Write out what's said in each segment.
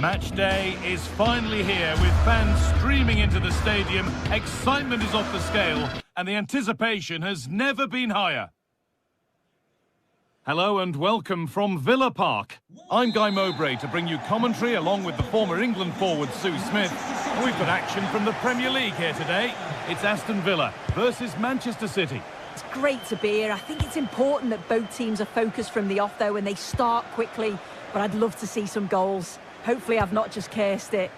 Match day is finally here with fans streaming into the stadium. Excitement is off the scale and the anticipation has never been higher. Hello and welcome from Villa Park. I'm Guy Mowbray to bring you commentary along with the former England forward Sue Smith. And we've got action from the Premier League here today. It's Aston Villa versus Manchester City. It's great to be here. I think it's important that both teams are focused from the off though and they start quickly. But I'd love to see some goals. Hopefully I've not just cursed it.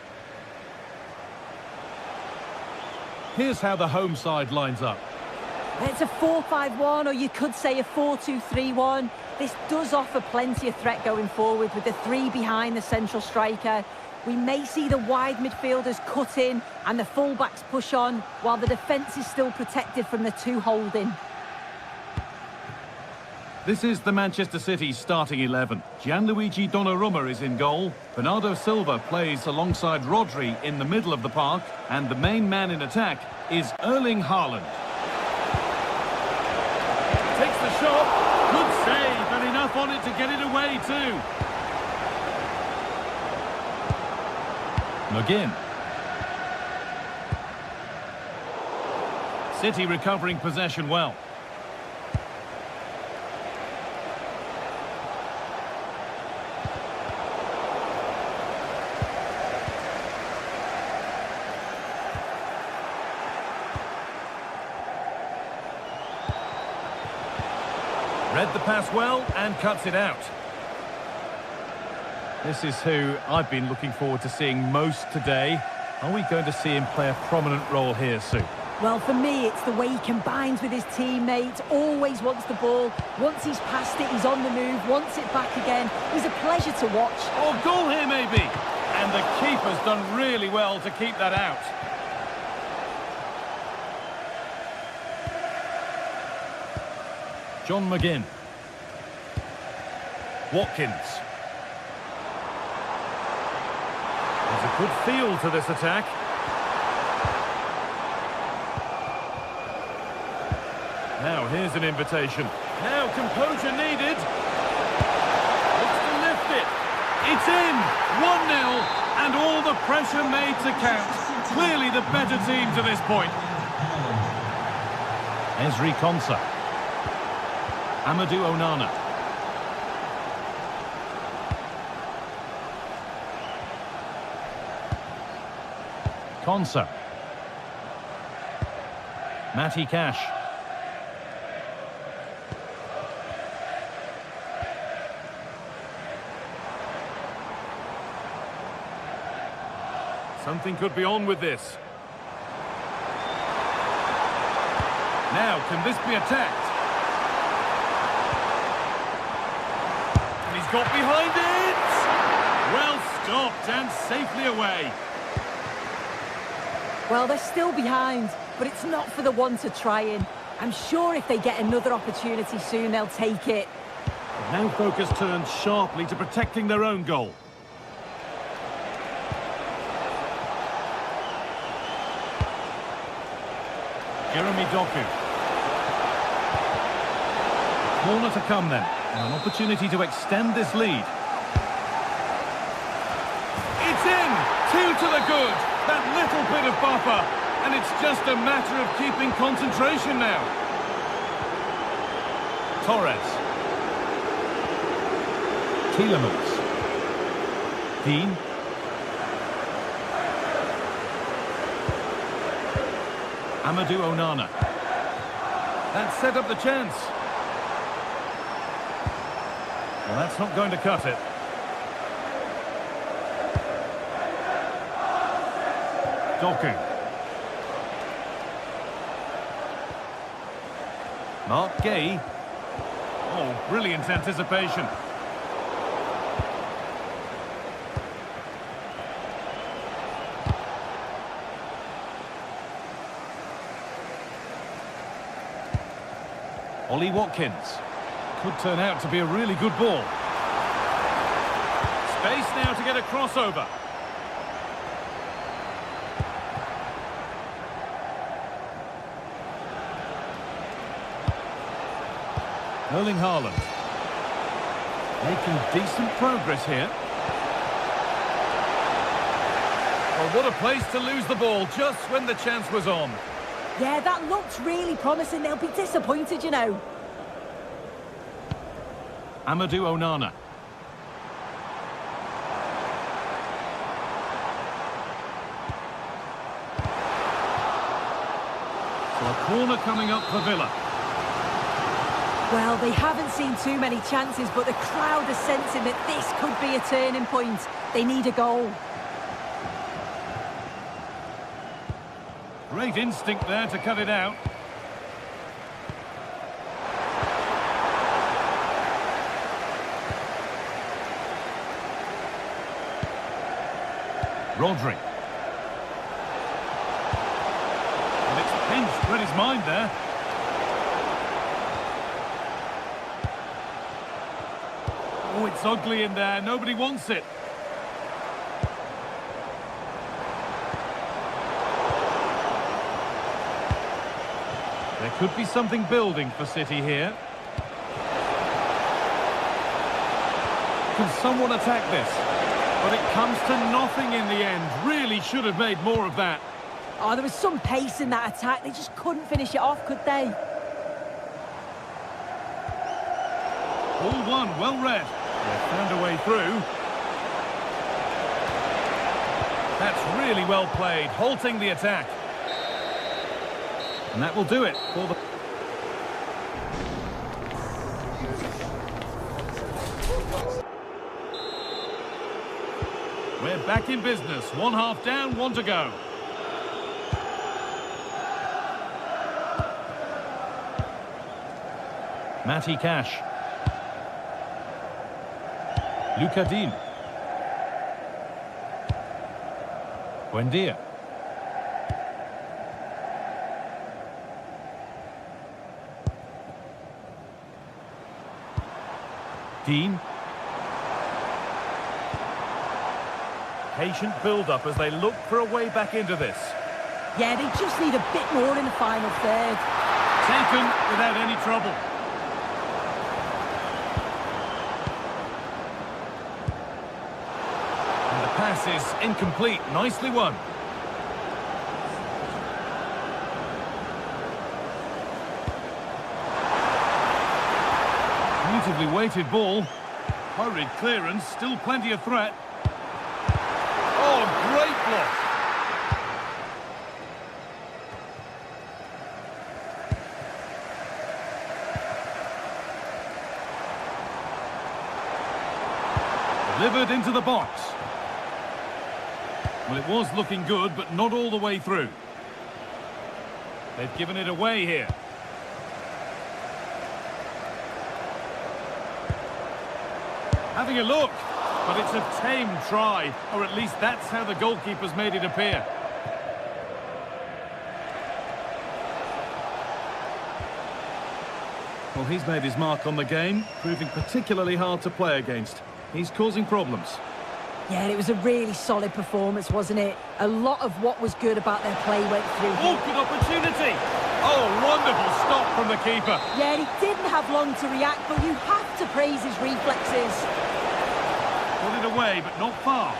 Here's how the home side lines up. It's a 4-5-1, or you could say a 4-2-3-1. This does offer plenty of threat going forward with the three behind the central striker. We may see the wide midfielders cut in and the fullbacks push on, while the defence is still protected from the two holding. This is the Manchester City starting 11. Gianluigi Donnarumma is in goal. Bernardo Silva plays alongside Rodri in the middle of the park. And the main man in attack is Erling Haaland. Takes the shot. Good save, and enough on it to get it away too. McGinn. City recovering possession well. Read the pass well and cuts it out. This is who I've been looking forward to seeing most today. Are we going to see him play a prominent role here, Sue? Well, for me, it's the way he combines with his teammates, always wants the ball. Once he's passed it, he's on the move, wants it back again. He's a pleasure to watch. Oh, goal here maybe. And the keeper's done really well to keep that out. John McGinn. Watkins. There's a good feel to this attack. Now here's an invitation. Now composure needed. Looks to lift it. It's in. 1-0 and all the pressure made to count. Clearly the better team to this point. Ezri Konsa. Amadou Onana. Konsa. Matty Cash. Something could be on with this. Now, can this be attacked? He's got behind it! Well stopped and safely away. Well, they're still behind, but it's not for the one to try in. I'm sure if they get another opportunity soon, they'll take it. Now focus turns sharply to protecting their own goal. Jeremy Doku. Corner to come then. And an opportunity to extend this lead. It's in! 2 to the good. That little bit of buffer. And it's just a matter of keeping concentration now. Torres. Tielemans. Dean. Amadou Onana. That set up the chance. Well, that's not going to cut it. Doku. Mark Gay. Oh, brilliant anticipation. Ollie Watkins. Could turn out to be a really good ball. Space now to get a crossover. Erling Haaland. Making decent progress here. Well, what a place to lose the ball just when the chance was on. Yeah, that looked really promising. They'll be disappointed, you know. Amadou Onana. So a corner coming up for Villa. Well, they haven't seen too many chances, but the crowd are sensing that this could be a turning point. They need a goal. Great instinct there to cut it out. Rodri. And it's pinched, read his mind there. Oh, it's ugly in there. Nobody wants it. There could be something building for City here. Can someone attack this? But it comes to nothing in the end. Really should have made more of that. Oh, there was some pace in that attack. They just couldn't finish it off, could they? All one, well read. They found a way through. That's really well played, halting the attack. And that will do it for the... We're back in business. One half down, one to go. Matty Cash. Lucadine. Buendia. Dean. Patient build-up as they look for a way back into this. Yeah, they just need a bit more in the final third. Taken without any trouble. And the pass is incomplete. Nicely won. Beautifully weighted ball. Hurried clearance, still plenty of threat. Oh, great block. Delivered into the box. Well, it was looking good, but not all the way through. They've given it away here. Having a look, but it's a tame try, or at least that's how the goalkeeper's made it appear. Well, he's made his mark on the game, proving particularly hard to play against. He's causing problems. Yeah, it was a really solid performance, wasn't it? A lot of what was good about their play went through. Oh, good opportunity! Oh, wonderful stop from the keeper. Yeah, he didn't have long to react, but you have to praise his reflexes. Put it away, but not far.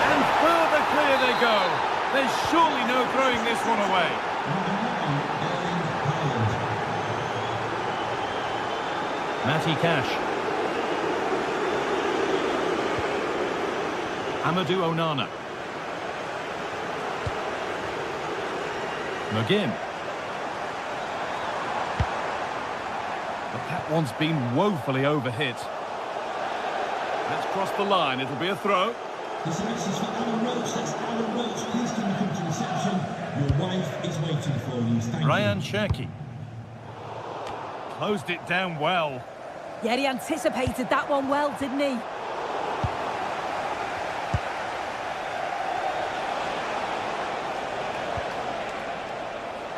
And further clear they go. There's surely no throwing this one away. Matty Cash. Amadou Onana. McGinn. But that one's been woefully overhit. Let's cross the line. It'll be a throw. This is for Alan Roach. That's Alan Roach. Please can you come to reception? Your wife is waiting for you. Thank Ryan you. Cherki. Closed it down well. Yeah, he anticipated that one well, didn't he?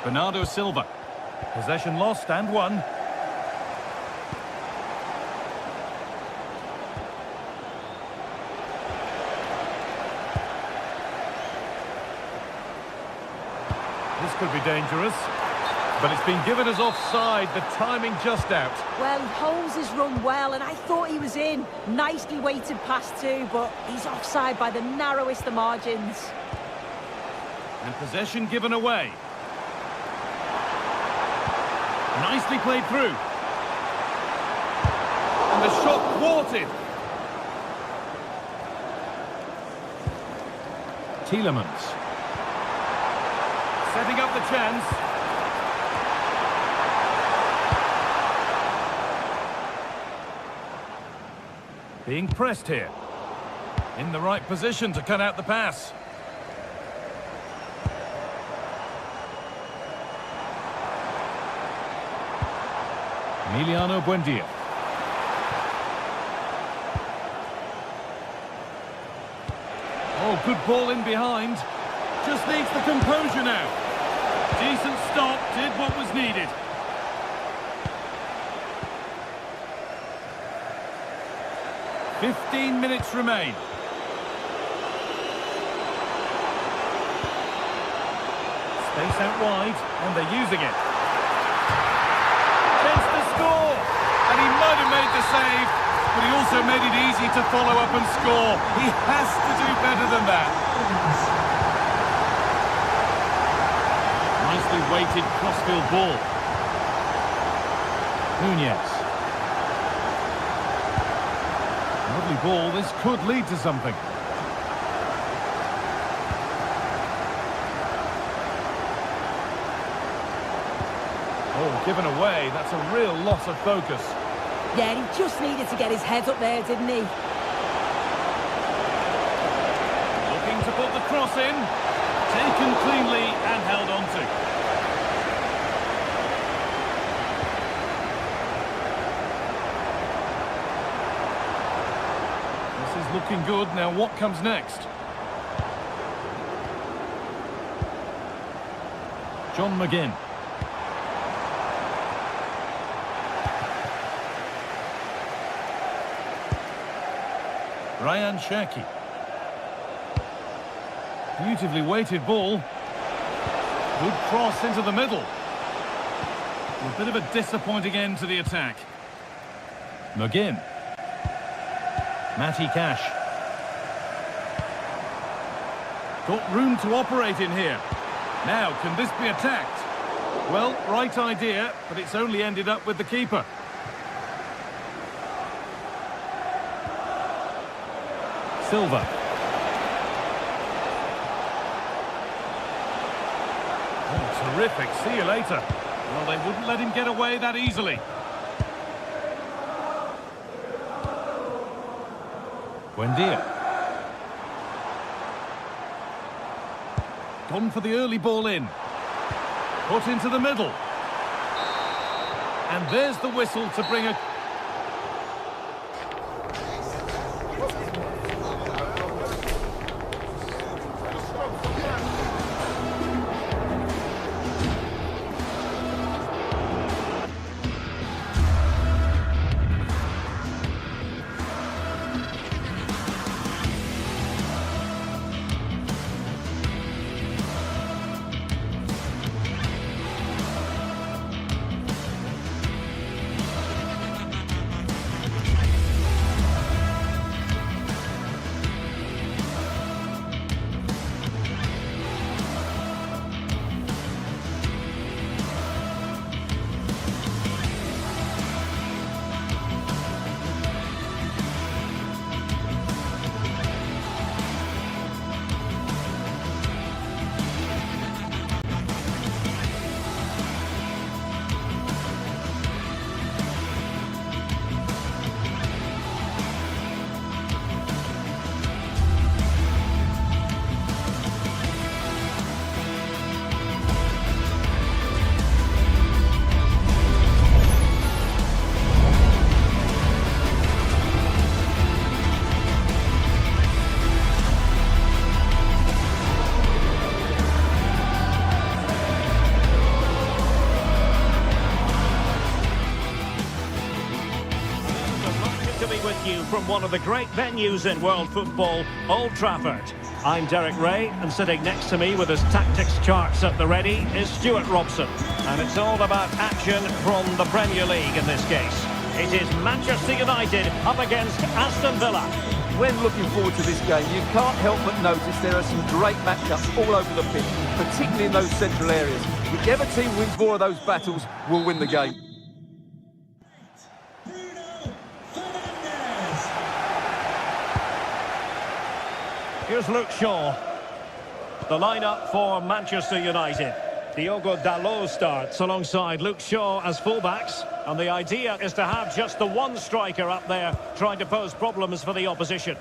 Bernardo Silva. Possession lost and won. This could be dangerous. But it's been given as offside, the timing just out. Well, he holds his run well, and I thought he was in. Nicely weighted pass too, but he's offside by the narrowest of margins. And possession given away. Nicely played through. And the shot thwarted. Tielemans. Setting up the chance. Being pressed here. In the right position to cut out the pass. Emiliano Buendia. Oh, good ball in behind. Just needs the composure now. Decent stop, did what was needed. "15 minutes remain. Space out wide, and they're using it. Chance to score, and he might have made the save, but he also made it easy to follow up and score. He has to do better than that. Nicely weighted crossfield ball. Nunez. Lovely ball, this could lead to something. Oh, given away, that's a real loss of focus. Yeah, he just needed to get his head up there, didn't he? Looking to put the cross in. Taken cleanly and held on to. This is looking good. Now what comes next? John McGinn. Ryan Cherki. Beautifully weighted ball. Good cross into the middle. A bit of a disappointing end to the attack. McGinn. Matty Cash. Got room to operate in here. Now, can this be attacked? Well, right idea, but it's only ended up with the keeper. Silva. Oh, terrific. See you later. Well, they wouldn't let him get away that easily. Buendia. Gone for the early ball in. Put into the middle. And there's the whistle to bring a... from one of the great venues in world football, Old Trafford. I'm Derek Ray, and sitting next to me with his tactics charts at the ready is Stuart Robson. And it's all about action from the Premier League in this case. It is Manchester United up against Aston Villa. When looking forward to this game, you can't help but notice there are some great matchups all over the pitch, particularly in those central areas. Whichever team wins more of those battles will win the game. Here's Luke Shaw. The lineup for Manchester United. Diogo Dalot starts alongside Luke Shaw as fullbacks. And the idea is to have just the one striker up there trying to pose problems for the opposition.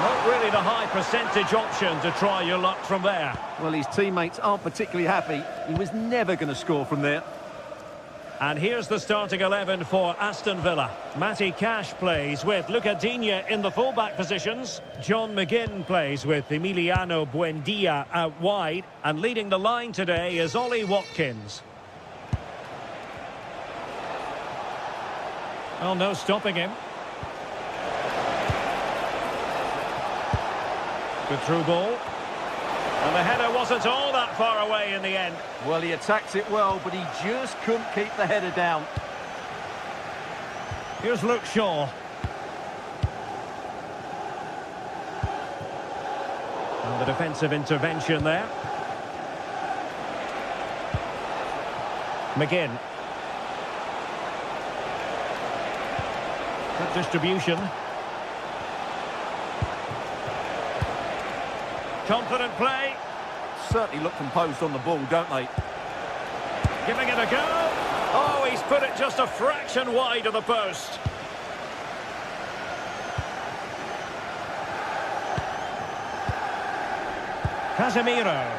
Not really the high percentage option to try your luck from there. Well, his teammates aren't particularly happy. He was never going to score from there. And here's the starting 11 for Aston Villa. Matty Cash plays with Luca Digne in the fullback positions. John McGinn plays with Emiliano Buendia out wide. And leading the line today is Ollie Watkins. Well, no stopping him. Good through ball. And the header wasn't all that far away in the end. Well, he attacked it well, but he just couldn't keep the header down. Here's Luke Shaw. And the defensive intervention there. McGinn. Good distribution. Confident play. Certainly look composed on the ball, don't they? Giving it a go. Oh, he's put it just a fraction wide of the post. Casemiro.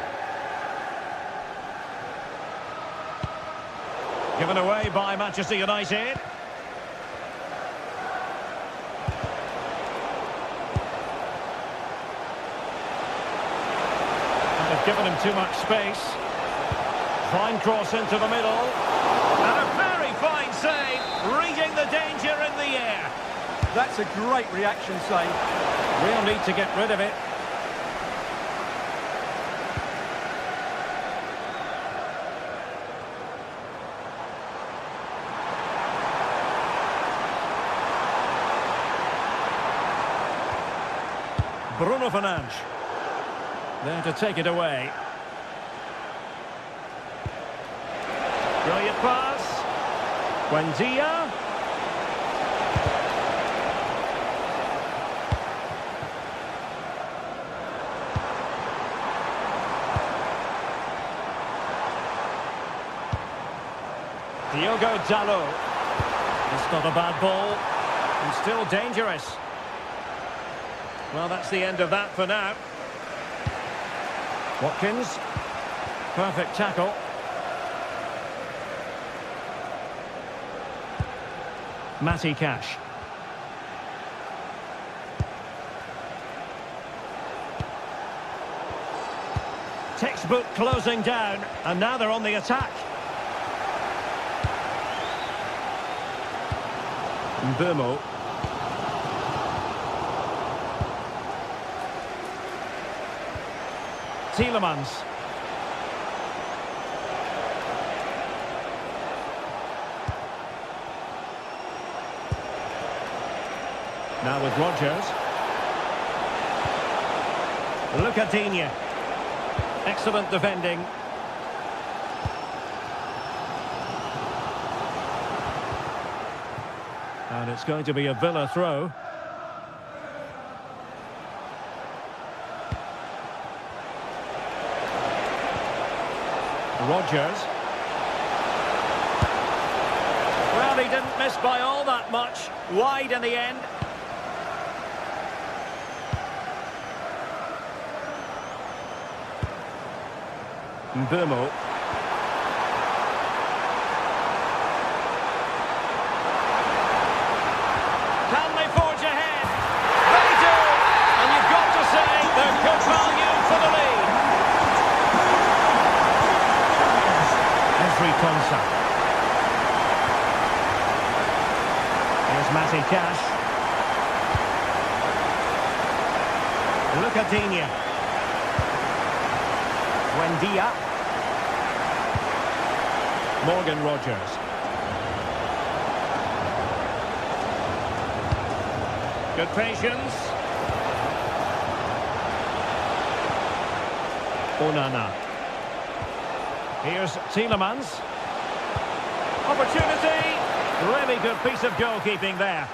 Given away by Manchester United. Given him too much space. Fine cross into the middle. And a very fine save, reading the danger in the air. That's a great reaction save. Real need to get rid of it. Bruno Fernandes. There to take it away. Brilliant pass. Buendia. Diogo Dalot. It's not a bad ball. And still dangerous. Well, that's the end of that for now. Watkins, perfect tackle. Matty Cash. Textbook closing down, and now they're on the attack. Mbeumo. Tielemans. Now with Rodgers. Luca Digne. Excellent defending. And it's going to be a Villa throw. Rodgers. Well, he didn't miss by all that much. Wide in the end. Mbeumo. Can they forge ahead? They do! And you've got to say they're good value for the lead. Every contact. Cash. Lucadinha. Buendia. Morgan Rogers. Good patience. Onana. Here's Tielemans. Opportunity. Really good piece of goalkeeping there.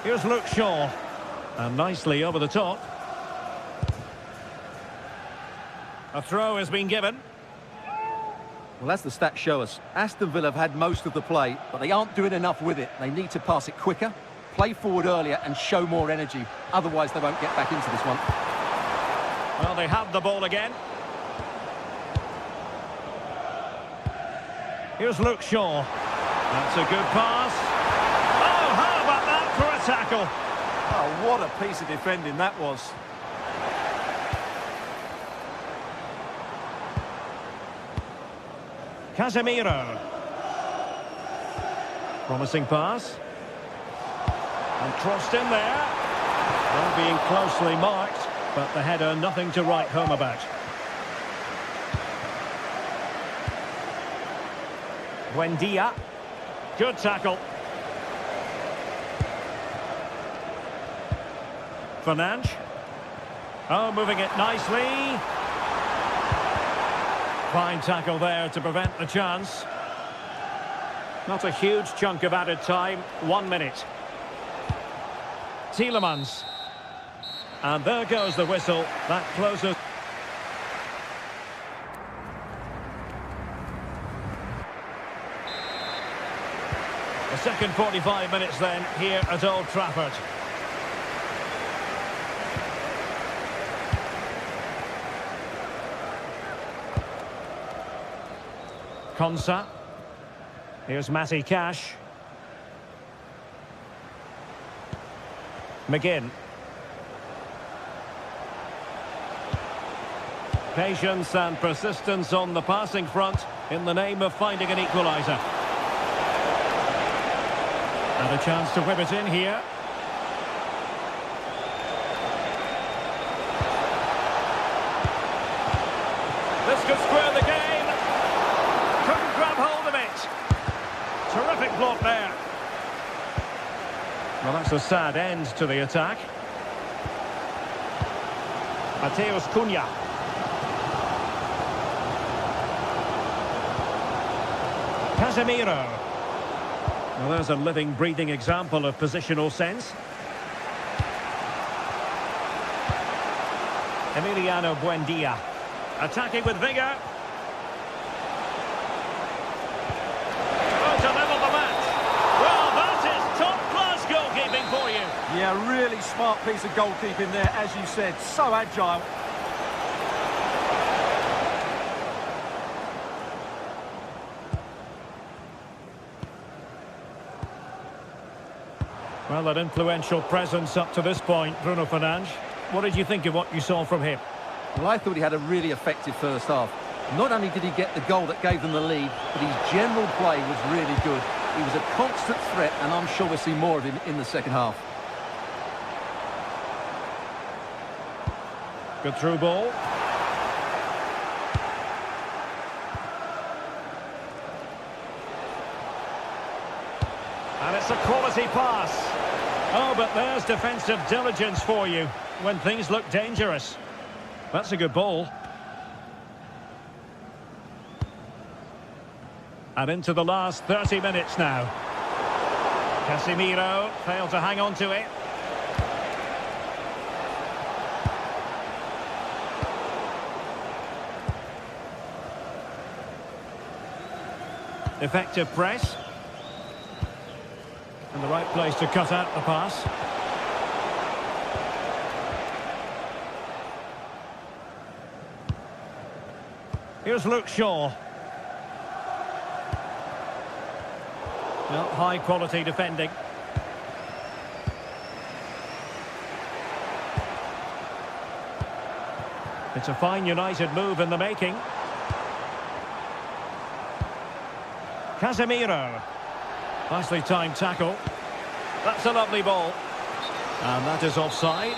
Here's Luke Shaw. And nicely over the top. A throw has been given. Well, as the stats show us, Aston Villa have had most of the play, but they aren't doing enough with it. They need to pass it quicker, play forward earlier and show more energy. Otherwise, they won't get back into this one. Well, they have the ball again. Here's Luke Shaw. That's a good pass. Oh, how about that for a tackle? Oh, what a piece of defending that was. Casemiro. Promising pass. And crossed in there. Well, being closely marked, but the header nothing to write home about. Buendia. Good tackle. Fernandes. Oh, moving it nicely. Fine tackle there to prevent the chance. Not a huge chunk of added time. 1 minute. Tielemans. And there goes the whistle. That closes. The second 45 minutes then here at Old Trafford. Konsa. Here's Matty Cash. McGinn. Patience and persistence on the passing front in the name of finding an equaliser. And a chance to whip it in here. This could square the game. Couldn't grab hold of it. Terrific block there. Well, that's a sad end to the attack. Mateus Cunha. Casemiro. Well, there's a living, breathing example of positional sense. Emiliano Buendia. Attacking with vigour. Yeah, really smart piece of goalkeeping there, as you said. So agile. Well, that influential presence up to this point, Bruno Fernandes. What did you think of what you saw from him? Well, I thought he had a really effective first half. Not only did he get the goal that gave them the lead, but his general play was really good. He was a constant threat, and I'm sure we'll see more of him in the second half. Good through ball. And it's a quality pass. Oh, but there's defensive diligence for you when things look dangerous. That's a good ball. And into the last 30 minutes now. Casemiro failed to hang on to it. Effective press. In the right place to cut out the pass. Here's Luke Shaw. Well, high quality defending. It's a fine United move in the making. Casemiro. Nicely timed tackle. That's a lovely ball. And that is offside.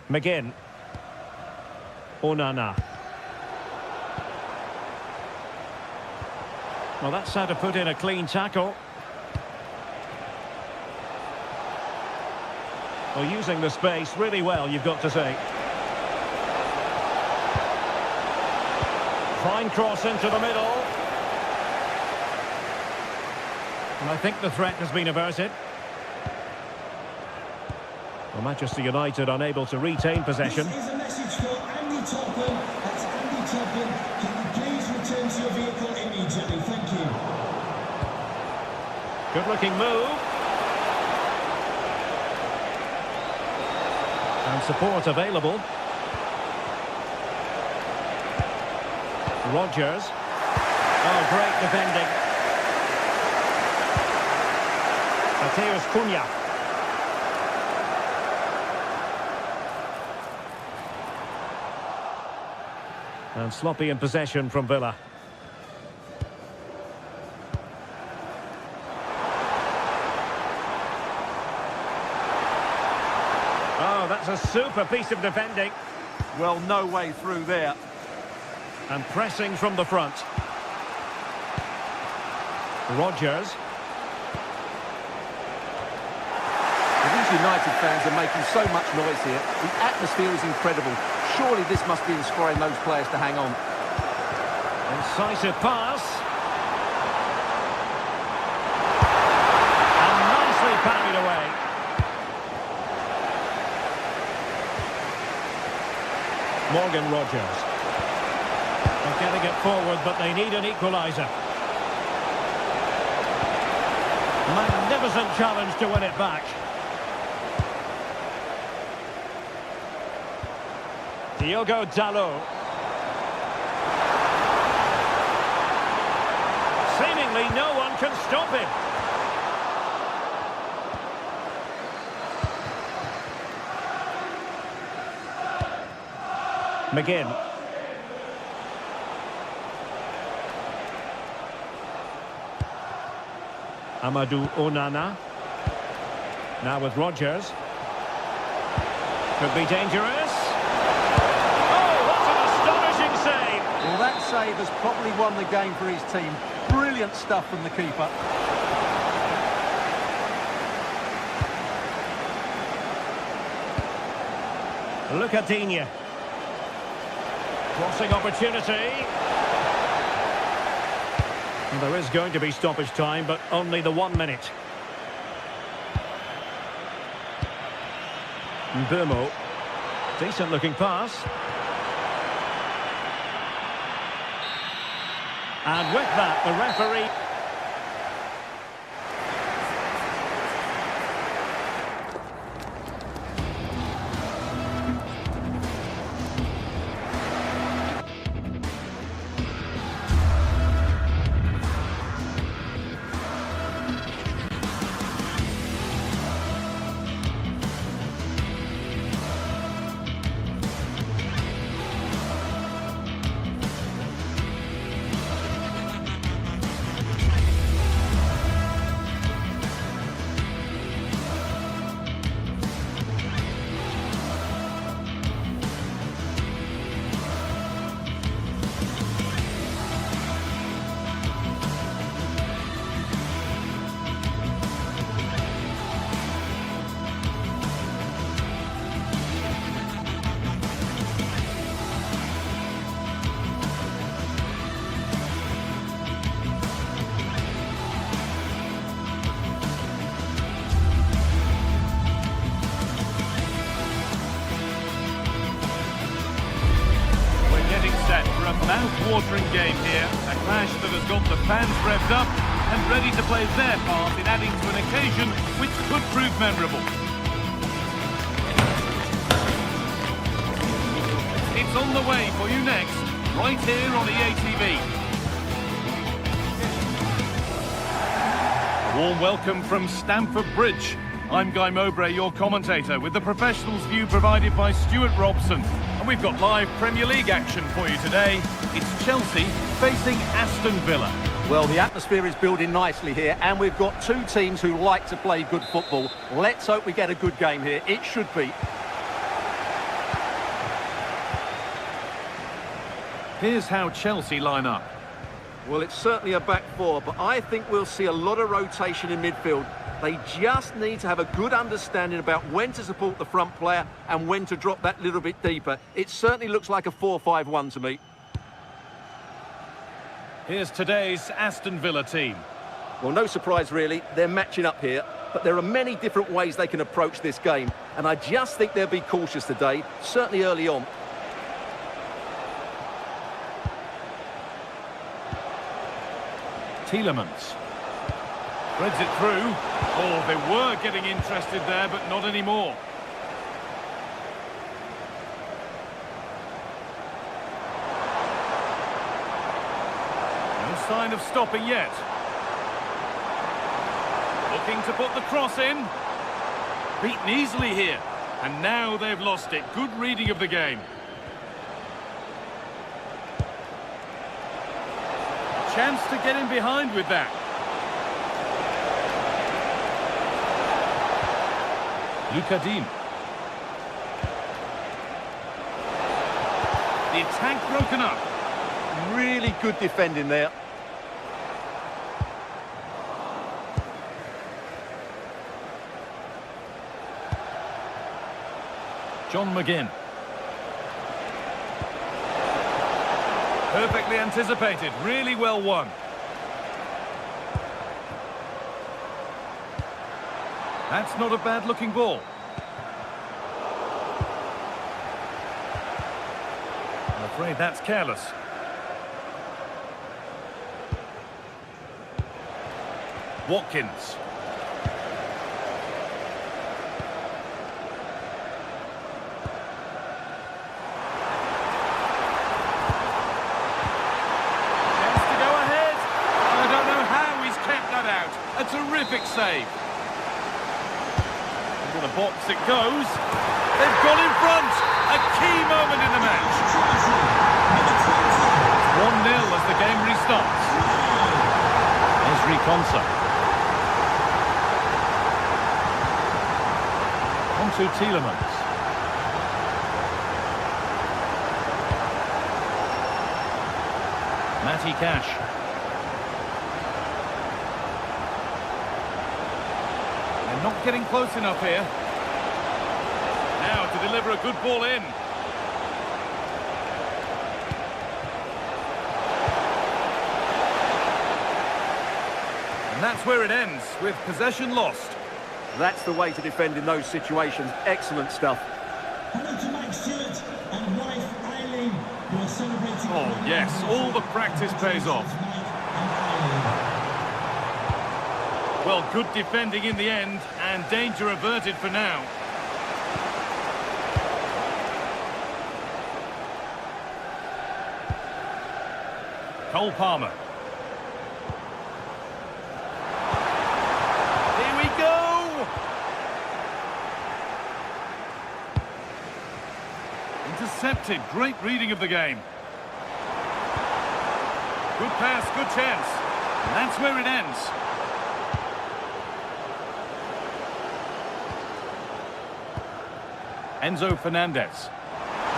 McGinn. Onana. Well, that's how to put in a clean tackle. Well, using the space really well, you've got to say. Fine cross into the middle. And I think the threat has been averted. Well, Manchester United unable to retain possession. This is a message for Andy Topham. That's Andy Topham. Can you please return to your vehicle immediately? Thank you. Good-looking move. And support available. Rodgers. Oh, great defending. Mateus Cunha. And sloppy in possession from Villa. Oh, that's a super piece of defending. Well, no way through there. And pressing from the front. Rodgers. These United fans are making so much noise here. The atmosphere is incredible. Surely this must be inspiring those players to hang on. Incisive pass. And nicely parried away. Morgan Rodgers. They're getting it forward, but they need an equaliser. Magnificent challenge to win it back. Diogo Dalot. Seemingly no one can stop him. McGinn. Amadou Onana. Now with Rodgers. Could be dangerous. Well, that save has probably won the game for his team. Brilliant stuff from the keeper. Look at Digne. Crossing opportunity. And there is going to be stoppage time, but only the 1 minute. Mbeumo. Decent looking pass. And with that, the referee... A mouth-watering game here, a clash that has got the fans revved up and ready to play their part in adding to an occasion which could prove memorable. It It's on the way for you next, right here on EA TV. A warm welcome from Stamford Bridge. I'm Guy Mowbray, your commentator, with the professionals' view provided by Stuart Robson. And we've got live Premier League action for you today. It's Chelsea facing Aston Villa. Well, the atmosphere is building nicely here, and we've got two teams who like to play good football. Let's hope we get a good game here. It should be. Here's how Chelsea line up. Well, it's certainly a back four, but I think we'll see a lot of rotation in midfield. They just need to have a good understanding about when to support the front player and when to drop that little bit deeper. It certainly looks like a 4-5-1 to me. Here's today's Aston Villa team. Well, no surprise really, they're matching up here, but there are many different ways they can approach this game, and I just think they'll be cautious today, certainly early on. Tielemans. Threads it through. Oh, they were getting interested there, but not anymore. No sign of stopping yet. Looking to put the cross in. Beaten easily here. And now they've lost it. Good reading of the game. Chance to get in behind with that. Luka Dean. The attack broken up. Really good defending there. John McGinn. Perfectly anticipated, really well won. That's not a bad-looking ball. I'm afraid that's careless. Watkins. A terrific save. Into the box it goes. They've gone in front. A key moment in the match. 1-0 as the game restarts. Esri Konsa. On to Tielemans. Matty Cash. Not getting close enough here. Now to deliver a good ball in. And that's where it ends, with possession lost. That's the way to defend in those situations. Excellent stuff. Hello to Mike Stewart and wife Eileen, who are celebrating. Oh yes, all the practice pays off. Well, good defending in the end, and danger averted for now. Cole Palmer. Here we go! Intercepted, great reading of the game. Good pass, good chance. And that's where it ends. Enzo Fernandez.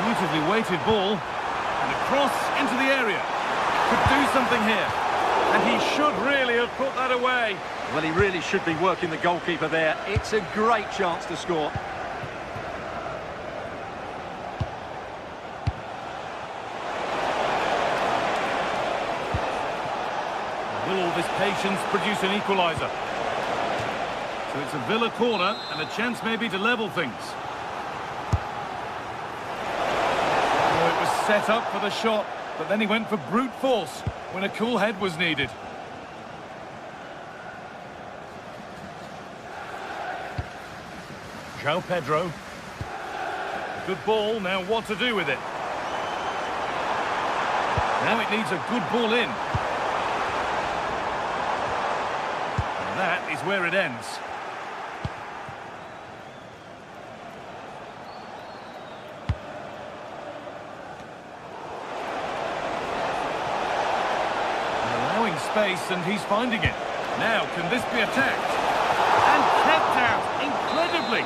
Beautifully weighted ball. And a cross into the area. Could do something here. And he should really have put that away. Well, he really should be working the goalkeeper there. It's a great chance to score. Will all this patience produce an equaliser? So it's a Villa corner and a chance maybe to level things. Set up for the shot, but then he went for brute force when a cool head was needed. João Pedro. Good ball, now what to do with it? Now it needs a good ball in. And that is where it ends. Allowing space, and he's finding it. Now, can this be attacked? And kept out, incredibly.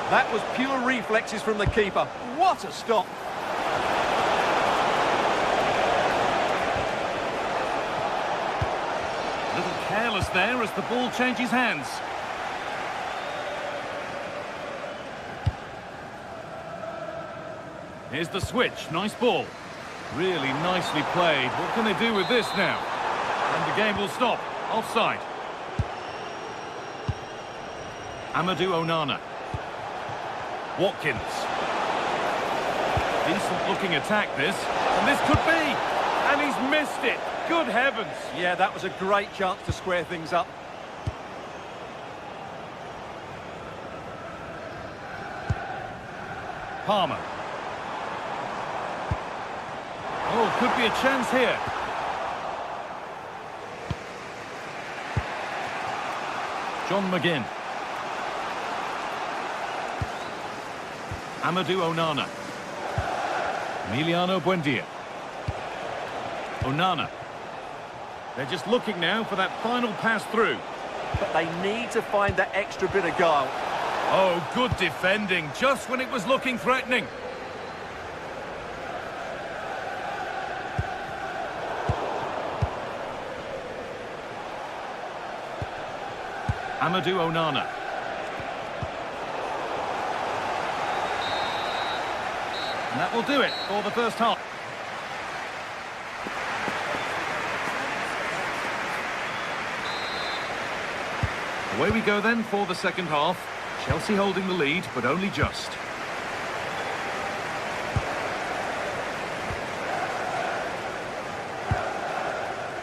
That was pure reflexes from the keeper. What a stop! A little careless there as the ball changes hands. Here's the switch, nice ball. Really nicely played. What can they do with this now? And the game will stop. Offside. Amadou Onana. Watkins. Decent looking attack this. And this could be. And he's missed it. Good heavens. Yeah, that was a great chance to square things up. Palmer. Oh, could be a chance here. John McGinn. Amadou Onana. Emiliano Buendia. Onana. They're just looking now for that final pass through. But they need to find that extra bit of guile. Oh, good defending, just when it was looking threatening. Amadou Onana. And that will do it for the first half. Away we go then for the second half. Chelsea holding the lead, but only just.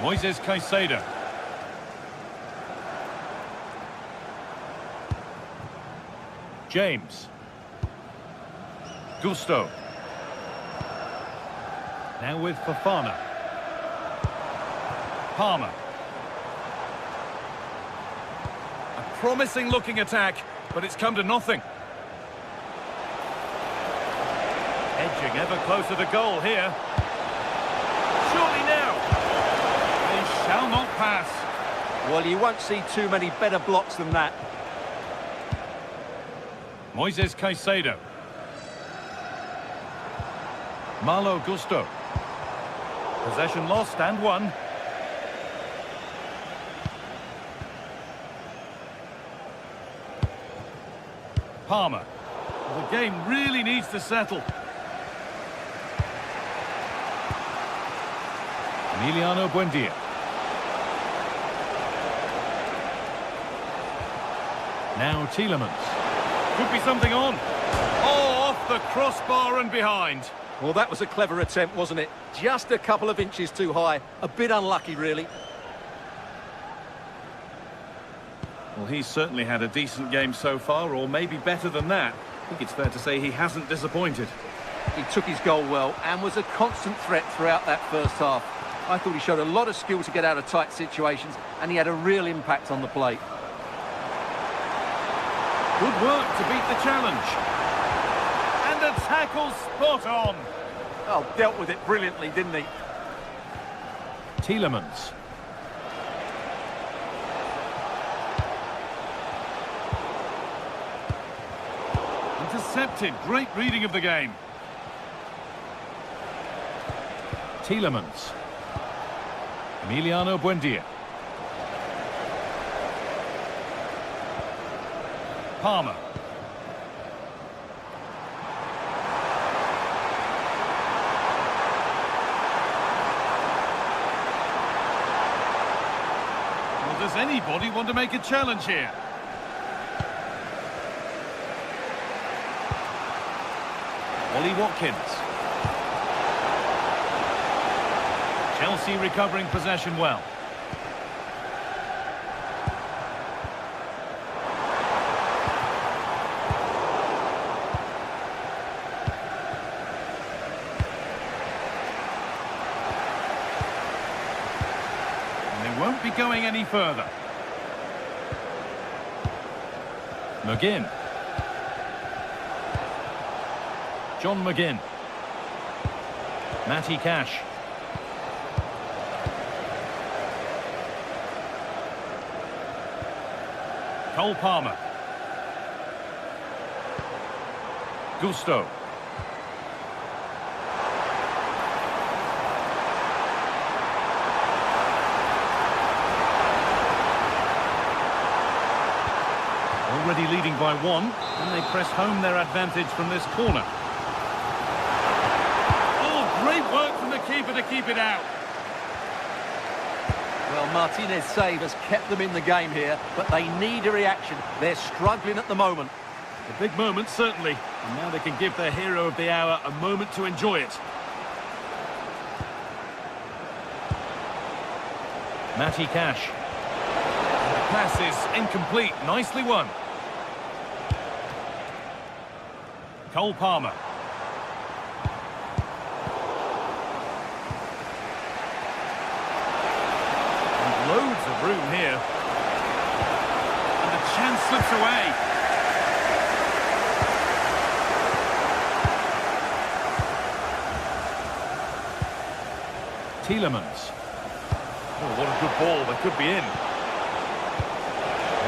Moises Caicedo. James. Gusto. Now with Fofana. Palmer. A promising looking attack, but it's come to nothing. Edging ever closer to goal here. Surely now. They shall not pass. Well, you won't see too many better blocks than that. Moises Caicedo. Malo Gusto. Possession lost and won. Palmer. The game really needs to settle. Emiliano Buendia. Now Tielemans. Could be something on. Oh, off the crossbar and behind. Well, that was a clever attempt, wasn't it? Just a couple of inches too high. A bit unlucky, really. Well, he's certainly had a decent game so far, or maybe better than that. I think it's fair to say he hasn't disappointed. He took his goal well and was a constant threat throughout that first half. I thought he showed a lot of skill to get out of tight situations, and he had a real impact on the plate. Good work to beat the challenge. And a tackle spot on. Oh, dealt with it brilliantly, didn't he? Tielemans. Intercepted. Great reading of the game. Tielemans. Emiliano Buendia. Palmer. Well, does anybody want to make a challenge here? Ollie Watkins. Chelsea recovering possession well. be going any further. McGinn. John McGinn. Matty Cash. Cole Palmer. Gusto. Already leading by one, and they press home their advantage from this corner. Oh, great work from the keeper to keep it out. Well, Martinez's save has kept them in the game here, but they need a reaction. They're struggling at the moment. A big moment, certainly. And now they can give their hero of the hour a moment to enjoy it. Matty Cash. The pass is incomplete. Nicely won. Cole Palmer. And loads of room here. And the chance slips away. Tielemans. Oh, what a good ball. They could be in.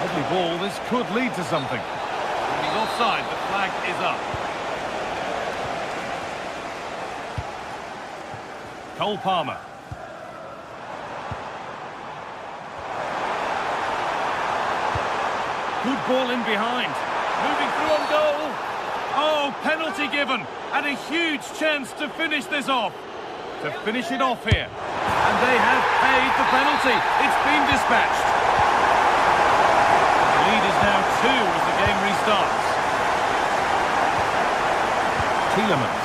Lovely ball. This could lead to something. And he's offside. The flag is up. Cole Palmer. Good ball in behind. Moving through on goal. Oh, penalty given. And a huge chance to finish this off. To finish it off here. And they have paid the penalty. It's been dispatched. The lead is now 2 as the game restarts. Tielemans.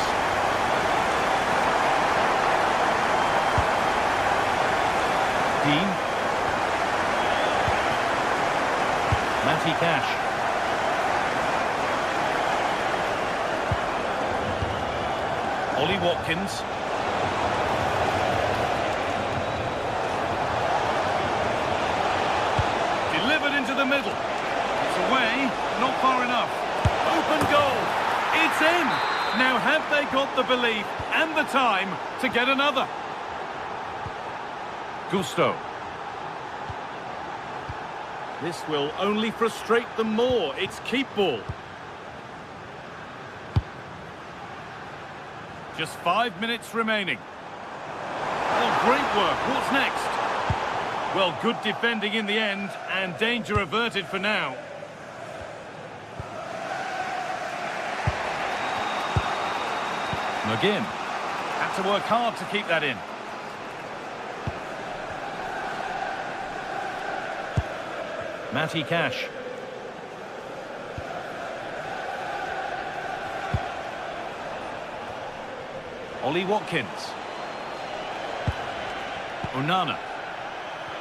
Dean. Matty Cash. Ollie Watkins. Delivered into the middle. It's away, not far enough. Open goal. It's in. Now have they got the belief and the time to get another? Gusto. This will only frustrate them more. It's keep ball. Just 5 minutes remaining. Oh, great work. What's next? Well, good defending in the end, and danger averted for now. McGinn had to work hard to keep that in. Matty Cash. Ollie Watkins. Onana.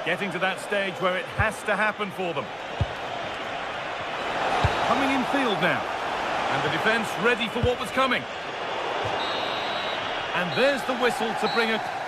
Getting to that stage where it has to happen for them. Coming in field now. And the defence ready for what was coming. And there's the whistle to bring a...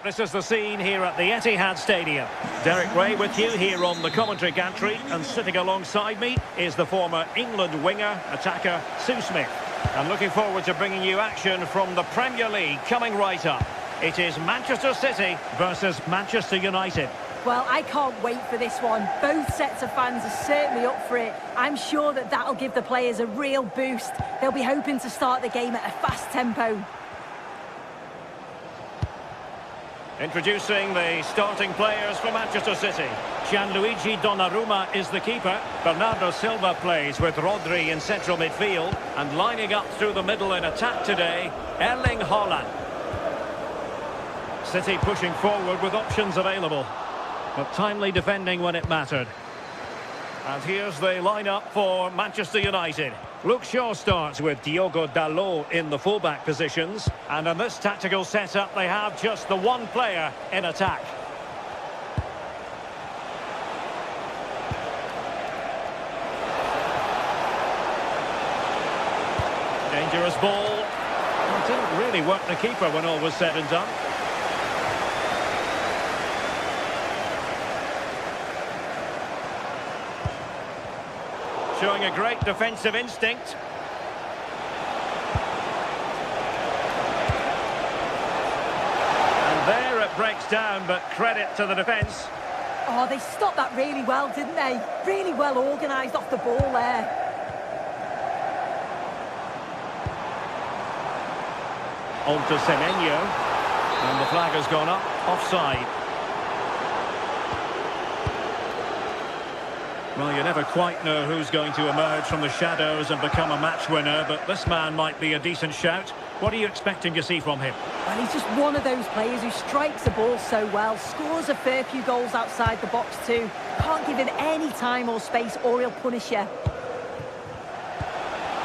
This is the scene here at the Etihad Stadium. Derek Ray with you here on the commentary gantry, and sitting alongside me is the former England winger, attacker, Sue Smith. And looking forward to bringing you action from the Premier League coming right up. It is Manchester City versus Manchester United. Well, I can't wait for this one. Both sets of fans are certainly up for it. I'm sure that that'll give the players a real boost. They'll be hoping to start the game at a fast tempo. Introducing the starting players for Manchester City. Gianluigi Donnarumma is the keeper. Bernardo Silva plays with Rodri in central midfield. And lining up through the middle in attack today, Erling Haaland. City pushing forward with options available, but timely defending when it mattered. And here's the lineup for Manchester United. Luke Shaw starts with Diogo Dalot in the fullback positions. And in this tactical setup, they have just the one player in attack. Dangerous ball. It didn't really work the keeper when all was said and done. Showing a great defensive instinct. And there it breaks down, but credit to the defence. Oh, they stopped that really well, didn't they? Really well organised off the ball there. On to Semenyo. And the flag has gone up, offside. Well, you never quite know who's going to emerge from the shadows and become a match winner, but this man might be a decent shout. What are you expecting to see from him? Well, he's just one of those players who strikes the ball so well, scores a fair few goals outside the box too. Can't give him any time or space or he'll punish you.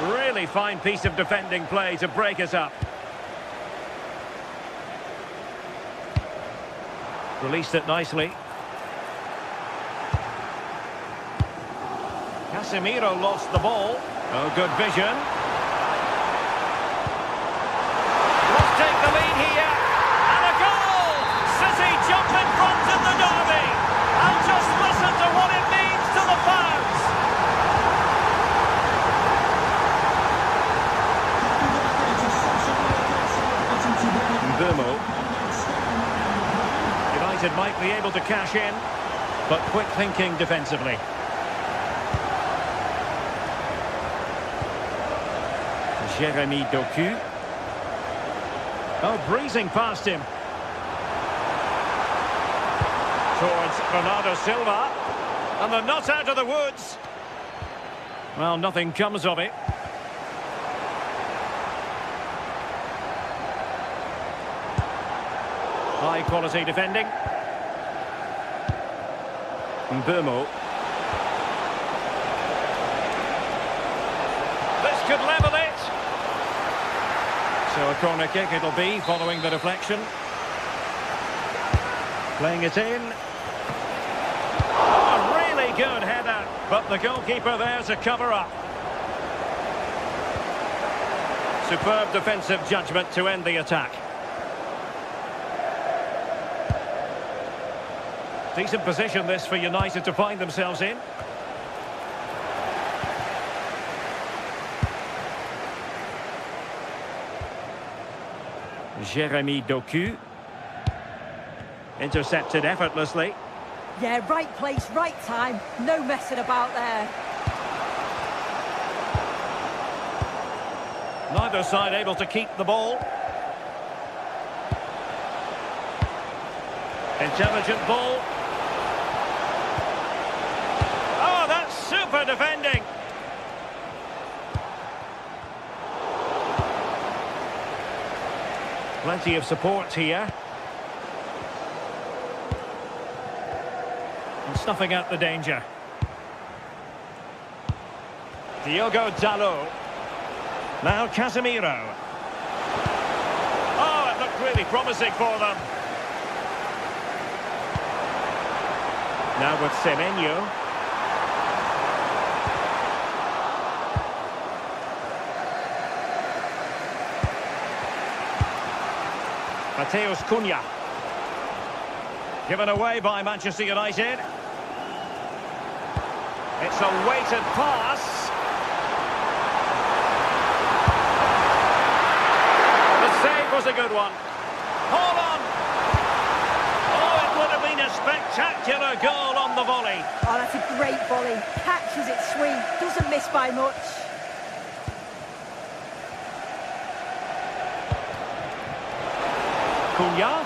Really fine piece of defending play to break us up. Released it nicely. Casemiro lost the ball. Oh, good vision. Let's take the lead here. And a goal! City jump in front in the derby. And just listen to what it means to the fans. Burmo. United might be able to cash in, but quick thinking defensively. Jeremy Doku. Oh, breezing past him. Towards Bernardo Silva. And they're not out of the woods. Well, nothing comes of it. High quality defending. Burmo. This could level it. So a corner kick it'll be, following the deflection. Playing it in. Oh, really good header, but the goalkeeper there to cover up. Superb defensive judgment to end the attack. Decent position this for United to find themselves in. Jeremy Doku. Intercepted effortlessly. Yeah, right place, right time. No messing about there. Neither side able to keep the ball. Intelligent ball. Oh, that's super defending. Plenty of support here. And snuffing out the danger. Diogo Dalot. Now Casemiro. Oh, it looked really promising for them. Now with Semenyo. Mateus Cunha. Given away by Manchester United. It's a weighted pass. The save was a good one. Hold on. Oh, it would have been a spectacular goal on the volley. Oh, that's a great volley. Catches it sweet. Doesn't miss by much. Cunha.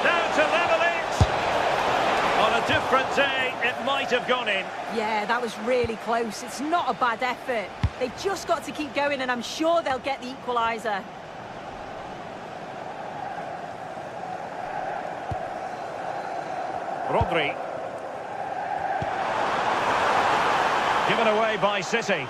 Down to level it. On a different day, it might have gone in. Yeah, that was really close. It's not a bad effort. They've just got to keep going, and I'm sure they'll get the equaliser. Rodri. Given away by City.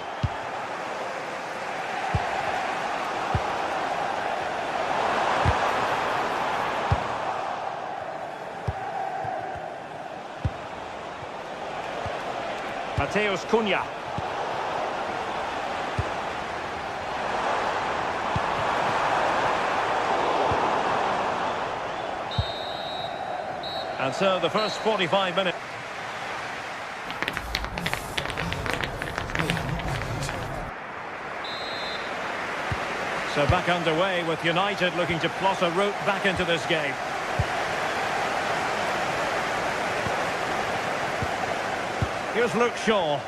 Mateus Cunha. And so the first 45 minutes. So back underway with United looking to plot a route back into this game. Here's Luke Shaw.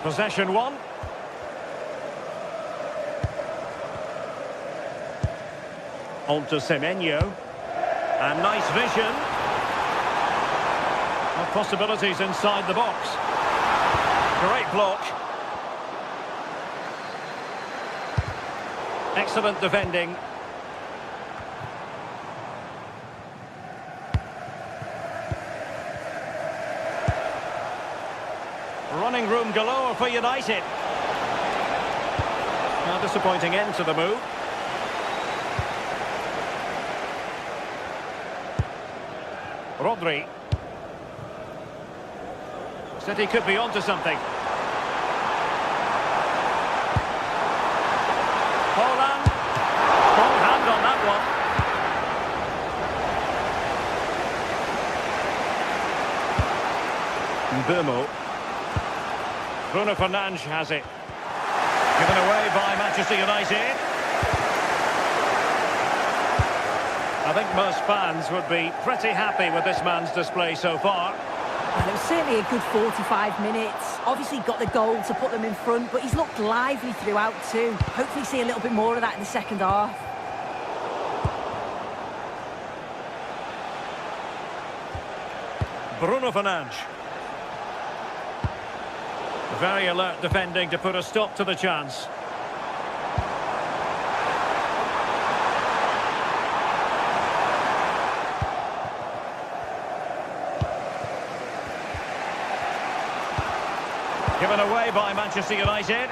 Possession one. On to Semenyo. And nice vision. Of possibilities inside the box. Great block. Excellent defending. Running room galore for United. A disappointing end to the move. Rodri. City could be onto something. Holland. Strong hand on that one. Mbeumo. Bruno Fernandes has it. Given away by Manchester United. I think most fans would be pretty happy with this man's display so far. And it was certainly a good 45 minutes. Obviously got the goal to put them in front, but he's looked lively throughout too. Hopefully see a little bit more of that in the second half. Bruno Fernandes. Very alert defending to put a stop to the chance. Given away by Manchester United.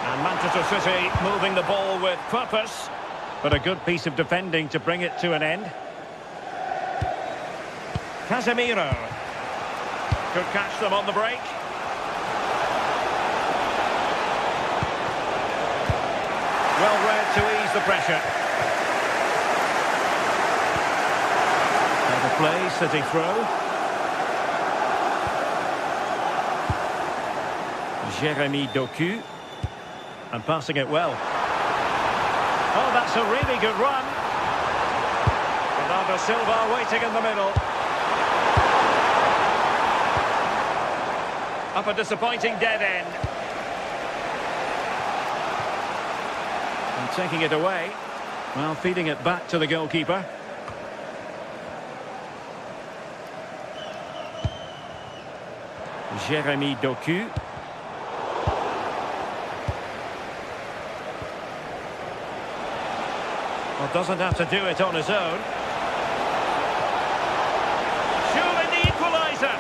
And Manchester City moving the ball with purpose. But a good piece of defending to bring it to an end. Casemiro. Could catch them on the break. Well read to ease the pressure. Now the play, City throw. Jeremy Doku. And passing it well. Oh, that's a really good run. Bernardo Silva waiting in the middle. Up a disappointing dead end. And taking it away. Well, feeding it back to the goalkeeper. Jeremy Doku. Well, doesn't have to do it on his own. Surely the equaliser.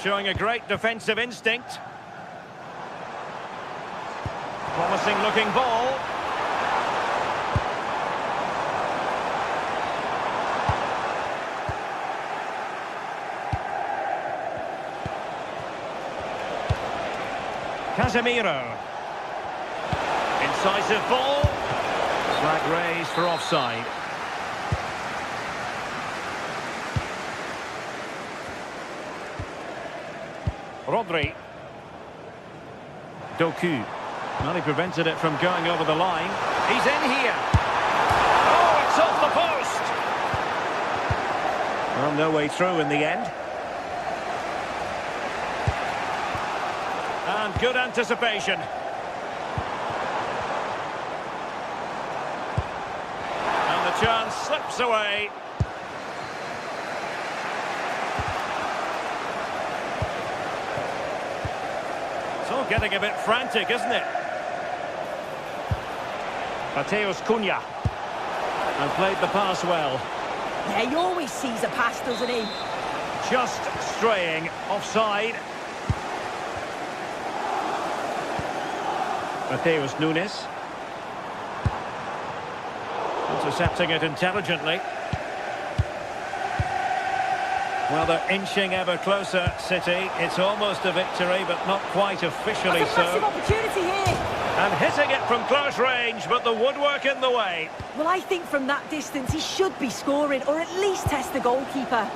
Showing a great defensive instinct. Promising looking ball. Casemiro. Incisive ball. Flag raised for offside. Rodri. Doku. Well, he prevented it from going over the line. He's in here. Oh, it's off the post. Well, no way through in the end. And good anticipation. And the chance slips away. It's all getting a bit frantic, isn't it? Mateus Cunha. And played the pass well. Yeah, he always sees a pass, doesn't he? Just straying offside. Mateus Nunes. Intercepting it intelligently. Well, they're inching ever closer, City. It's almost a victory, but not quite officially That's a massive so. opportunity here. And hitting it from close range, but the woodwork in the way. Well, I think from that distance he should be scoring, or at least test the goalkeeper.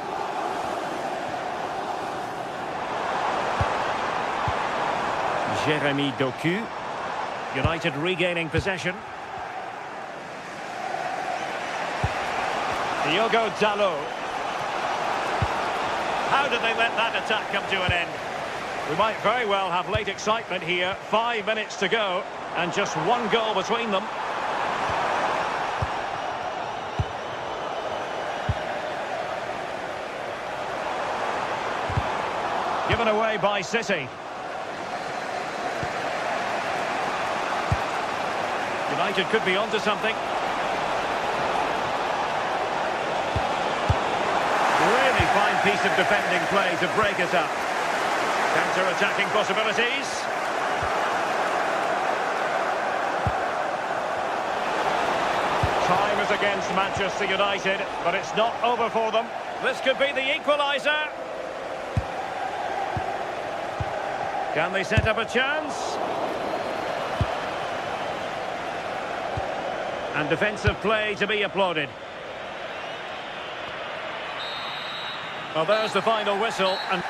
Jeremy Doku. United regaining possession. Diogo Dalot. How did they let that attack come to an end? We might very well have late excitement here. 5 minutes to go, and just one goal between them. Given away by City. United could be onto something. Really fine piece of defending play to break it up. Counter-attacking possibilities. Time is against Manchester United, but it's not over for them. This could be the equaliser. Can they set up a chance? And defensive play to be applauded. Well, there's the final whistle. And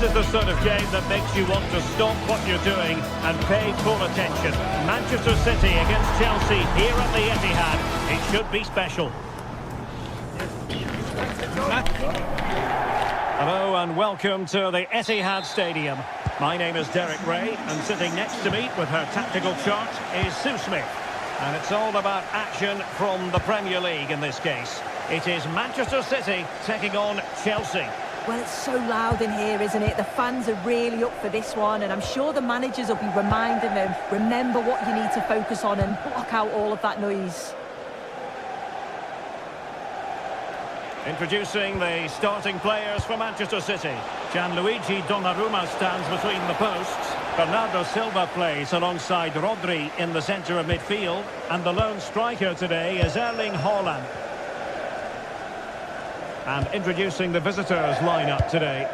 this is the sort of game that makes you want to stop what you're doing and pay full attention. Manchester City against Chelsea here at the Etihad. It should be special. Hello and welcome to the Etihad Stadium. My name is Derek Ray, and sitting next to me with her tactical chart is Sue Smith. And it's all about action from the Premier League in this case. It is Manchester City taking on Chelsea. Well, it's so loud in here, isn't it? The fans are really up for this one, and I'm sure the managers will be reminding them, remember what you need to focus on and block out all of that noise. Introducing the starting players for Manchester City. Gianluigi Donnarumma stands between the posts. Bernardo Silva plays alongside Rodri in the centre of midfield. And the lone striker today is Erling Haaland. And introducing the visitors lineup today.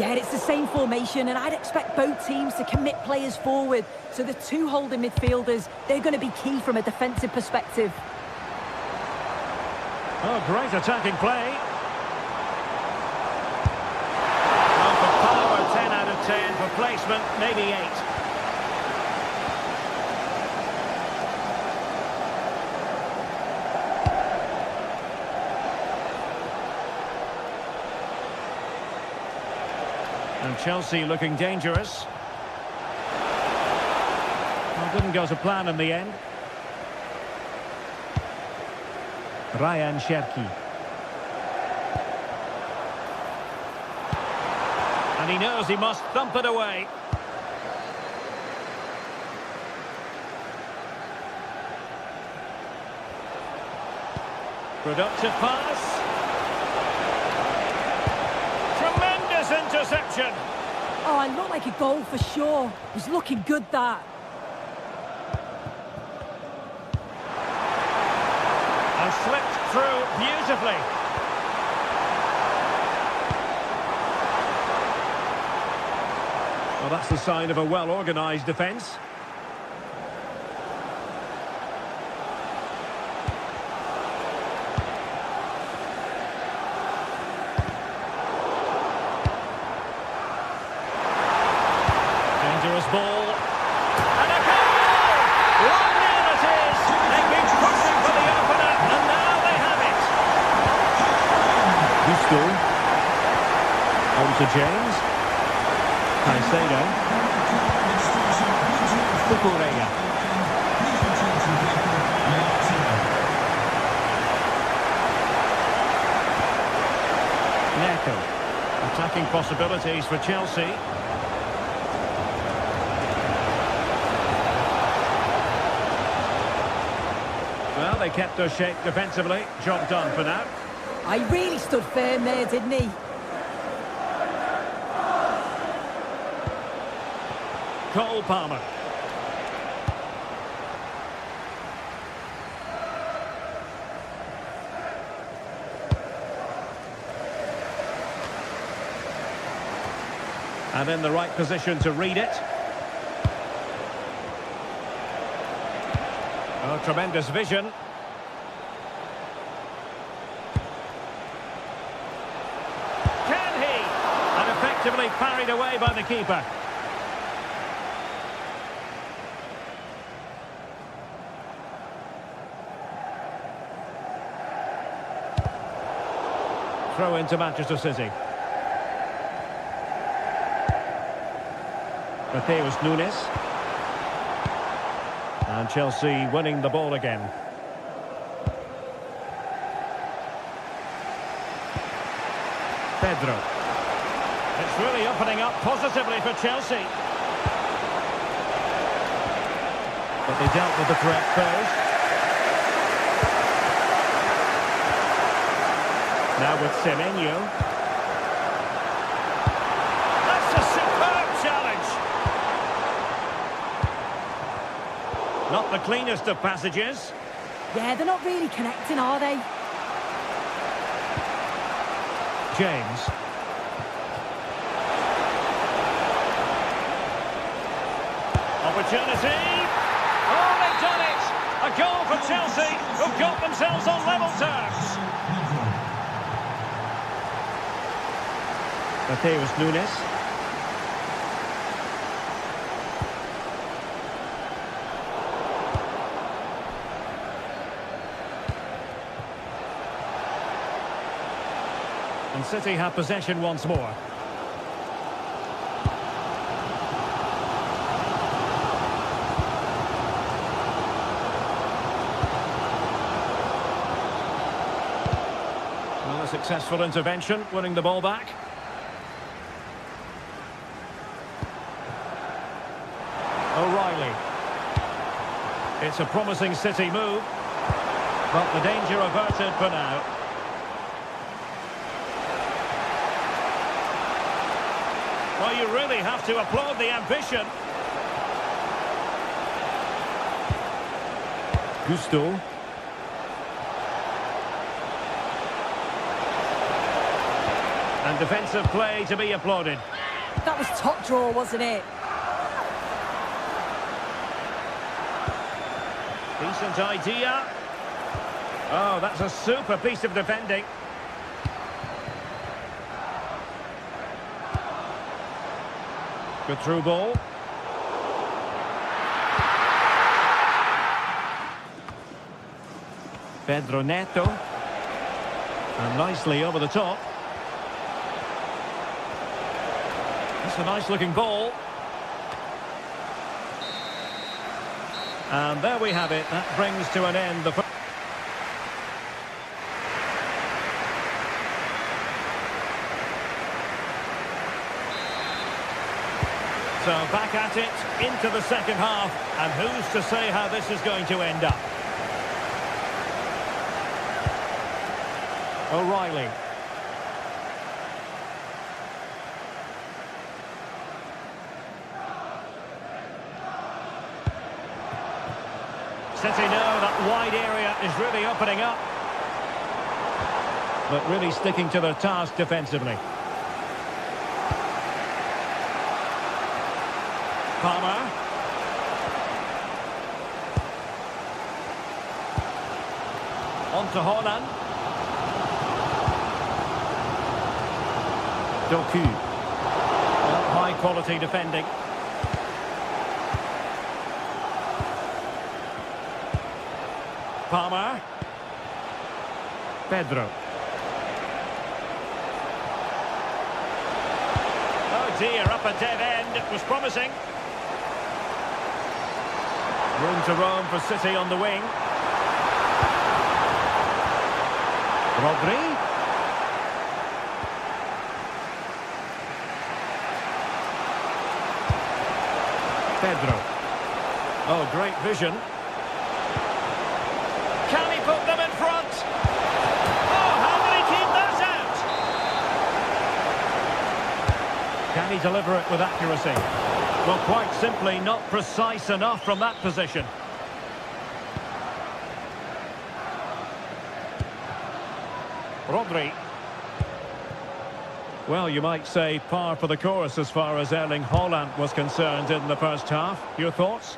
Yeah, it's the same formation, and I'd expect both teams to commit players forward. So the two holding midfielders, they're going to be key from a defensive perspective. Oh, great attacking play. Well, for power, 10 out of 10. For placement, maybe 8. And Chelsea looking dangerous. Well, didn't go to plan in the end. Ryan Cherki. And he knows he must thump it away. Productive pass. Tremendous interception. Oh, it looked like a goal for sure. It was looking good, that. And slipped through beautifully. Well, that's the sign of a well-organised defence. Dangerous ball. And a goal! 1-0 it is! They've been pushing for the opener, and now they have it. Gusto. On to James. Caicedo. Cucurella. Neto. Attacking possibilities for Chelsea. Well, they kept their shape defensively. Job done for now. I really stood firm there, didn't he? Cole Palmer. And in the right position to read it. Oh, tremendous vision. Can he? And effectively parried away by the keeper. Throw into Manchester City. Mateus Nunes. And Chelsea winning the ball again. Pedro. It's really opening up positively for Chelsea. But they dealt with the threat first. Now with Semenyo. That's a superb challenge. Not the cleanest of passages. Yeah, they're not really connecting, are they? James. Opportunity. Oh, they've done it. A goal for Chelsea, who've got themselves on level terms. Mateus Nunes. And City have possession once more. Successful intervention, winning the ball back. O'Reilly. It's a promising City move, but the danger averted for now. Well, you really have to applaud the ambition. Gusto. And defensive play to be applauded. That was top draw, wasn't it? Decent idea. Oh, that's a super piece of defending. Good through ball. Pedro Neto. And nicely over the top. It's a nice looking ball. And there we have it. That brings to an end the first. So back at it into the second half. And who's to say how this is going to end up? O'Reilly. City know that wide area is really opening up. But really sticking to their task defensively. Palmer. On to Haaland. Doku. High quality defending. Palmer. Pedro. Oh dear, up a dead end. It was promising. Room to roam for City on the wing. Rodri. Pedro. Oh, great vision. Can he put them in front? Oh, how did he keep that out? Can he deliver it with accuracy? Well, quite simply not precise enough from that position. Rodri. Well, you might say par for the course as far as Erling Haaland was concerned in the first half. Your thoughts?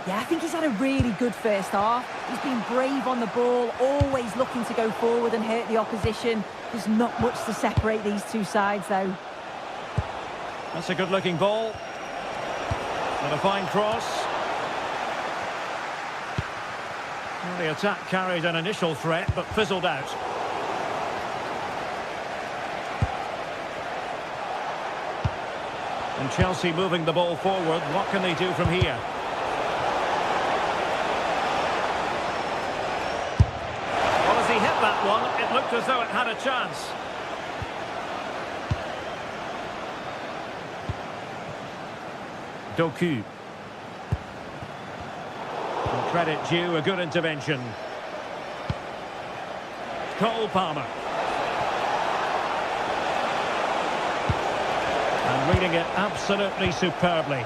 Yeah, I think he's had a really good first half. He's been brave on the ball, always looking to go forward and hurt the opposition. There's not much to separate these two sides, though. That's a good-looking ball. And a fine cross. Well, the attack carried an initial threat, but fizzled out. And Chelsea moving the ball forward. What can they do from here? Well, as he hit that one, it looked as though it had a chance. Doku. And credit due, a good intervention. Cole Palmer. And reading it absolutely superbly.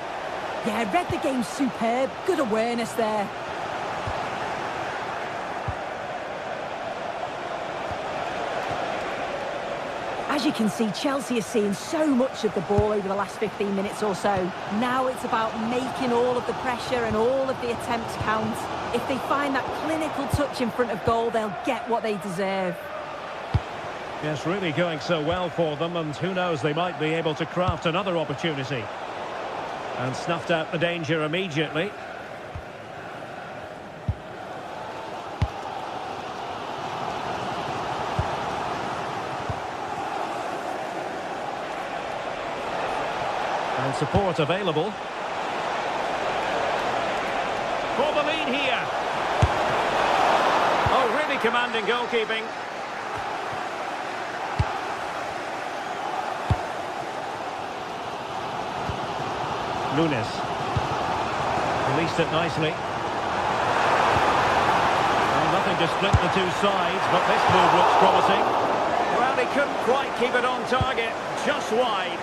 Yeah, read the game superb. Good awareness there. As you can see, Chelsea is seeing so much of the ball over the last 15 minutes or so. Now it's about making all of the pressure and all of the attempts count. If they find that clinical touch in front of goal, they'll get what they deserve. Yes, really going so well for them, and who knows, they might be able to craft another opportunity. And snuffed out the danger immediately. And support available. For the lead here. Oh, really commanding goalkeeping. Nunes. Released it nicely. Well, nothing to split the two sides, but this move looks promising. Well, he couldn't quite keep it on target, just wide.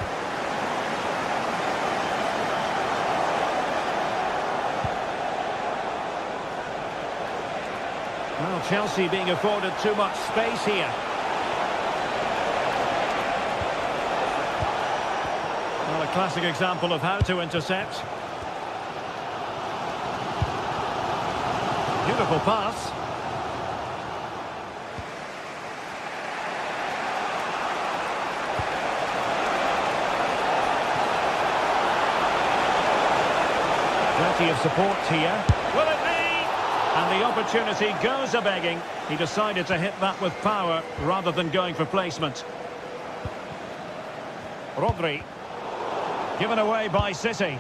Well, Chelsea being afforded too much space here. Well, a classic example of how to intercept. Beautiful pass. Plenty of support here. Will it be? And the opportunity goes a-begging. He decided to hit that with power rather than going for placement. Rodri. Given away by City.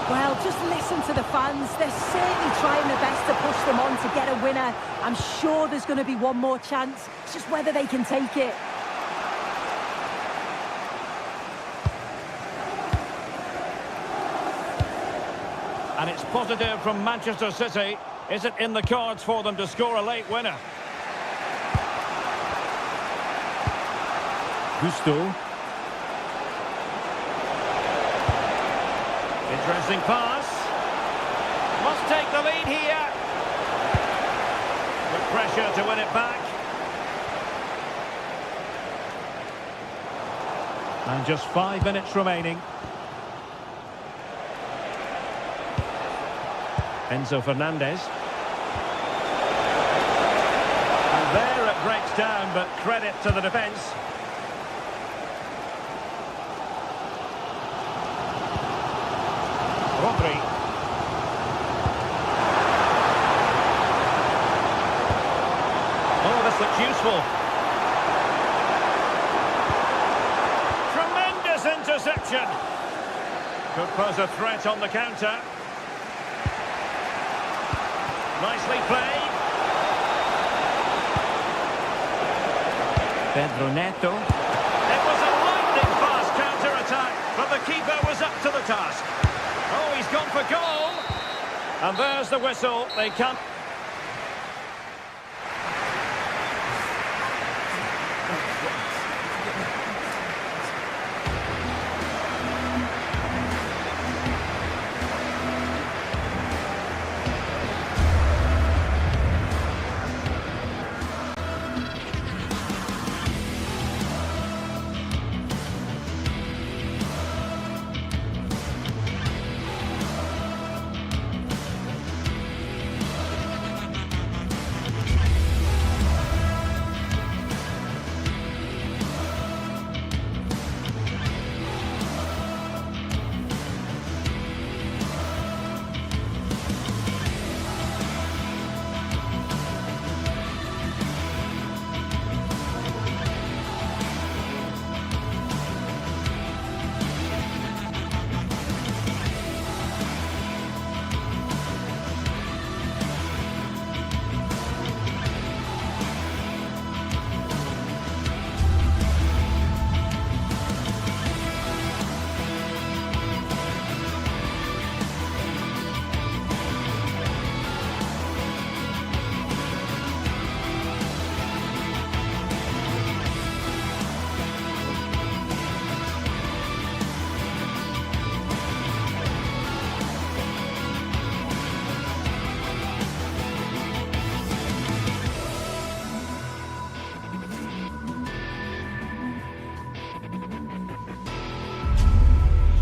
Well, just listen to the fans. They're certainly trying their best to push them on to get a winner. I'm sure there's going to be one more chance. It's just whether they can take it. And it's positive from Manchester City. Is it in the cards for them to score a late winner? Gusto. Interesting pass. Must take the lead here. With pressure to win it back. And just 5 minutes remaining. Enzo Fernandez. And there it breaks down, but credit to the defence. Rodri. Oh, this looks useful. Tremendous interception. Could pose a threat on the counter. Nicely played. Pedro Neto. It was a lightning fast counter-attack, but the keeper was up to the task. Oh, he's gone for goal. And there's the whistle. They can't...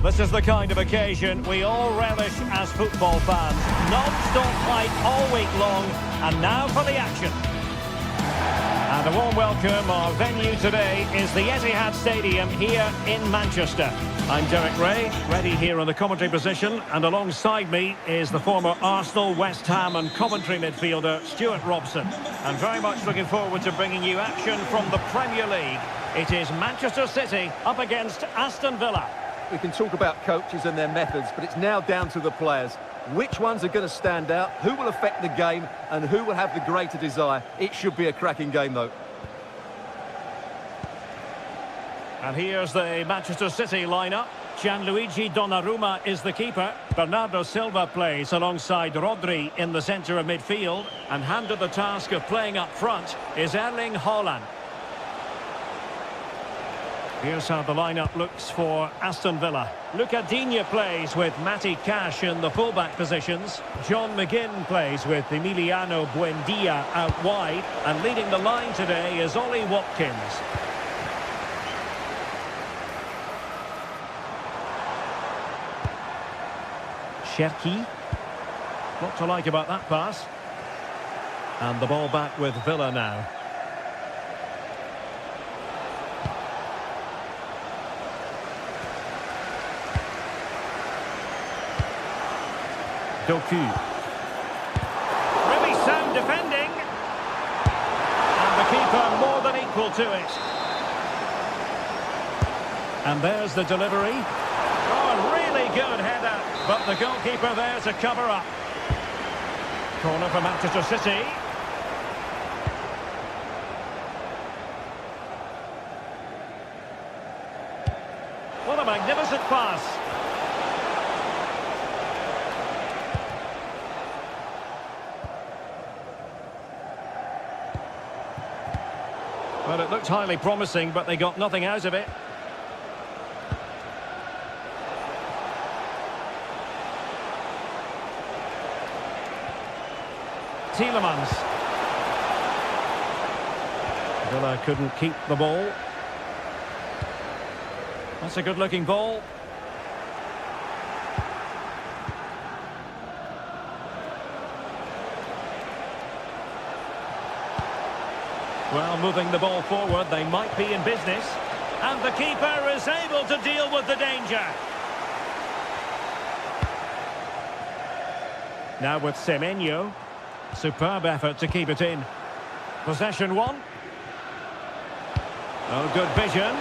This is the kind of occasion we all relish as football fans. Non-stop fight all week long, and now for the action. And a warm welcome. Our venue today is the Etihad Stadium here in Manchester. I'm Derek Ray, ready here on the commentary position, and alongside me is the former Arsenal, West Ham and Coventry midfielder Stuart Robson. And very much looking forward to bringing you action from the Premier League. It is Manchester City up against Aston Villa. We can talk about coaches and their methods, but it's now down to the players. Which ones are going to stand out, who will affect the game, and who will have the greater desire? It should be a cracking game, though. And here's the Manchester City lineup. Gianluigi Donnarumma is the keeper. Bernardo Silva plays alongside Rodri in the centre of midfield. And handed the task of playing up front is Erling Haaland. Here's how the lineup looks for Aston Villa. Luca Digne plays with Matty Cash in the fullback positions. John McGinn plays with Emiliano Buendia out wide. And leading the line today is Ollie Watkins. Cherki. What to like about that pass. And the ball back with Villa now. Doku. Really sound defending. And the keeper more than equal to it. And there's the delivery. Oh, really good header. But the goalkeeper there to cover up. Corner for Manchester City. What a magnificent pass. Well, it looked highly promising, but they got nothing out of it. Tielemans. Villa couldn't keep the ball. That's a good-looking ball. Well, moving the ball forward, they might be in business. And the keeper is able to deal with the danger. Now with Semenyo. Superb effort to keep it in. Possession one. Oh, good vision.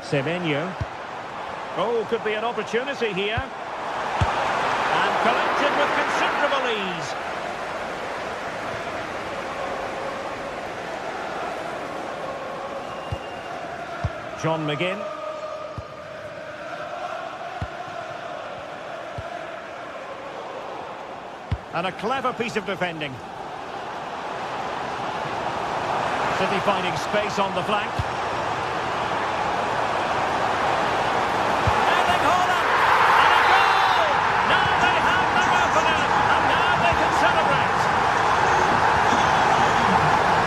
Semenyo. Oh, could be an opportunity here. And collected with considerable ease. John McGinn. And a clever piece of defending. City finding space on the flank. Erling Haaland! And a goal! Now they have their opener! And now they can celebrate!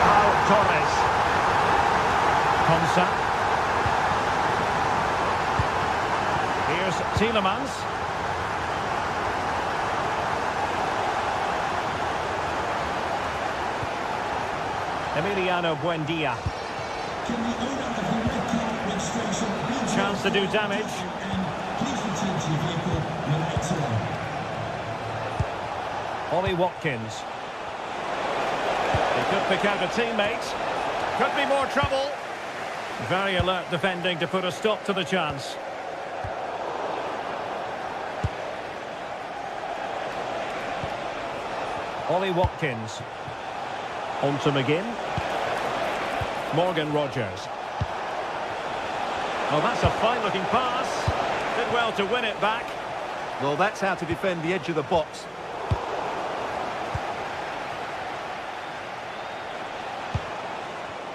Pau Torres. Konsa. Here's Tielemans. Emiliano Buendia. Chance to do damage. Ollie Watkins. He could pick out a teammate. Could be more trouble. Very alert defending to put a stop to the chance. Ollie Watkins. On to McGinn. Morgan Rogers. Oh, that's a fine-looking pass. Did well to win it back. Well, that's how to defend the edge of the box.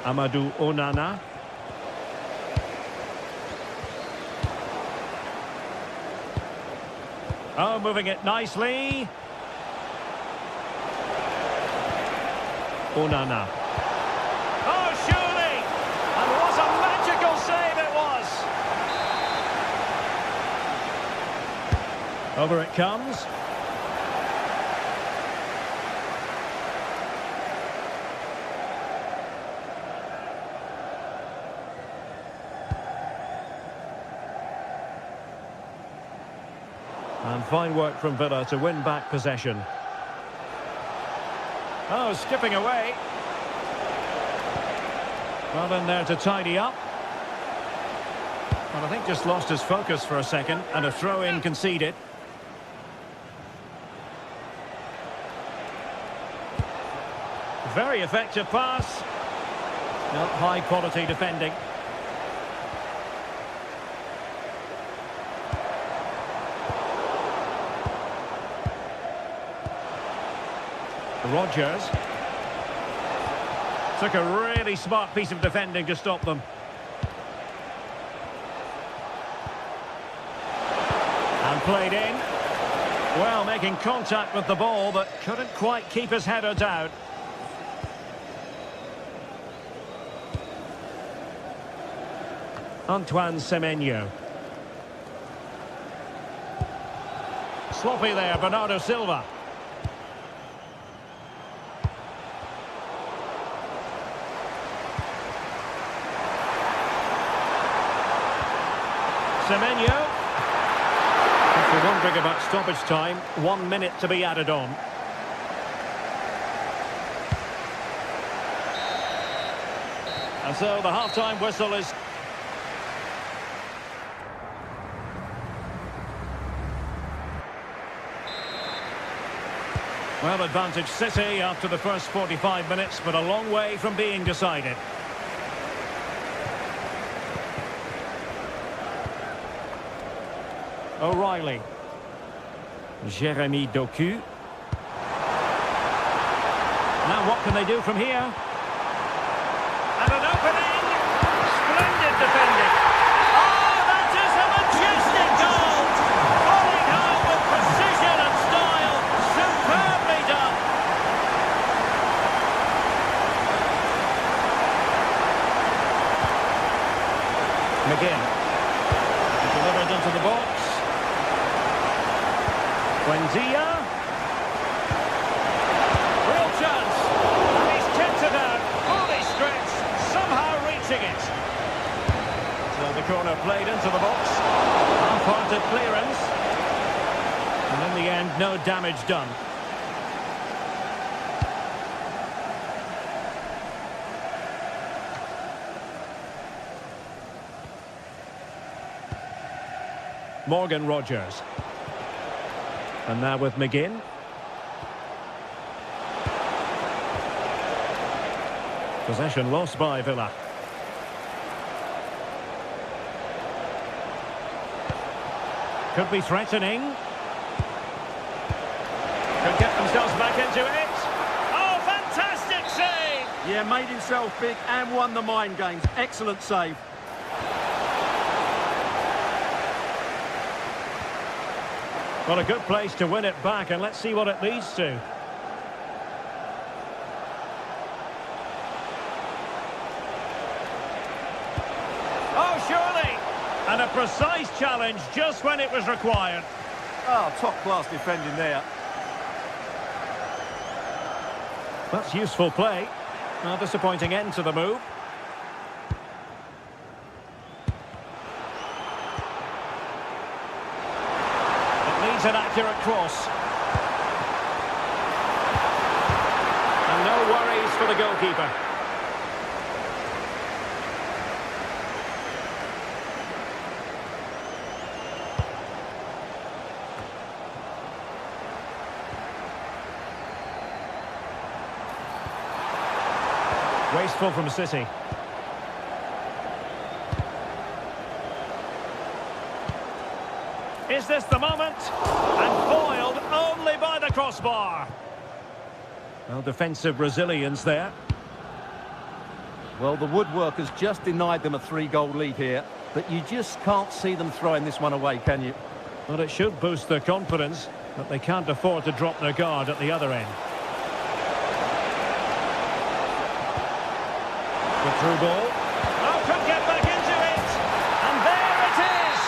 Amadou Onana. Oh, moving it nicely. Onana. Oh, surely! And what a magical save it was! Over it comes. And fine work from Villa to win back possession. Oh, skipping away. Well in there to tidy up. Well, I think just lost his focus for a second, and a throw-in conceded. Very effective pass. Not high-quality defending. Rodgers. Took a really smart piece of defending to stop them. And played in. Well, making contact with the ball, but couldn't quite keep his header down. Antoine Semenyo. Sloppy there, Bernardo Silva. Semenyo. If you're wondering about stoppage time, 1 minute to be added on. And so the half-time whistle is... Well, advantage City after the first 45 minutes, but a long way from being decided. O'Reilly. Jeremy Doku. Now what can they do from here? And an opening! Splendid defending! Oh, that is a majestic goal! Falling home with precision and style! Superbly done! McGinn. Delivered into the box. Buendia. Real chance. And he's kept it out. Fully stretched. Somehow reaching it. So the corner played into the box. Half-hearted clearance. And in the end, no damage done. Morgan Rodgers. And now with McGinn. Possession lost by Villa. Could be threatening. Could get themselves back into it. Oh, fantastic save! Yeah, made himself big and won the mind games. Excellent save. Well, a good place to win it back, and let's see what it leads to. Oh, surely! And a precise challenge just when it was required. Oh, top-class defending there. That's useful play. A disappointing end to the move. An accurate cross. And no worries for the goalkeeper. Wasteful from City. Is this the moment? And foiled only by the crossbar. Well, defensive resilience there. Well, the woodwork has just denied them a 3-goal lead here, but you just can't see them throwing this one away, can you? Well, it should boost their confidence, but they can't afford to drop their guard at the other end. The through ball. Oh, could get back into it. And there it is.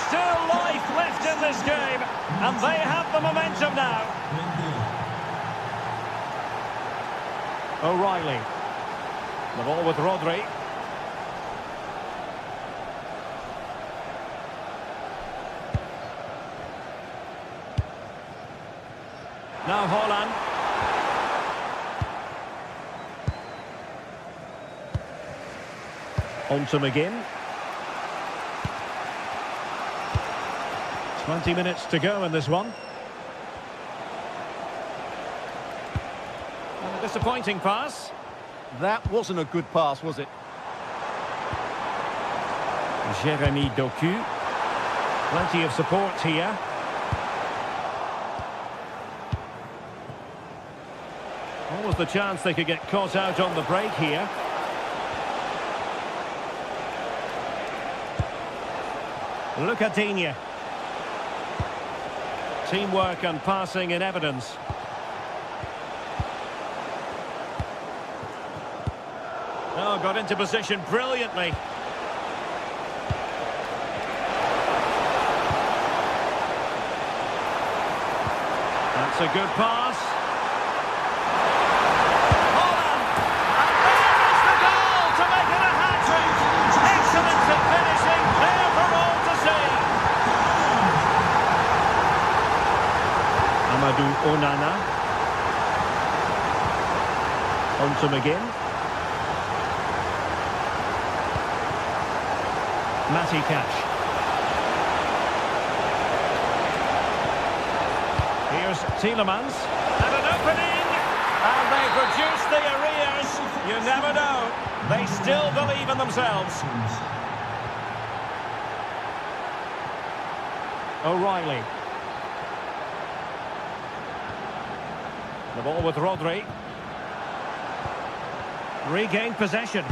Still life left in this game. And they have the momentum now. O'Reilly. The ball with Rodri. Now Haaland. On to McGinn. 20 minutes to go in this one. And a disappointing pass. That wasn't a good pass, was it? Jérémy Doku. Plenty of support here. Almost the chance they could get caught out on the break here. Look at Digne. Teamwork and passing in evidence. Oh, got into position brilliantly. That's a good pass. Holland! And there is the goal to make it a hat-trick! Excellent at finishing, there for all to see! Amadou Onana. On to McGinn. Matty Cash. Here's Tielemans. And an opening! And they produce the arrears. You never know. They still believe in themselves. O'Reilly. The ball with Rodri. Regained possession.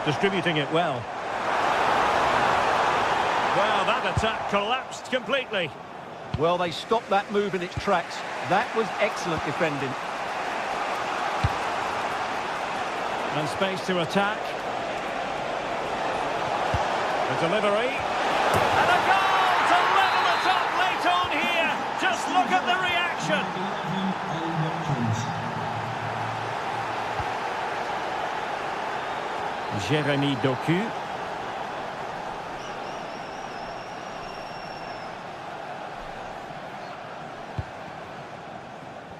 Distributing it well. Well, that attack collapsed completely. Well, they stopped that move in its tracks. That was excellent defending. And space to attack. The delivery. And a goal to level it up late on here. Just look at the reaction. Jérémy Doku.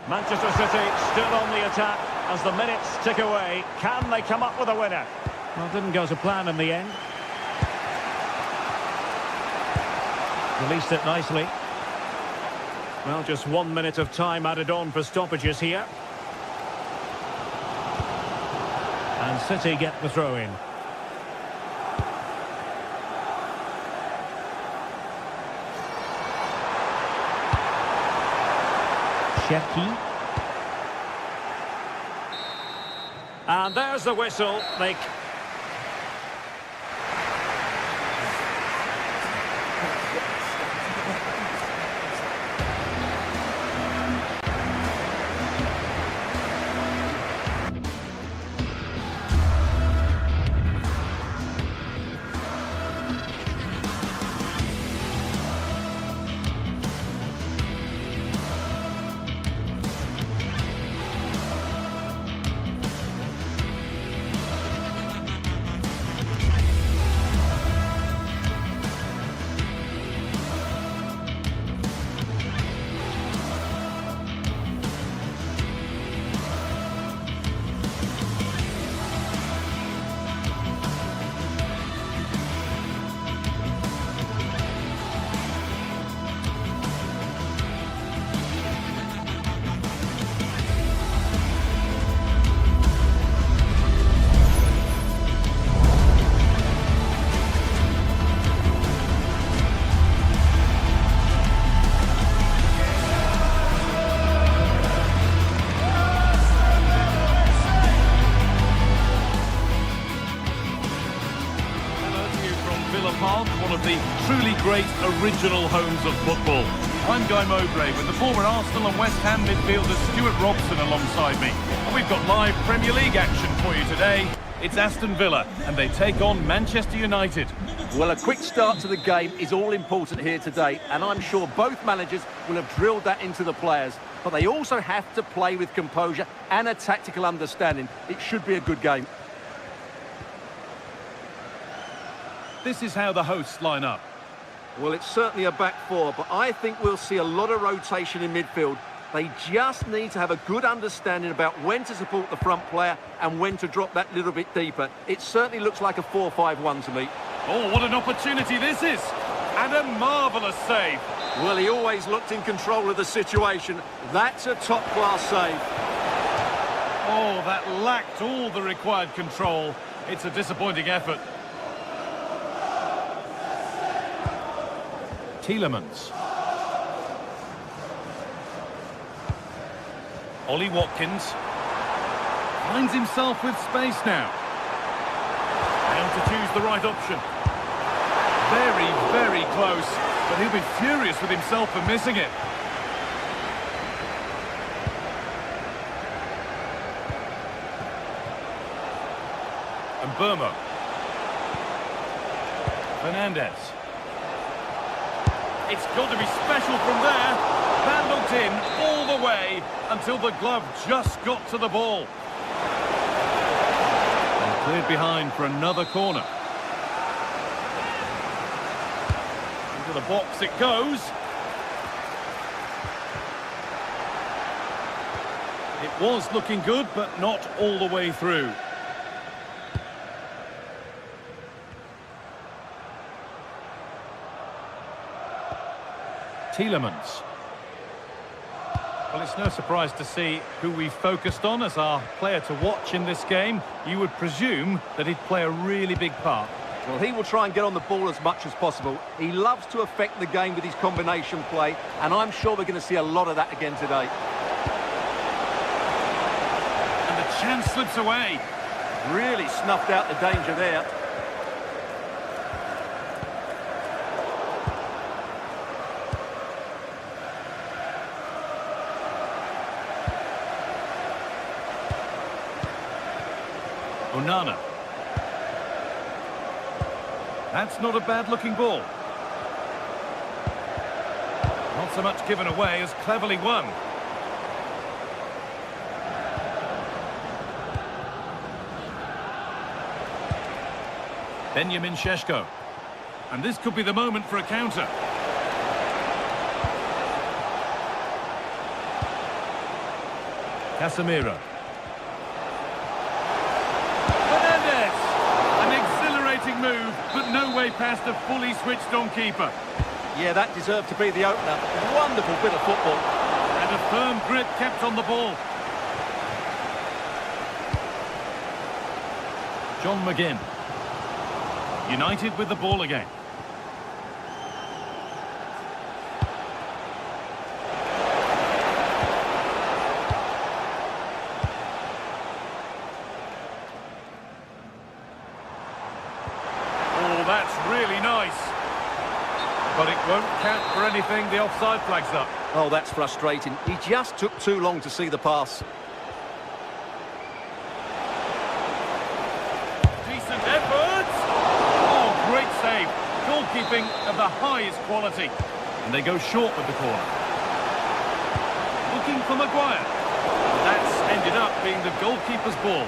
Manchester City still on the attack as the minutes tick away. Can they come up with a winner? Well, didn't go to plan in the end. Released it nicely. Well, just 1 minute of time added on for stoppages here. And City get the throw in. Cherki. And there's the whistle. They... One of the truly great original homes of football. I'm Guy Mowbray with the former Arsenal and West Ham midfielder Stuart Robson alongside me. And we've got live Premier League action for you today. It's Aston Villa and they take on Manchester United. Well, a quick start to the game is all important here today, and I'm sure both managers will have drilled that into the players. But they also have to play with composure and a tactical understanding. It should be a good game. This is how the hosts line up. Well, it's certainly a back four, but I think we'll see a lot of rotation in midfield. They just need to have a good understanding about when to support the front player and when to drop that little bit deeper. It certainly looks like a 4-5-1 to me. Oh, what an opportunity this is. And a marvellous save. Well, he always looked in control of the situation. That's a top-class save. Oh, that lacked all the required control. It's a disappointing effort. Tielemans. Ollie Watkins. Finds himself with space now. And to choose the right option. Very, very close. But he'll be furious with himself for missing it. And Burma. Fernandez. It's got to be special from there. That looked in all the way until the glove just got to the ball. And cleared behind for another corner. Into the box it goes. It was looking good, but not all the way through. Tielemans. Well, it's no surprise to see who we focused on as our player to watch in this game. You would presume that he'd play a really big part. Well, he will try and get on the ball as much as possible. He loves to affect the game with his combination play, and I'm sure we're going to see a lot of that again today. And the chance slips away. Really snuffed out the danger there. Onana. That's not a bad-looking ball. Not so much given away as cleverly won. Benjamin Šeško. And this could be the moment for a counter. Casemiro. Move, but no way past a fully switched on keeper. Yeah, that deserved to be the opener. Wonderful bit of football. And a firm grip kept on the ball. John McGinn. United with the ball again. That's really nice. But it won't count for anything. The offside flag's up. Oh, that's frustrating. He just took too long to see the pass. Decent effort. Oh, great save. Goalkeeping of the highest quality. And they go short with the corner. Looking for Maguire. That's ended up being the goalkeeper's ball.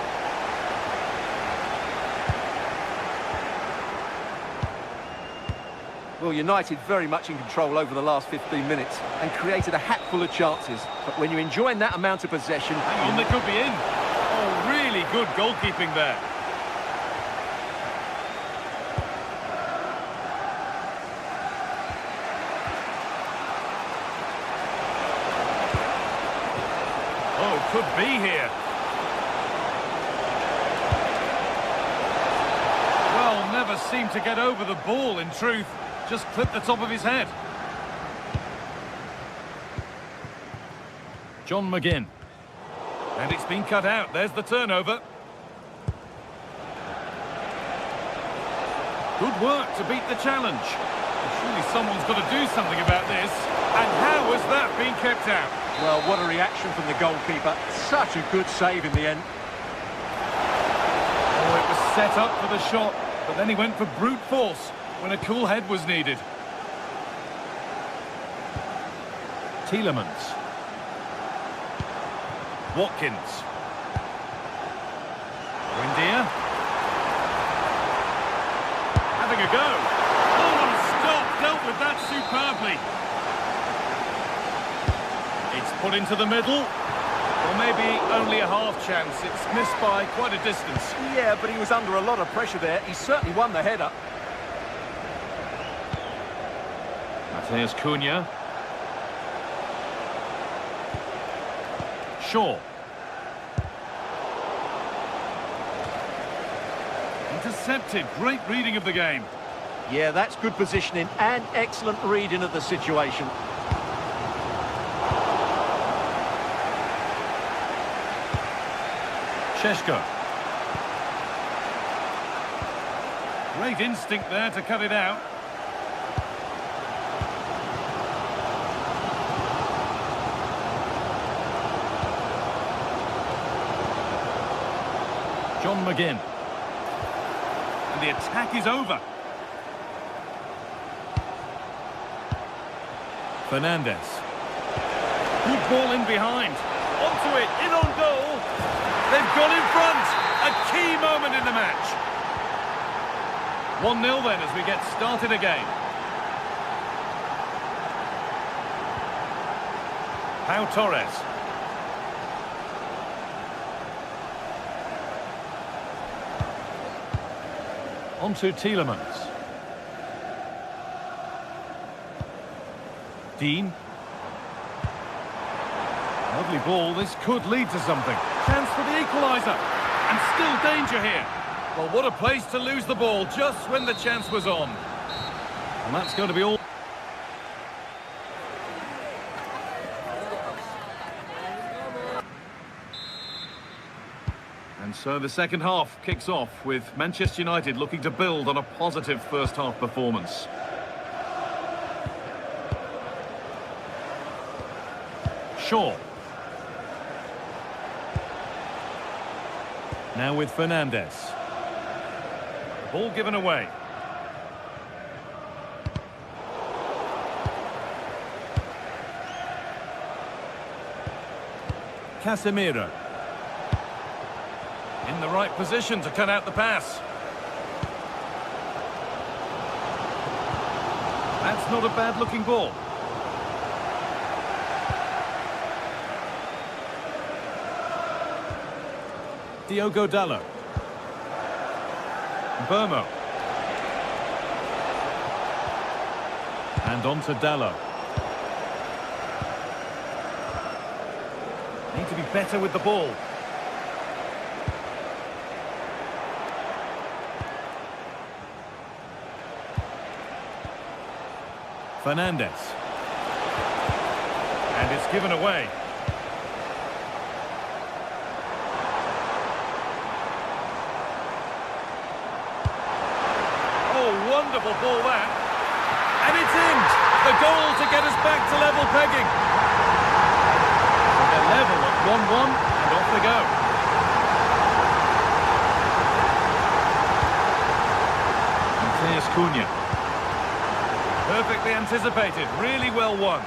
Well, United very much in control over the last 15 minutes and created a hatful of chances. But when you're enjoying that amount of possession... Hang on, they could be in. Oh, really good goalkeeping there. Oh, could be here. Well, never seemed to get over the ball, in truth. Just clipped the top of his head. John McGinn. And it's been cut out. There's the turnover. Good work to beat the challenge. Surely someone's got to do something about this. And how has that been kept out? Well, what a reaction from the goalkeeper. Such a good save in the end. Oh, it was set up for the shot, but then he went for brute force when a cool head was needed. Tielemans. Watkins. Windia. Having a go. Oh, what a stop. Dealt with that superbly. It's Put into the middle. Or maybe only a half chance. It's missed by quite a distance. Yeah, but he was under a lot of pressure there. He certainly won the header. Mateus Cunha. Shaw. Intercepted. Great reading of the game. Yeah, that's good positioning and excellent reading of the situation. Šeško. Great instinct there to cut it out. John McGinn. And the attack is over. Fernandez. Good ball in behind. Onto it, in on goal. They've gone in front. A key moment in the match. 1-0 then as we get started again. Pau Torres. Onto Tielemans. Dean. Lovely ball. This could lead to something. Chance for the equaliser. And still danger here. Well, what a place to lose the ball just when the chance was on. And that's going to be all. And so the second half kicks off with Manchester United looking to build on a positive first half performance. Shaw. Now with Fernandez. Ball given away. Casemiro. In the right position to cut out the pass. That's not a bad-looking ball. Diogo Dalot. Burmo. And on to Dalot. Need to be better with the ball. Fernandez. And it's given away. Wonderful ball that. And it's in. The goal to get us back to level pegging. So they're level at 1-1 and off they go. Mateus Cunha. Perfectly anticipated. Really well won.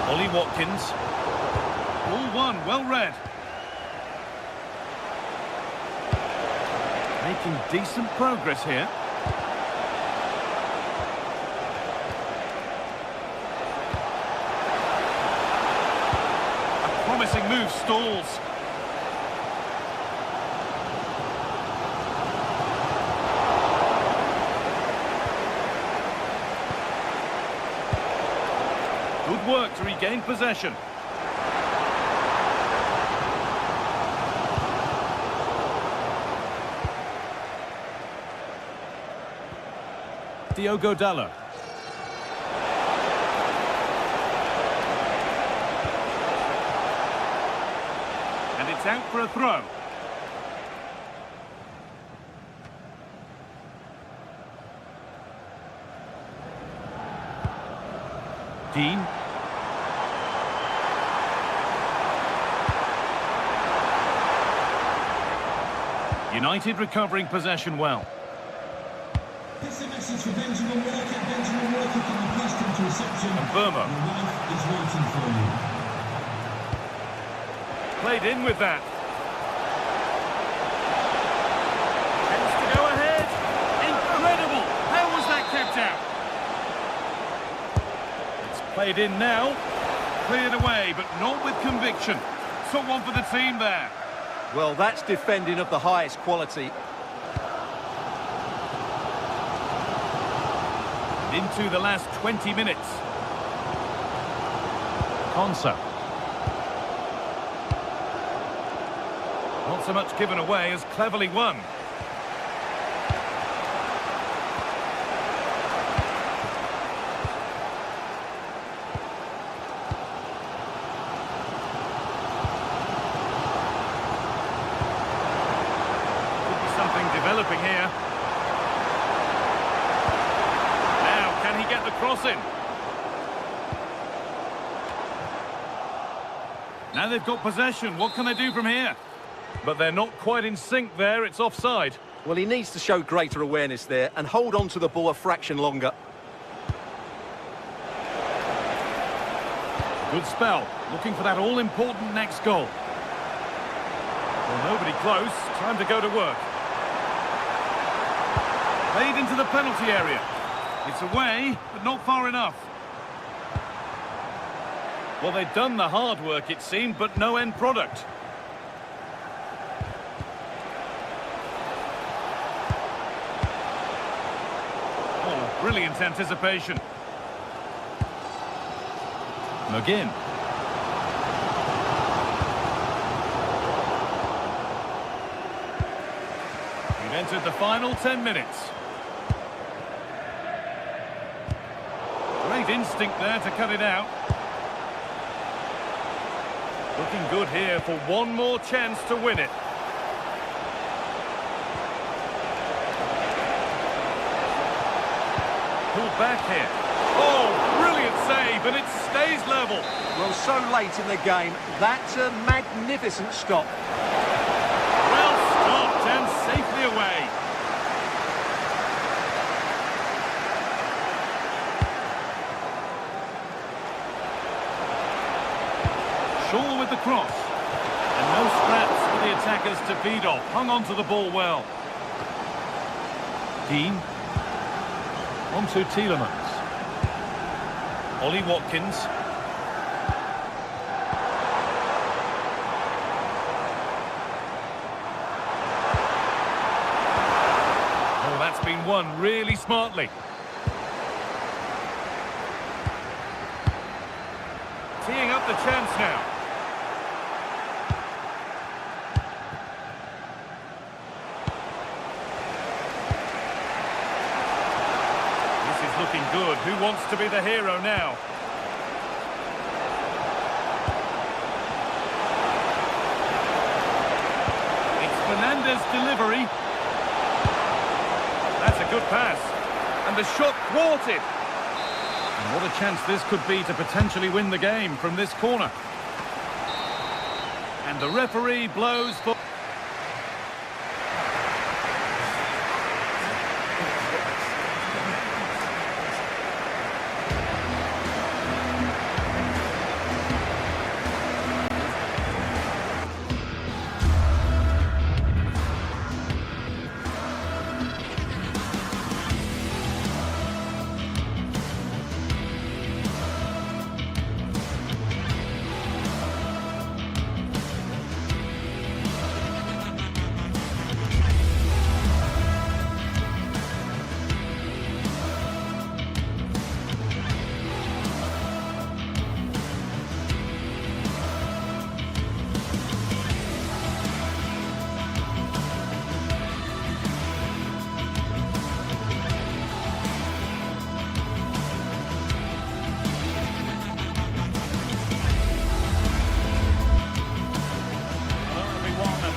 Ollie Watkins. All one, well read. Making decent progress here. A promising move stalls. Good work to regain possession. Diogo Dalot. And it's out for a throw. Dean. United recovering possession well. It's a message for Benjamin Walker. Benjamin Walker, can you please come to reception? And Burma. Your wife is waiting for you. played in with that. Chance to go ahead. Incredible. How was that kept out? It's played in now. Cleared away, but not with conviction. Someone for the team there. Well, that's defending of the highest quality. Into the last 20 minutes. Konsa. Not so much given away as cleverly won. Could be something developing here. Now, can he get the cross in? Now they've got possession. What can they do from here? But they're not quite in sync there. It's offside. Well, he needs to show greater awareness there and hold on to the ball a fraction longer. Good spell. Looking for that all-important next goal. Well, nobody close. Time to go to work. Played into the penalty area. It's away, but not far enough. Well, they've done the hard work, it seemed, but no end product. Oh, brilliant anticipation. McGinn. We've entered the final 10 minutes. Great instinct there to cut it out. Looking good here for one more chance to win it. Pulled back here. Oh, brilliant save, and it stays level. Well, so late in the game, that's a magnificent stop. Well stopped and safely away. Shaw with the cross. And no scraps for the attackers to feed off. Hung on to the ball well. Dean. On to Tielemans. Ollie Watkins. Oh, that's been won really smartly. Teeing up the chance now. Looking good. Who wants to be the hero now? It's Fernandez's delivery. That's a good pass. And the shot thwarted. And what a chance this could be to potentially win the game from this corner. And the referee blows for...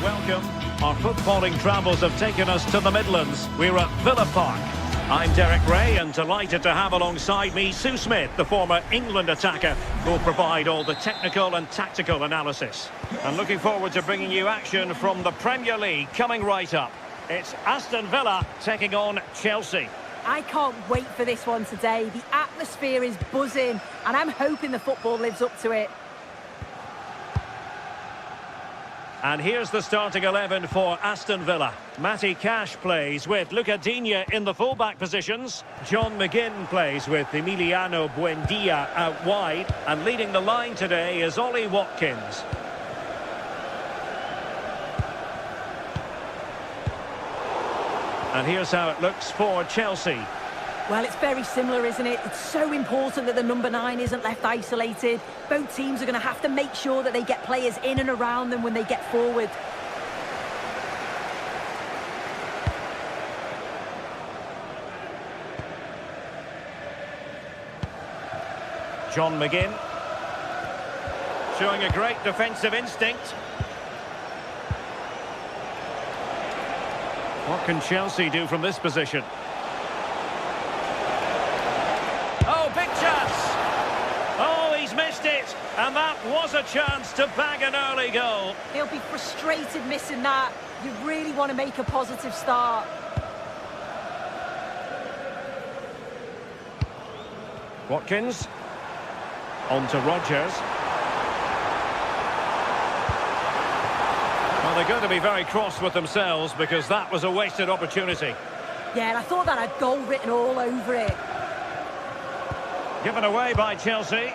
Welcome. Our footballing travels have taken us to the Midlands. We're at Villa Park. I'm Derek Ray and delighted to have alongside me Sue Smith, the former England attacker, who will provide all the technical and tactical analysis. And looking forward to bringing you action from the Premier League coming right up. It's Aston Villa taking on Chelsea. I can't wait for this one today. The atmosphere is buzzing and I'm hoping the football lives up to it. And here's the starting 11 for Aston Villa. Matty Cash plays with Luca Digne in the full-back positions. John McGinn plays with Emiliano Buendia out wide. And leading the line today is Ollie Watkins. And here's how it looks for Chelsea. Well, it's very similar, isn't it? It's so important that the number 9 isn't left isolated. Both teams are going to have to make sure that they get players in and around them when they get forward. John McGinn. Showing a great defensive instinct. What can Chelsea do from this position? Oh, big chance! Oh, he's missed it! And that was a chance to bag an early goal. He'll be frustrated missing that. You really want to make a positive start. Watkins. On to Rodgers. Well, they're going to be very cross with themselves because that was a wasted opportunity. Yeah, and I thought that had goal written all over it. Given away by Chelsea.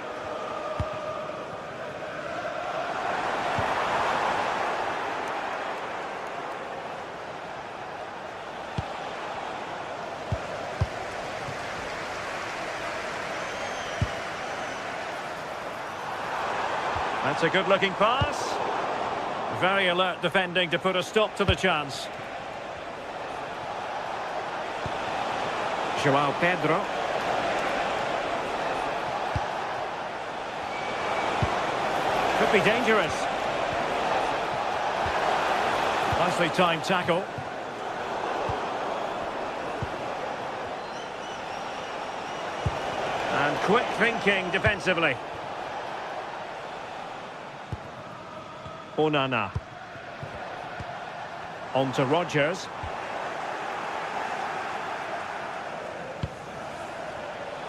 That's a good-looking pass. Very alert defending to put a stop to the chance. João Pedro. Could be dangerous. Nicely timed tackle. And quick thinking defensively. Onana. On to Rodgers.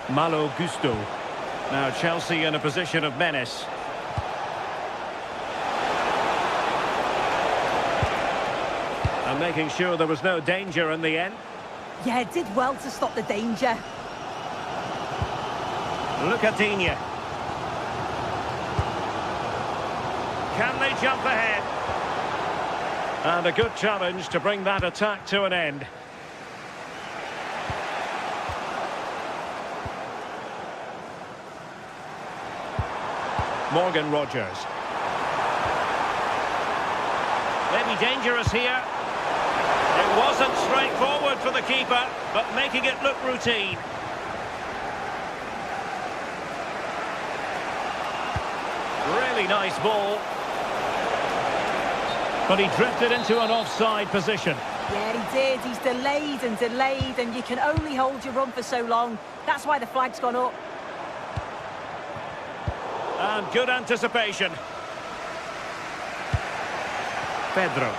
Malo Gusto. Now Chelsea in a position of menace. And making sure there was no danger in the end. Yeah, it did well to stop the danger. Look at Digne. Can they jump ahead? And a good challenge to bring that attack to an end. Morgan Rodgers. Maybe dangerous here. It wasn't straightforward for the keeper, but making it look routine. Really nice ball. But he drifted into an offside position. Yeah, he did. He's delayed, and you can only hold your run for so long. That's why the flag's gone up. And good anticipation. Pedro.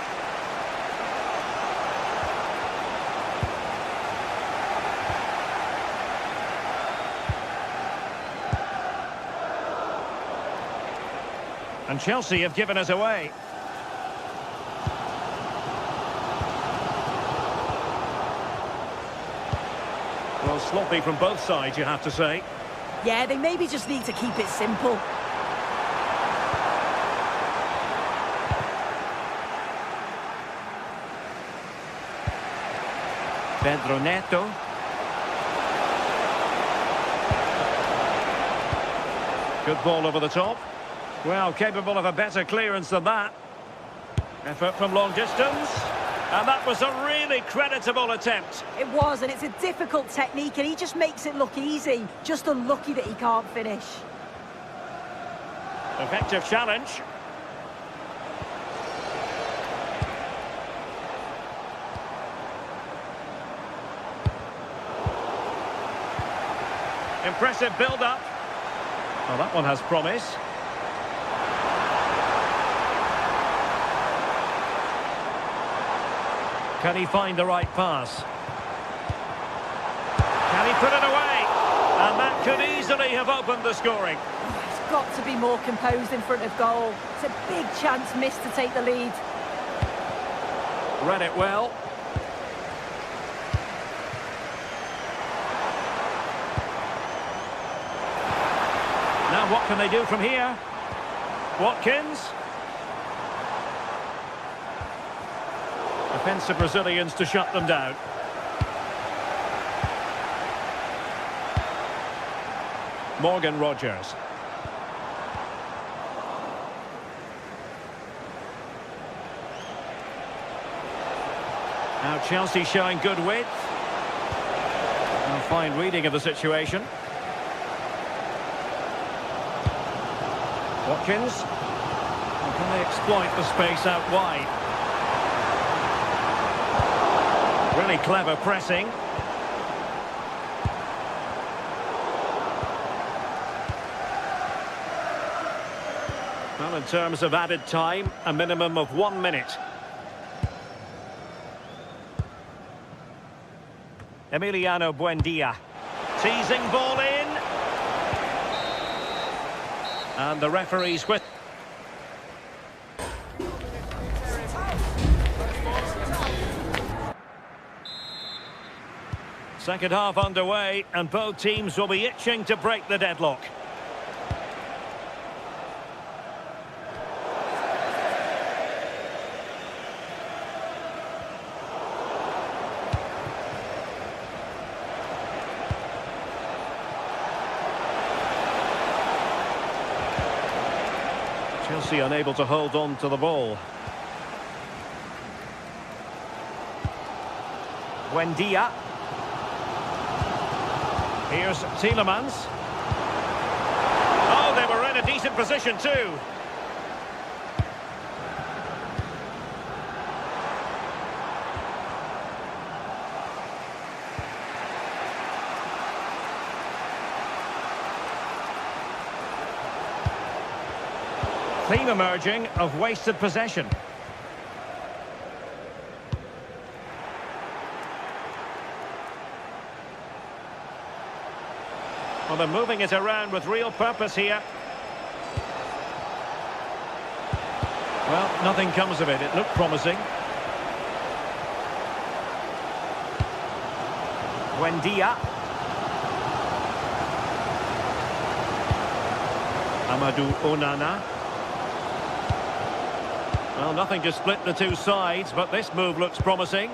And Chelsea have given us away. Well, sloppy from both sides, you have to say. Yeah, they maybe just need to keep it simple. Pedro Neto. Good ball over the top. Well, capable of a better clearance than that. Effort from long distance. And that was a really creditable attempt. It was, and it's a difficult technique, and he just makes it look easy. Just unlucky that he can't finish. Effective challenge. Impressive build-up. Well, that one has promise. Can he find the right pass? Can he put it away? And that could easily have opened the scoring. It's got to be more composed in front of goal. It's a big chance missed to take the lead. Read it well. Now what can they do from here? Watkins. Defensive Brazilians to shut them down. Morgan Rogers. Now Chelsea showing good width. A fine reading of the situation. Watkins. And can they exploit the space out wide? Really clever pressing. Well, in terms of added time, a minimum of 1 minute. Emiliano Buendia. Teasing ball in. And the referee's with. Second half underway, and both teams will be itching to break the deadlock. Chelsea unable to hold on to the ball. Buendia. Here's Tielemans. Oh, they were in a decent position too. Theme emerging of wasted possession. Well, they're moving it around with real purpose here. Well, nothing comes of it. It looked promising. Buendia. Amadou Onana. Well, nothing to split the two sides, but this move looks promising.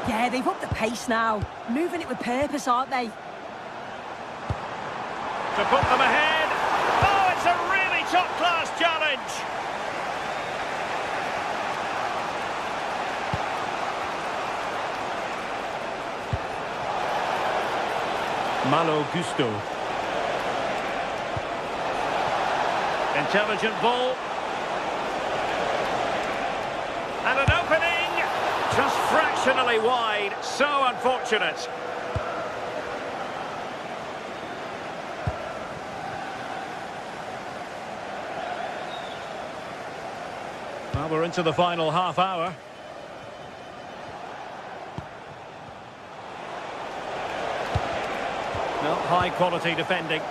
Yeah, they've upped the pace now. Moving it with purpose, aren't they? To put them ahead. Oh, it's a really top-class challenge. Malo Gusto. Intelligent ball. And an opening. Just fractionally wide. So unfortunate. Well, we're into the final half hour. Well, high quality defending.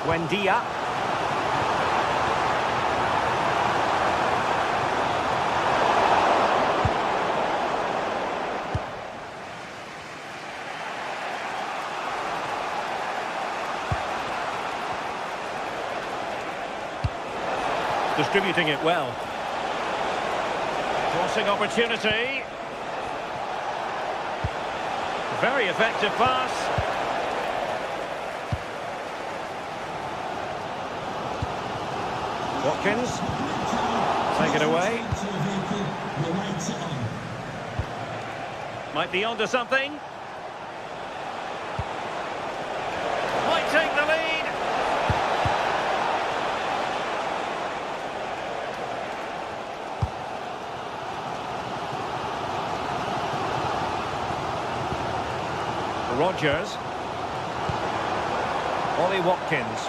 Buendia. Distributing it well. Crossing opportunity. Very effective pass. Watkins. Take it away. Might be onto something. Might take the lead. Rogers. Ollie Watkins.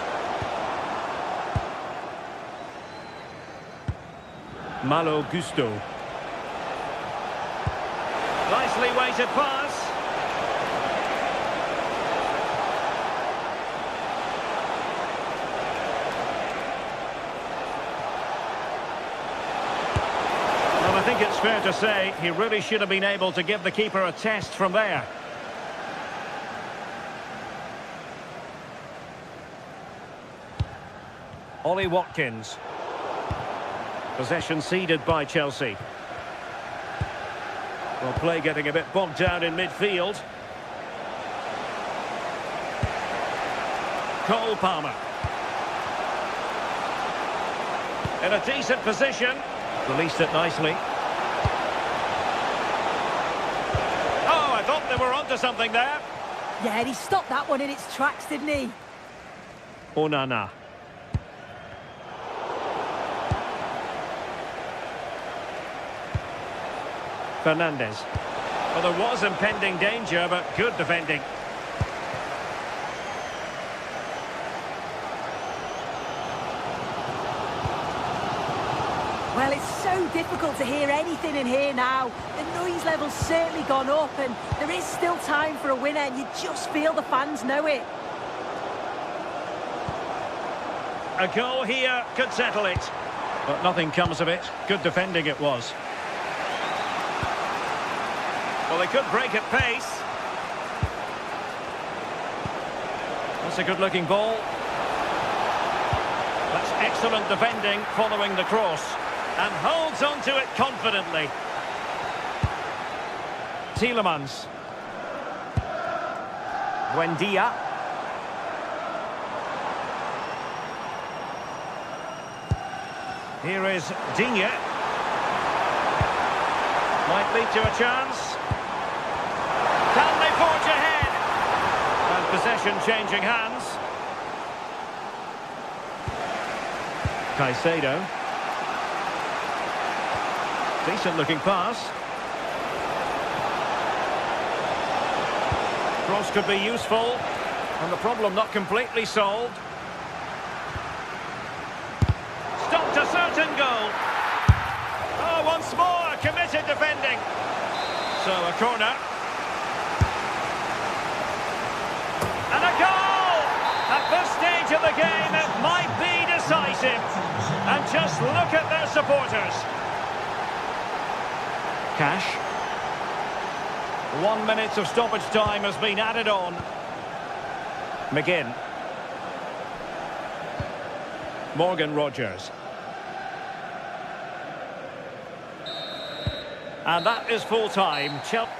Malo Gusto. Nicely weighted pass. think it's fair to say he really should have been able to give the keeper a test from there. Ollie Watkins. Possession ceded by Chelsea. Well, play getting a bit bogged down in midfield. Cole Palmer. In a decent position. Released it nicely. Oh, I thought they were onto something there. Yeah, and he stopped that one in its tracks, didn't he? Onana. Fernandes. Well, there was impending danger, but good defending. Well, it's so difficult to hear anything in here now. The noise level's certainly gone up, and there is still time for a winner, and you just feel the fans know it. A goal here could settle it, but nothing comes of it. Good defending it was. Well, they could break at pace. That's a good-looking ball. That's excellent defending following the cross. And holds on to it confidently. Tielemans. Buendia. Here is Digne. Might lead to a chance. Can they forge ahead? And possession changing hands. Caicedo. Decent looking pass. Cross could be useful. And the problem not completely solved. Stopped a certain goal. Oh, once more, committed defending. So a corner. And a goal! At this stage of the game, it might be decisive. And just look at their supporters. Cash. 1 minute of stoppage time has been added on. McGinn. Morgan Rogers. And that is full time. Chelsea.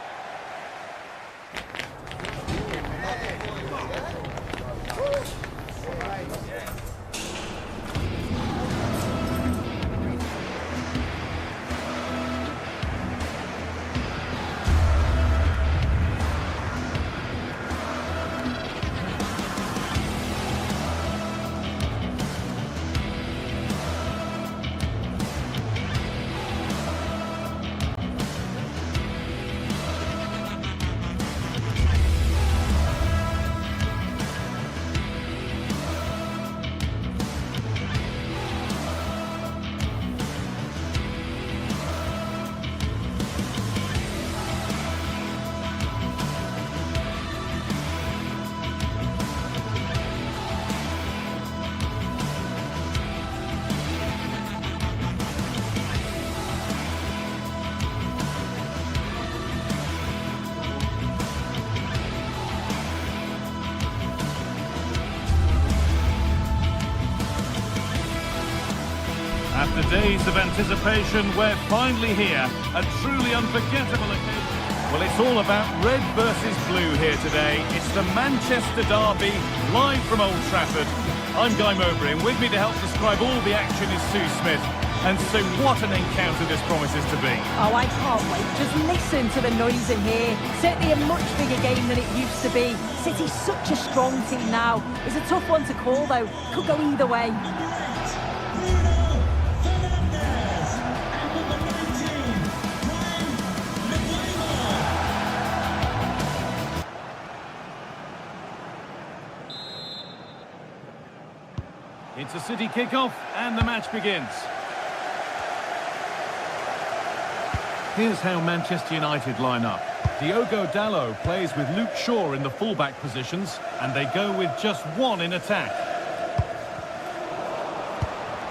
After days of anticipation, we're finally here. A truly unforgettable occasion. Well, it's all about red versus blue here today. It's the Manchester Derby, live from Old Trafford. I'm Guy Mowbray, and with me to help describe all the action is Sue Smith. And Sue, what an encounter this promises to be. Oh, I can't wait. Just listen to the noise in here. Certainly a much bigger game than it used to be. City's such a strong team now. It's a tough one to call, though. Could go either way. It's a City kickoff, and the match begins. Here's how Manchester United line up. Diogo Dalot plays with Luke Shaw in the fullback positions, and they go with just one in attack.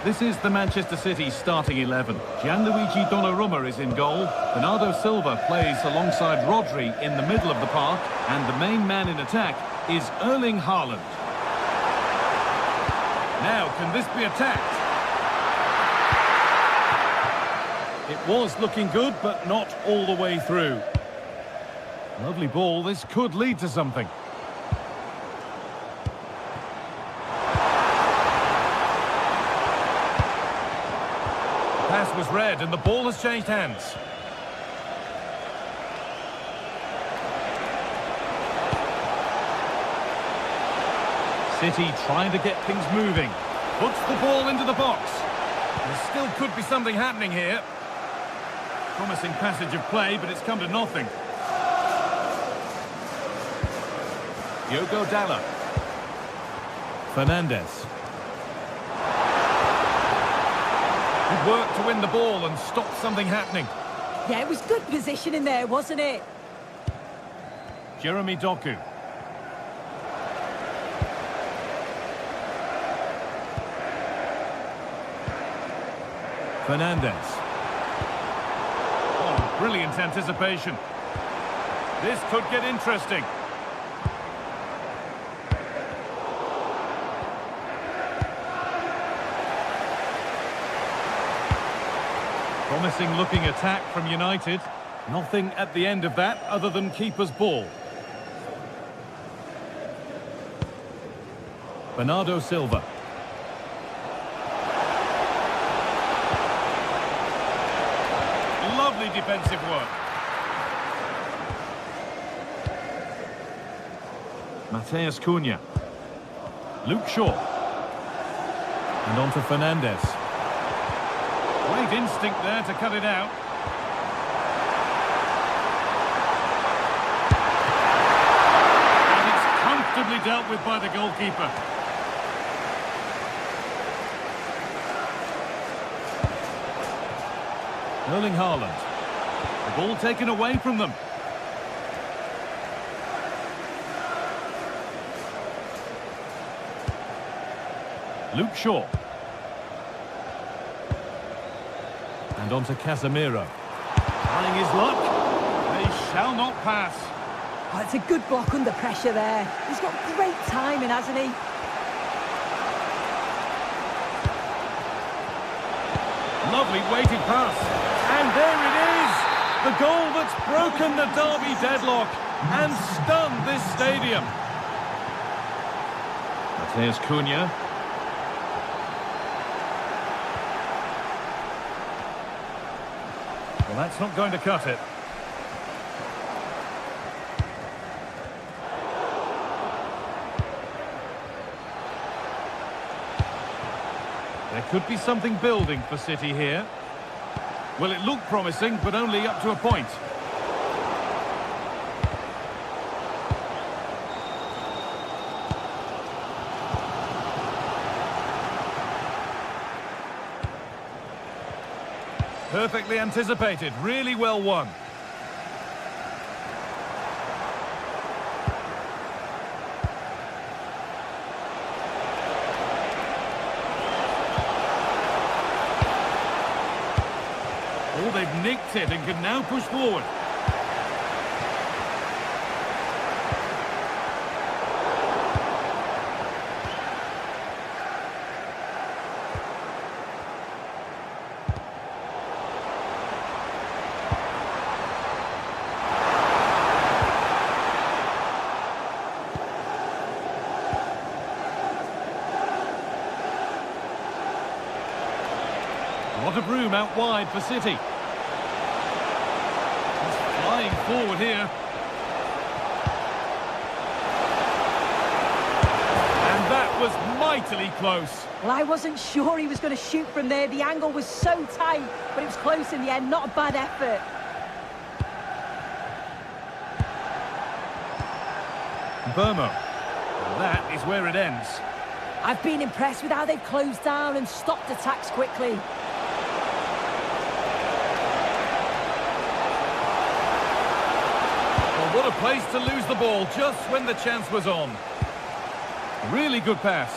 This is the Manchester City starting 11. Gianluigi Donnarumma is in goal. Bernardo Silva plays alongside Rodri in the middle of the park. And the main man in attack is Erling Haaland. Now, can this be attacked? It was looking good, but not all the way through. Lovely ball. This could lead to something. Pass was read and the ball has changed hands. City trying to get things moving. Puts the ball into the box. There still could be something happening here. Promising passage of play, but it's come to nothing. Diogo Dalla. Fernandes. Good work to win the ball and stop something happening. Yeah, it was good positioning there, wasn't it? Jeremy Doku. Fernandes. Oh, brilliant anticipation. This could get interesting. Promising looking attack from United. Nothing at the end of that other than keeper's ball. Bernardo Silva. Lovely defensive work. Matheus Cunha. Luke Shaw. And on to Fernandes. Great instinct there to cut it out. And it's comfortably dealt with by the goalkeeper. Erling Haaland. The ball taken away from them. Luke Shaw. And on to Casemiro. Trying his luck. They shall not pass. Oh, it's a good block under pressure there. He's got great timing, hasn't he? Lovely weighted pass. And there it is! The goal that's broken the derby deadlock and stunned this stadium. Matheus Cunha. Well, that's not going to cut it. There could be something building for City here. Well, it looked promising, but only up to a point. Perfectly anticipated, really well won. Oh, they've nicked it and can now push forward. A lot of room out wide for City. He's flying forward here. And that was mightily close. Well, I wasn't sure he was going to shoot from there. The angle was so tight, but it was close in the end. Not a bad effort. Burmo. And that is where it ends. I've been impressed with how they've closed down and stopped attacks quickly. What a place to lose the ball just when the chance was on. Really good pass.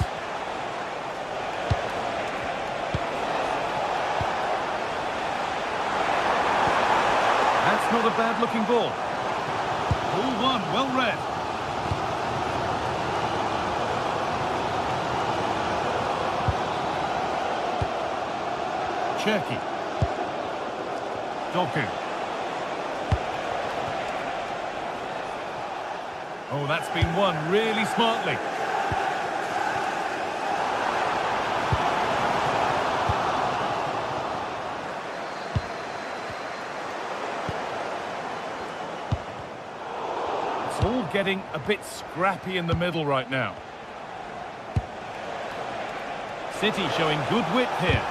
That's not a bad-looking ball. Ball one, well read. Cherky. Doku. Oh, that's been won really smartly. It's all getting a bit scrappy in the middle right now. City showing good width here.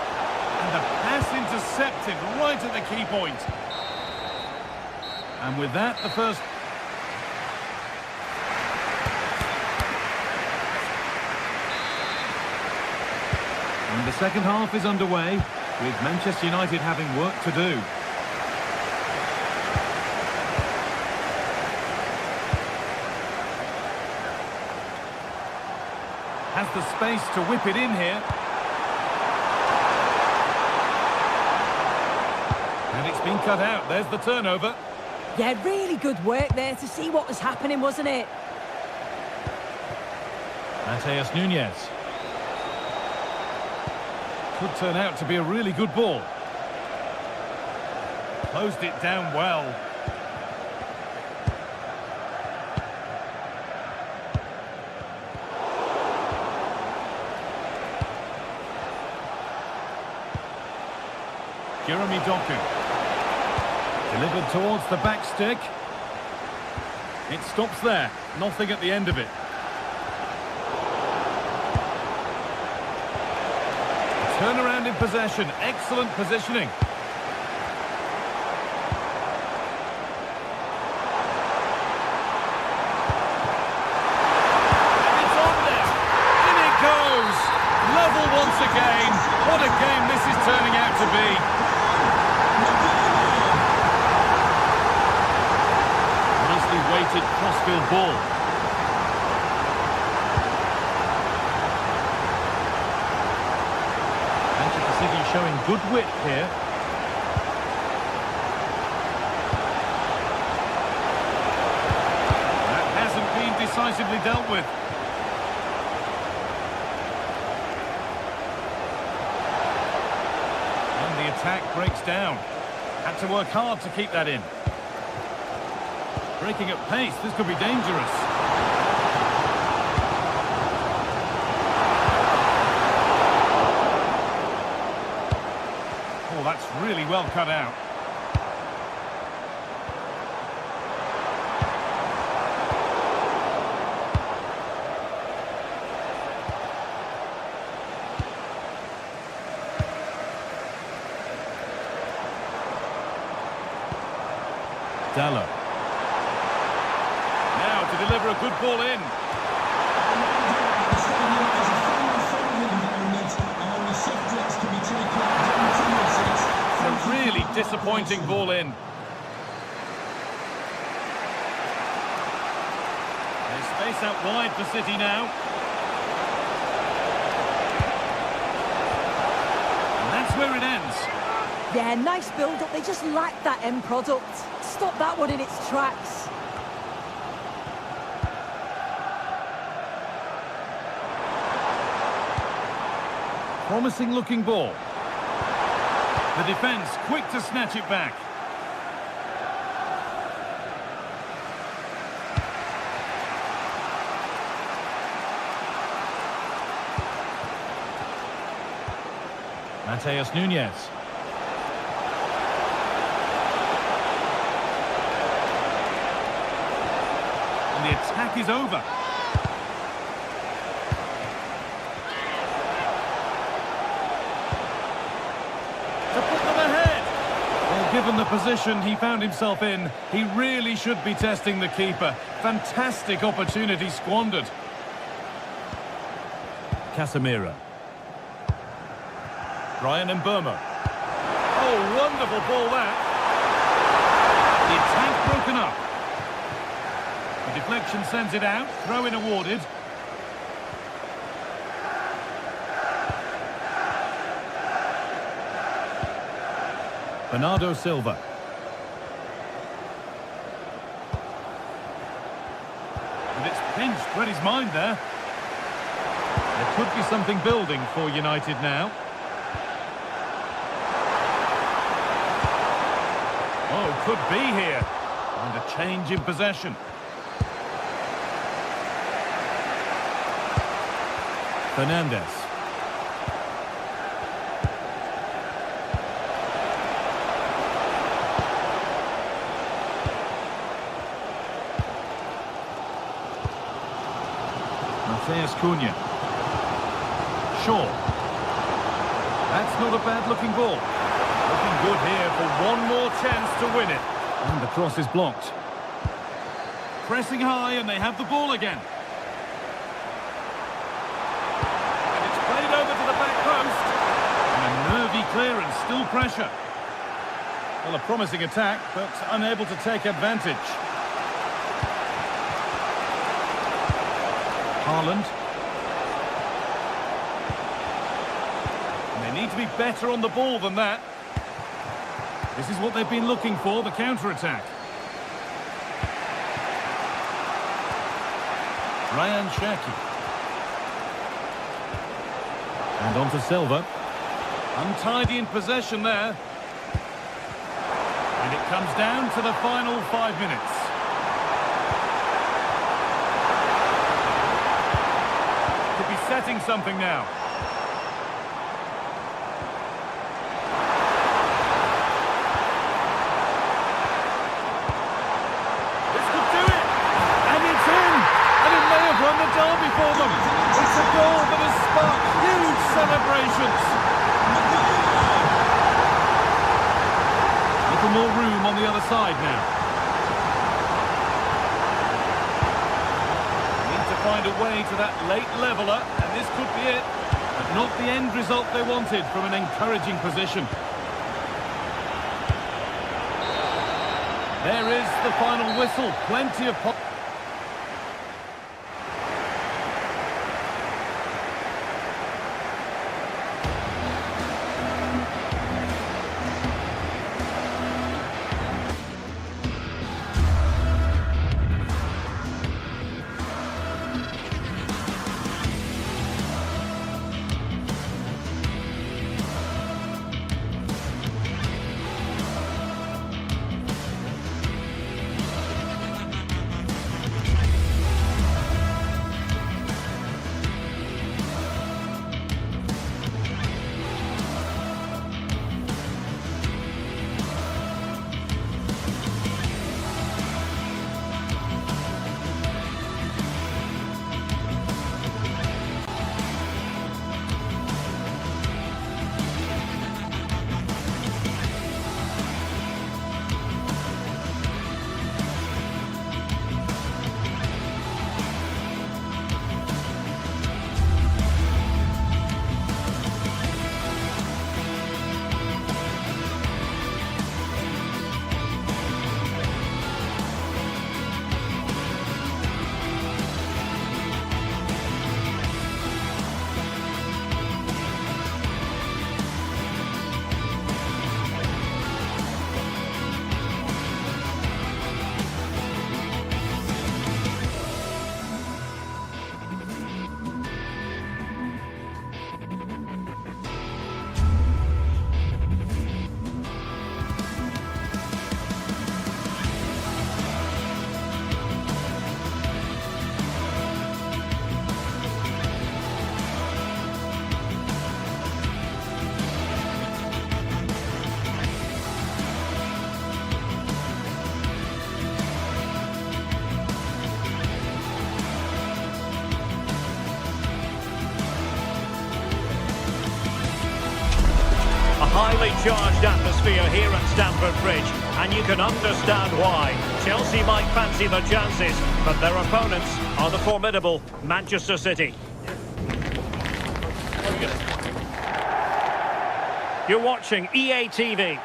And the pass intercepted right at the key point. And with that, the first... And the second half is underway, with Manchester United having work to do. Has the space to whip it in here. And it's been cut out. There's the turnover. Yeah, really good work there to see what was happening, wasn't it? Mateus Nunes. Could turn out to be a really good ball. Closed it down well. Jeremy Doku. Delivered towards the back stick. It stops there. Nothing at the end of it. Turnaround in possession. Excellent positioning. And it's on there. In it goes. Level once again. What a game this is turning out to be. Nicely weighted crossfield ball. Showing good width here. That hasn't been decisively dealt with. And the attack breaks down. Had to work hard to keep that in. Breaking at pace, this could be dangerous. That's really well cut out. Dallo. Now to deliver a good ball in. A really disappointing ball in. There's space out wide for City now. And that's where it ends. Yeah, nice build-up. They just lacked that end product. Stop that one in its tracks. Promising looking ball. The defence quick to snatch it back. Mateus Nunes. And the attack is over. Given the position he found himself in, he really should be testing the keeper. Fantastic opportunity squandered. Casemiro. Brian Mbeumo. Oh, wonderful ball that. The attack broken up. The deflection sends it out. Throw-in awarded. Bernardo Silva. Pinched, read his mind there. There could be something building for United now. Oh, could be here. And a change in possession. Fernandez. Cunha. Shaw. That's not a bad looking ball. Looking good here for one more chance to win it. And the cross is blocked. Pressing high and they have the ball again. And it's played over to the back post. And a nervy clearance, still pressure. Well, a promising attack, but unable to take advantage. Haaland. Need to be better on the ball than that. This is what they've been looking for, the counter-attack. Ryan Shaki. And on to Silva. Untidy in possession there. And it comes down to the final 5 minutes. Could be setting something now. Won the derby for them. It's a goal that has sparked huge celebrations. A little more room on the other side now. Need to find a way to that late leveller, and this could be it. But not the end result they wanted from an encouraging position. There is the final whistle. Plenty of... Highly charged atmosphere here at Stamford Bridge, and you can understand why. Chelsea might fancy the chances, but their opponents are the formidable Manchester City. You're watching EA TV.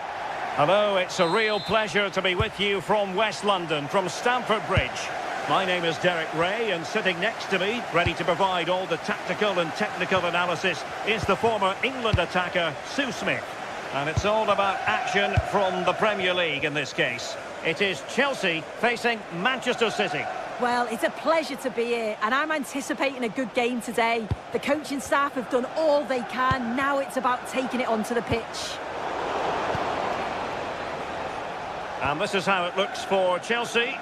Hello, it's a real pleasure to be with you from West London, from Stamford Bridge. My name is Derek Ray, and sitting next to me, ready to provide all the tactical and technical analysis, is the former England attacker, Sue Smith. And it's all about action from the Premier League in this case. It is Chelsea facing Manchester City. Well, it's a pleasure to be here, and I'm anticipating a good game today. The coaching staff have done all they can. Now it's about taking it onto the pitch. And this is how it looks for Chelsea.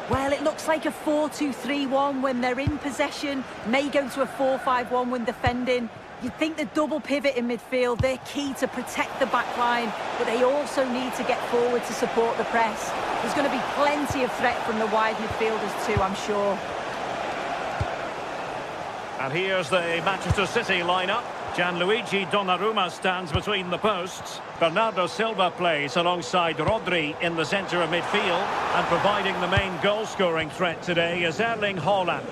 Well, it looks like a 4-2-3-1 when they're in possession. May go to a 4-5-1 when defending. You'd think the double pivot in midfield, they're key to protect the back line, but they also need to get forward to support the press. There's going to be plenty of threat from the wide midfielders too, I'm sure. And here's the Manchester City lineup. Gianluigi Donnarumma stands between the posts. Bernardo Silva plays alongside Rodri in the centre of midfield. And providing the main goal-scoring threat today is Erling Haaland.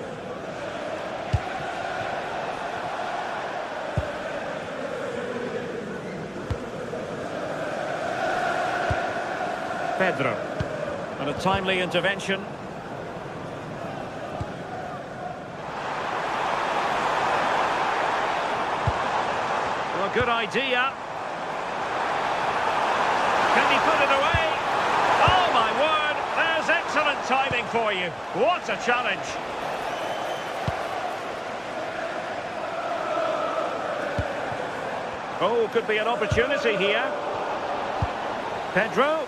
Pedro. And a timely intervention. Well, good idea. Can he put it away? Oh, my word. There's excellent timing for you. What a challenge. Oh, could be an opportunity here. Pedro.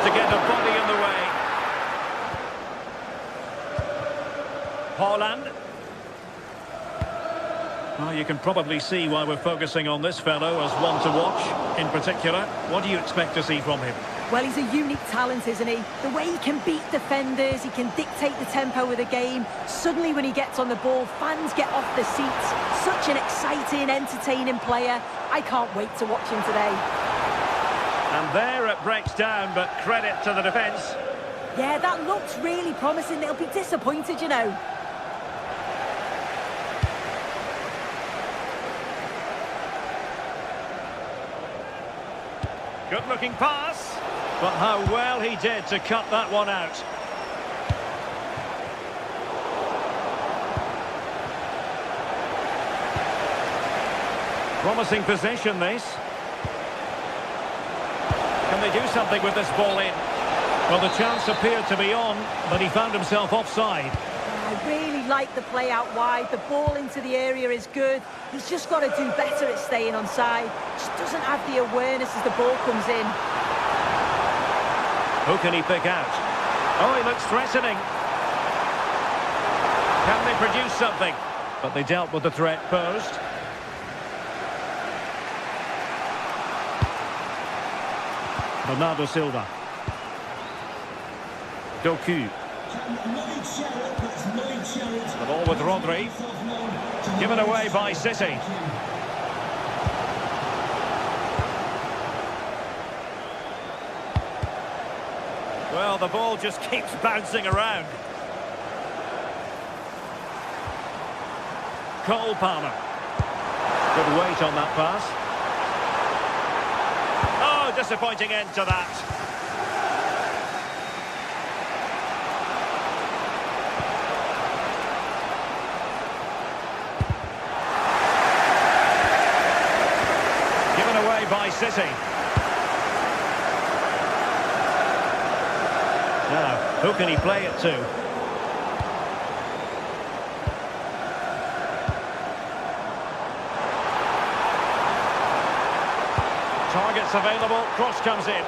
To get a body in the way. Haaland. Well, you can probably see why we're focusing on this fellow as one to watch in particular. What do you expect to see from him? Well, he's a unique talent, isn't he? The way he can beat defenders, he can dictate the tempo of the game. Suddenly when he gets on the ball, fans get off their seats. Such an exciting, entertaining player. I can't wait to watch him today. And there it breaks down, but credit to the defence. Yeah, that looks really promising. They'll be disappointed, you know. Good-looking pass. But how well he did to cut that one out. Promising possession, this. Can they do something with this ball in? Well, the chance appeared to be on, but he found himself offside. I really like the play out wide. The ball into the area is good. He's just got to do better at staying onside. Just doesn't have the awareness as the ball comes in. Who can he pick out? Oh, he looks threatening. Can they produce something? But they dealt with the threat posed. Bernardo Silva. Doku. The ball with Rodri. Given away by City. Well, the ball just keeps bouncing around. Cole Palmer. Good weight on that pass. Disappointing end to that. Given away by City. Now, who can he play it to? Targets available, cross comes in.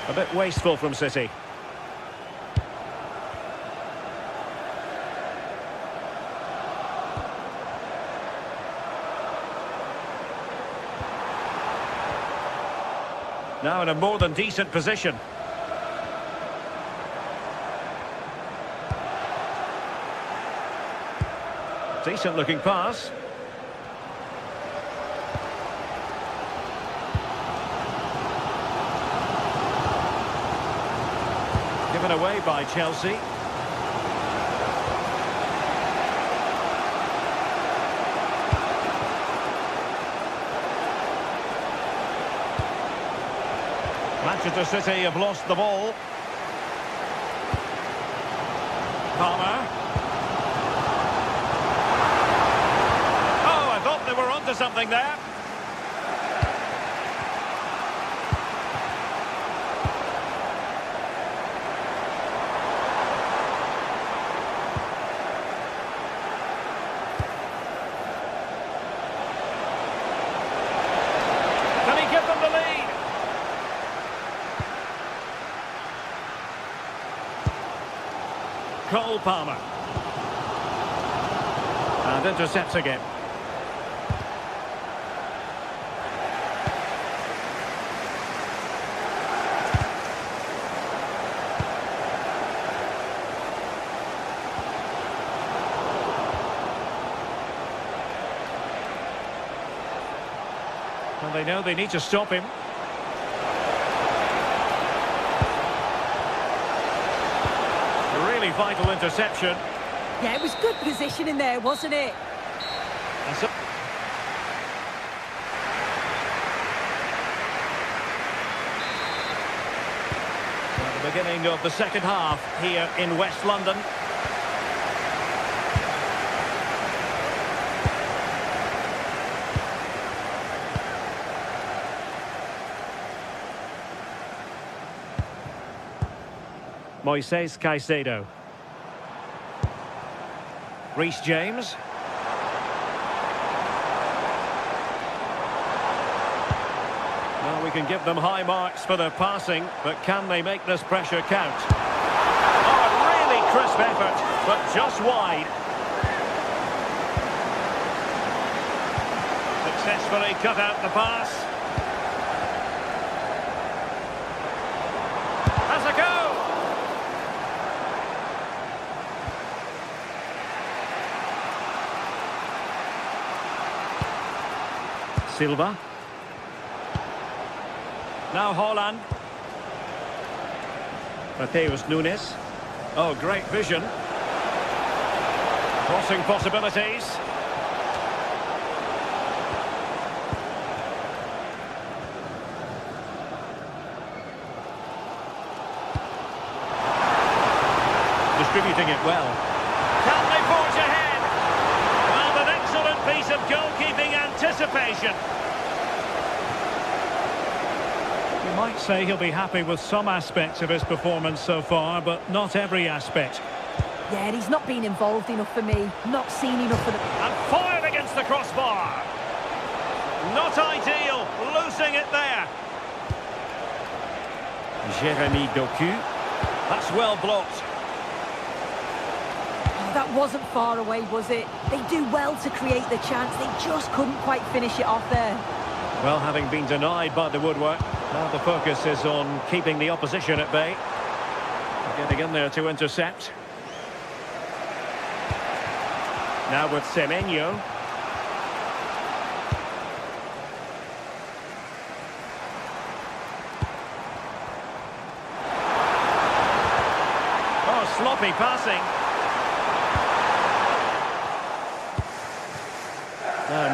A bit wasteful from City. Now in a more than decent position. Decent looking pass. Given away by Chelsea. Manchester City have lost the ball. Palmer. Oh, I thought they were onto something there. Cole Palmer. And intercepts again. And they know they need to stop him. A really vital interception. Yeah, it was good positioning there, wasn't it? And so at the beginning of the second half here in West London. Moises Caicedo. Reece James. Well, we can give them high marks for their passing, but can they make this pressure count? Oh, a really crisp effort, but just wide. Successfully cut out the pass. Has a go! Silva. Now Haaland. Mateus Nunes. Oh, great vision. Crossing possibilities. Distributing it well. Can they forge ahead? Well, an excellent piece of goalkeeping anticipation. You might say he'll be happy with some aspects of his performance so far, but not every aspect. Yeah, he's not been involved enough for me. Not seen enough of the... And fired against the crossbar. Not ideal, losing it there. Jeremy Doku. That's well blocked. That wasn't far away, was it? They do well to create the chance. They just couldn't quite finish it off there. Well, having been denied by the woodwork, now the focus is on keeping the opposition at bay. Getting in there to intercept. Now with Semenyo. Oh, sloppy passing.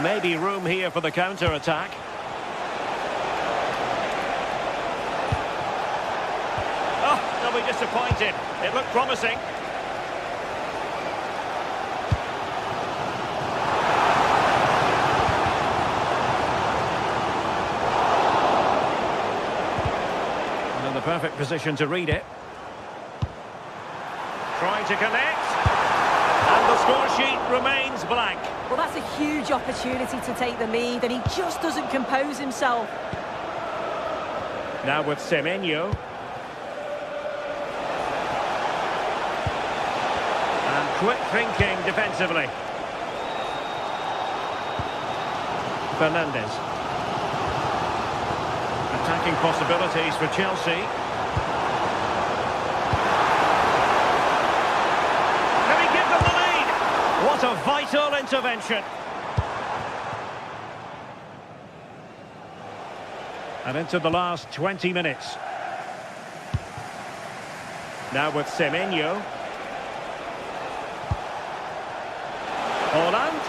Maybe room here for the counter-attack. Oh, they'll be disappointed. It looked promising. And in the perfect position to read it. Trying to connect. And the score sheet remains blank. Well, that's a huge opportunity to take the lead, and he just doesn't compose himself. Now with Semenyo. And quick thinking defensively. Fernandes. Attacking possibilities for Chelsea. What a vital intervention. And into the last 20 minutes. Now with Semenyo. Haaland.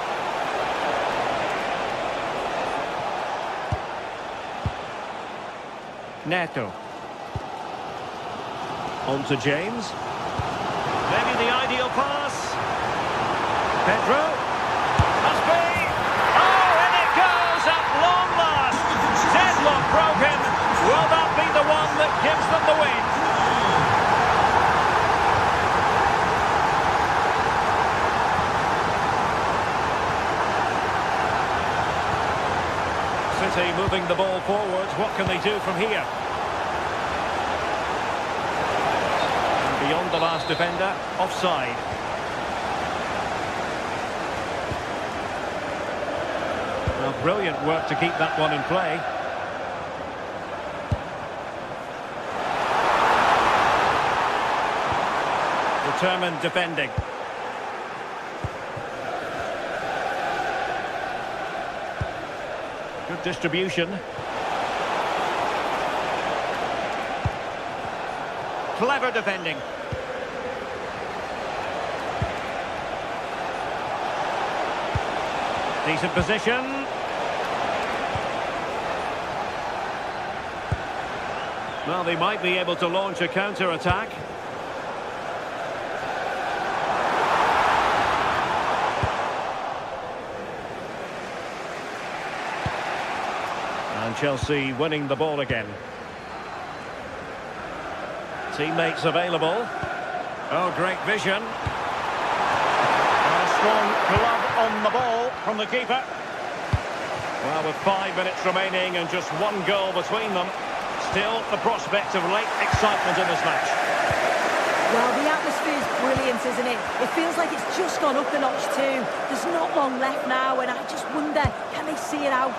Neto. On to James. Maybe the ideal pass. Pedro. Must be. Oh, and it goes at long last. Deadlock broken. Will that be the one that gives them the win? City moving the ball forward. What can they do from here? And beyond the last defender. Offside. Well, brilliant work to keep that one in play. Determined defending. Good distribution. Clever defending. Decent position. Well, they might be able to launch a counter-attack. And Chelsea winning the ball again. Teammates available. Oh, great vision. And a strong glove on the ball from the keeper. Well, with 5 minutes remaining and just one goal between them, still the prospect of late excitement in this match. Well, the atmosphere's brilliant, isn't it? It feels like it's just gone up a notch too. There's not long left now, and I just wonder, can they see it out?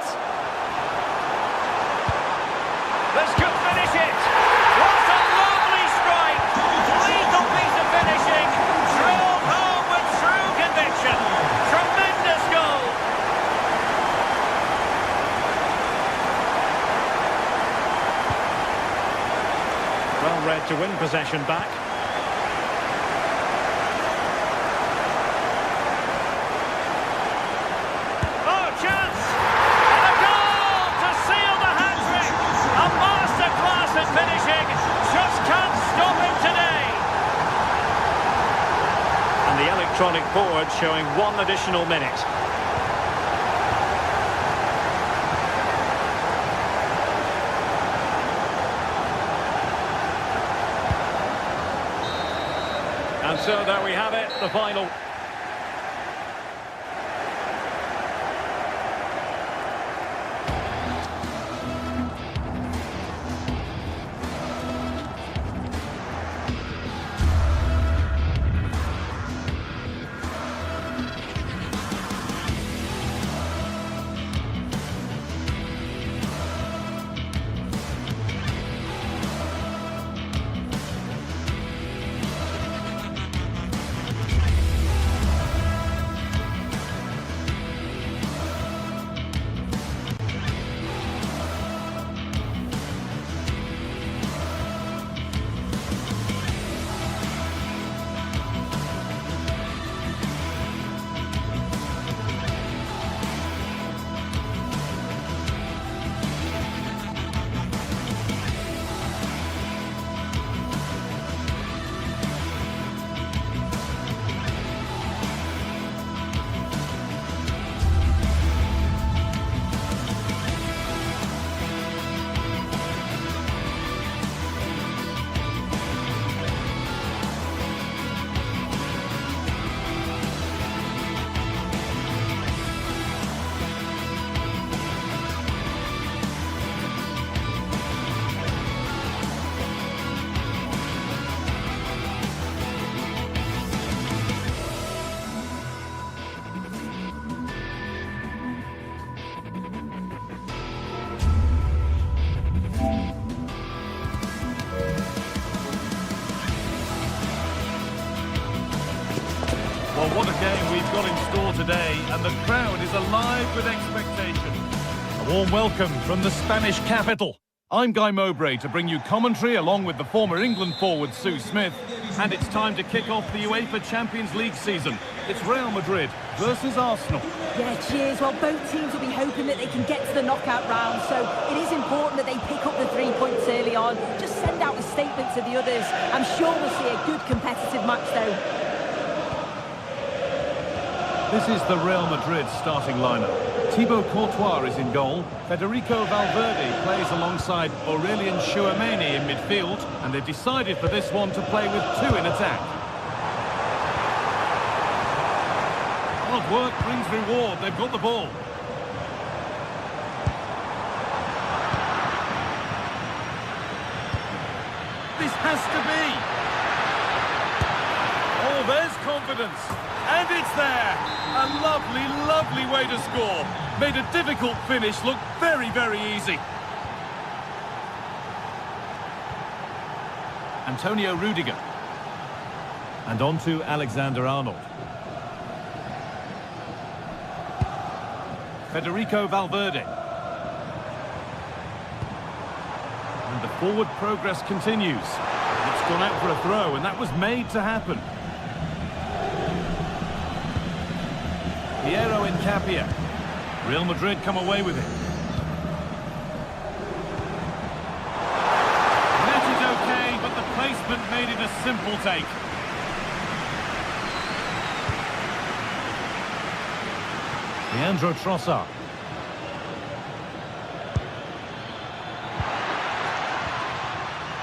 This could finish it! What a lovely strike! Lethal piece of finishing! Drilled home with true conviction! Tremendous goal! Well read to win possession back. Oh, chance! And a goal to seal the hat-trick! A masterclass at finishing! Just can't stop him today! And the electronic board showing 1 additional minute. And so there we have it, the final. Well, what a game we've got in store today, and the crowd is alive with expectation. A warm welcome from the Spanish capital. I'm Guy Mowbray to bring you commentary along with the former England forward Sue Smith. And it's time to kick off the UEFA Champions League season. It's Real Madrid versus Arsenal. Yeah, cheers. Well, both teams will be hoping that they can get to the knockout round, so it is important that they pick up the 3 points early on. Just send out a statement to the others. I'm sure we'll see a good competitive match, though. This is the Real Madrid starting lineup. Thibaut Courtois is in goal. Federico Valverde plays alongside Aurelien Tchouameni in midfield. And they've decided for this one to play with 2 in attack. Hard work brings reward. They've got the ball. This has to be. Well, there's confidence. And it's there. A lovely, lovely way to score. Made a difficult finish look very, very easy. Antonio Rudiger. And on to Alexander-Arnold. Federico Valverde. And the forward progress continues. It's gone out for a throw, and that was made to happen. Piero Incapia. Real Madrid come away with it. Net is okay, but the placement made it a simple take. Leandro Trossard.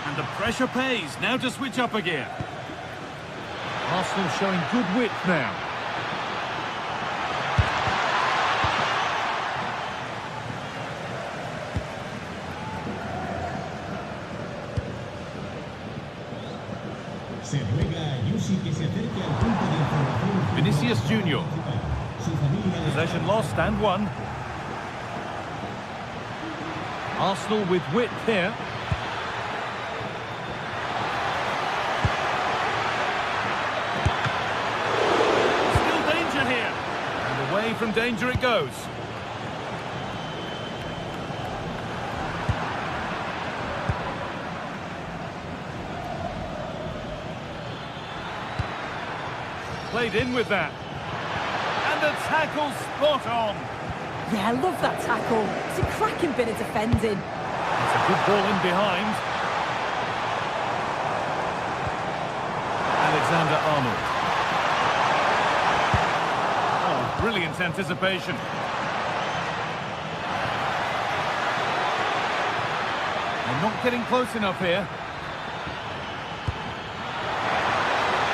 And the pressure pays. Now to switch up again. Arsenal showing good width now. Vinicius Junior. Possession lost and won. Arsenal with width here. Still danger here. And away from danger it goes. Played in with that. And the tackle spot on. Yeah, I love that tackle. It's a cracking bit of defending. It's a good ball in behind. Alexander-Arnold. Oh, brilliant anticipation. They're not getting close enough here.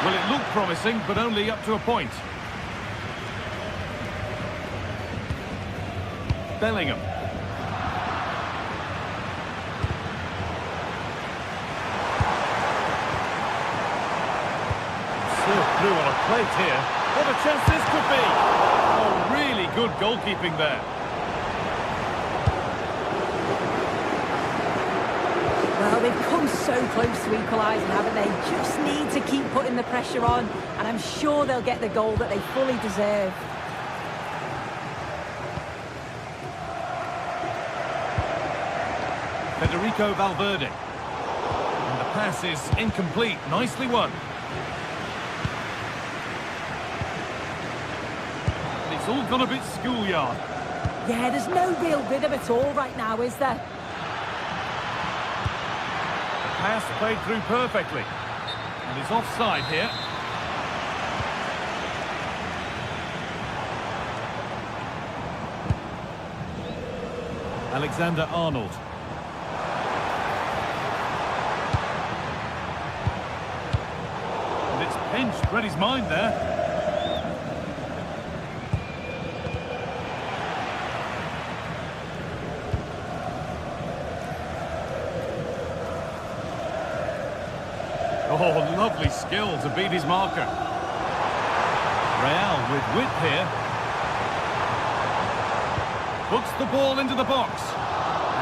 Well, it looked promising, but only up to a point. Bellingham. Served through on a plate here. What a chance this could be. Oh, really good goalkeeping there. Well, they've come so close to equalising, haven't they? Just need to keep putting the pressure on, and I'm sure they'll get the goal that they fully deserve. Federico Valverde. And the pass is incomplete. Nicely won. And it's all gone a bit schoolyard. Yeah, there's no real rhythm at all right now, is there? Pass played through perfectly. And it's offside here. Alexander-Arnold. And it's pinched, read his mind there. Oh, lovely skill to beat his marker. Real with width here. Puts the ball into the box.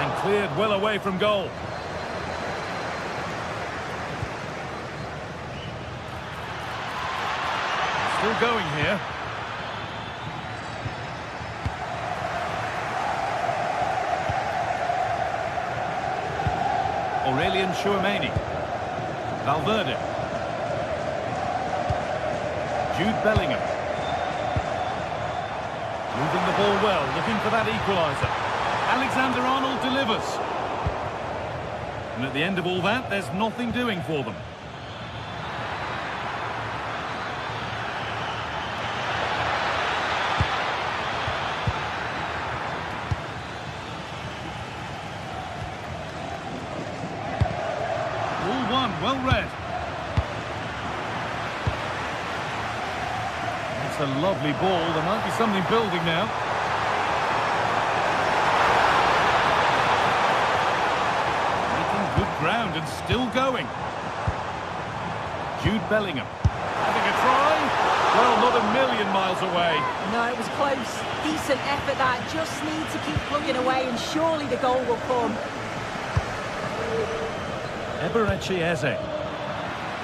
And cleared well away from goal. Still going here. Aurelian Tchouameni. Valverde. Jude Bellingham. Moving the ball well, looking for that equaliser. Alexander-Arnold delivers. And at the end of all that, there's nothing doing for them. All one, well read. It's a lovely ball. There might be something building now. Making good ground and still going. Jude Bellingham. Having a try. Well, not a million miles away. No, it was close. Decent effort that. Just need to keep plugging away and surely the goal will come. Eberechi Eze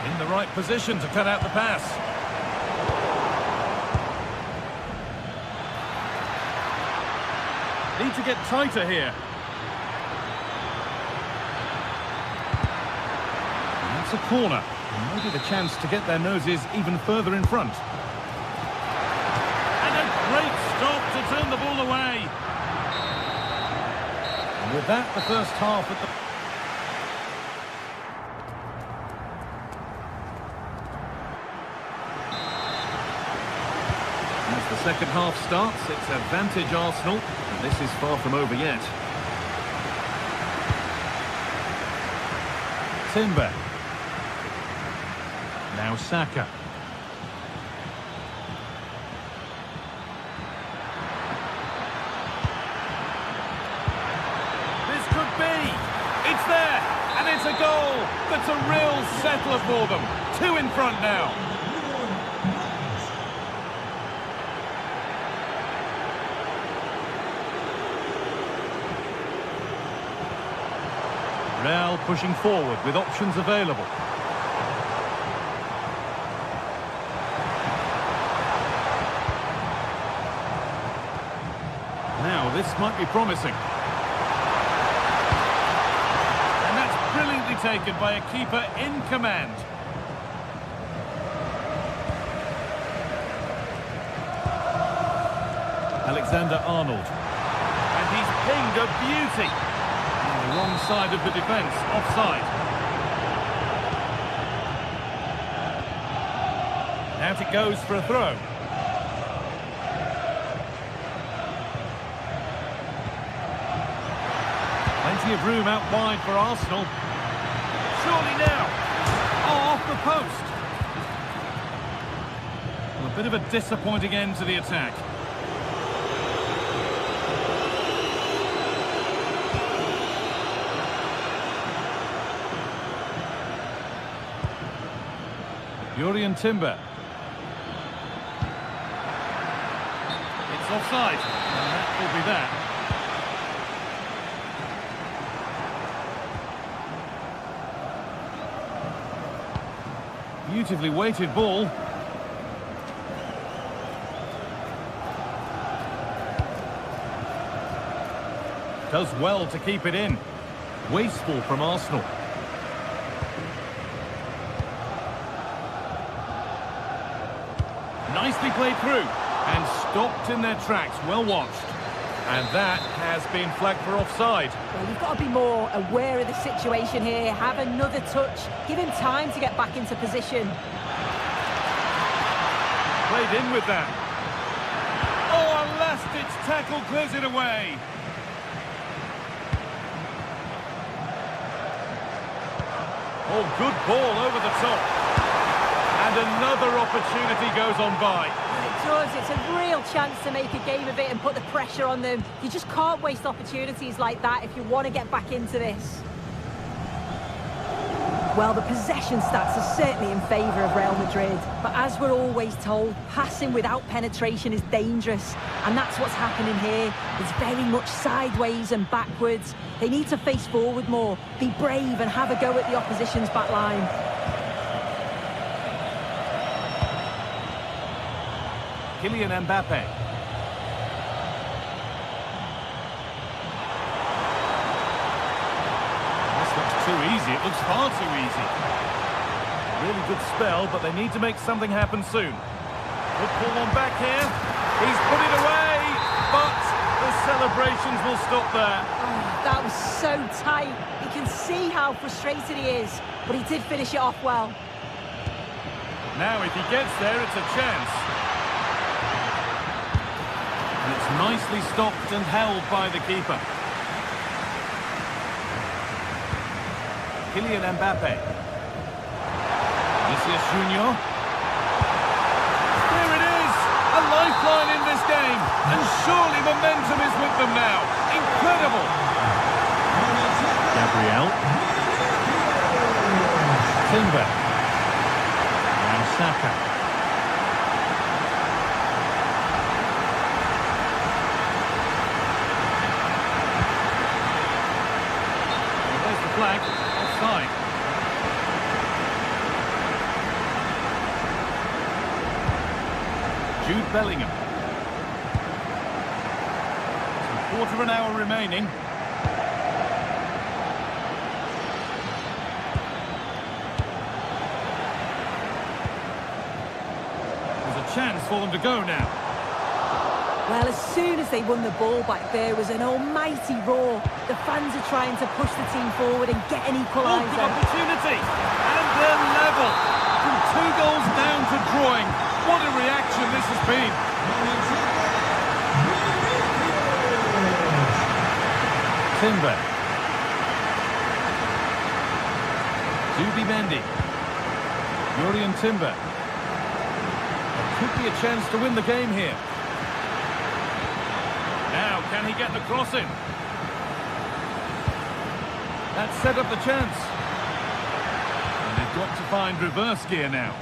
in the right position to cut out the pass. Need to get tighter here. And that's a corner. And maybe the chance to get their noses even further in front. And a great stop to turn the ball away. And with that, the first half at the... As the second half starts, it's advantage Arsenal, and this is far from over yet. Timber. Now Saka. This could be. It's there, and it's a goal. That's a real settler for them. 2 in front now. Real pushing forward with options available. Now this might be promising. And that's brilliantly taken by a keeper in command. Alexander-Arnold. And he's pinged a beauty. The wrong side of the defence, offside. Out it goes for a throw. Plenty of room out wide for Arsenal. Surely now. Oh, off the post. Well, a bit of a disappointing end to the attack. Jurrien Timber. It's offside. And that will be that. Beautifully weighted ball. Does well to keep it in. Wasteful from Arsenal. Nicely played through and stopped in their tracks. Well watched. And that has been flagged for offside. Well, you've got to be more aware of the situation here. Have another touch. Give him time to get back into position. Played in with that. Oh, a last-ditch tackle clears it away. Oh, good ball over the top. And another opportunity goes on by. It does. It's a real chance to make a game of it and put the pressure on them. You just can't waste opportunities like that if you want to get back into this. Well, the possession stats are certainly in favour of Real Madrid. But as we're always told, passing without penetration is dangerous. And that's what's happening here. It's very much sideways and backwards. They need to face forward more, be brave and have a go at the opposition's back line. Kylian Mbappe. This looks too easy. It looks far too easy. Really good spell, but they need to make something happen soon. Good pull on back here. He's put it away, but the celebrations will stop there. Oh, that was so tight. You can see how frustrated he is, but he did finish it off well. Now, if he gets there, it's a chance. And it's nicely stopped and held by the keeper. Kylian Mbappe. Vinicius Junior. There it is! A lifeline in this game. And surely momentum is with them now. Incredible! Gabriel. Timber. Now Saka. flag. Offside. Jude Bellingham. Quarter of an hour remaining. There's a chance for them to go now. Well, as soon as they won the ball back, there was an almighty roar. The fans are trying to push the team forward and get an equaliser. Good opportunity. And they're level. From 2 goals down to drawing. What a reaction this has been. Timber. Zubimendi. Jurrien Timber. There could be a chance to win the game here. Now, can he get the cross in? That set up the chance. And they've got to find reverse gear now.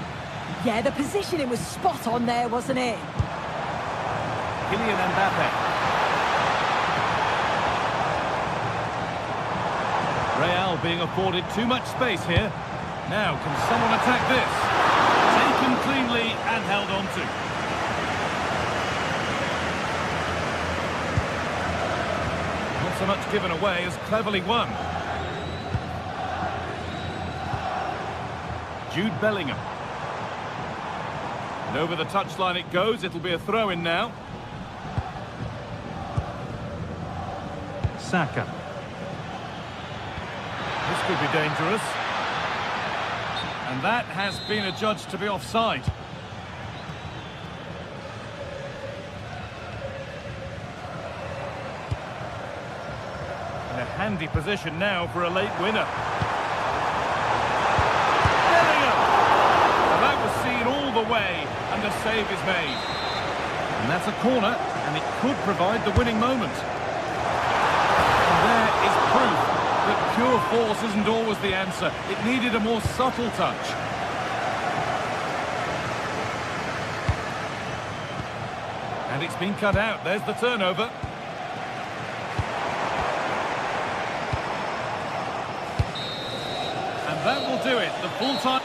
Yeah, the positioning was spot on there, wasn't it? Kylian Mbappe. Real being afforded too much space here. Now, can someone attack this? Taken cleanly and held on to. Not so much given away as cleverly won. Jude Bellingham. And over the touchline it goes. It'll be a throw-in now. Saka. This could be dangerous. And that has been adjudged to be offside. In a handy position now for a late winner. Bellingham! Well, that was seen all the way, and the save is made. And that's a corner, and it could provide the winning moment. And there is proof that pure force isn't always the answer. It needed a more subtle touch. And it's been cut out. There's the turnover. And that will do it. The full time.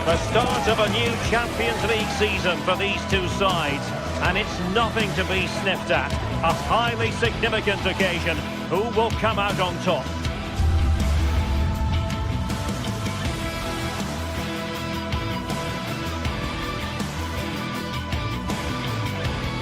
The start of a new Champions League season for these two sides, and it's nothing to be sniffed at. A highly significant occasion. Who will come out on top?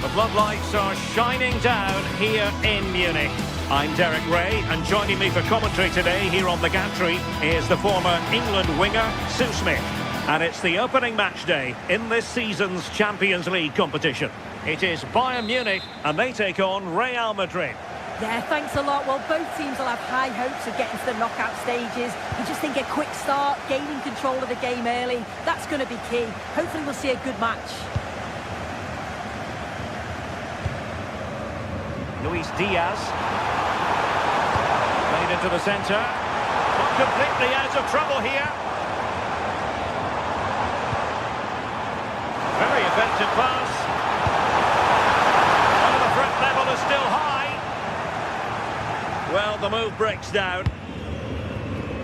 The floodlights are shining down here in Munich. I'm Derek Ray, and joining me for commentary today here on the gantry is the former England winger, Sue Smith. And it's the opening match day in this season's Champions League competition. It is Bayern Munich, and they take on Real Madrid. Yeah, thanks a lot. Well, both teams will have high hopes of getting to the knockout stages. You just think a quick start, gaining control of the game early, that's going to be key. Hopefully we'll see a good match. Luis Diaz. Played into the centre. Not completely out of trouble here. Very effective pass. Oh, the threat level is still high. Well, the move breaks down.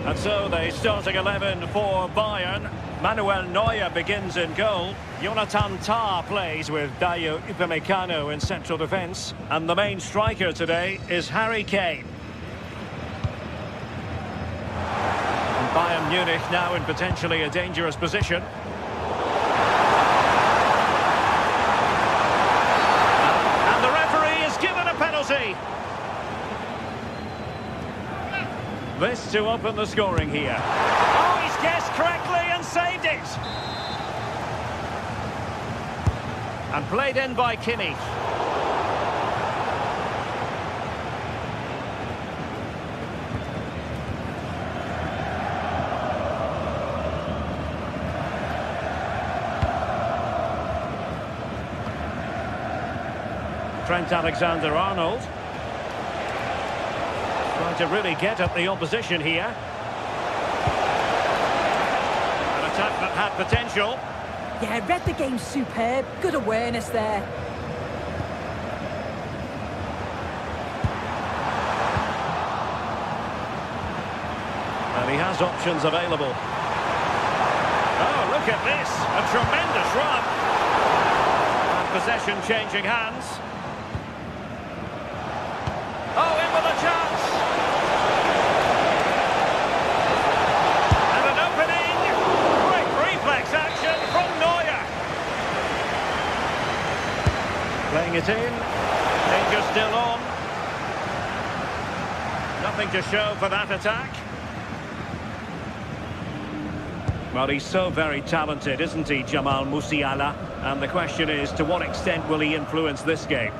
And so the starting 11 for Bayern. Manuel Neuer begins in goal. Jonathan Tah plays with Dayo Upamecano in central defence. And the main striker today is Harry Kane. And Bayern Munich now in potentially a dangerous position. play. This to open the scoring here. Oh, he's guessed correctly and saved it. And played in by Kimmich. Trent Alexander-Arnold. Trying to really get at the opposition here. An attack that had potential. Yeah, read the game superb. Good awareness there. And he has options available. Oh, look at this. A tremendous run. And possession changing hands. Oh, in with a chance. And an opening. Great reflex action from Neuer. Playing it in. Danger still on. Nothing to show for that attack. Well, he's so very talented, isn't he, Jamal Musiala? And the question is, to what extent will he influence this game?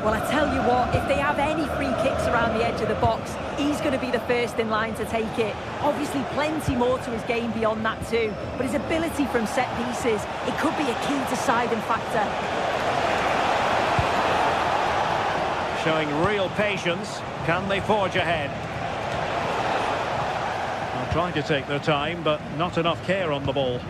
Well, I tell you what, if they have any free kicks around the edge of the box, he's going to be the first in line to take it. Obviously, plenty more to his game beyond that too. But his ability from set pieces, it could be a key deciding factor. Showing real patience. Can they forge ahead? Well, trying to take their time, but not enough care on the ball.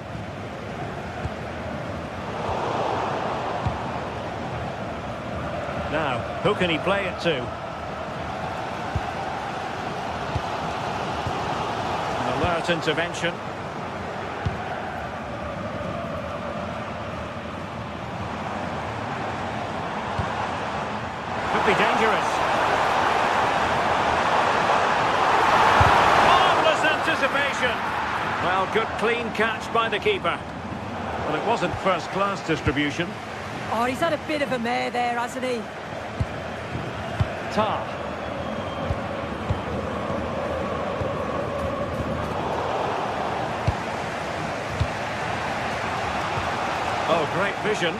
Now, who can he play it to? An alert intervention. Could be dangerous. Marvellous anticipation. Well, good clean catch by the keeper. Well, it wasn't first-class distribution. Oh, he's had a bit of a mare there, hasn't he? Tar. Oh, great vision.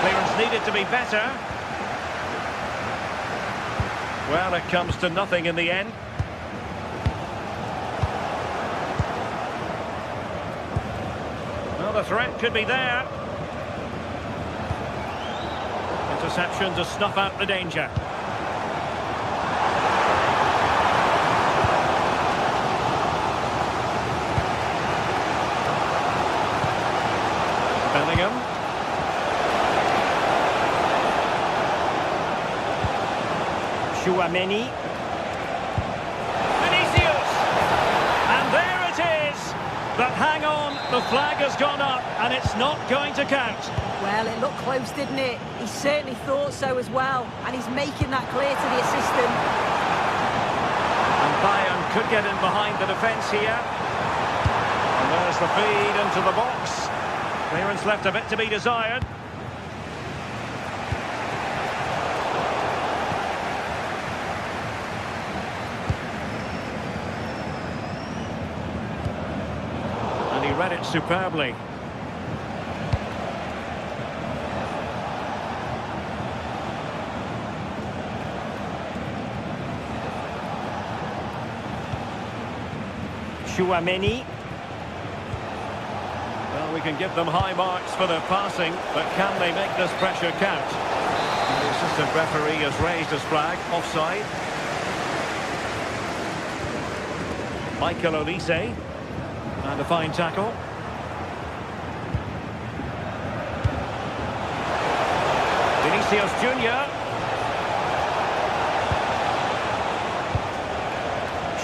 Clearance needed to be better. Well, it comes to nothing in the end. Well, the threat could be there. Interception to snuff out the danger. Bellingham. Chouameni. Vinicius. And there it is. But hang on, the flag has gone up and it's not going to count. Well, it looked close, didn't it? He certainly thought so as well. And he's making that clear to the assistant. And Bayern could get in behind the defence here. And there's the feed into the box. Clearance left a bit to be desired. And he read it superbly. Chouameni. Well, we can give them high marks for their passing, but can they make this pressure count? The assistant referee has raised his flag, offside. Michael Olise. And a fine tackle. Vinicius Junior.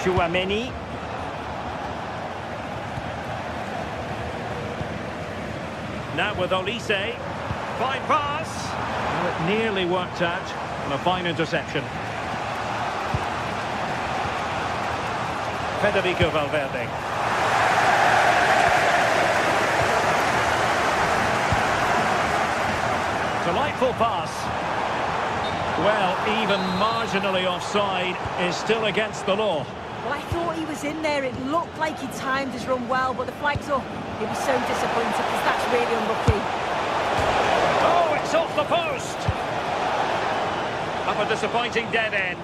Chouameni. Now with Olise. Fine pass. Well, it nearly worked out. And a fine interception. Federico Valverde. Delightful skillful pass. Well, even marginally offside is still against the law. Well, I thought he was in there. It looked like he timed his run well, but the flag's up. He'll be so disappointed because that's really unlucky. Oh, it's off the post! Up a disappointing dead end.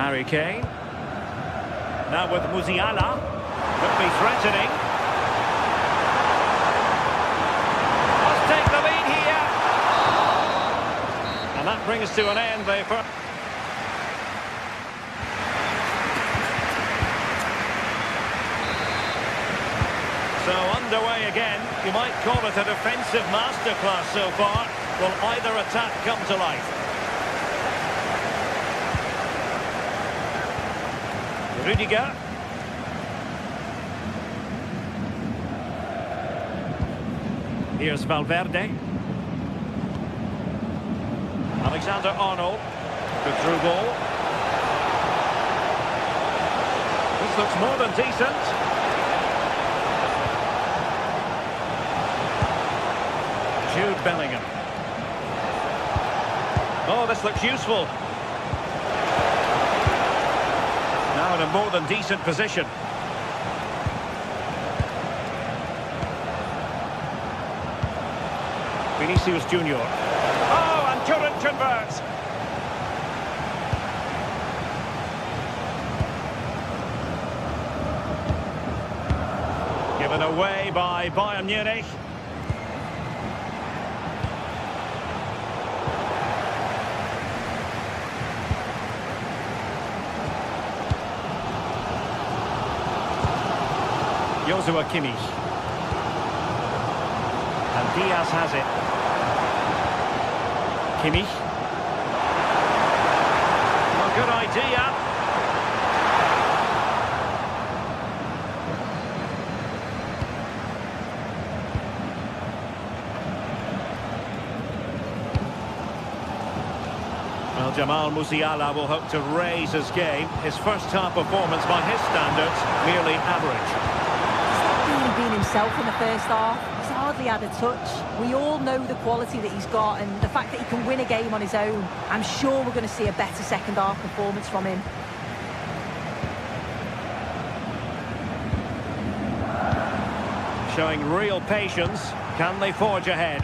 Harry Kane. Now with Musiala. Could be threatening. Must take the lead here. And that brings to an end the first. So underway again. You might call it a defensive masterclass so far. Will either attack come to life? Rudiger. Here's Valverde. Alexander-Arnold. Good through ball. This looks more than decent. Jude Bellingham. Oh, this looks useful. Now in a more than decent position. Vinicius Junior. Oh, and couldn't convert. Given away by Bayern Munich. Joshua Kimmich. And Diaz has it. Kimmich. Well, good idea. Well, Jamal Musiala will hope to raise his game. His first half performance by his standards, merely average. Being himself in the first half. He's hardly had a touch. We all know the quality that he's got and the fact that he can win a game on his own. I'm sure we're going to see a better second half performance from him. Showing real patience. Can they forge ahead?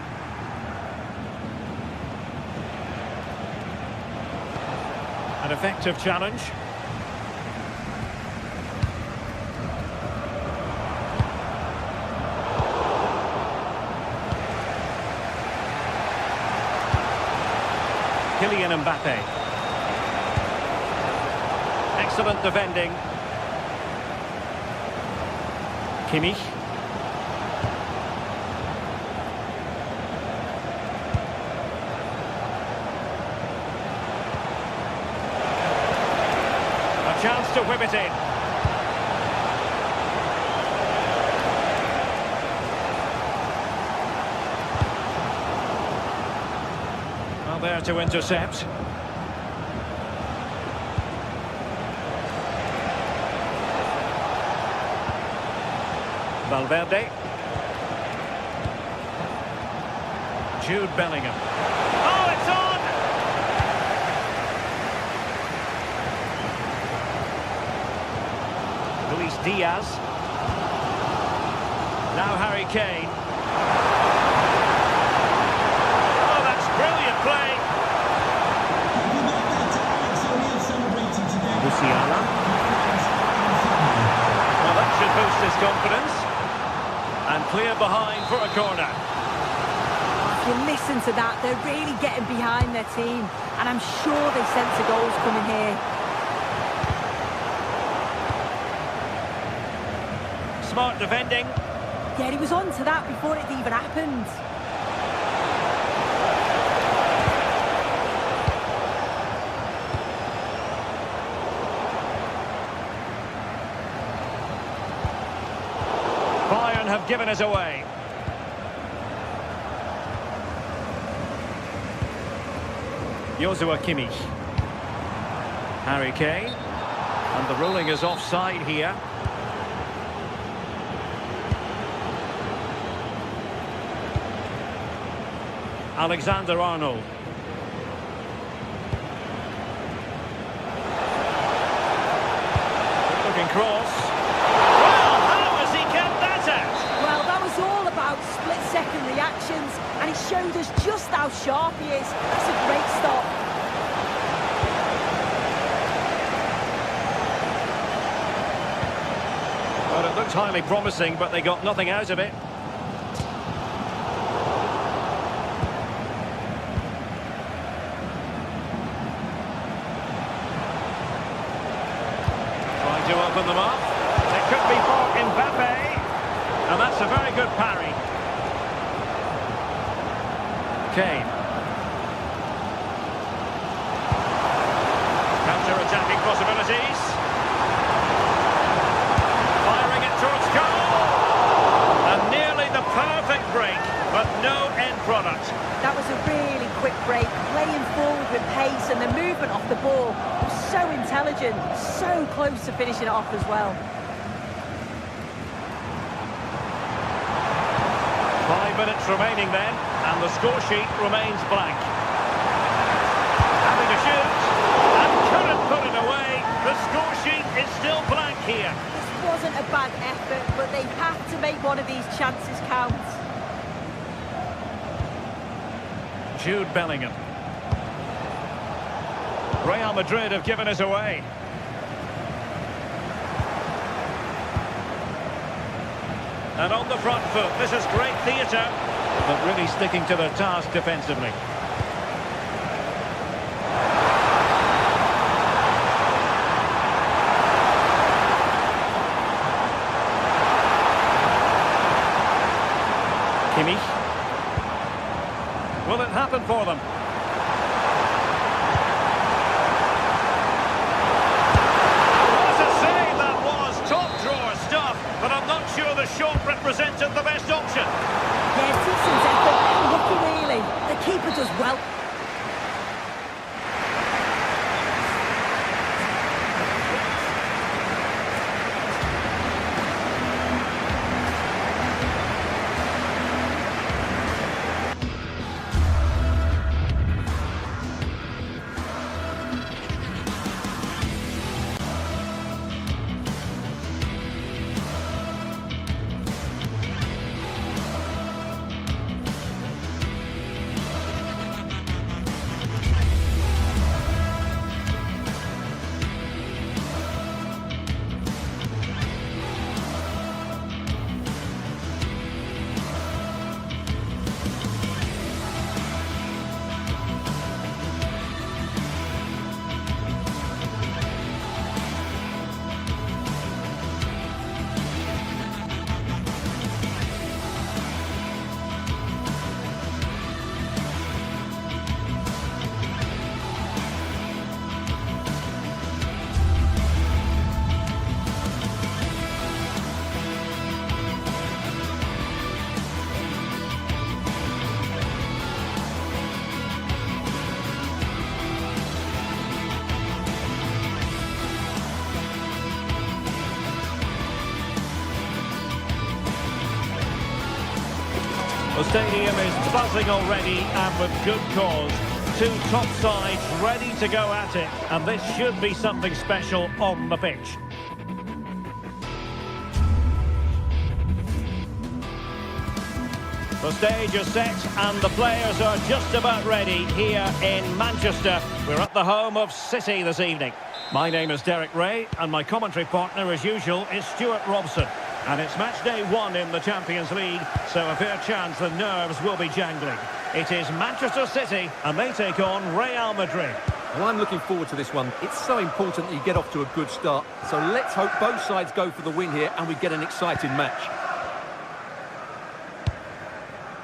An effective challenge. Kylian Mbappe. Excellent defending. Kimmich. A chance to whip it in. There to intercept. Valverde. Jude Bellingham. Oh, it's on! Luis Diaz. Now Harry Kane. Play. Musiala. Well, that should boost his confidence. And clear behind for a corner. If you listen to that, they're really getting behind their team. And I'm sure they sense the goals coming here. Smart defending. Yeah, he was on to that before it even happened. Bayern have given us away. Joshua Kimmich. Harry Kane. And the ruling is offside here. Alexander-Arnold. Looking cross. Well, how has he kept that out? Well, that was all about split-second reactions, and he showed us just how sharp he is. That's a great stop. Well, it looked highly promising, but they got nothing out of it. Trying to open them up. It could be for Mbappe. And that's a very good parry. Kane. Counter-attacking possibilities. Firing it towards goal. And nearly the perfect break, but no end product. That was a really quick break, playing forward with pace, and the movement off the ball was so intelligent, so close to finishing it off as well. 5 minutes remaining then, and the score sheet remains blank. Having a shoot, and couldn't put it away. The score sheet is still blank here. This wasn't a bad effort, but they have to make one of these chances count. Jude Bellingham. Real Madrid have given it away. And on the front foot, this is great theatre, but really sticking to their task defensively. Kimmich. Will it happen for them? What a save that was! Top drawer stuff, but I'm not sure the shot represented the best option. Yeah, decent effort. Lucky really. The keeper does well. The stadium is buzzing already, and with good cause. Two top sides ready to go at it, and this should be something special on the pitch. The stage is set and the players are just about ready here in Manchester. We're at the home of City this evening. My name is Derek Ray and my commentary partner as usual is Stuart Robson. And it's match day 1 in the Champions League, so a fair chance the nerves will be jangling. It is Manchester City and they take on Real Madrid. Well, I'm looking forward to this one. It's so important that you get off to a good start. So let's hope both sides go for the win here and we get an exciting match.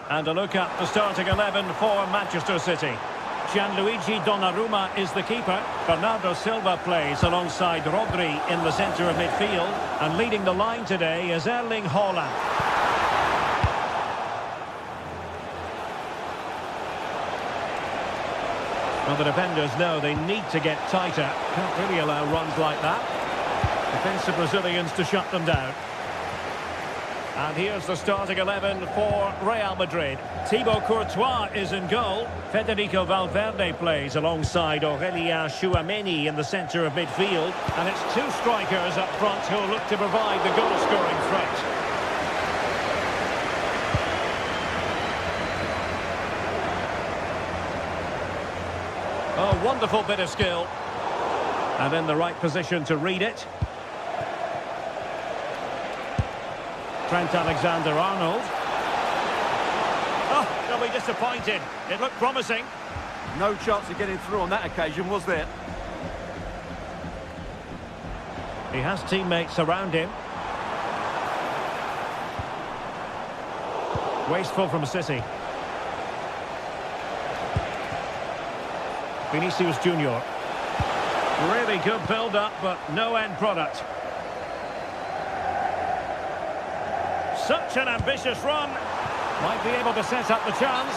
And a look at the starting 11 for Manchester City. Gianluigi Donnarumma is the keeper. Bernardo Silva plays alongside Rodri in the centre of midfield. And leading the line today is Erling Haaland. Well, the defenders know they need to get tighter. Can't really allow runs like that. Defensive Brazilians to shut them down. And here's the starting 11 for Real Madrid. Thibaut Courtois is in goal. Federico Valverde plays alongside Aurelien Tchouameni in the centre of midfield. And it's two strikers up front who'll look to provide the goal-scoring threat. A wonderful bit of skill. And in the right position to read it. Trent Alexander-Arnold. Oh, they'll be disappointed. It looked promising. No chance of getting through on that occasion, was there? He has teammates around him. Wasteful from City. Vinicius Junior. Really good build-up, but no end product. Such an ambitious run. Might be able to set up the chance.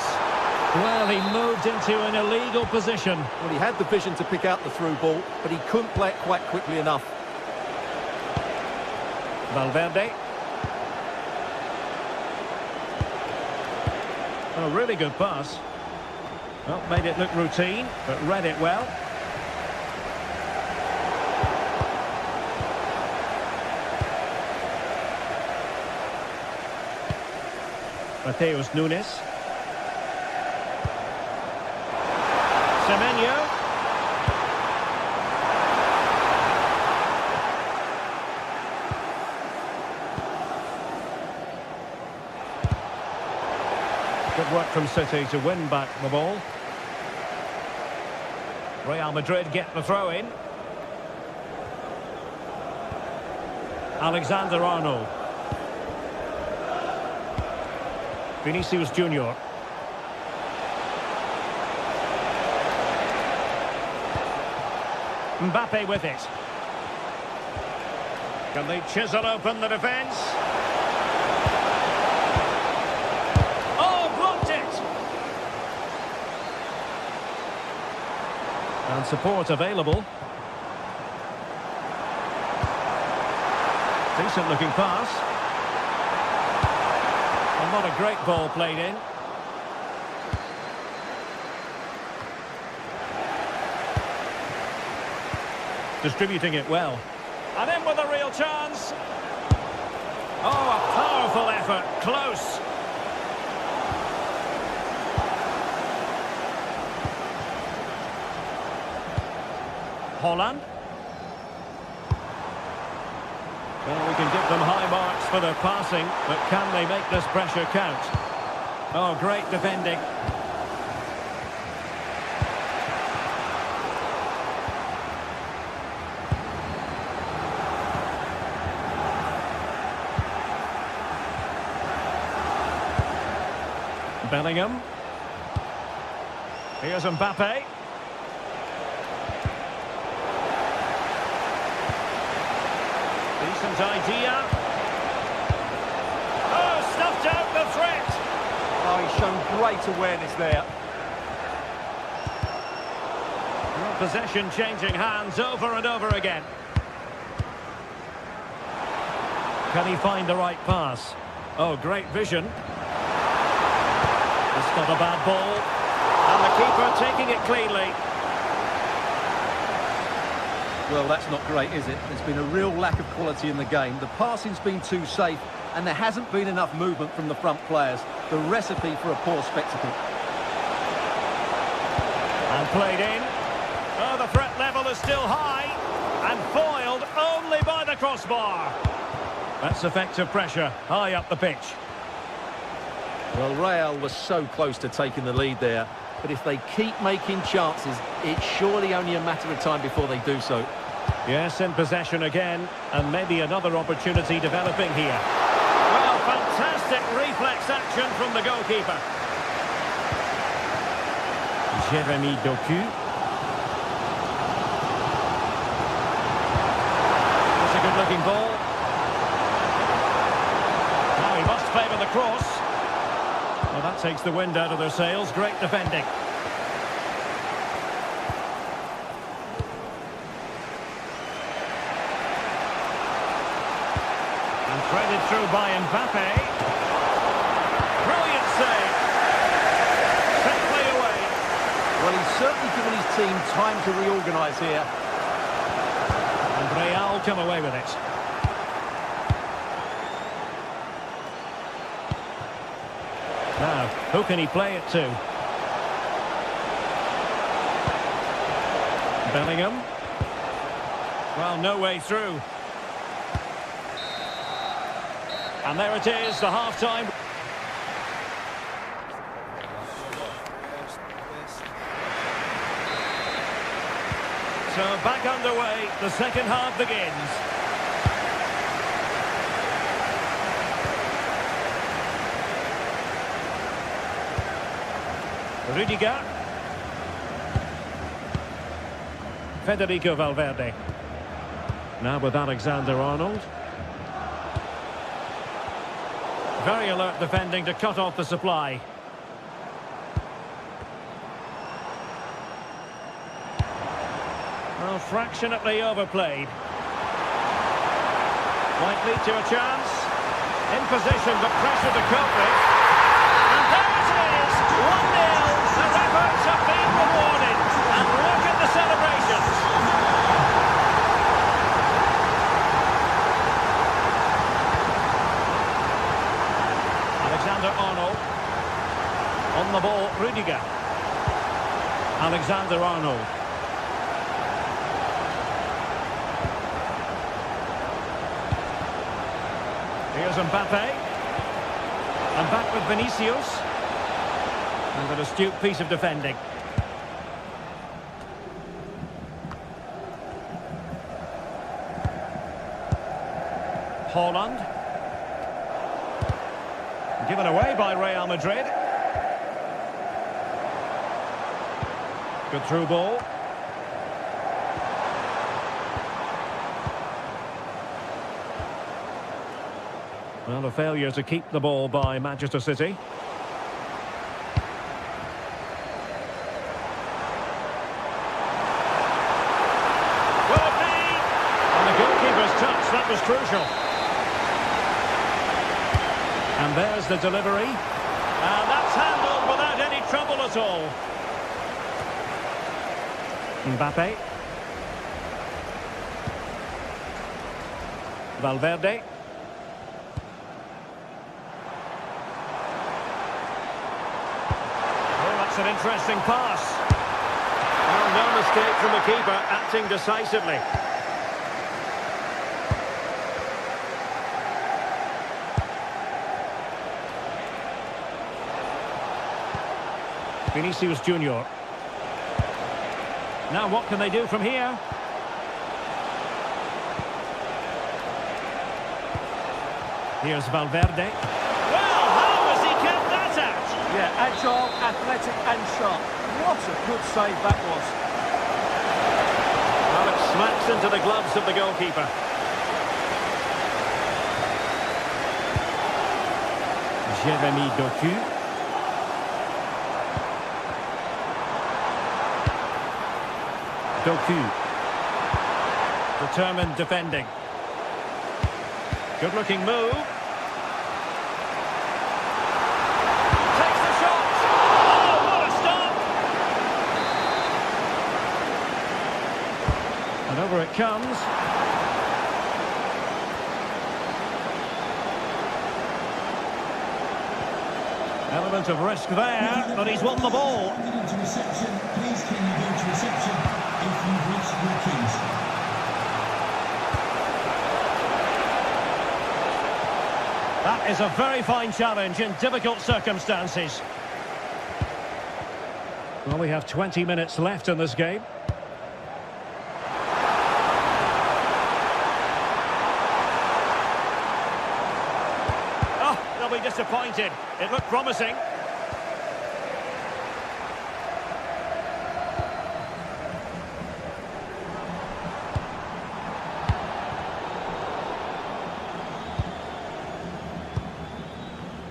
Well, he moved into an illegal position. Well, he had the vision to pick out the through ball, but he couldn't play it quite quickly enough. Valverde. Oh, really good pass. Well, made it look routine, but read it well. Mateus Nunes. Semenyo. Good work from City to win back the ball. Real Madrid get the throw in. Alexander-Arnold. Vinicius Junior. Mbappe with it. Can they chisel open the defence? Oh, blocked it! And support available. Decent looking pass. Not a great ball played in. Distributing it well. And in with a real chance. Oh, a powerful effort. Close. Holland. Well, we can give them high marks for their passing, but can they make this pressure count? Oh, great defending. Bellingham. Here's Mbappe. Decent idea. Oh, stuffed out the threat. Oh, he's shown great awareness there. Possession changing hands over and over again. Can he find the right pass? Oh, great vision. It's not a bad ball. And the keeper taking it cleanly. Well, that's not great, is it? There's been a real lack of quality in the game. The passing's been too safe, and there hasn't been enough movement from the front players. The recipe for a poor spectacle. And played in. Oh, the threat level is still high. And foiled only by the crossbar. That's effective pressure, high up the pitch. Well, Real was so close to taking the lead there. But if they keep making chances, it's surely only a matter of time before they do so. Yes, in possession again, and maybe another opportunity developing here. Well, fantastic reflex action from the goalkeeper. Jeremy Doku. It's a good-looking ball. Now he must favour the cross. Well, that takes the wind out of their sails. Great defending. And threaded through by Mbappe. Brilliant save. Safely away. Well, he's certainly given his team time to reorganise here. And Real come away with it. Now, who can he play it to? Bellingham. Well, no way through. And there it is, the half-time. So back underway, the second half begins. Rudiger. Federico Valverde. Now with Alexander-Arnold. Very alert defending to cut off the supply. Well, fractionately overplayed. Might lead to a chance. In position, but pressure to cope with. And there it is! 1-0. Their efforts have been rewarded. And look at the celebrations. Alexander-Arnold. On the ball, Rudiger. Alexander-Arnold. Here's Mbappe. And back with Vinicius. And an astute piece of defending. Haaland. Given away by Real Madrid. Good through ball. Well, a failure to keep the ball by Manchester City. Will it be? And the goalkeeper's touch, that was crucial. And there's the delivery. And that's handled without any trouble at all. Mbappe. Valverde. An interesting pass. Well, no mistake from the keeper, acting decisively. Vinicius Junior. Now what can they do from here? Here's Valverde. Yeah, agile, athletic and sharp. What a good save that was. Well, it smacks into the gloves of the goalkeeper. Jérémy Doku. Doku. Determined defending. Good-looking move. And over it comes. Element of risk there, but he's won the ball. To reception, please can you go to reception if you've reached your keys. That is a very fine challenge in difficult circumstances. Well, we have 20 minutes left in this game. They'll be disappointed. It looked promising.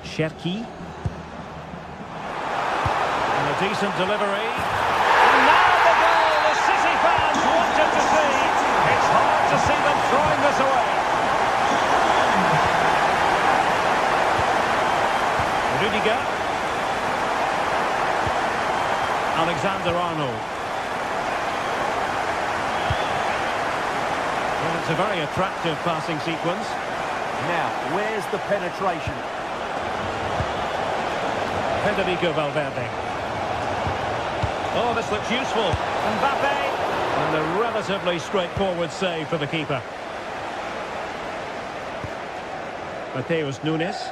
Cherki. And a decent delivery. And now the goal the City fans wanted to see. It's hard to see them throwing this away. Alexander-Arnold. Well, it's a very attractive passing sequence. Now, where's the penetration? Federico Valverde. Oh, this looks useful. Mbappe. And a relatively straightforward save for the keeper. Mateus Nunes.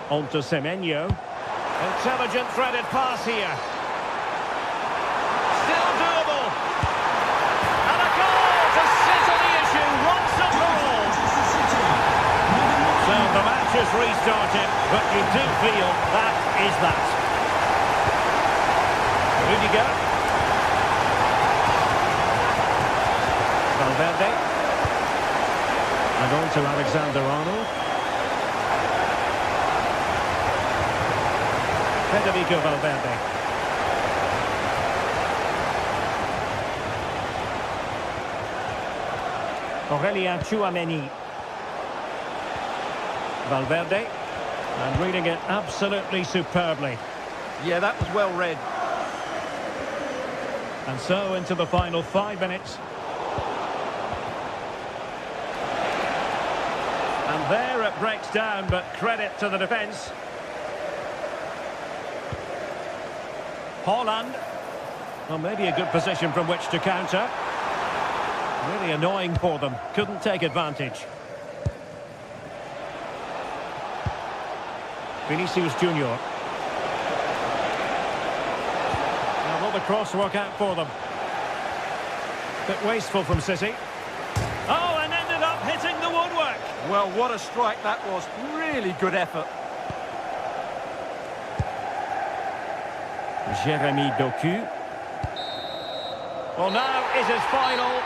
On to Semenyo. Intelligent threaded pass here. Still doable. And a goal to settle the issue once and for all. So the match has restarted, but you do feel that is that. Rudiger. Valverde. And on to Alexander-Arnold. Federico Valverde. Aurelien Tchouameni. Valverde. And reading it absolutely superbly. Yeah, that was well read. And so into the final 5 minutes. And there it breaks down, but credit to the defence. Haaland. Well, maybe a good position from which to counter. Really annoying for them. Couldn't take advantage. Vinicius Junior. Now will the cross work out for them? Bit wasteful from City. Oh, and ended up hitting the woodwork. Well, what a strike that was. Really good effort. Jeremy Doku. Well, now is his final.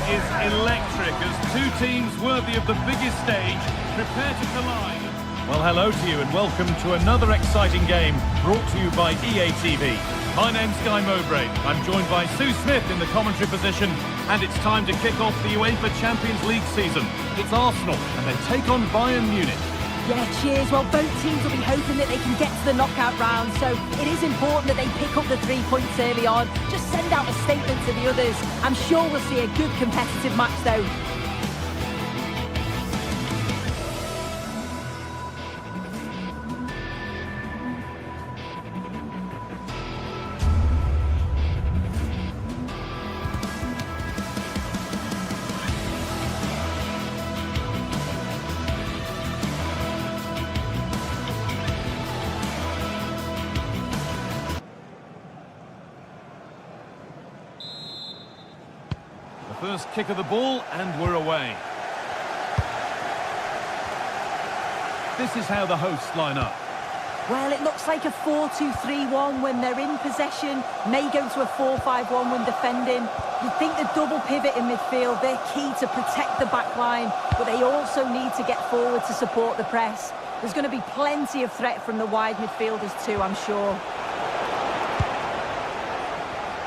Is electric as two teams worthy of the biggest stage prepare to collide. Well, hello to you and welcome to another exciting game brought to you by EA TV. My name's Guy Mowbray. I'm joined by Sue Smith in the commentary position, and it's time to kick off the UEFA Champions League season. It's Arsenal and they take on Bayern Munich. Yeah, cheers. Well, both teams will be hoping that they can get to the knockout round, so it is important that they pick up the 3 points early on. Just send out a statement to the others. I'm sure we'll see a good competitive match, though. First kick of the ball, and we're away. This is how the hosts line up. Well, it looks like a 4-2-3-1 when they're in possession. May go to a 4-5-1 when defending. You think the double pivot in midfield, they're key to protect the back line, but they also need to get forward to support the press. There's going to be plenty of threat from the wide midfielders too, I'm sure.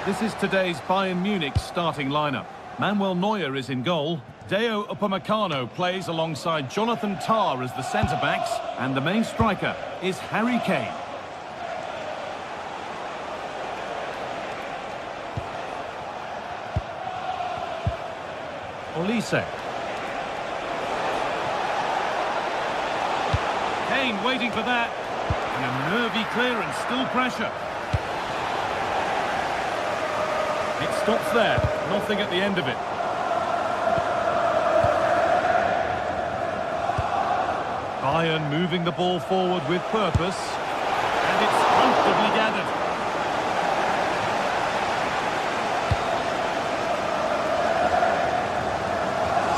This is today's Bayern Munich starting lineup. Manuel Neuer is in goal. Deo Upamecano plays alongside Jonathan Tah as the centre-backs. And the main striker is Harry Kane. Olise. Kane waiting for that. And a nervy clearance, still pressure. It's stops there. Nothing at the end of it. Bayern moving the ball forward with purpose. And it's comfortably gathered.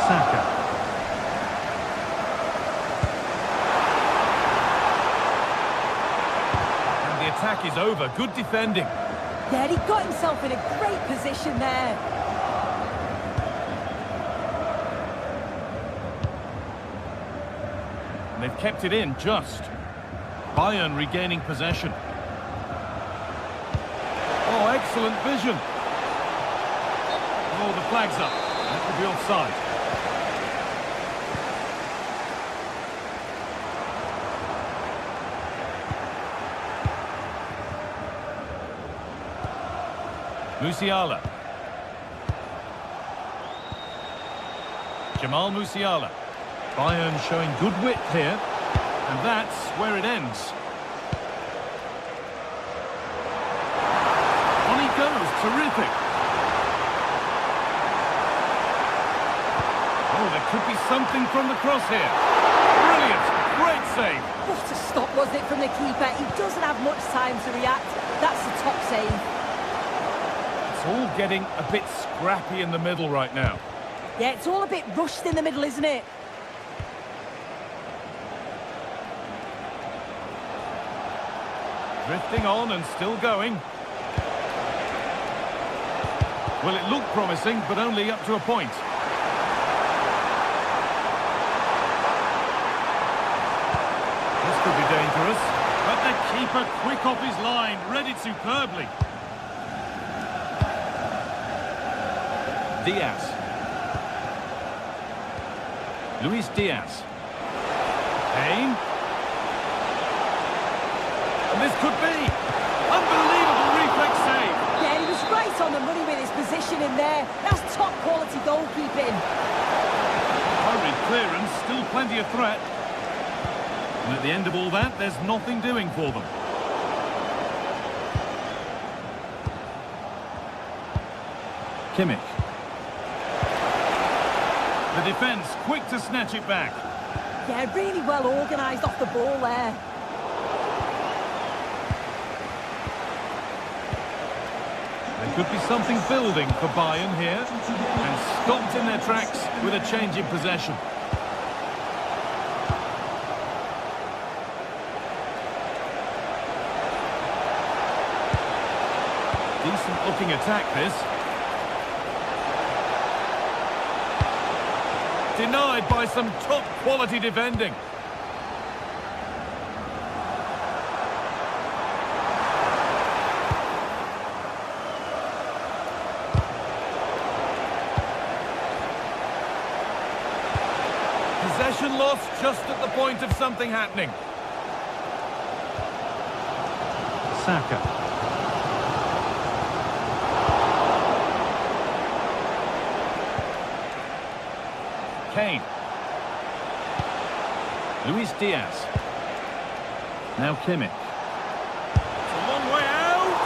Saka. And the attack is over. Good defending. Yeah, he got himself in a great position there. And they've kept it in just. Bayern regaining possession. Oh, excellent vision. Oh, the flag's up. That could be offside. Musiala. Jamal Musiala. Bayern showing good width here. And that's where it ends. On he goes. Terrific. Oh, there could be something from the cross here. Brilliant. Great save. What a stop was it from the keeper. He doesn't have much time to react. That's the top save. It's all getting a bit scrappy in the middle right now. Yeah, it's all a bit rushed in the middle, isn't it? Drifting on and still going. Well, it looked promising, but only up to a point. This could be dangerous. But the keeper quick off his line, read it superbly. Diaz. Luis Diaz. Kane. And this could be. Unbelievable reflex save. Yeah, he was right on the money with his position in there. That's top quality goalkeeping. Hurried clearance, still plenty of threat. And at the end of all that, there's nothing doing for them. Kimmich. The defence quick to snatch it back. Yeah, really well organised off the ball there. There could be something building for Bayern here. And stopped in their tracks with a change in possession. Decent looking attack this. Denied by some top quality defending. Possession lost just at the point of something happening. Saka. Kane. Luis Diaz. Now Kimmich. It's a long way out.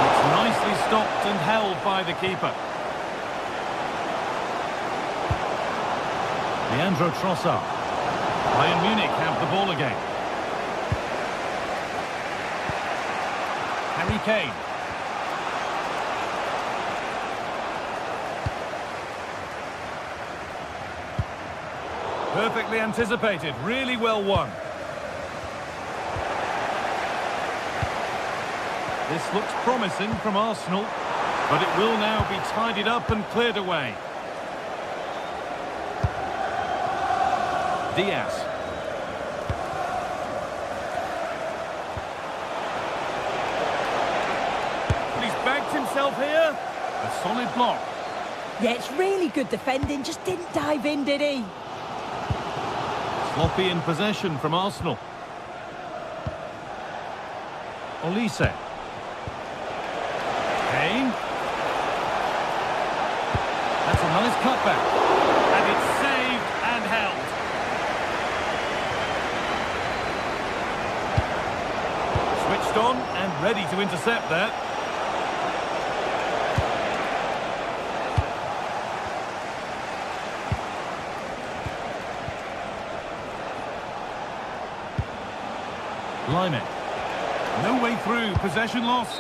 It's nicely stopped and held by the keeper. Leandro Trossard. Bayern Munich have the ball again. Harry Kane. Perfectly anticipated, really well won. This looks promising from Arsenal, but it will now be tidied up and cleared away. Diaz. But he's backed himself here. A solid block. Yeah, it's really good defending, just didn't dive in, did he? Sloppy in possession from Arsenal. Olise. Kane. That's a nice cutback. And it's saved and held. Switched on and ready to intercept that. Lyman. No way through, possession lost.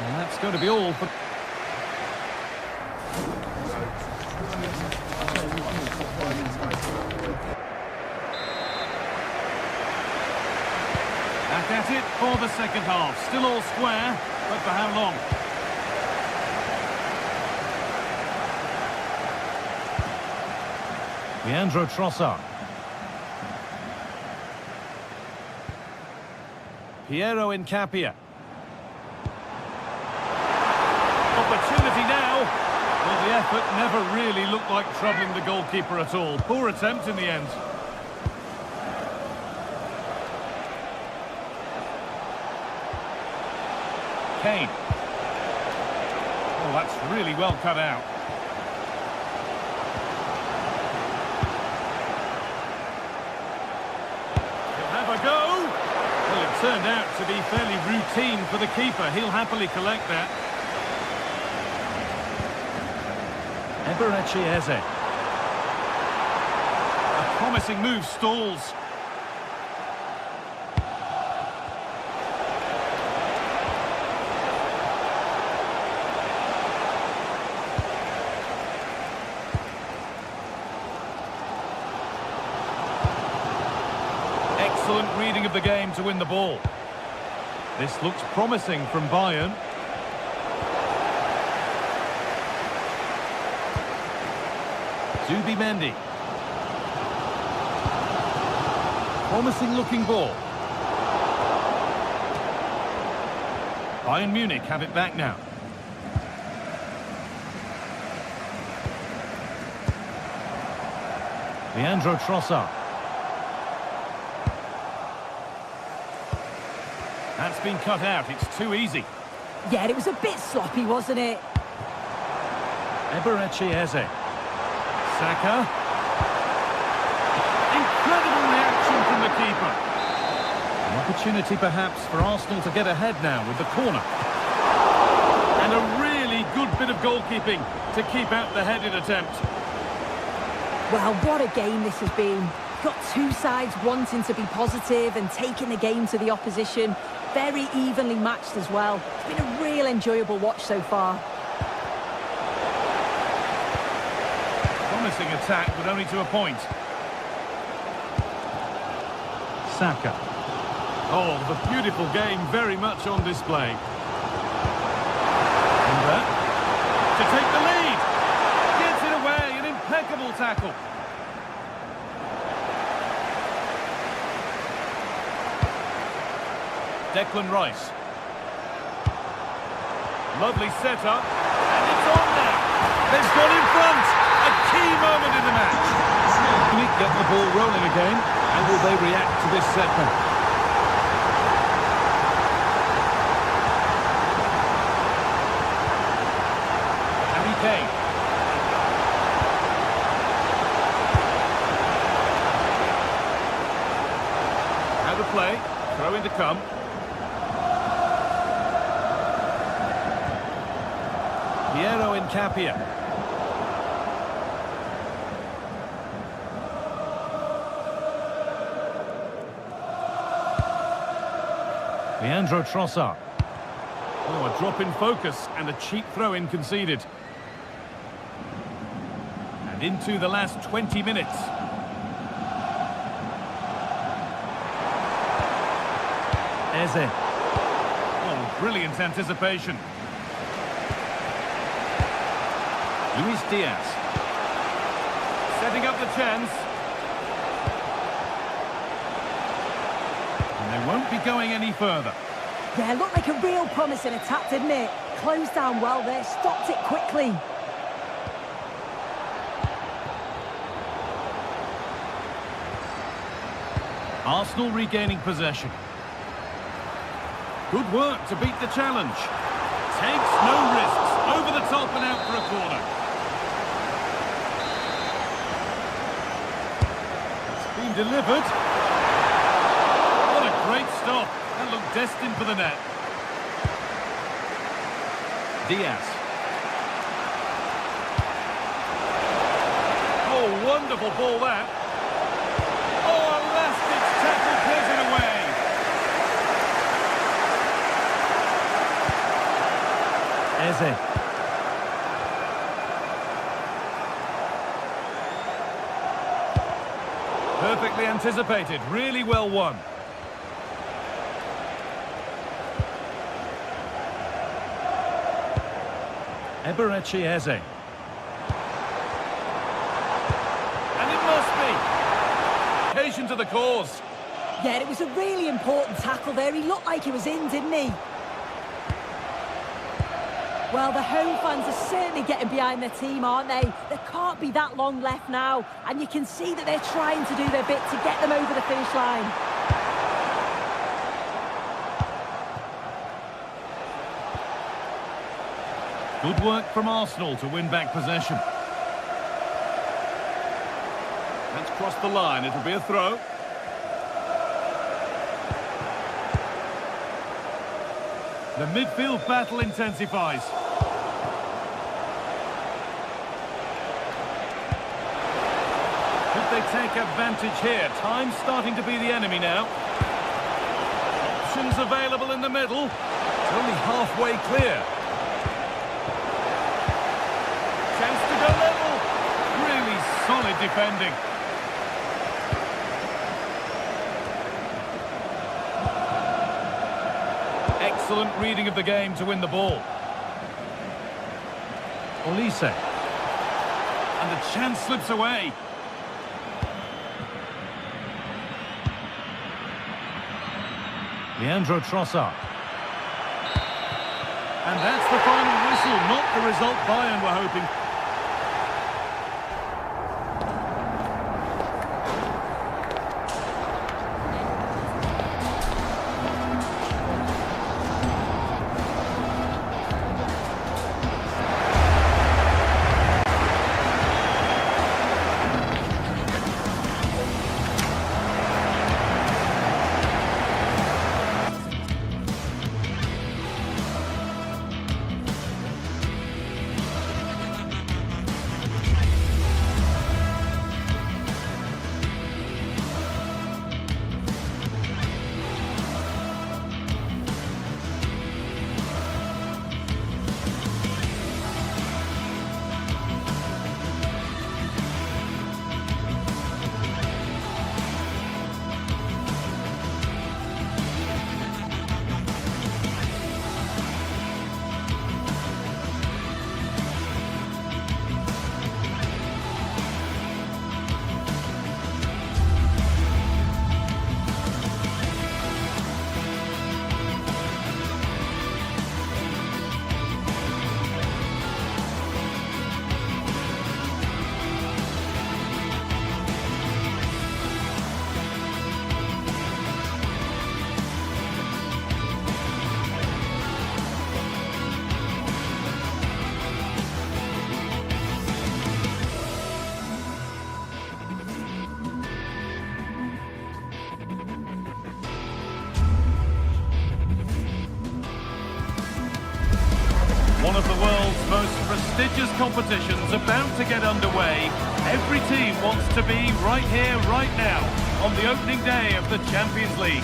And that's going to be all for... Back at it for the second half. Still all square, but for how long? Leandro Trossard. Piero Incapia. Opportunity now. Well, the effort never really looked like troubling the goalkeeper at all. Poor attempt in the end. Kane. Oh, that's really well cut out. He'll have a go. Well, it turned out to be fairly routine for the keeper. He'll happily collect that. Eberechi Eze. A promising move stalls. Excellent reading of the game to win the ball. This looks promising from Bayern. Zubimendi. Promising looking ball. Bayern Munich have it back now. Leandro Trossard. That's been cut out. It's too easy. Yeah, it was a bit sloppy, wasn't it? Eberechi Eze. Saka. Incredible reaction from the keeper. An opportunity perhaps for Arsenal to get ahead now with the corner. And a really good bit of goalkeeping to keep out the headed attempt. Well, what a game this has been. Got two sides wanting to be positive and taking the game to the opposition. Very evenly matched as well. It's been a real enjoyable watch so far. Promising attack, but only to a point. Saka. Oh, the beautiful game very much on display. Timber. To take the lead. Gets it away, an impeccable tackle. Declan Rice. Lovely setup, and it's on now. They've gone in front. A key moment in the match. Unique get the ball rolling again, and will they react to this setback? Harry Kane. Out of play, throw in to come. Piero Incapia. Leandro Trossard. Oh, a drop in focus and a cheap throw-in conceded. And into the last 20 minutes. Eze. Oh, brilliant anticipation. Luis Diaz. Setting up the chance. And they won't be going any further. Yeah, looked like a real promising attack, didn't it? Closed down well there, stopped it quickly. Arsenal regaining possession. Good work to beat the challenge. Takes no risks. Over the top and out for a corner. It's been delivered. What a great stop. That looked destined for the net. Diaz. Oh, wonderful ball that. Oh, elastic tackle clears it away. Eze. Perfectly anticipated, really well won. Eberechi Eze. And it must be. Occasion to the cause. Yeah, it was a really important tackle there. He looked like he was in, didn't he? Well, the home fans are certainly getting behind their team, aren't they? There can't be that long left now. And you can see that they're trying to do their bit to get them over the finish line. Good work from Arsenal to win back possession. That's crossed the line. It'll be a throw. The midfield battle intensifies. Could they take advantage here? Time's starting to be the enemy now. Options available in the middle. It's only halfway clear. Chance to go level. Really solid defending. Excellent reading of the game to win the ball. Olise. And the chance slips away. Leandro Trossard. And that's the final whistle, not the result Bayern were hoping. One of the world's most prestigious competitions about to get underway. Every team wants to be right here, right now, on the opening day of the Champions League.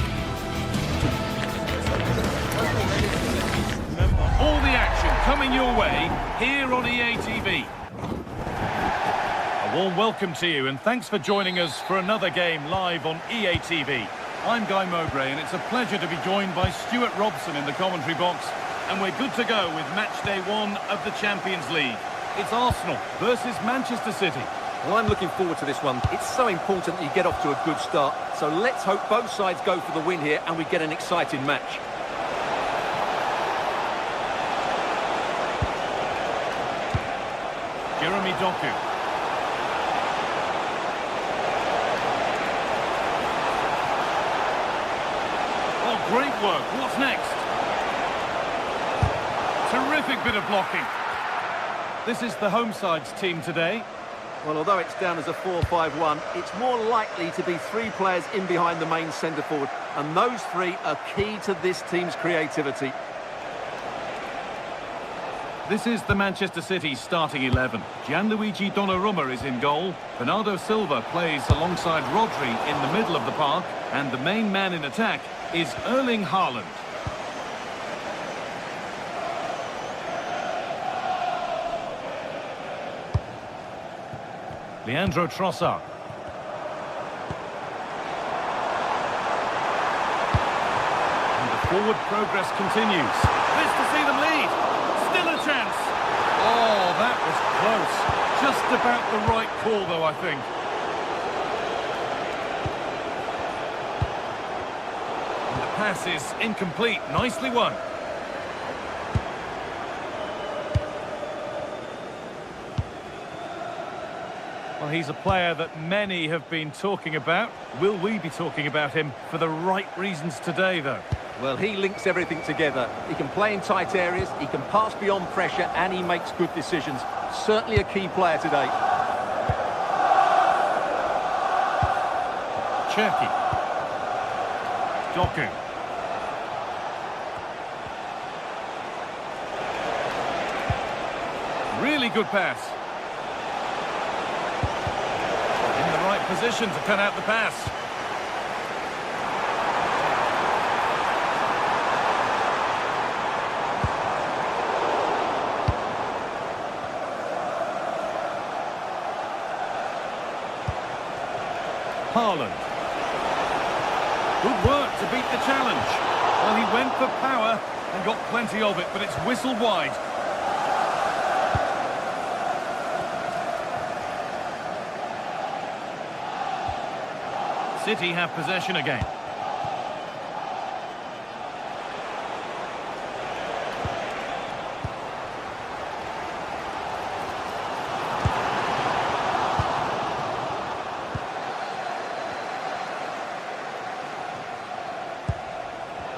All the action coming your way here on EA TV. A warm welcome to you and thanks for joining us for another game live on EA TV. I'm Guy Mowbray and it's a pleasure to be joined by Stuart Robson in the commentary box. And we're good to go with match day 1 of the Champions League. It's Arsenal versus Manchester City. Well, I'm looking forward to this one. It's so important that you get off to a good start. So let's hope both sides go for the win here and we get an exciting match. Jeremy Doku. Oh, great work. What's next? Terrific bit of blocking. This is the home side's team today. Well, although it's down as a 4-5-1, it's more likely to be 3 players in behind the main centre-forward. And those 3 are key to this team's creativity. This is the Manchester City starting 11. Gianluigi Donnarumma is in goal. Bernardo Silva plays alongside Rodri in the middle of the park. And the main man in attack is Erling Haaland. Leandro Trossard. And the forward progress continues. This to see them lead. Still a chance. Oh, that was close. Just about the right call, though, I think. And the pass is incomplete. Nicely won. Well, he's a player that many have been talking about. Will we be talking about him for the right reasons today, though? Well, he links everything together. He can play in tight areas, he can pass beyond pressure, and he makes good decisions. Certainly a key player today. Cherki. Doku. Really good pass. In the right position to cut out the pass. Haaland. Good work to beat the challenge. Well, he went for power and got plenty of it, but it's whistled wide. City have possession again.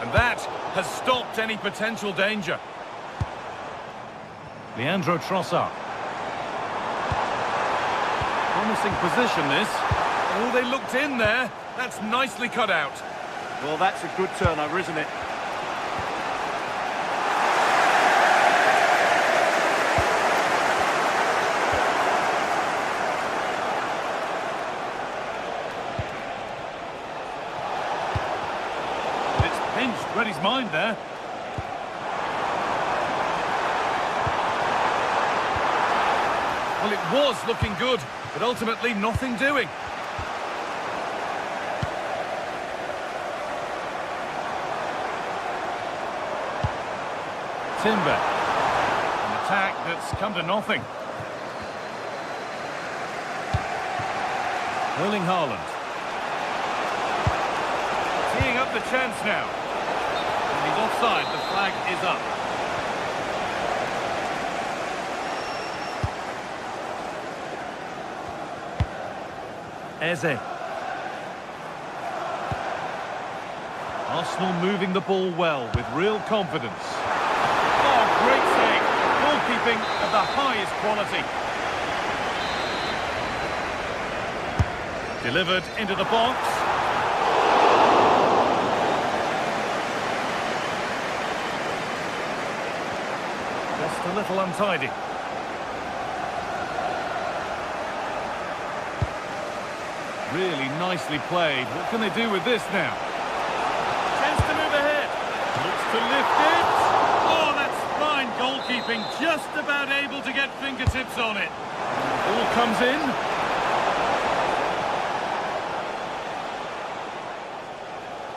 And that has stopped any potential danger. Leandro Trossard. Promising position, this. Oh, they looked in there. That's nicely cut out. Well, that's a good turnover, isn't it? Pinched, read his mind there. Well, it was looking good, but ultimately nothing doing. Timber. An attack that's come to nothing. Erling Haaland. Teeing up the chance now. And he's offside, the flag is up. Eze. Arsenal moving the ball well with real confidence. Oh, great save. Goalkeeping of the highest quality. Delivered into the box. Just a little untidy. Really nicely played. What can they do with this now? Chance to move ahead. Looks to lift it. Oh, that's fine goalkeeping. Just about able to get fingertips on it. Ball comes in.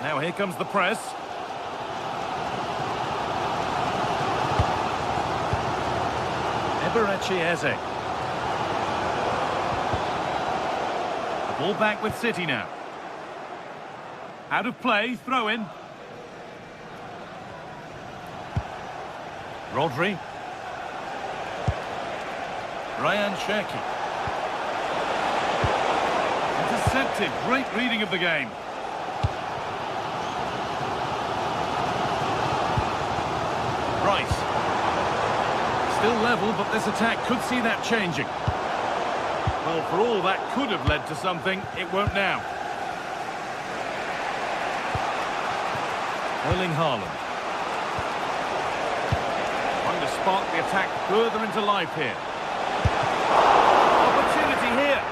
Now here comes the press. Eberechi Eze. Ball back with City now. Out of play, throw in. Rodri. Ryan Cherki. Intercepted, great reading of the game. Rice. Still level, but this attack could see that changing. Well, for all that could have led to something, it won't now. Erling Haaland. Trying to spark the attack further into life here. Opportunity here.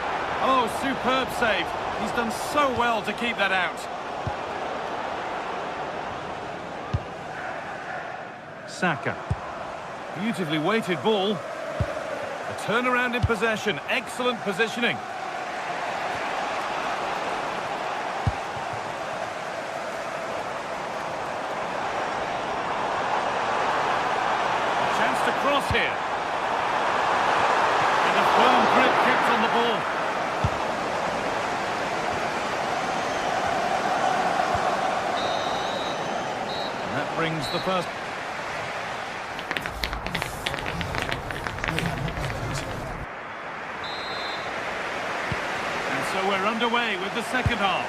Oh, superb save. He's done so well to keep that out. Saka. Beautifully weighted ball. A Turnaround in possession. Excellent positioning. Chance to cross here. And a firm grip kept on the ball. And that brings the first... And so we're underway with the second half.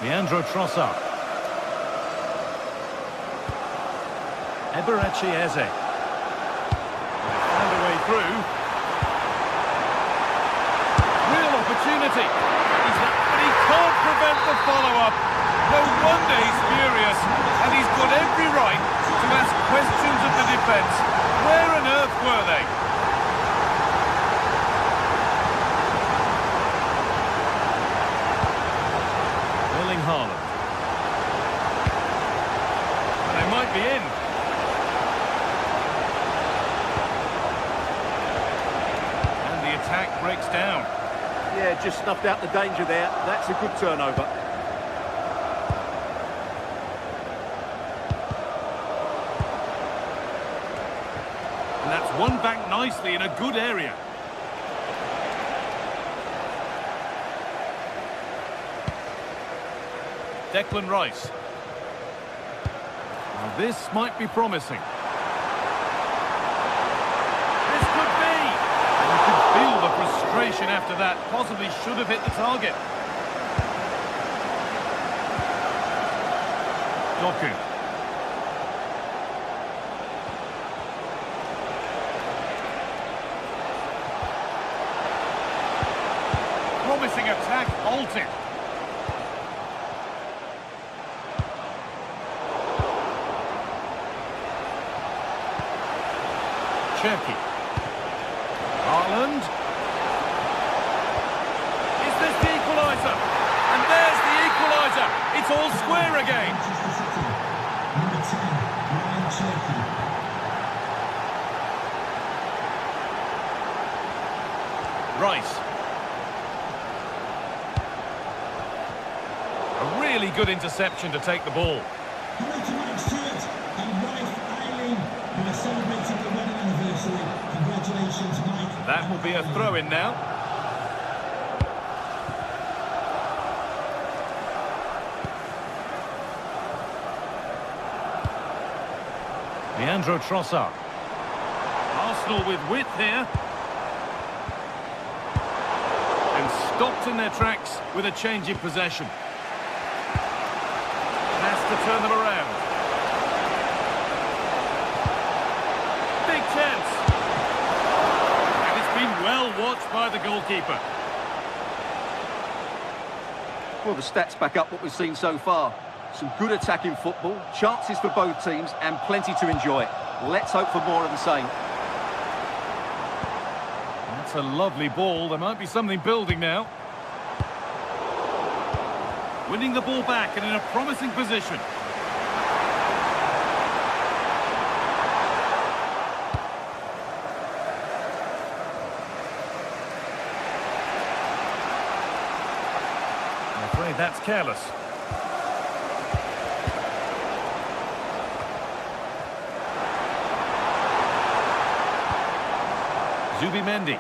Leandro Trossard. Eberechi Eze. Found a way through. Real opportunity. But he can't prevent the follow-up. No wonder he's furious. And he's got every right to ask questions of the defence. Where on earth were they? Haaland. And they might be in. And the attack breaks down. Yeah, just snuffed out the danger there. That's a good turnover. And that's won back nicely in a good area. Declan Rice. Now this might be promising. This could be! And you can feel the frustration after that. Possibly should have hit the target. Doku. Promising attack halted. Cherky. Haaland. Is this the equaliser? And there's the equaliser. It's all square again. Manchester City, number 10, Ryan Cherky. Rice. A really good interception to take the ball. Hello to Mike Stewart and wife Eileen, who are celebrating the wedding anniversary. Congratulations, Mike. That will be a throw-in now. Leandro Trossard. Arsenal with width here. And stopped in their tracks with a change in possession. Has to turn them around. Big chance. And it's been well watched by the goalkeeper. Well, the stats back up what we've seen so far. Some good attacking football, chances for both teams, and plenty to enjoy. Let's hope for more of the same. That's a lovely ball. There might be something building now. Winning the ball back and in a promising position. I'm afraid that's careless. Zubimendi.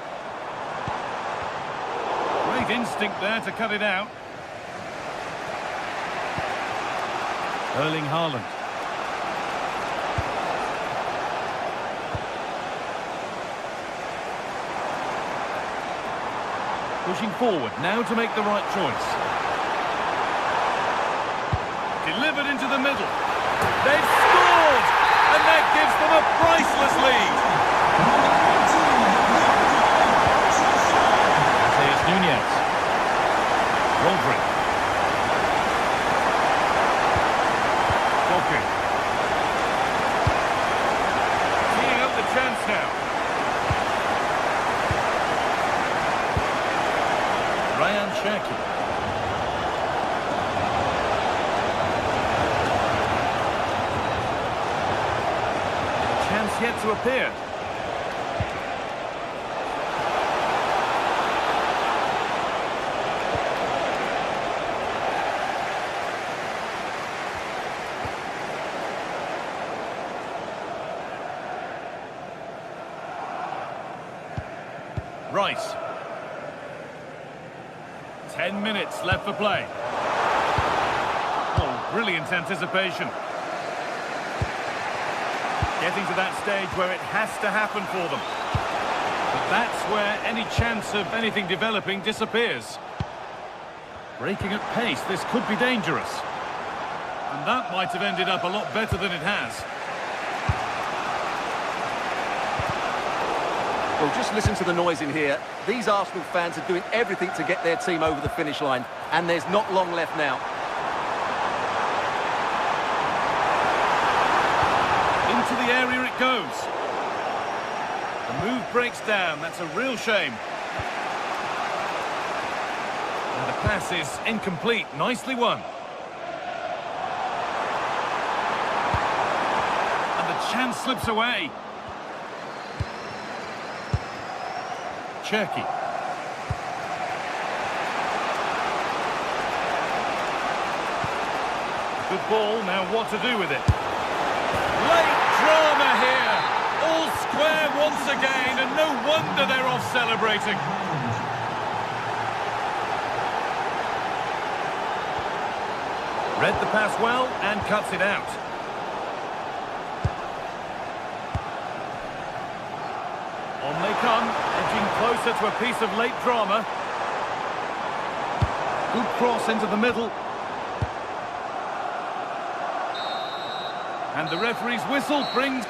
Great instinct there to cut it out. Erling Haaland. Pushing forward now to make the right choice. Delivered into the middle. They've scored! And that gives them a priceless lead. Nunez. Rodri. Doku. Teeing up the chance now. Ryan Cherky. yet to appear. Rice. 10 minutes left for play. Oh, brilliant anticipation. Getting to that stage where it has to happen for them. But that's where any chance of anything developing disappears. Breaking at pace, this could be dangerous. And that might have ended up a lot better than it has. Well, just listen to the noise in here. These Arsenal fans are doing everything to get their team over the finish line, and there's not long left now. Into the area it goes. The move breaks down. That's a real shame. And the pass is incomplete. Nicely won. And the chance slips away. Cherky. Good ball, now what to do with it? Late drama here! All square once again, and no wonder they're off celebrating. Read the pass well and cuts it out. On they come, edging closer to a piece of late drama. Good cross into the middle. And the referee's whistle brings...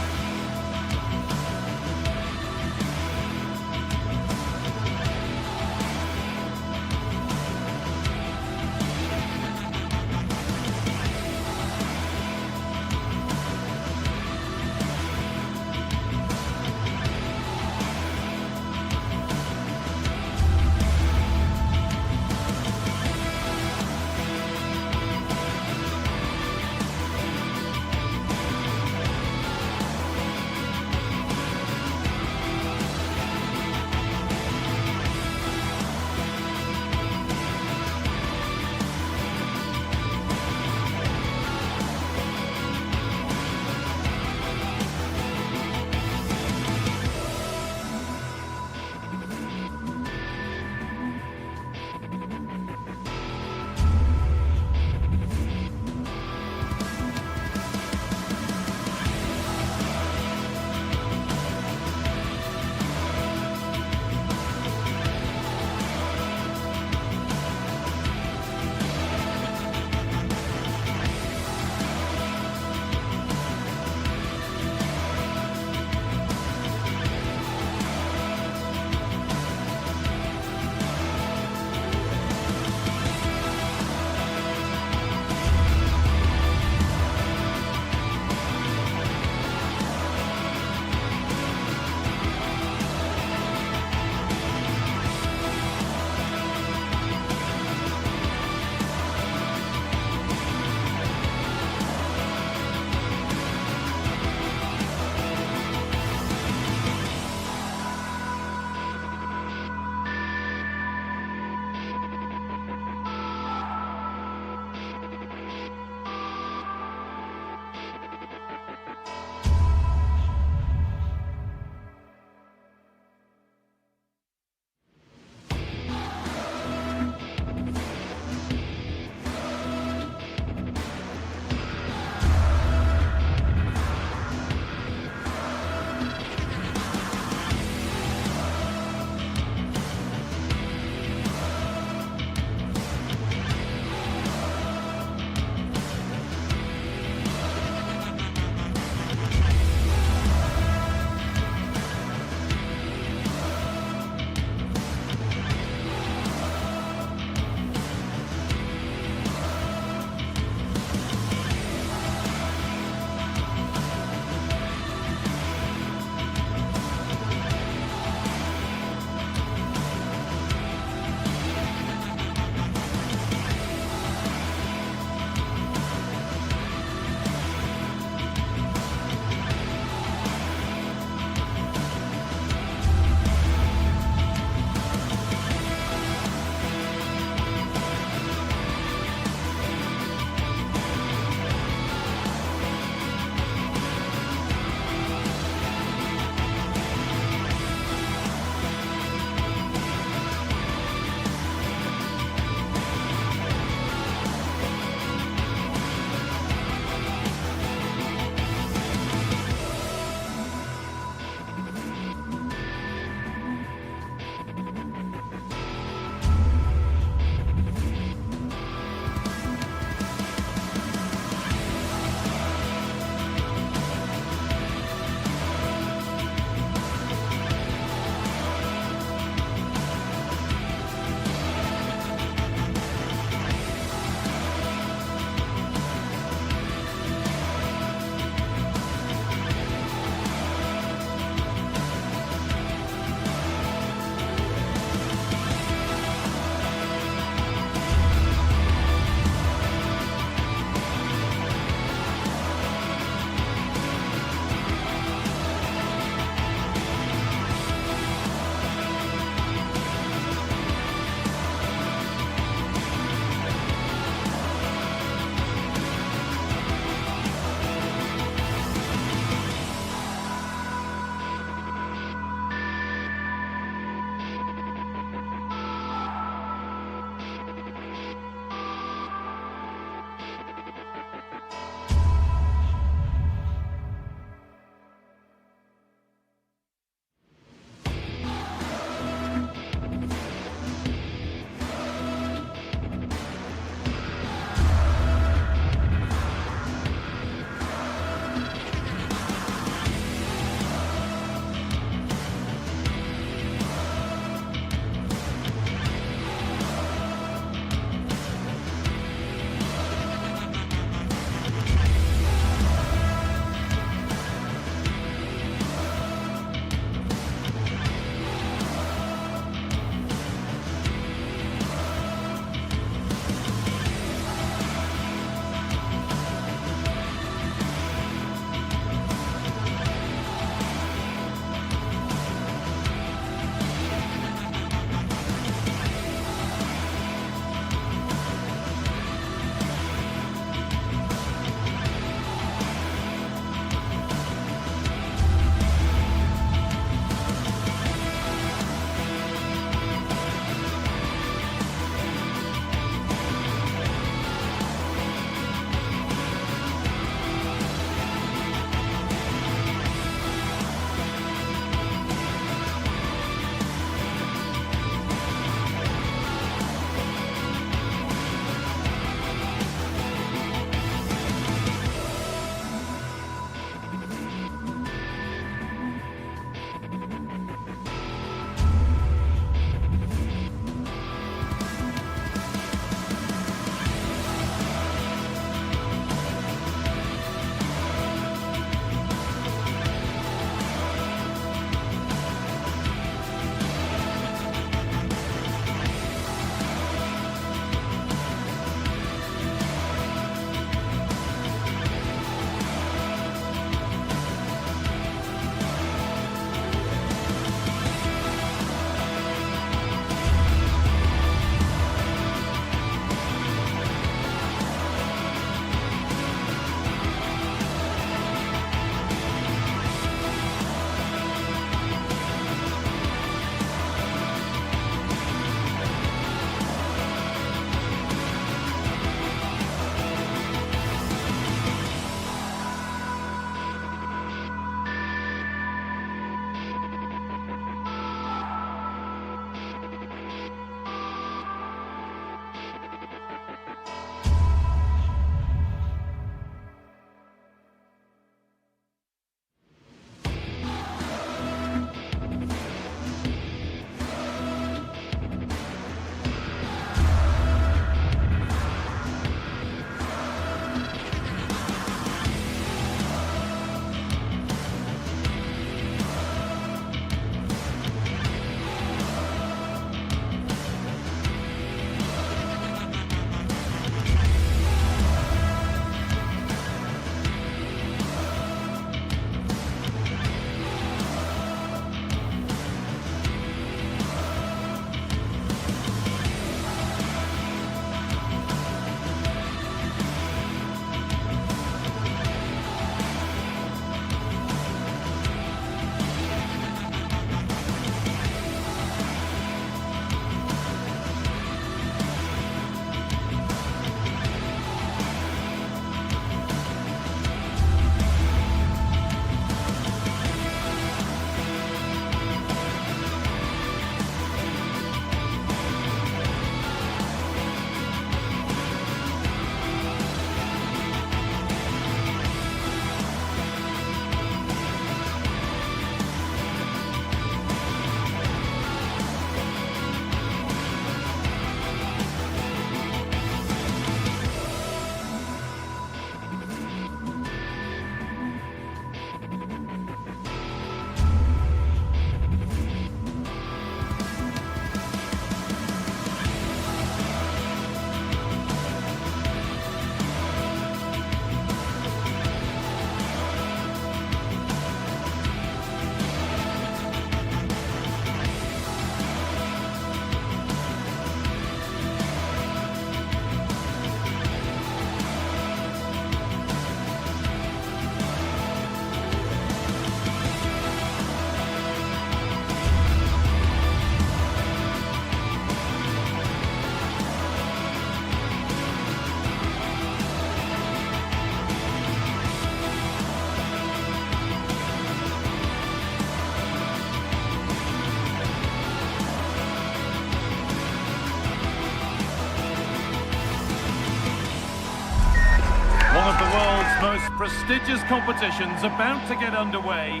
the world's most prestigious competition's about to get underway.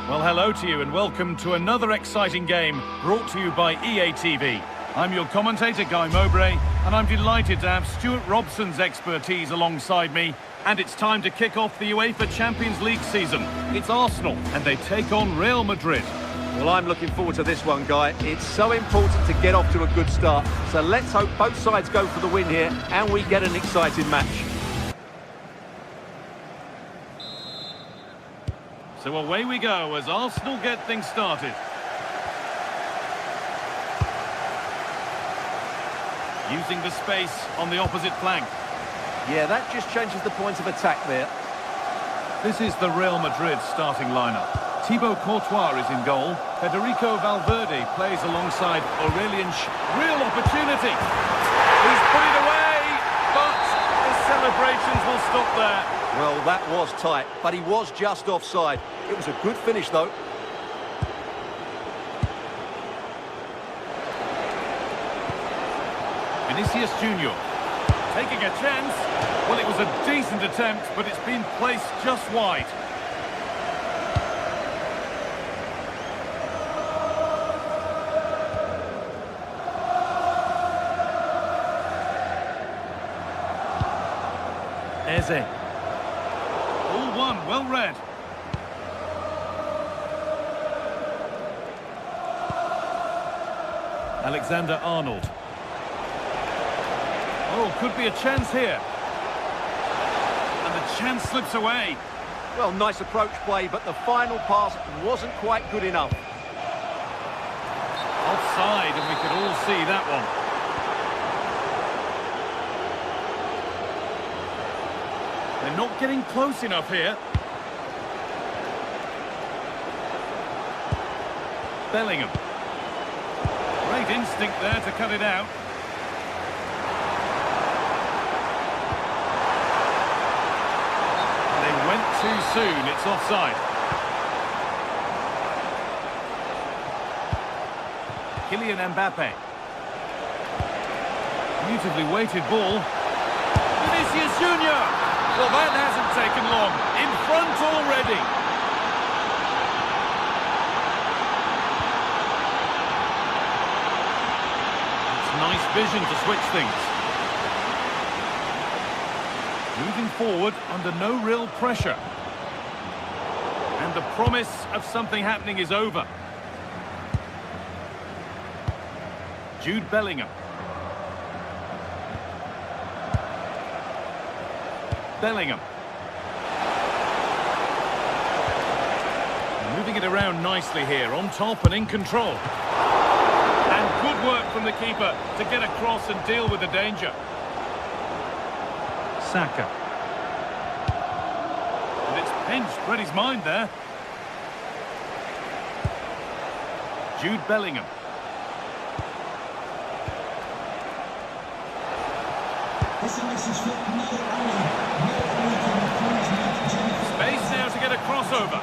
Well, hello to you and welcome to another exciting game brought to you by EA TV. I'm your commentator, Guy Mowbray, and I'm delighted to have Stuart Robson's expertise alongside me. And it's time to kick off the UEFA Champions League season. It's Arsenal, and they take on Real Madrid. Well, I'm looking forward to this one, Guy. It's so important to get off to a good start. So let's hope both sides go for the win here and we get an exciting match. So away we go as Arsenal get things started. Using the space on the opposite flank. Yeah, that just changes the point of attack there. This is the Real Madrid starting lineup. Thibaut Courtois is in goal. Federico Valverde plays alongside Aurelien. Real opportunity. He's put it away, but the celebrations will stop there. Well, that was tight, but he was just offside. It was a good finish, though. Vinicius Junior taking a chance. Well, it was a decent attempt, but it's been placed just wide. Eze. All one, well read. Alexander-Arnold. Oh, could be a chance here. And the chance slips away. Well, nice approach play, but the final pass wasn't quite good enough. Offside, and we could all see that one. They're not getting close enough here. Bellingham. Great instinct there to cut it out. They went too soon, it's offside. Kylian Mbappe. Beautifully weighted ball. Vinicius Junior! Well, that hasn't taken long. In front already. It's nice vision to switch things. Moving forward under no real pressure. And the promise of something happening is over. Jude Bellingham. Bellingham. Moving it around nicely here, on top and in control. And good work from the keeper to get across and deal with the danger. Saka. And it's pinched, read his mind there. Jude Bellingham. Space now to get a crossover.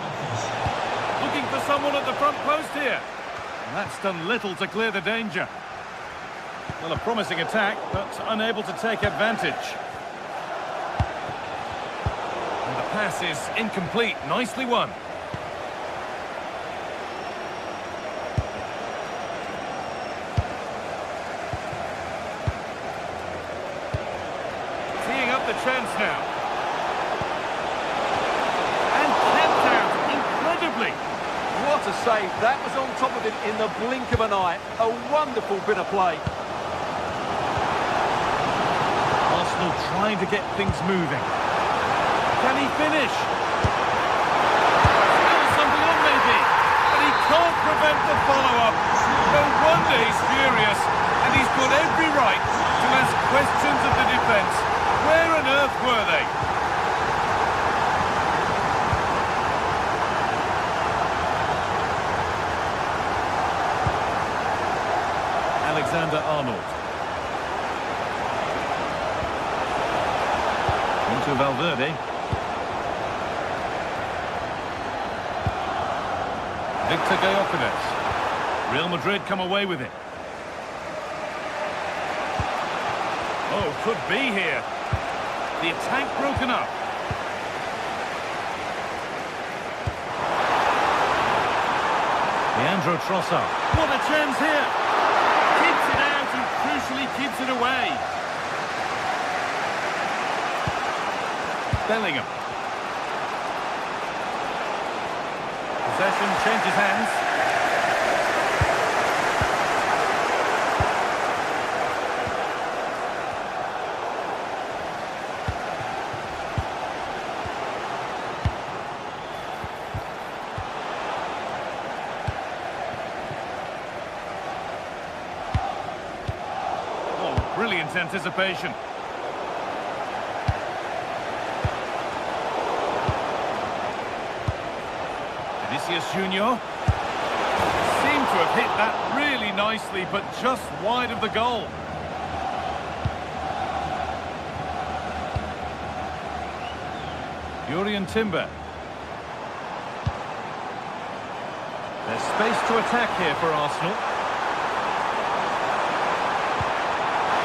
Looking for someone at the front post here. And that's done little to clear the danger. Well, a promising attack, but unable to take advantage. And the pass is incomplete. Nicely won. The chance now. And kept out incredibly. What a save. That was on top of him in the blink of an eye. A wonderful bit of play. Arsenal trying to get things moving. Can he finish? Still something on maybe. But he can't prevent the follow-up. No wonder he's furious. And he's got every right to ask questions of the defence. Where on earth were they? Alexander-Arnold. Into Valverde. Victor Gyökeres. Real Madrid come away with it. Oh, could be here. The attack broken up. Leandro Trossard. What a chance here! Keeps it out and crucially keeps it away. Bellingham. Possession changes hands. Oh, brilliant anticipation. Vinicius Junior seemed to have hit that really nicely, but just wide of the goal. Jurriën Timber. There's space to attack here for Arsenal.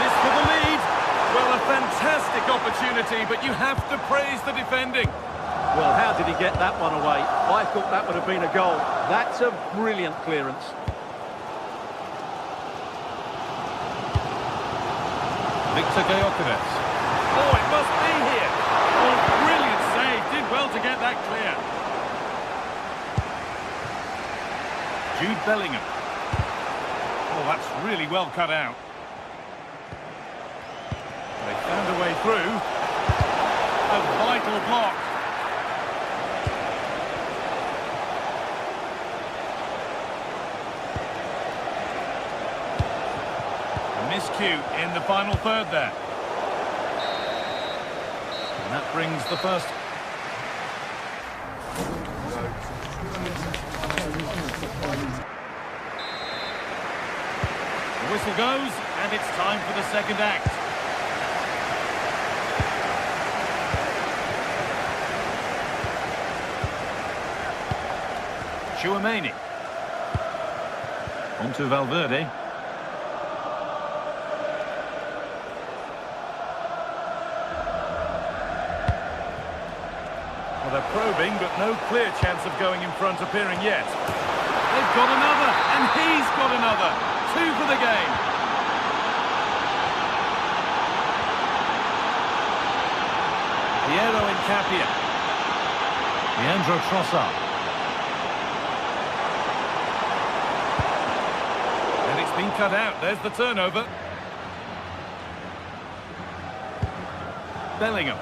This for the lead. Well, a fantastic opportunity, but you have to praise the defending. Well, how did he get that one away? I thought that would have been a goal. That's a brilliant clearance. Victor Gyökeres. Oh, it must be here. Oh, brilliant save. Did well to get that clear. Jude Bellingham. Oh, that's really well cut out. They found a way through. A vital block. Miscue in the final third there. And that brings the first. The whistle goes, and it's time for the second act. Tchouaméni. On to Valverde. They're probing, but no clear chance of going in front appearing yet. They've got another, and he's got another. 2 for the game. Piero Incapia. Leandro Trossard. And it's been cut out. There's the turnover. Bellingham.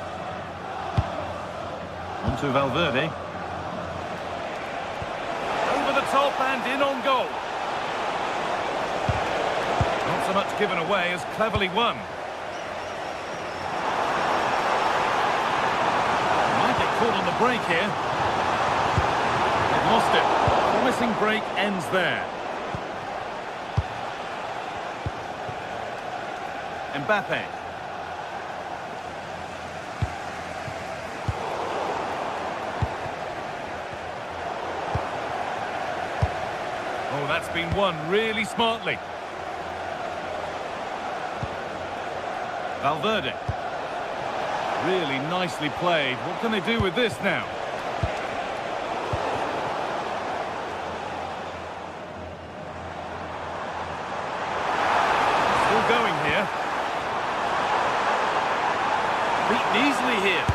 On to Valverde. Over the top and in on goal. Not so much given away as cleverly won. Might get caught on the break here. They've lost it. Promising break ends there. Mbappe. Oh, that's been won really smartly. Valverde. Really nicely played. What can they do with this now? Still going here. Beaten easily here.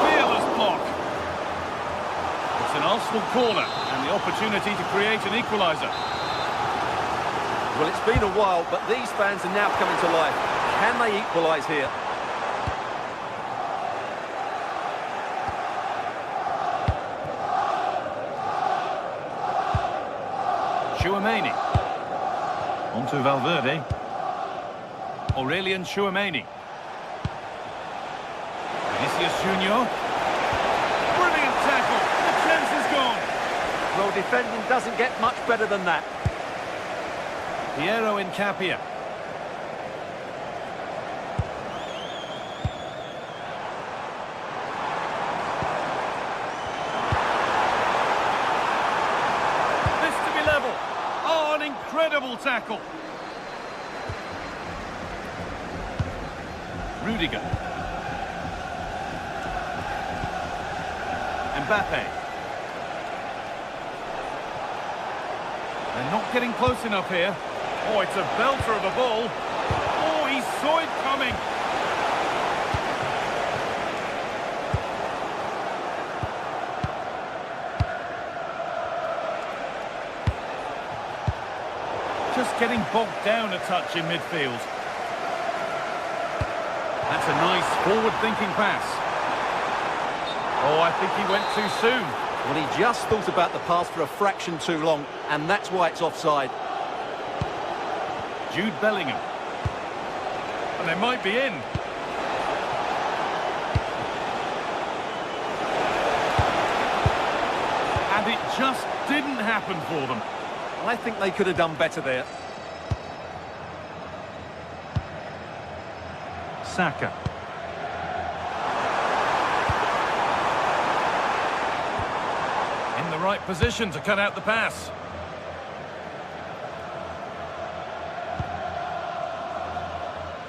Fearless block. It's an Arsenal corner. The opportunity to create an equaliser. Well, it's been a while, but these fans are now coming to life. Can they equalise here? Tchouaméni. On to Valverde. Aurélien Tchouaméni. Vinicius Junior. Brilliant tackle. The chance is gone. Well, defending doesn't get much better than that. Piero Incapia. This to be level. Oh, an incredible tackle. Rudiger. Mbappe. They're not getting close enough here. Oh, it's a belter of a ball. Oh, he saw it coming. Just getting bogged down a touch in midfield. That's a nice forward-thinking pass. Oh, I think he went too soon. Well, he just thought about the pass for a fraction too long, and that's why it's offside. Jude Bellingham. And they might be in. And it just didn't happen for them. I think they could have done better there. Saka. In the right position to cut out the pass.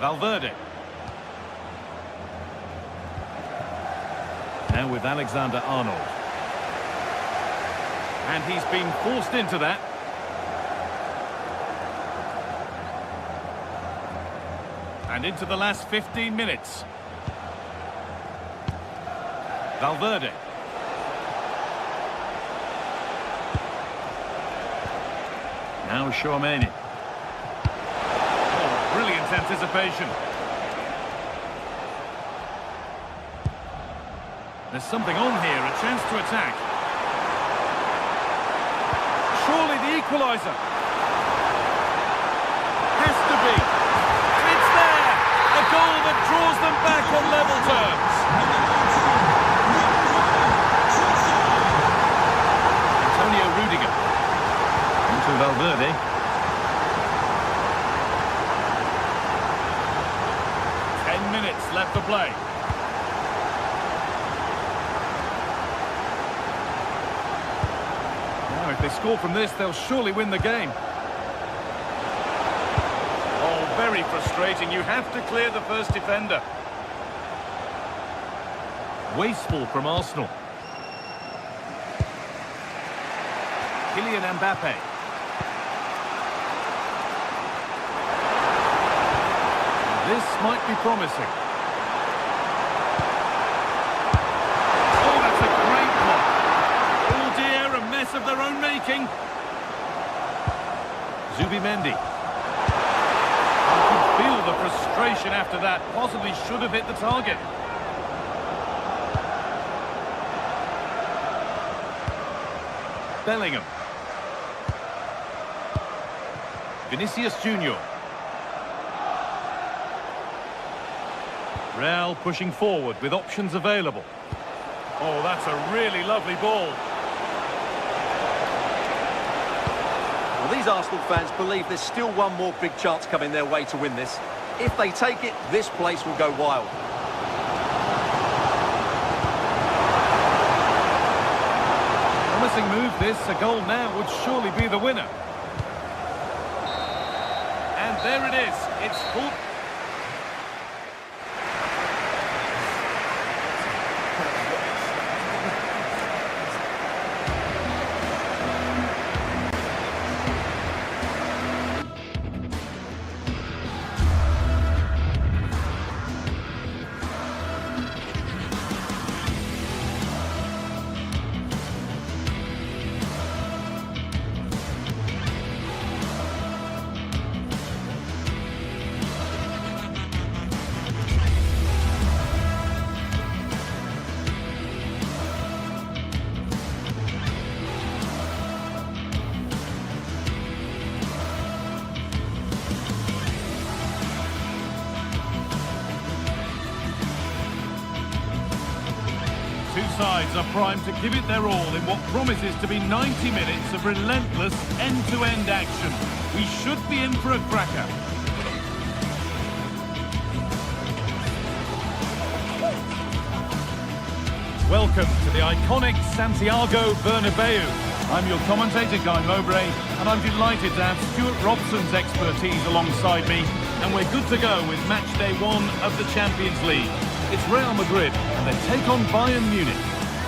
Valverde. Now with Alexander-Arnold. And he's been forced into that. And into the last 15 minutes. Valverde. Now Tchouaméni. Oh, brilliant anticipation. There's something on here, a chance to attack. Surely the equaliser. Has to be. And it's there. A goal that draws them back on level terms. Antonio Rudiger. Into Valverde. Minutes left to play. Now, if they score from this, they'll surely win the game. Oh, very frustrating. You have to clear the first defender. Wasteful from Arsenal. Kylian Mbappe. This might be promising. Oh, that's a great block. Oh dear, a mess of their own making. Zubimendi. You could feel the frustration after that. Possibly should have hit the target. Bellingham. Vinicius Junior. Real pushing forward with options available. Oh, that's a really lovely ball. Well, these Arsenal fans believe there's still one more big chance coming their way to win this. If they take it, this place will go wild. Promising move this. A goal now would surely be the winner. And there it is. It's full. Two sides are primed to give it their all in what promises to be 90 minutes of relentless end-to-end action. We should be in for a cracker. Welcome to the iconic Santiago Bernabeu. I'm your commentator, Guy Mowbray, and I'm delighted to have Stuart Robson's expertise alongside me, and we're good to go with match day 1 of the Champions League. It's Real Madrid, and they take on Bayern Munich.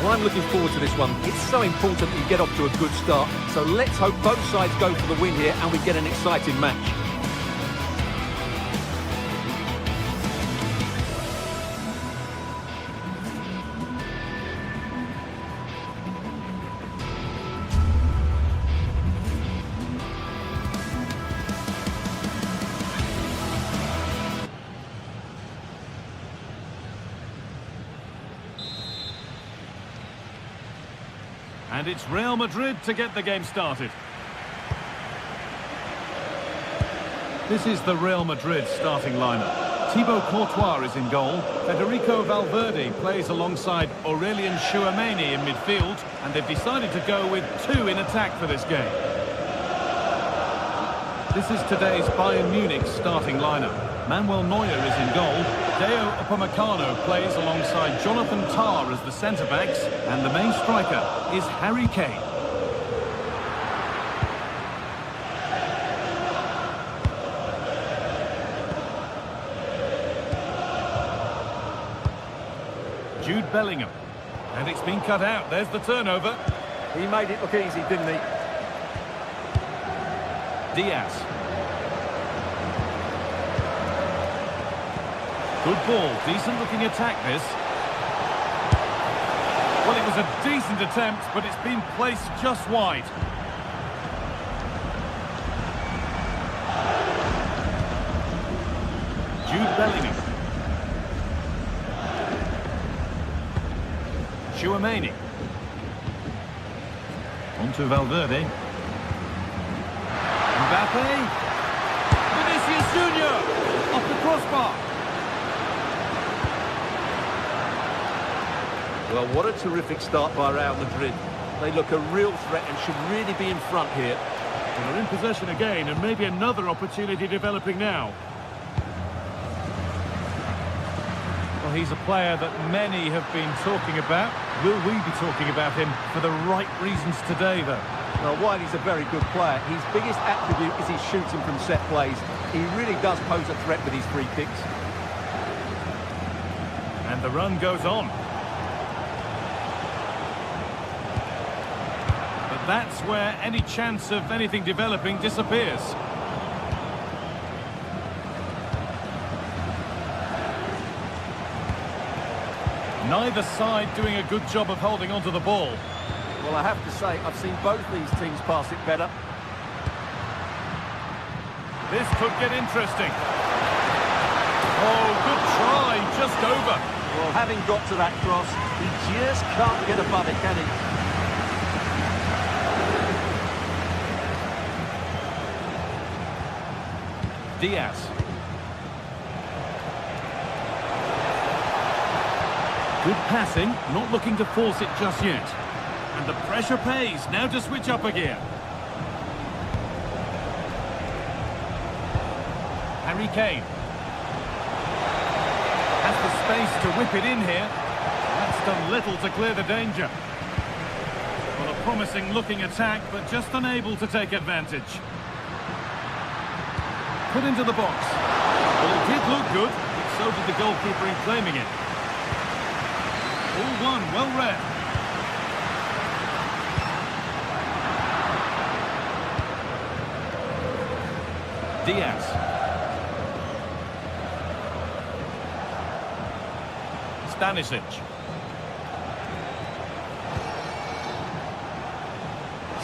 Well, I'm looking forward to this one. It's so important that you get off to a good start. So let's hope both sides go for the win here and we get an exciting match. And it's Real Madrid to get the game started. This is the Real Madrid starting lineup. Thibaut Courtois is in goal. Federico Valverde plays alongside Aurelien Tchouameni in midfield. And they've decided to go with two in attack for this game. This is today's Bayern Munich starting lineup. Manuel Neuer is in goal. Deo Upamecano plays alongside Jonathan Tah as the centre-backs. And the main striker is Harry Kane. Jude Bellingham. And it's been cut out. There's the turnover. He made it look easy, didn't he? Diaz. Good ball, decent looking attack this. Well, it was a decent attempt, but it's been placed just wide. Jude Bellingham. Tchouameni. On to Valverde. Mbappe. Vinicius Junior off the crossbar. Well, what a terrific start by Real Madrid. They look a real threat and should really be in front here. And they're in possession again, and maybe another opportunity developing now. Well, he's a player that many have been talking about. Will we be talking about him for the right reasons today, though? Well, while he's a very good player, his biggest attribute is his shooting from set plays. He really does pose a threat with his free kicks. And the run goes on. That's where any chance of anything developing disappears. Neither side doing a good job of holding onto the ball. Well, I have to say, I've seen both these teams pass it better. This could get interesting. Oh, good try, just over. Well, having got to that cross, he just can't get above it, can he? Diaz. Good passing, not looking to force it just yet. And the pressure pays, now to switch up again. Harry Kane. Has the space to whip it in here. That's done little to clear the danger. Well, a promising looking attack, but just unable to take advantage. Put into the box. Well, it did look good, but so did the goalkeeper in claiming it. All one, well read. Diaz. Stanisic.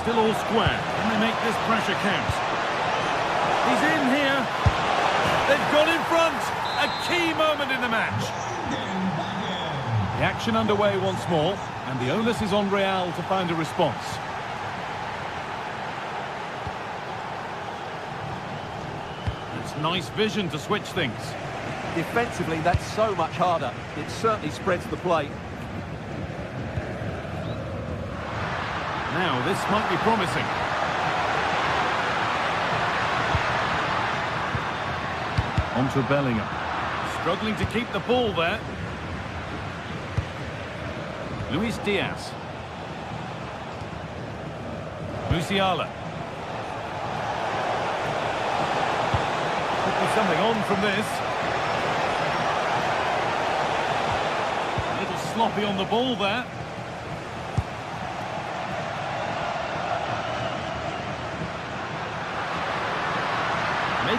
Still all square. Can they make this pressure count? He's in here. They've got in front. A key moment in the match. The action underway once more, and the onus is on Real to find a response. It's nice vision to switch things. Defensively, that's so much harder. It certainly spreads the play. Now, this might be promising. On to Bellingham. Struggling to keep the ball there. Luis Diaz. Musiala. Could be something on from this. A little sloppy on the ball there.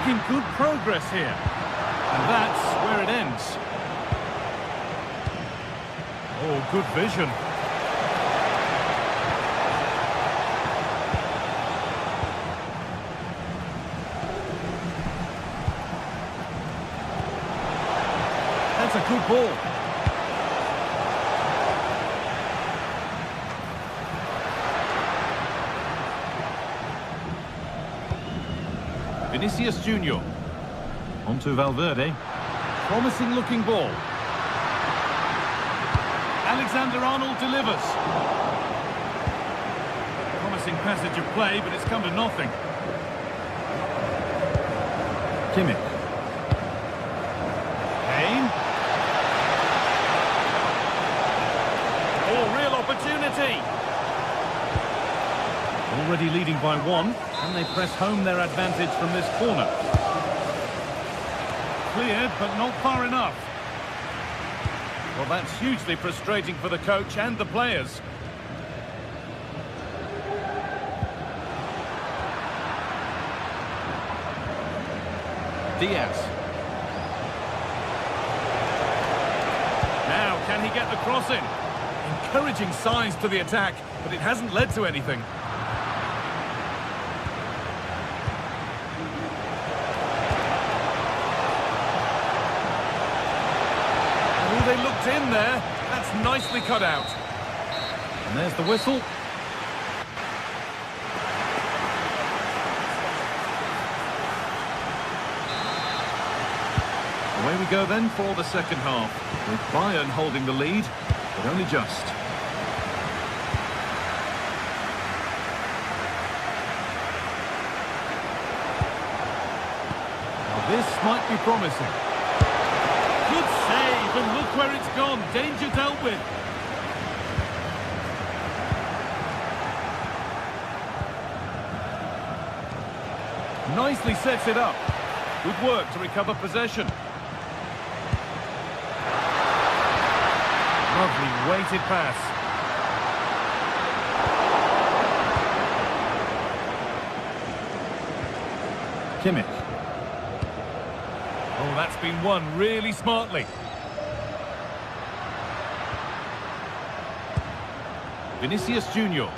making good progress here. And that's where it ends. Oh, good vision. That's a good ball. Vinicius Junior. Onto Valverde. Promising looking ball. Alexander-Arnold delivers. Promising passage of play, but it's come to nothing. Kimmich. Kane. Oh, real opportunity. Already leading by one, and they press home their advantage from this corner. Cleared, but not far enough. Well, that's hugely frustrating for the coach and the players. Diaz. Now, can he get the cross in? Encouraging signs to the attack, but it hasn't led to anything. They looked in there. That's nicely cut out. And there's the whistle. Away we go then for the second half, with Bayern holding the lead, but only just. Now this might be promising. Good save, and look where it's gone. Danger dealt with. Nicely sets it up. Good work to recover possession. Lovely weighted pass. Kimmich. Oh, that's been won really smartly. Vinicius Junior.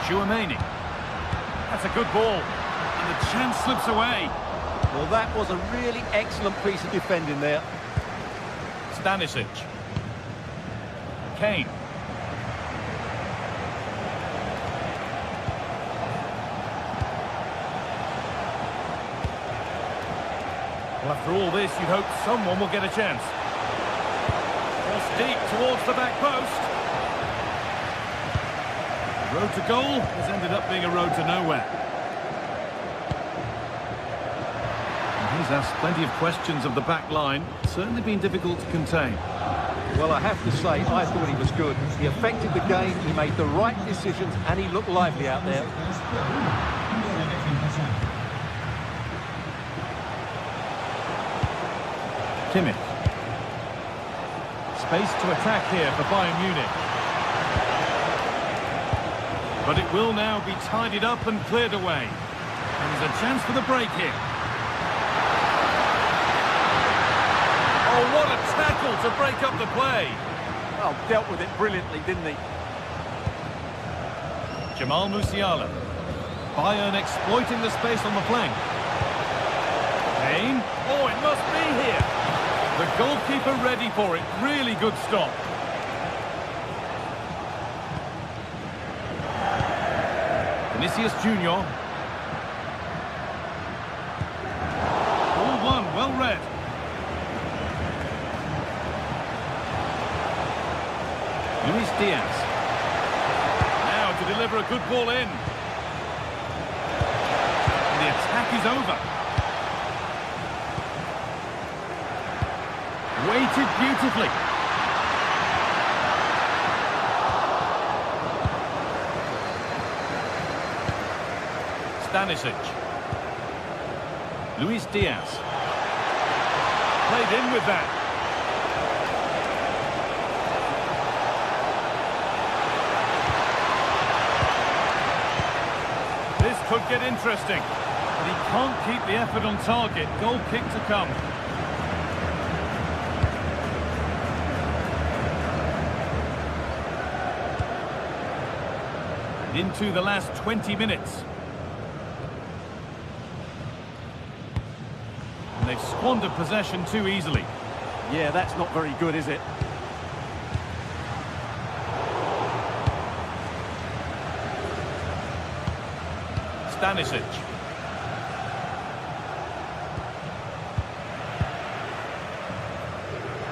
Chouameni. That's a good ball. And the chance slips away. Well, that was a really excellent piece of defending there. Stanisic. Kane. Well, after all this, you'd hope someone will get a chance. Cross deep towards the back post. The road to goal has ended up being a road to nowhere. And he's asked plenty of questions of the back line. Certainly been difficult to contain. Well, I have to say, I thought he was good. He affected the game, he made the right decisions, and he looked lively out there. Kimmich. Space to attack here for Bayern Munich. But it will now be tidied up and cleared away. And there's a chance for the break here. Oh, what a tackle to break up the play. Oh, dealt with it brilliantly, didn't he? Jamal Musiala. Bayern exploiting the space on the flank. Kane. Oh, it must be here. The goalkeeper ready for it. Really good stop. Vinicius Junior. Ball one, well read. Luis Diaz. Now to deliver a good ball in. And the attack is over. Weighted beautifully. Stanisic. Luis Diaz. Played in with that. This could get interesting. But he can't keep the effort on target. Goal kick to come. Into the last 20 minutes. And they've squandered possession too easily. Yeah, that's not very good, is it? Stanisic.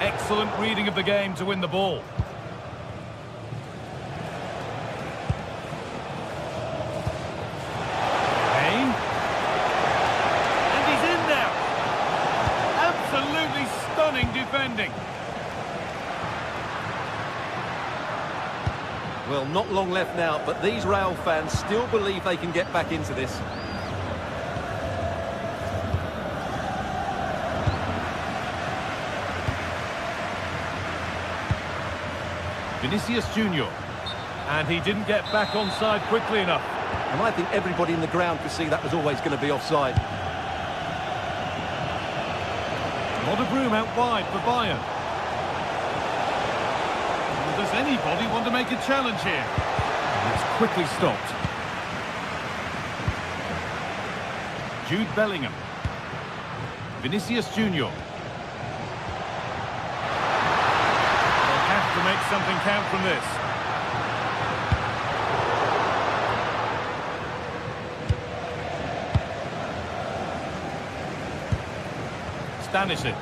Excellent reading of the game to win the ball. Kane. And he's in there. Absolutely stunning defending. Well, not long left now, but these Real fans still believe they can get back into this. Vinicius Junior. And he didn't get back onside quickly enough. And I think everybody in the ground could see that was always going to be offside. A lot of room out wide for Bayern. Does anybody want to make a challenge here? And it's quickly stopped. Jude Bellingham. Vinicius Junior. They'll have to make something count from this. Stanisic.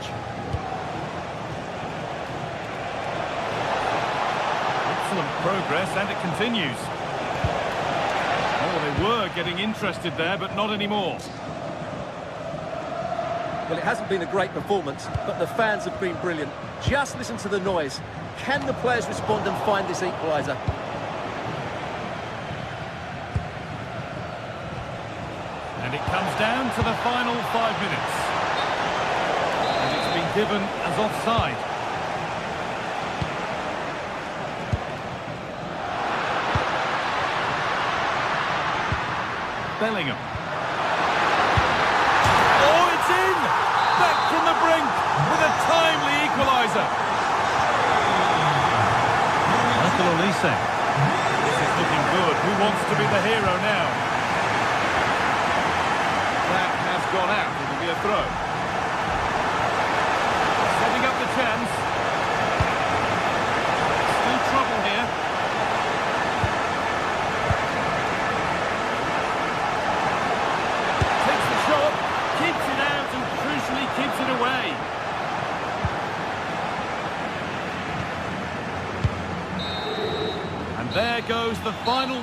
Excellent progress, and it continues. Oh, they were getting interested there, but not anymore. Well, it hasn't been a great performance, but the fans have been brilliant. Just listen to the noise. Can the players respond and find this equaliser? And it comes down to the final 5 minutes. And it's been given as offside. Bellingham. Oh, it's in! Back from the brink with a timely equaliser. Michael Olise. This is looking good. Who wants to be the hero now? That has gone out. It'll be a throw. Setting up the chance. Still trouble here. Keeps it out and crucially keeps it away. And there goes the final.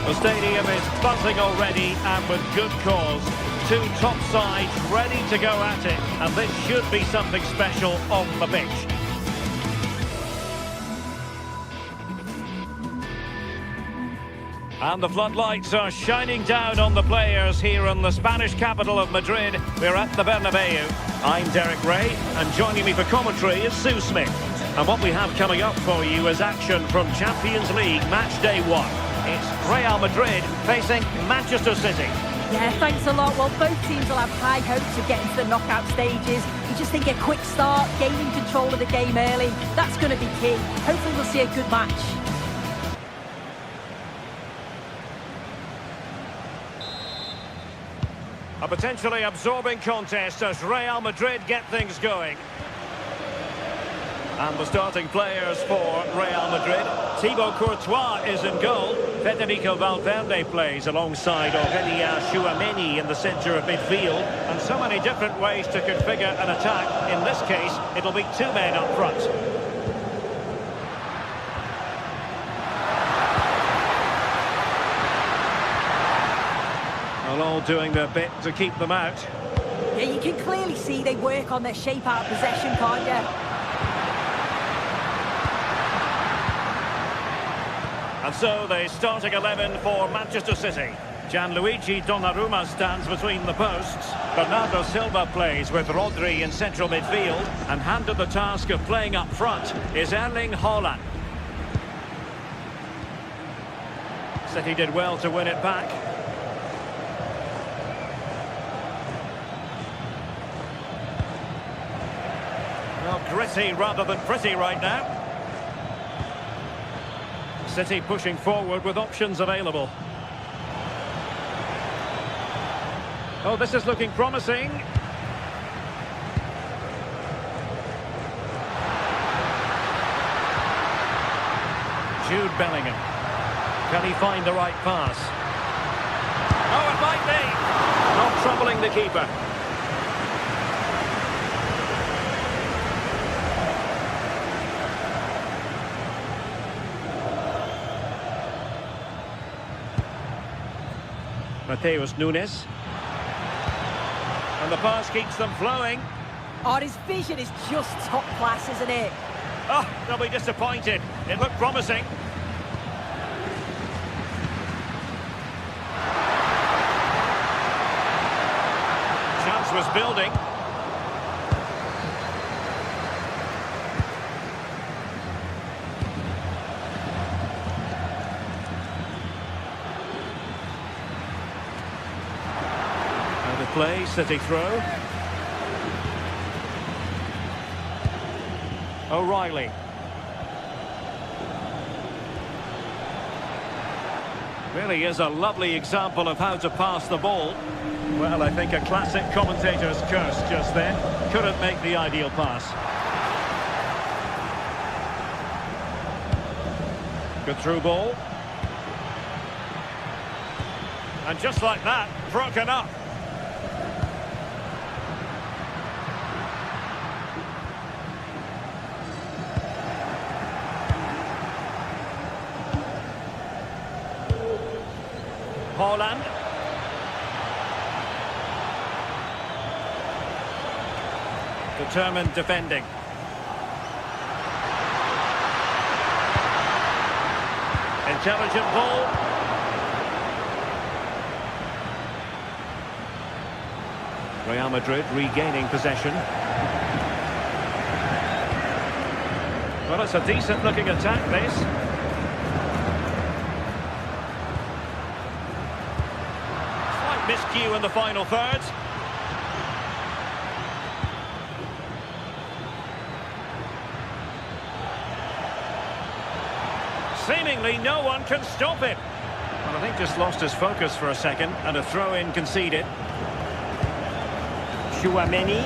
The stadium is buzzing already, and with good cause. Two top sides ready to go at it, and this should be something special on the pitch. And the floodlights are shining down on the players here in the Spanish capital of Madrid. We're at the Bernabeu. I'm Derek Ray, and joining me for commentary is Sue Smith. And what we have coming up for you is action from Champions League match day 1. It's Real Madrid facing Manchester City. Yeah, thanks a lot. Well, both teams will have high hopes of getting to the knockout stages. You just think a quick start, gaining control of the game early, that's going to be key. Hopefully we'll see a good match. A potentially absorbing contest as Real Madrid get things going. And the starting players for Real Madrid. Thibaut Courtois is in goal. Federico Valverde plays alongside Aurélien Tchouameni in the centre of midfield. And so many different ways to configure an attack. In this case, it'll be 2 men up front. Well, all doing their bit to keep them out. Yeah, you can clearly see they work on their shape out of possession, can't you? And so the starting 11 for Manchester City. Gianluigi Donnarumma stands between the posts. Bernardo Silva plays with Rodri in central midfield. And handed the task of playing up front is Erling Haaland. City did well to win it back. Well, gritty rather than pretty right now. City pushing forward with options available. Oh, this is looking promising. Jude Bellingham. Can he find the right pass? Oh, it might be. Not troubling the keeper. Mateus Nunes. And the pass keeps them flowing. Oh, his vision is just top class, isn't it? Oh, they'll be disappointed. It looked promising. Chance was building. Play, City throw. O'Reilly. Really is a lovely example of how to pass the ball. Well, I think a classic commentator's curse just then. Couldn't make the ideal pass. Good through ball. And just like that, broken up. Haaland. Determined defending. Intelligent ball. Real Madrid regaining possession. Well, it's a decent looking attack, this. Miscue in the final third. Seemingly no one can stop him. Well, I think just lost his focus for a second and a throw-in conceded. Tchouameni.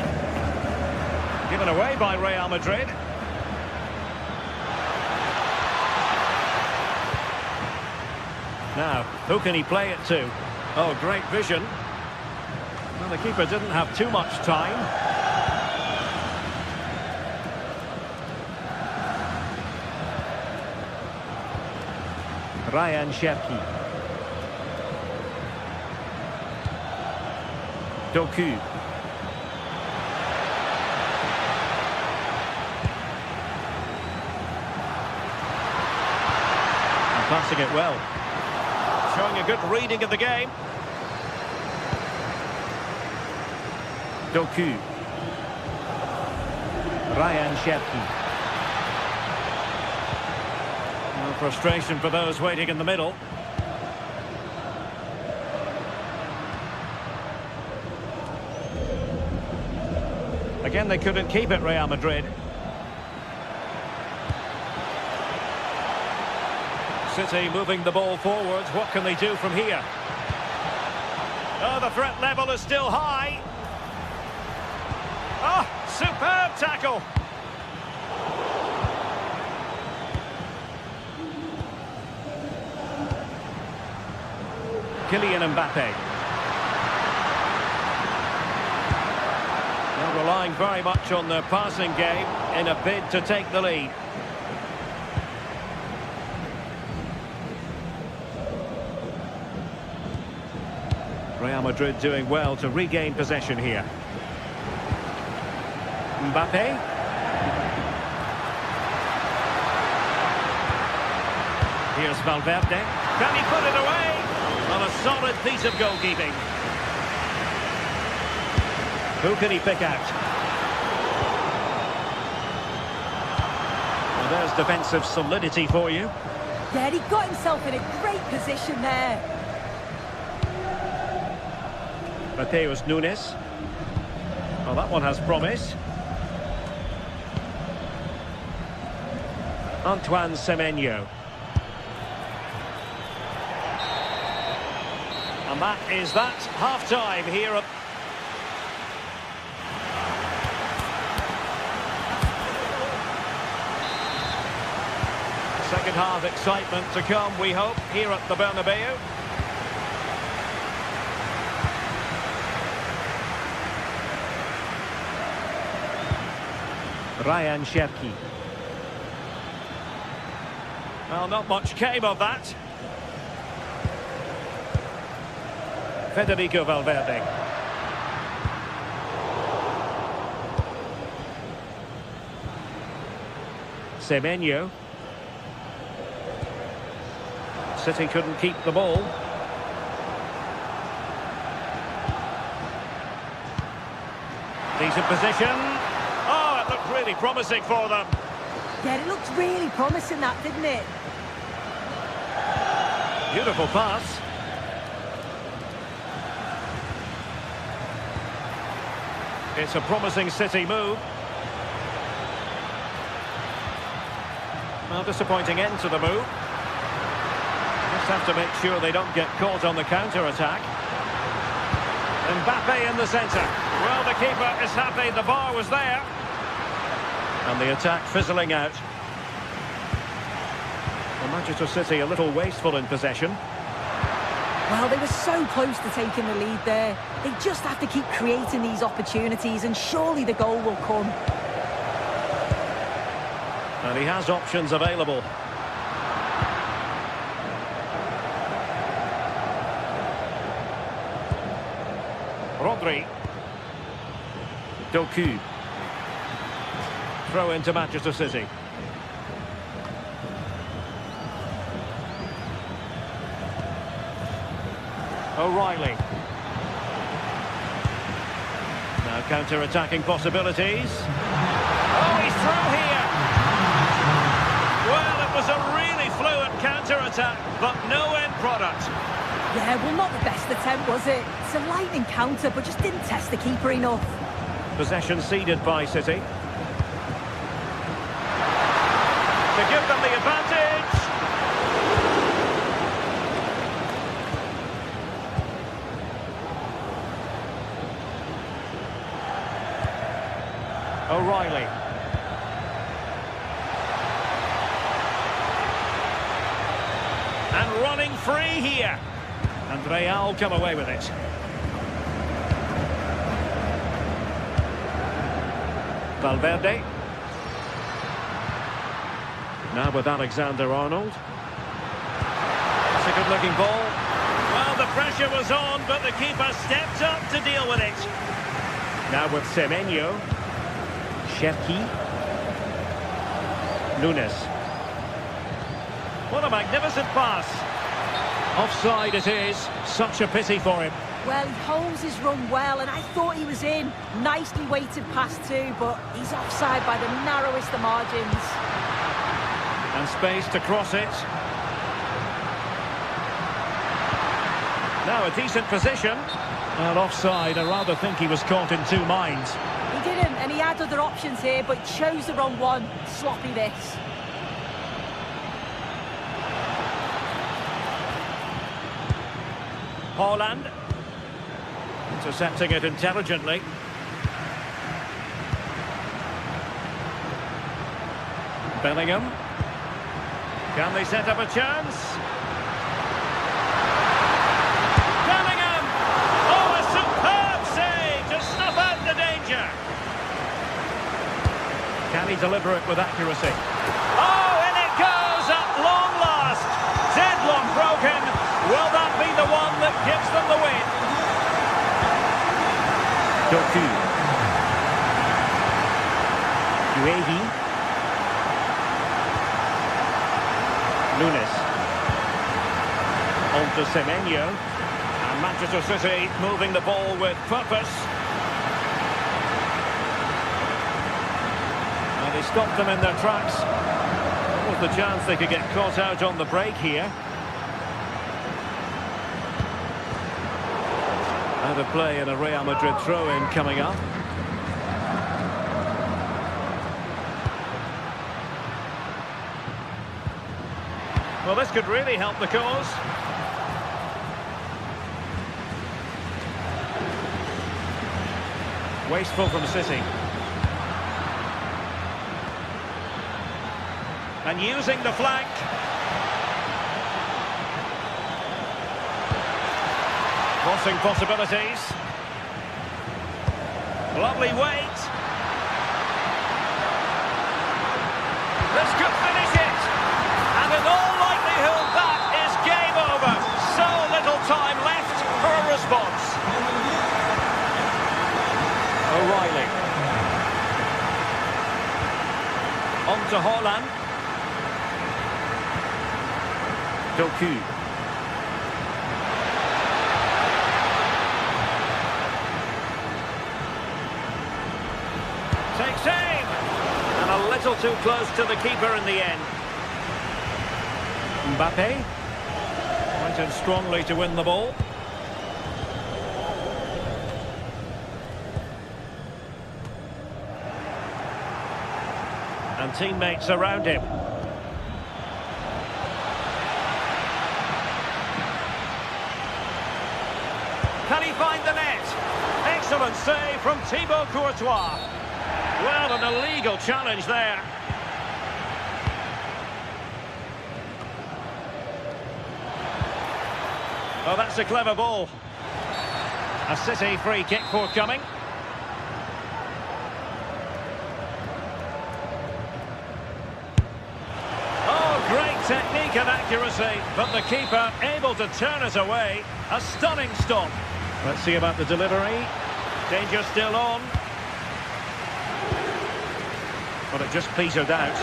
Given away by Real Madrid. Now, who can he play it to? Oh, great vision. Well, the keeper didn't have too much time. Ryan Cherki. Doku. And passing it well. Showing a good reading of the game. Doku. Ryan Cherki. Frustration for those waiting in the middle. Again, they couldn't keep it, Real Madrid. City moving the ball forwards. What can they do from here? Oh, the threat level is still high. Oh, superb tackle. Kylian Mbappe. They're relying very much on their passing game in a bid to take the lead. Real Madrid doing well to regain possession here. Mbappe. Here's Valverde. Can he put it away? On a solid piece of goalkeeping. Who can he pick out? Well, there's defensive solidity for you. Yeah, he got himself in a great position there. Mateus Nunes. Well, that one has promise. Antoine Semenyo. And that is that. Half-time here at... Second half excitement to come, we hope, here at the Bernabeu. Ryan Cherki. Well, not much came of that. Federico Valverde. Semenyo. City couldn't keep the ball. Decent position. Oh, it looked really promising for them. Yeah, it looked really promising, that, didn't it? Beautiful pass. It's a promising City move. Well, disappointing end to the move. Just have to make sure they don't get caught on the counter-attack. Mbappe in the centre. Well, the keeper is happy the bar was there. And the attack fizzling out. Well, Manchester City a little wasteful in possession. Well, they were so close to taking the lead there. They just have to keep creating these opportunities and surely the goal will come. And he has options available. Rodri. Doku. Throw into Manchester City. O'Reilly. Now counter-attacking possibilities. Oh, he's through here. Well, it was a really fluid counter-attack, but no end product. Yeah, well, not the best attempt, was it? It's a lightning counter, but just didn't test the keeper enough. Possession ceded by City. To give them the advantage. O'Reilly. And running free here. And Real come away with it. Valverde. Now with Alexander-Arnold. That's a good-looking ball. Well, the pressure was on, but the keeper stepped up to deal with it. Now with Semenyo. Cherki. Nunes. What a magnificent pass. Offside it is. Such a pity for him. Well, he holds his run well, and I thought he was in. Nicely weighted pass too, but he's offside by the narrowest of margins. And space to cross it. Now a decent position. Well, offside. I rather think he was caught in two minds. He didn't, and he had other options here, but chose the wrong one. Sloppy this. Haaland. Intercepting it intelligently. Bellingham. Can they set up a chance? Bellingham! Oh, a superb save to snuff out the danger. Can he deliver it with accuracy? Oh, and it goes at long last. Deadlock broken. Will that be the one that gives them the win? Doku. Uehi. Nunes. On to Semenyo. And Manchester City moving the ball with purpose. And they stopped them in their tracks. What was the chance they could get caught out on the break here? Out of play and a Real Madrid throw-in coming up. Well, this could really help the cause. Wasteful from City. And using the flank. Crossing possibilities. Lovely weight. This could finish it. And in all likelihood, that is game over. So little time left for a response. O'Reilly. On to Haaland. Doku. Takes aim. And a little too close to the keeper in the end. Mbappe. Went in strongly to win the ball. And teammates around him. Can he find the net? Excellent save from Thibaut Courtois. Well, an illegal challenge there. Oh, that's a clever ball. A City free kick forthcoming. Oh, great technique and accuracy, but the keeper able to turn it away. A stunning stop. Let's see about the delivery. Danger still on. But it just petered out.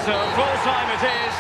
So full time it is.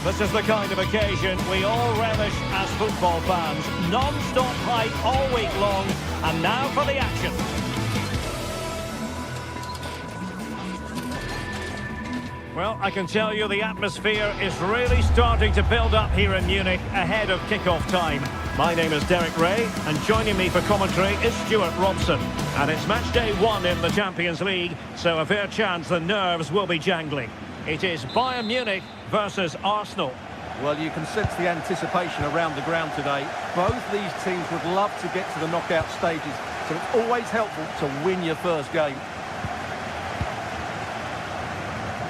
This is the kind of occasion we all relish as football fans. Non-stop hype all week long, and now for the action. Well, I can tell you the atmosphere is really starting to build up here in Munich ahead of kick-off time. My name is Derek Ray, and joining me for commentary is Stuart Robson. And it's match day 1 in the Champions League, so a fair chance the nerves will be jangling. It is Bayern Munich versus Arsenal. Well, you can sense the anticipation around the ground today. Both these teams would love to get to the knockout stages, so it's always helpful to win your first game.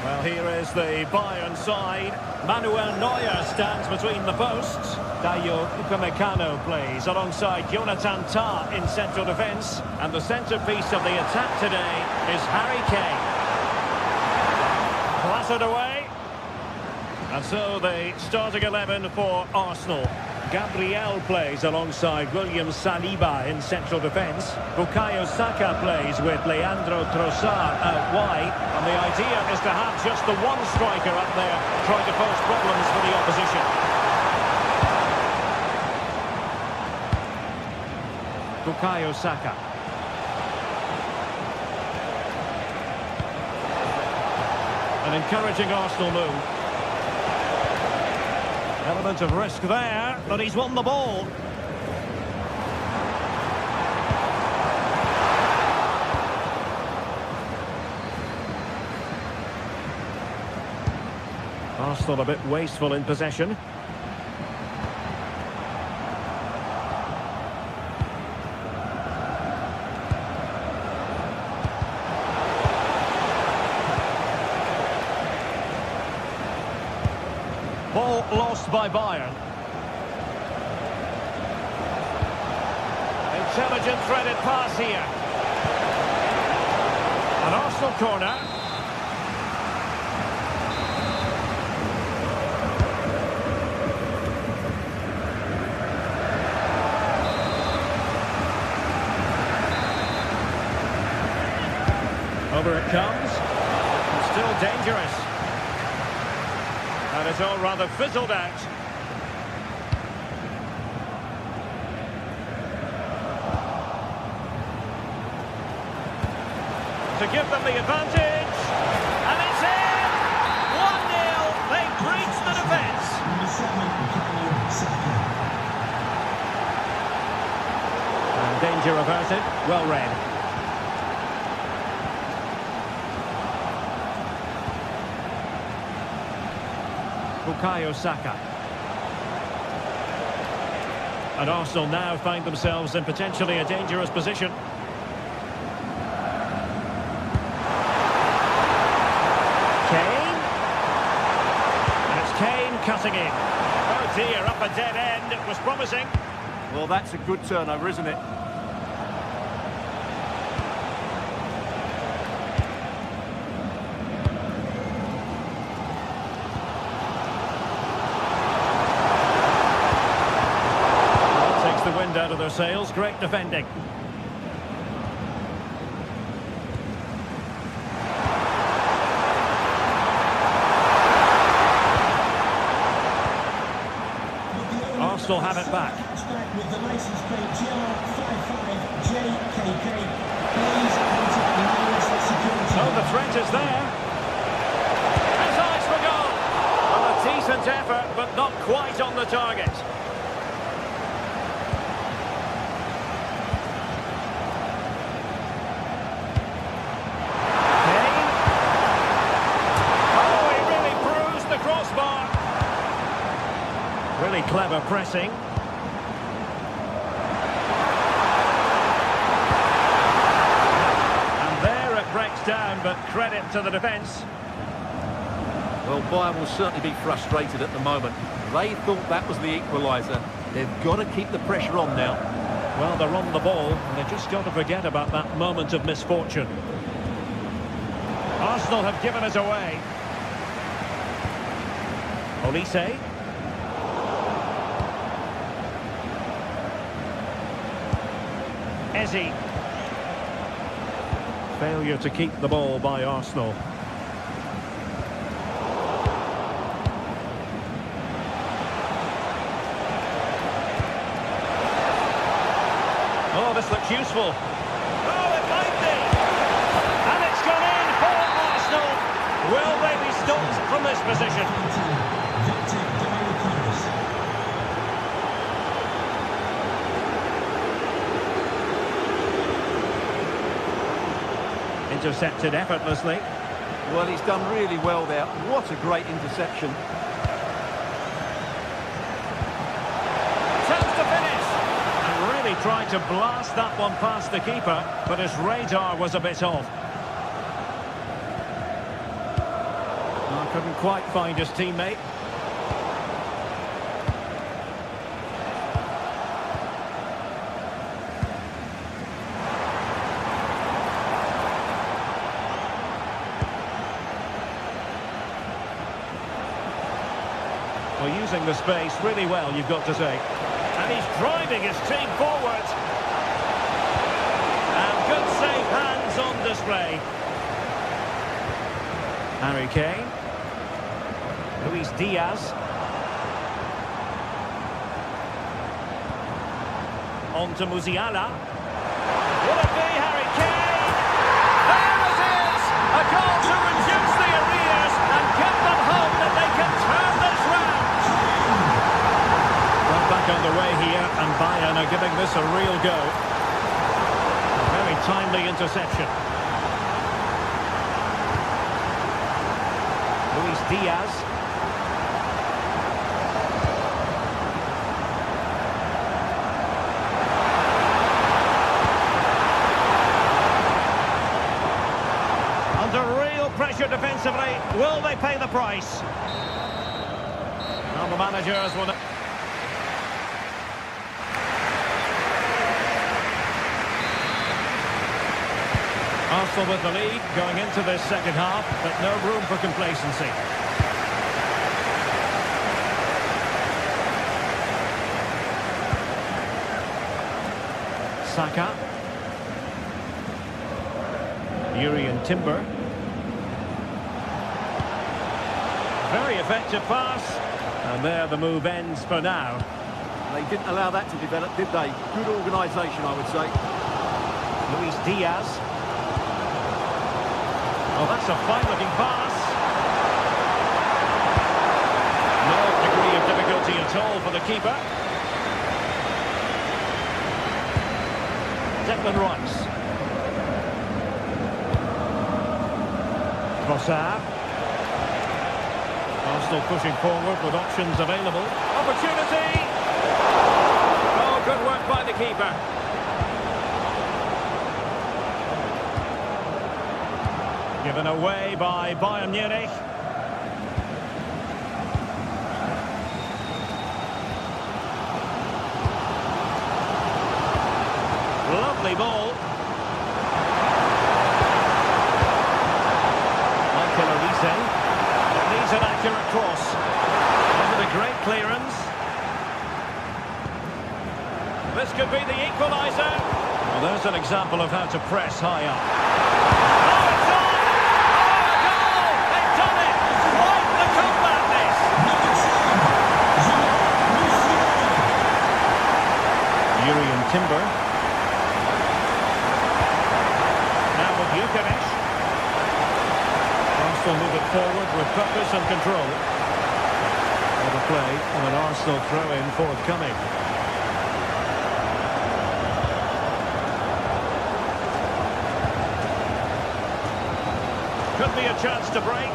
Well, here is the Bayern side. Manuel Neuer stands between the posts. Dayo Upamecano plays alongside Jonathan Tah in central defence. And the centrepiece of the attack today is Harry Kane. Clattered away. And so the starting 11 for Arsenal. Gabriel plays alongside William Saliba in central defence. Bukayo Saka plays with Leandro Trossard out wide. And the idea is to have just the one striker up there trying to pose problems for the opposition. Bukayo Saka. An encouraging Arsenal move. Element of risk there, but he's won the ball. Arsenal a bit wasteful in possession. Ball lost by Bayern. Intelligent threaded pass here. An Arsenal corner. Over it comes. Still dangerous. And it's all rather fizzled out. To give them the advantage. And it's in! 1-0. They breach the defence. And danger averted. Well read. Bukayo Saka. And Arsenal now find themselves in potentially a dangerous position. Kane. And it's Kane cutting in. Oh dear, up a dead end. It was promising. Well, that's a good turnover, isn't it? Out of their sails, great defending. Arsenal have it back. With the license plate GR55JKK. Oh, the threat is there. It's eyes for goal. Well, a decent effort, but not quite on the target. Really clever pressing. And there it breaks down, but credit to the defence. Well, Bayern will certainly be frustrated at the moment. They thought that was the equaliser. They've got to keep the pressure on now. Well, they're on the ball, and they've just got to forget about that moment of misfortune. Arsenal have given it away. Olise. Eze. Failure to keep the ball by Arsenal. Oh, this looks useful. Oh, it might be. And it's gone in for Arsenal. Will they be stopped from this position? Intercepted effortlessly. Well, he's done really well there. What a great interception. Chance to finish. And really tried to blast that one past the keeper, but his radar was a bit off. Oh, couldn't quite find his teammate. Well, using the space really well, you've got to say. And he's driving his team forward. And good safe hands on display. Harry Kane. Luis Diaz. On to Musiala. Will it be Harry Kane? There it is! A goal to reduce the arrears and give them hope that they can turn this round. Well, back on the way here, and Bayern are giving this a real go. A very timely interception. Luis Diaz. Under real pressure defensively. Will they pay the price? Well, the managers will... Arsenal with the lead going into this second half, but no room for complacency. Saka. Urian Timber. Very effective pass. And there the move ends for now. They didn't allow that to develop, did they? Good organisation, I would say. Luis Diaz. Oh, that's a fine-looking pass. No degree of difficulty at all for the keeper. Declan Rice. Trossard. Arsenal pushing forward with options available. Opportunity! Oh, good work by the keeper. Given away by Bayern Munich. Lovely ball. Michael Olise. It needs an accurate cross. Wasn't a great clearance. This could be the equaliser. Well, there's an example of how to press high up. Oh, it's on! Urian Timber. Now with Jukic. Arsenal move it forward with purpose and control. For the play and an Arsenal throw-in forthcoming. Could be a chance to break.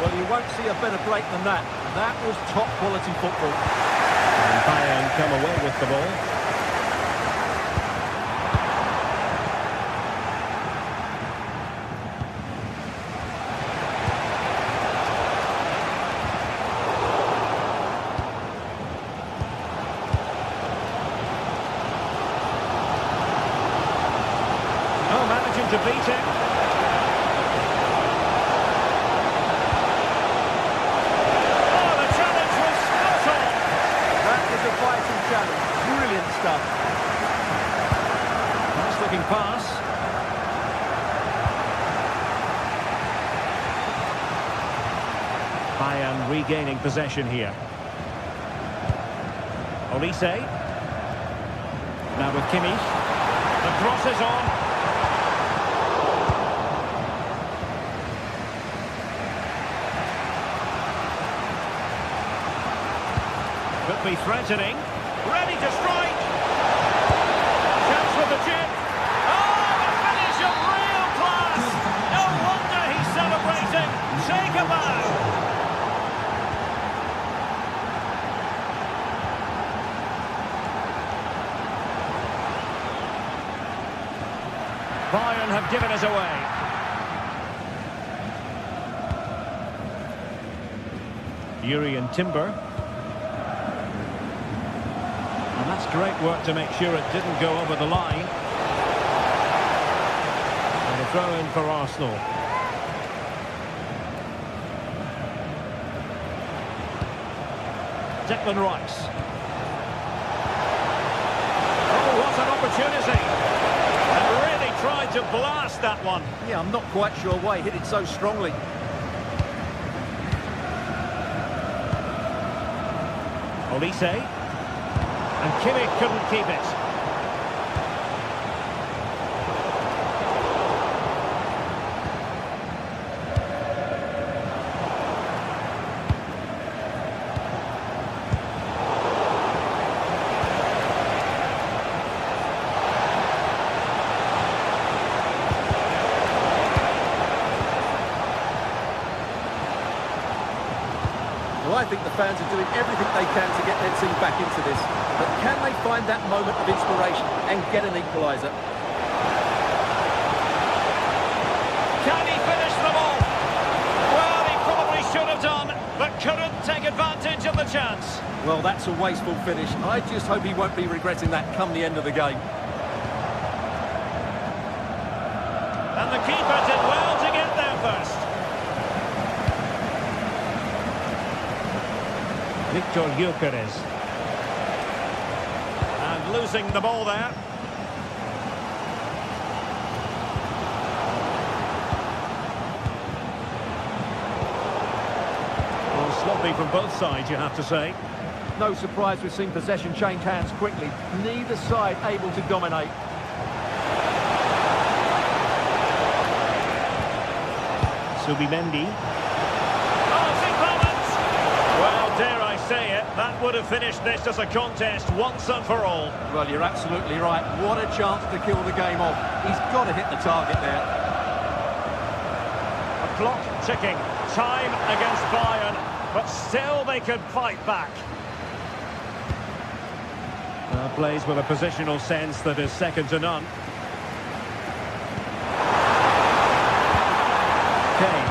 Well, you won't see a better break than that. That was top quality football. And Bayern come away with the ball. Oh, managing to beat it. Brilliant stuff. Nice looking pass. regaining possession here. Olise. Now with Kimmich. The cross is on. Could be threatening. Ready to strike. Chance with the chip. Oh, a finish of real class. No wonder he's celebrating. Take a bow. Bayern have given us away. Urian Timber. And that's great work to make sure it didn't go over the line. And a throw in for Arsenal. Declan Rice. Oh, what an opportunity. And really tried to blast that one. Yeah, I'm not quite sure why he hit it so strongly. Olise. And Kimmich couldn't keep it. Well, I think the fans are doing everything they can to get their team back into this. But can they find that moment of inspiration and get an equaliser? Can he finish them all? Well, he probably should have done, but couldn't take advantage of the chance. Well, that's a wasteful finish. I just hope he won't be regretting that come the end of the game. And the keeper did well to get there first. Victor Gyökeres. And losing the ball there. Well, sloppy from both sides, you have to say. No surprise we've seen possession change hands quickly. Neither side able to dominate. Subimendi. Oh, big moment! Well, dare I say it, that would have finished this as a contest once and for all. Well, you're absolutely right. What a chance to kill the game off. He's got to hit the target there. A clock ticking. Time against Bayern, but still they could fight back. Plays with a positional sense that is second to none. Kane.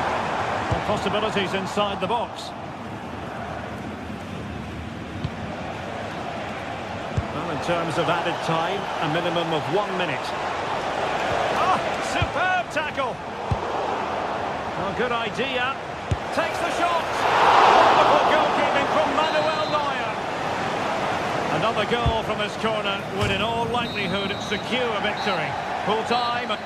Some possibilities inside the box. Well, in terms of added time, a minimum of 1 minute. Oh, superb tackle. Well, good idea. Takes the shot. Wonderful goalkeeping from Manuel Neuer. Another goal from this corner would in all likelihood secure a victory. Full time.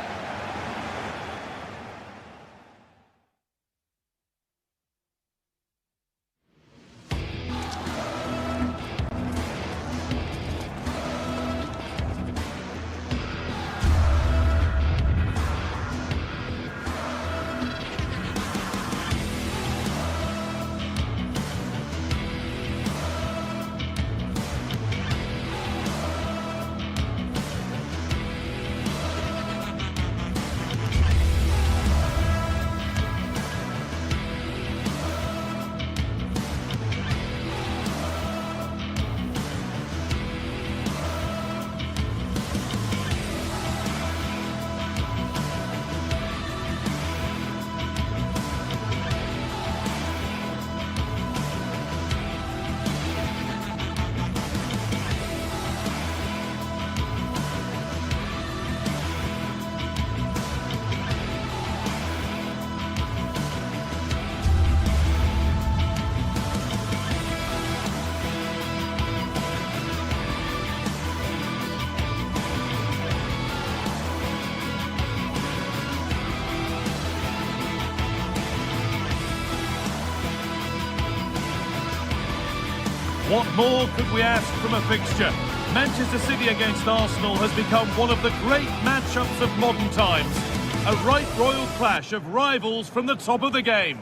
What more could we ask from a fixture? Manchester City against Arsenal has become one of the great matchups of modern times. A right royal clash of rivals from the top of the game.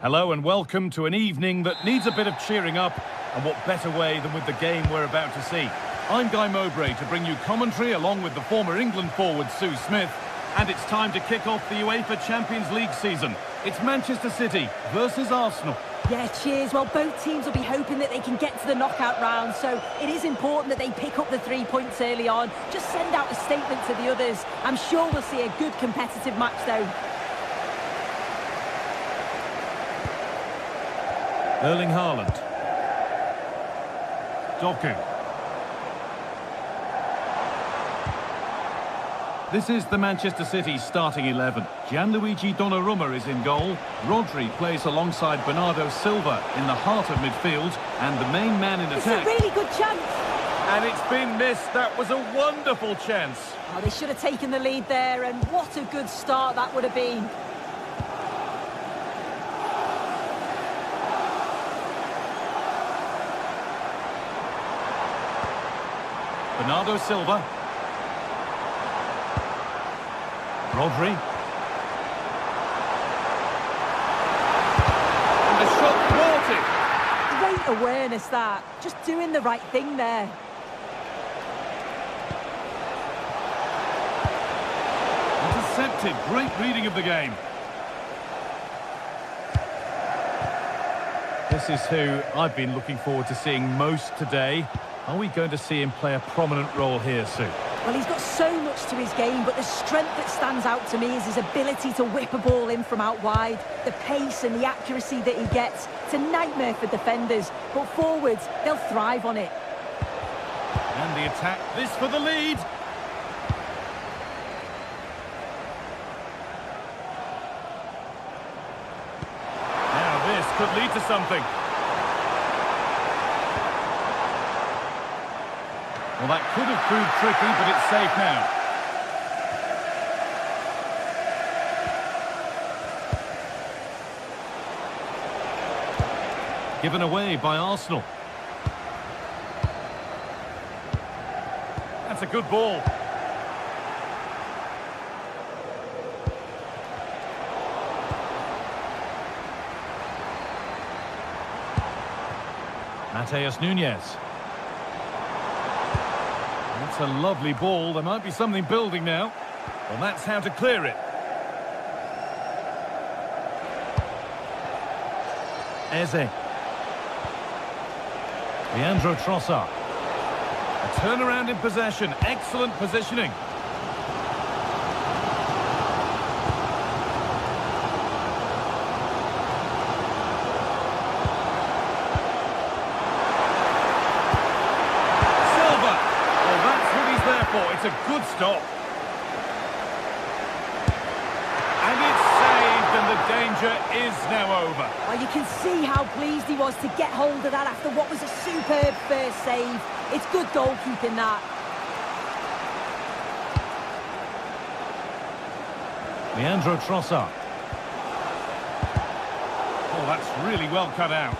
Hello and welcome to an evening that needs a bit of cheering up, and what better way than with the game we're about to see. I'm Guy Mowbray to bring you commentary along with the former England forward Sue Smith, and it's time to kick off the UEFA Champions League season. It's Manchester City versus Arsenal. Yeah, cheers. Well, both teams will be hoping that they can get to the knockout round, so it is important that they pick up the 3 points early on. Just send out a statement to the others. I'm sure we'll see a good competitive match, though. Erling Haaland. Doku. This is the Manchester City starting 11. Gianluigi Donnarumma is in goal. Rodri plays alongside Bernardo Silva in the heart of midfield, and the main man in attack. It's a really good chance. And it's been missed. That was a wonderful chance. Oh, they should have taken the lead there, and what a good start that would have been. Bernardo Silva. Rodri. And the shot thwarted. Great awareness that. Just doing the right thing there. Intercepted. Great reading of the game. This is who I've been looking forward to seeing most today. Are we going to see him play a prominent role here, Sue? Well, he's got so much to his game, but the strength that stands out to me is his ability to whip a ball in from out wide. The pace and the accuracy that he gets. It's a nightmare for defenders, but forwards, they'll thrive on it. And the attack, this for the lead. Now this could lead to something. Well, that could have proved tricky, but it's safe now. Given away by Arsenal. That's a good ball. Mateus Nunes. That's a lovely ball. There might be something building now. Well, that's how to clear it. Eze. Leandro Trossard. A turnaround in possession. Excellent positioning. It's a good stop. And it's saved, and the danger is now over. Well, you can see how pleased he was to get hold of that after what was a superb first save. It's good goalkeeping, that. Leandro Trossard. Oh, that's really well cut out.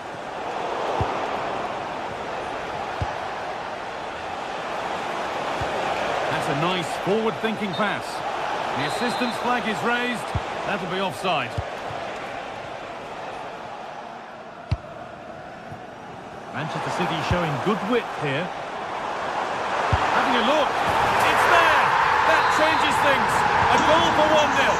A nice forward-thinking pass. The assistant's flag is raised. That'll be offside. Manchester City showing good width here. Having a look. It's there. That changes things. A goal for 1-0.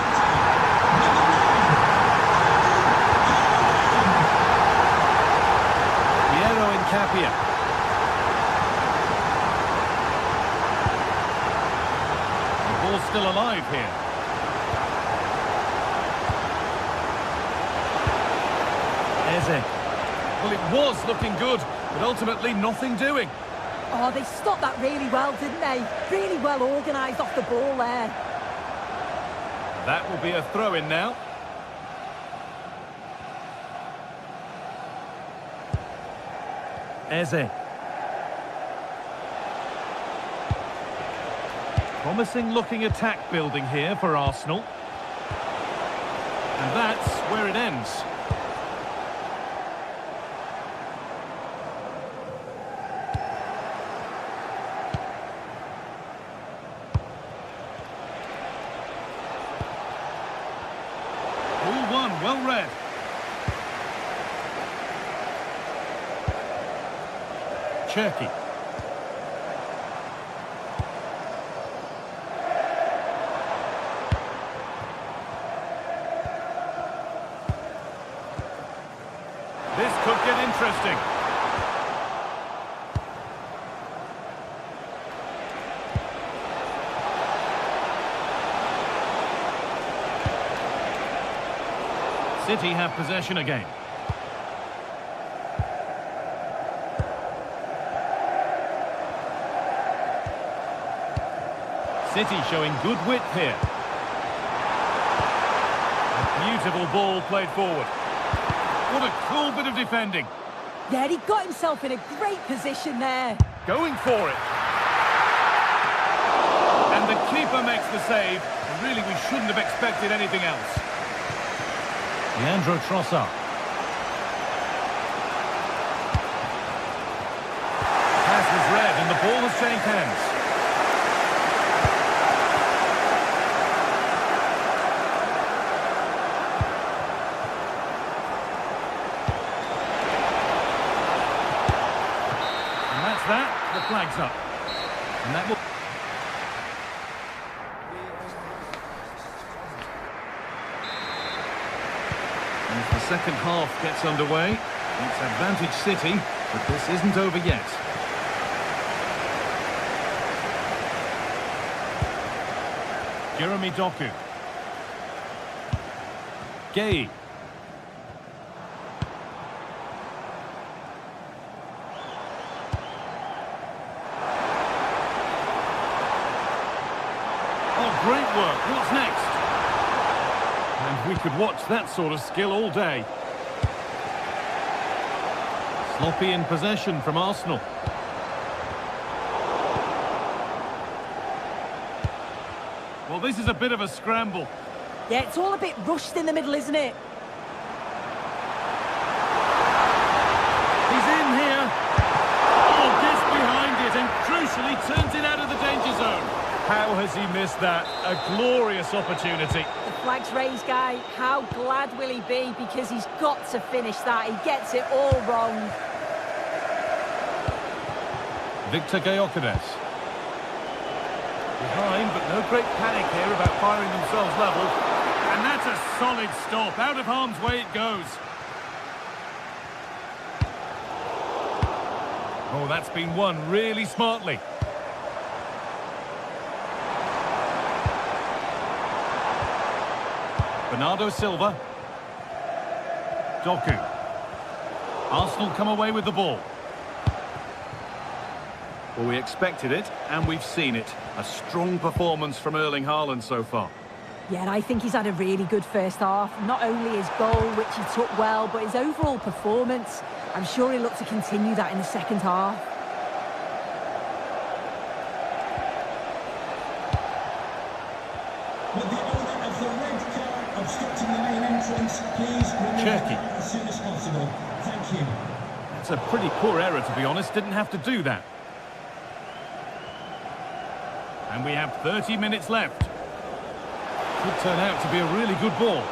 Piero Incapia. Still alive here. Eze. Well, it was looking good, but ultimately nothing doing. Oh, they stopped that really well, didn't they? Really well organised off the ball there. That will be a throw-in now. Eze. Promising looking attack building here for Arsenal. And that's where it ends. well read. Cherky. This could get interesting. City have possession again. City showing good width here. A beautiful ball played forward. What a cool bit of defending. Yeah, he got himself in a great position there. Going for it. And the keeper makes the save. Really, we shouldn't have expected anything else. Leandro Trossard. Pass was read and the ball has changed hands. And that's that. The flag's up. And that will... As the second half gets underway, it's advantage City, but this isn't over yet. Jeremy Doku. Gay. Oh, great work. What's next? And we could watch that sort of skill all day. Sloppy in possession from Arsenal. Well, this is a bit of a scramble. Yeah, it's all a bit rushed in the middle, isn't it? He's in here. Oh, gets behind it and crucially turns it out of the danger zone. How has he missed that? A glorious opportunity. The flag's raised, guy. How glad will he be? Because he's got to finish that. He gets it all wrong. Victor Gyökeres. Behind, but no great panic here about firing themselves level. And that's a solid stop. Out of harm's way it goes. Oh, that's been won really smartly. Bernardo Silva. Doku. Arsenal come away with the ball. Well, we expected it, and we've seen it. A strong performance from Erling Haaland so far. Yeah, and I think he's had a really good first half. Not only his goal, which he took well, but his overall performance. I'm sure he'll look to continue that in the second half. With the owner of the red car obstructing the main entrance, please remove Cherky. that as soon as possible. Thank you. That's a pretty poor error, to be honest. Didn't have to do that. And we have 30 minutes left. Could turn out to be a really good ball.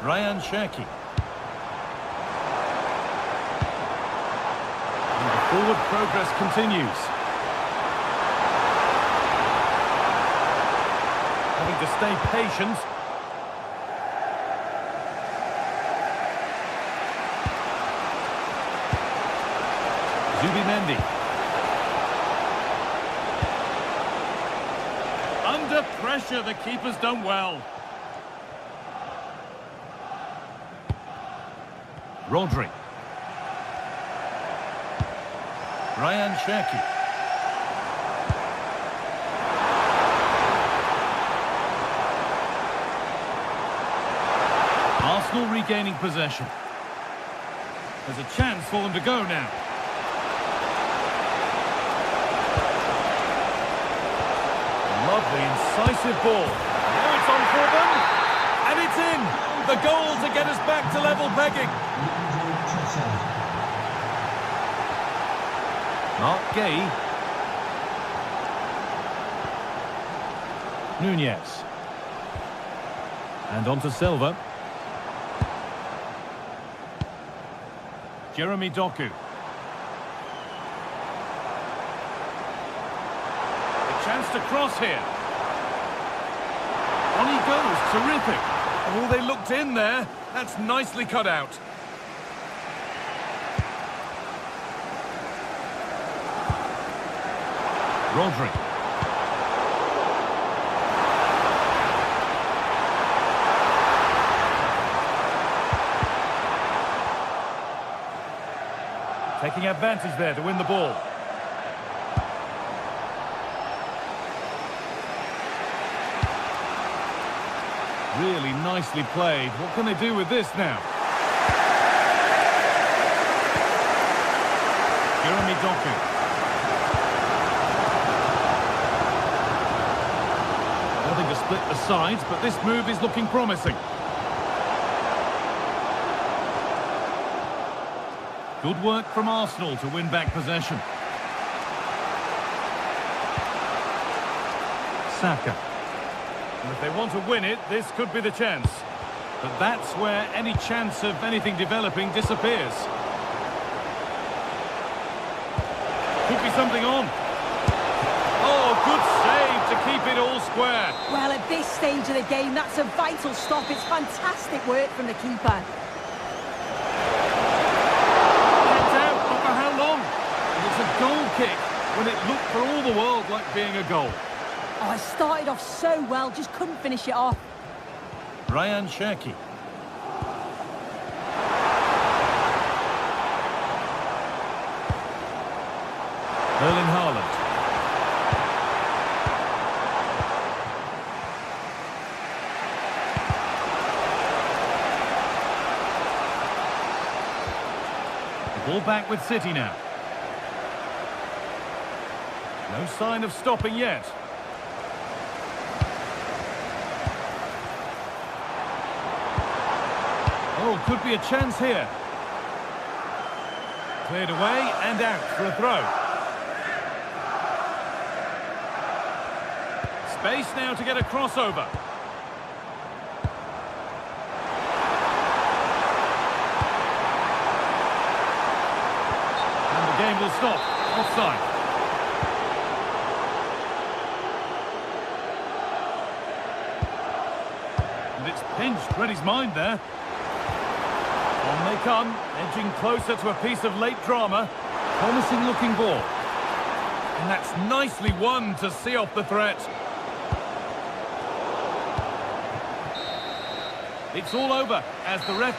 Ryan Cherky. And the forward progress continues. Having to stay patient. Zubimendi. Under pressure, the keeper's done well. Rodri. Ryan Cherky. Arsenal regaining possession. There's a chance for them to go now. Lovely, incisive ball. Now it's on for them. And it's in. The goal to get us back to level pegging. Mark Gay. Nunez. And on to Silva. Jeremy Doku. A chance to cross here. On he goes, terrific. Oh, they looked in there. That's nicely cut out. Rodri. Taking advantage there to win the ball. Really nicely played. What can they do with this now? Jeremy Doku. Nothing to split the sides, but this move is looking promising. Good work from Arsenal to win back possession. Saka. And if they want to win it, this could be the chance. But that's where any chance of anything developing disappears. Could be something on. Oh, good save to keep it all square. Well, at this stage of the game, that's a vital stop. It's fantastic work from the keeper. It's a goal kick when it looked for all the world like being a goal. Oh, it started off so well, just couldn't finish it off. Ryan Cherki. Erling Haaland. The ball back with City now. No sign of stopping yet. Oh, could be a chance here. Cleared away and out for a throw. Space now to get a crossover. And the game will stop. Offside. It's pinched, read his mind there. On they come, edging closer to a piece of late drama. Promising looking ball. And that's nicely won to see off the threat. It's all over as the ref...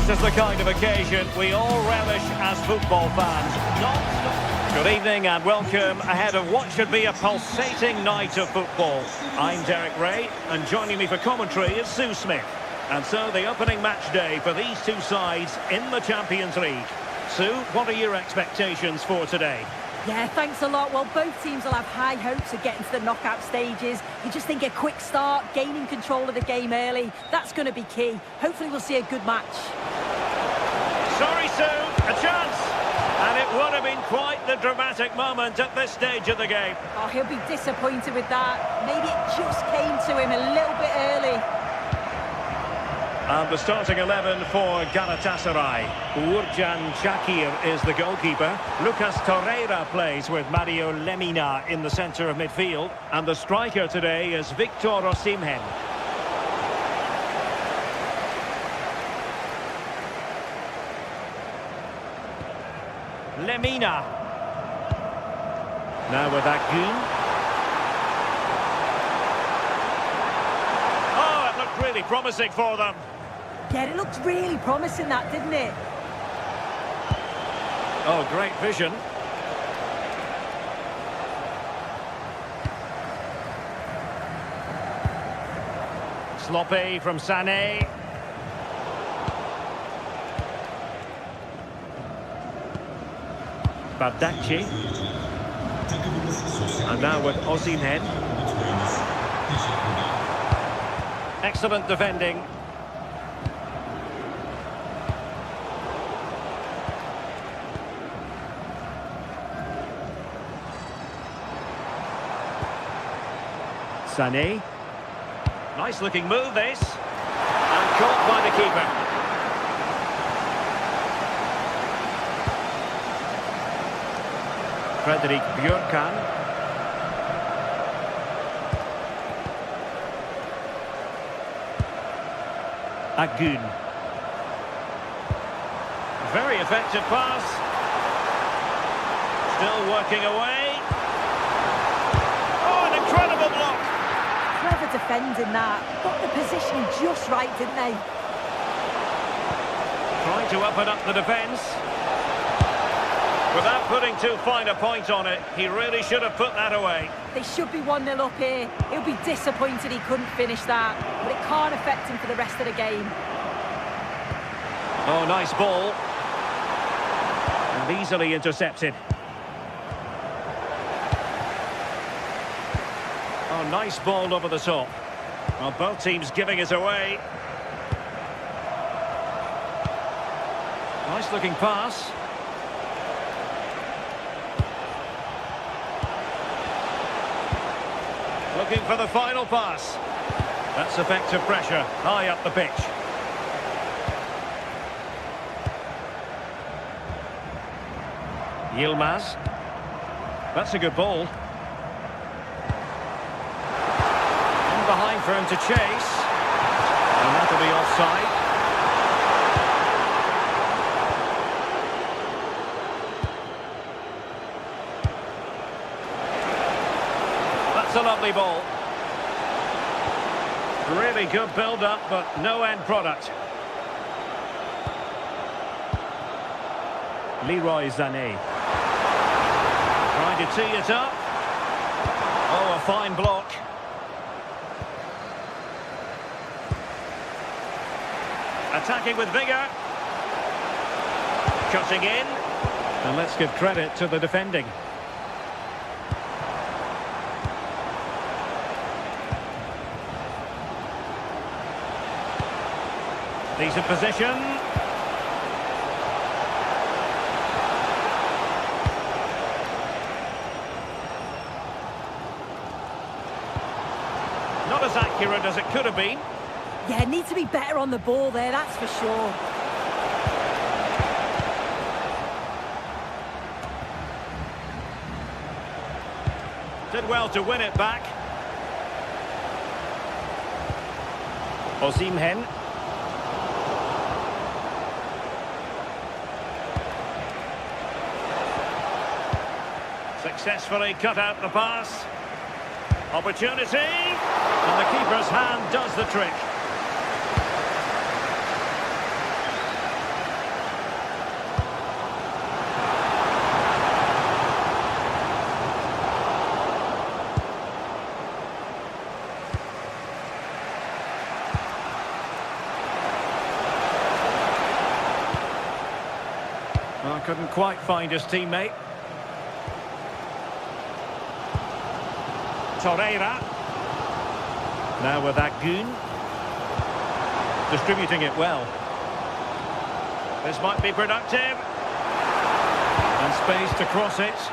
This is the kind of occasion we all relish as football fans. Non-stop. Good evening and welcome ahead of what should be a pulsating night of football. I'm Derek Ray, and joining me for commentary is Sue Smith. And so the opening match day for these two sides in the Champions League. Sue, what are your expectations for today? Yeah, thanks a lot. Well, both teams will have high hopes of getting to the knockout stages. You just think a quick start, gaining control of the game early, that's going to be key. Hopefully we'll see a good match. Sorry, Sue, a chance. And it would have been quite the dramatic moment at this stage of the game. Oh, he'll be disappointed with that. Maybe it just came to him a little bit early. And the starting 11 for Galatasaray. Uğurcan Çakır is the goalkeeper. Lucas Torreira plays with Mario Lemina in the centre of midfield. And the striker today is Victor Osimhen. Lemina. Now with Akgün. Oh, it looked really promising for them. Yeah, it looked really promising, that, didn't it? Oh, great vision. Sloppy from Sané. Bardakci. And now with Osimhen. Excellent defending. Sané. Nice looking move this. And caught by the keeper. Fredrik Björkan. Akgün. Very effective pass. Still working away. Oh, an incredible block. Clever defending that. Got the position just right, didn't they? Trying to open up the defence. Without putting too fine a point on it, he really should have put that away. They should be 1-0 up here. He'll be disappointed he couldn't finish that, but it can't affect him for the rest of the game. Oh, nice ball. And easily intercepted. Oh, nice ball over the top. Well, both teams giving it away. Nice looking pass. Looking for the final pass. That's effective pressure, high up the pitch. Yilmaz. That's a good ball. In behind for him to chase. And that'll be offside. A lovely ball. Really good build-up, but no end product. Leroy Sané. Trying to tee it up. Oh, a fine block. Attacking with vigour. Cutting in. And let's give credit to the defending. Decent position. Not as accurate as it could have been. Yeah, need to be better on the ball there, that's for sure. Did well to win it back. Osimhen. Successfully cut out the pass. Opportunity. And the keeper's hand does the trick. Couldn't quite find his teammate. Torreira. Now with Agun. Distributing it well. This might be productive. And space to cross it.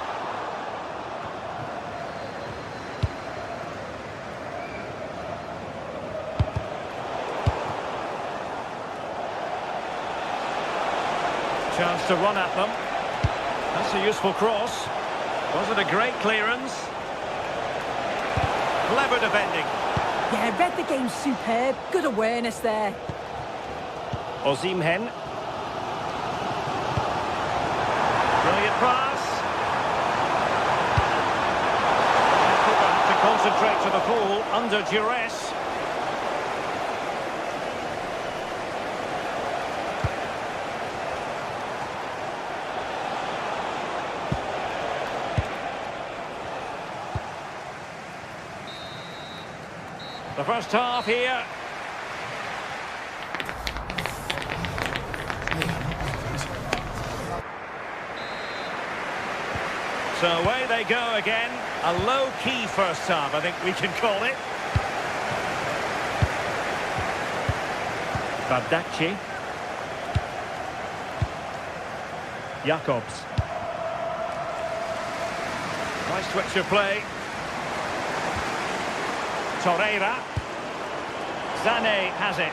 Chance to run at them. That's a useful cross. Was it a great clearance? Clever defending. Yeah, read the game superb. Good awareness there. Osimhen. Brilliant pass. Cooper had to concentrate to the full under duress. The first half here. So away they go again. A low-key first half, I think we can call it. Bardacci. Jacobs. Nice switch of play. Torreira. Sané has it.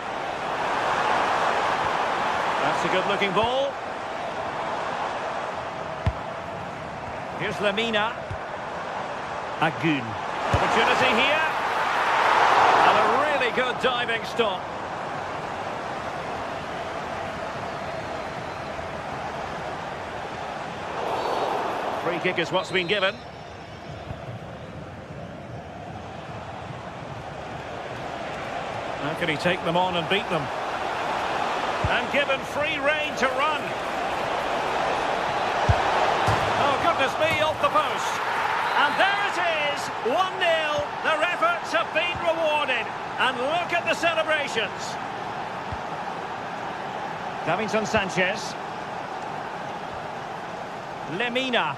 That's a good-looking ball. Here's Lemina. Agun. Opportunity here. And a really good diving stop. Free kick is what's been given. How can he take them on and beat them? And given free rein to run. Oh, goodness me, off the post. And there it is, 1-0. Their efforts have been rewarded. And look at the celebrations. Davinson Sanchez. Lemina.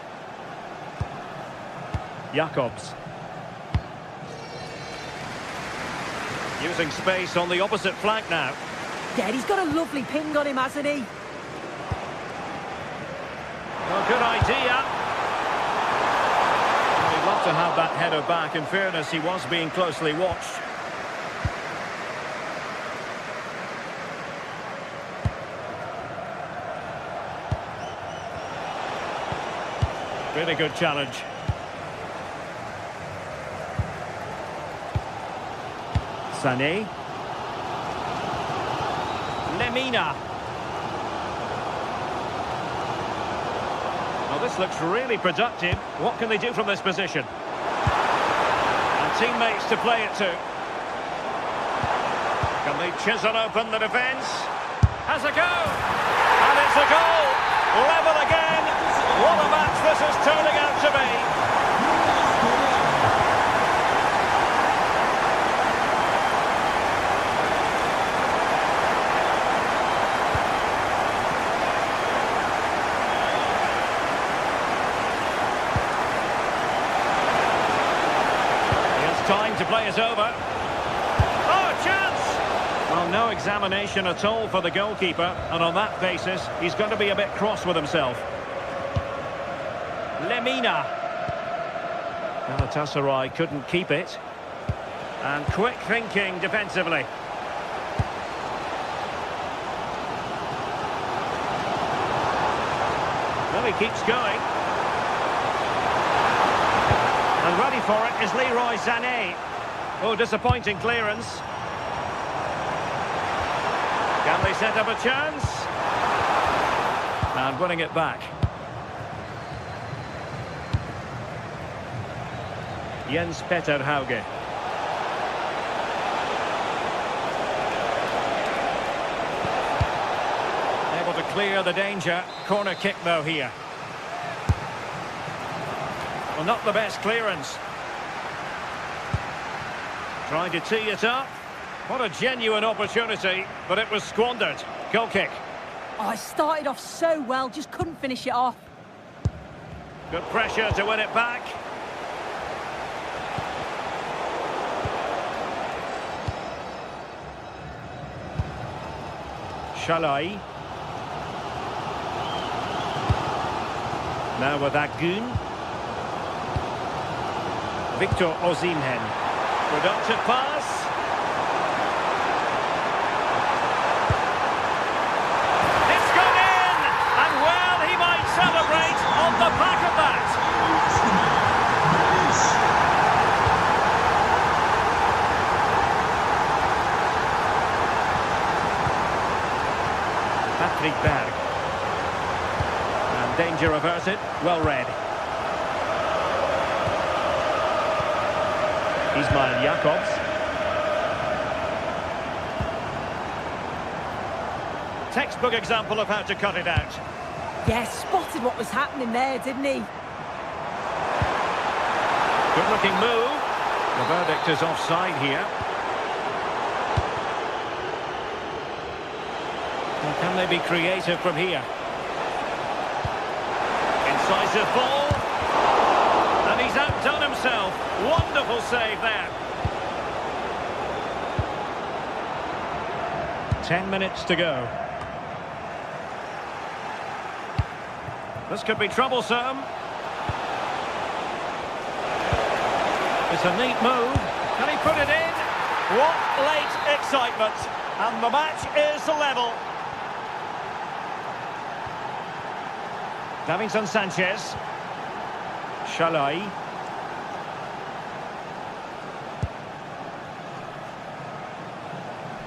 Jacobs. Using space on the opposite flank now. Yeah, he's got a lovely ping on him, hasn't he? Well, good idea. Well, he'd love to have that header back. In fairness, he was being closely watched. Really good challenge. Sané. Lemina. Well, this looks really productive. What can they do from this position? And teammates to play it to. Can they chisel open the defence? Has a go! And it's a goal! Level again! What a match this is turning out to be! Time to play is over. Oh, chance! Well, no examination at all for the goalkeeper, and on that basis, he's going to be a bit cross with himself. Lemina. Galatasaray couldn't keep it. And quick thinking defensively. Well, he keeps going. And ready for it is Leroy Sané. Oh, disappointing clearance. Can they set up a chance? And winning it back. Jens Petter Hauge. Able to clear the danger. Corner kick though here. Well, not the best clearance. Trying to tee it up. What a genuine opportunity, but it was squandered. Goal kick. Oh, it started off so well, just couldn't finish it off. Good pressure to win it back. Shalai. Now with Agun. Victor Osimhen. Productive pass. It's gone in! And well, he might celebrate on the back of that. Patrick Berg. And danger averted. Well read. Ismail Jakobs. Textbook example of how to cut it out. Yeah, spotted what was happening there, didn't he? Good looking move. The verdict is offside here. Well, can they be creative from here? Incisive ball. And he's outdone himself. Wonderful save there. 10 minutes to go. This could be troublesome. It's a neat move. Can he put it in? What late excitement. And the match is level. Davinson Sanchez. Shalai.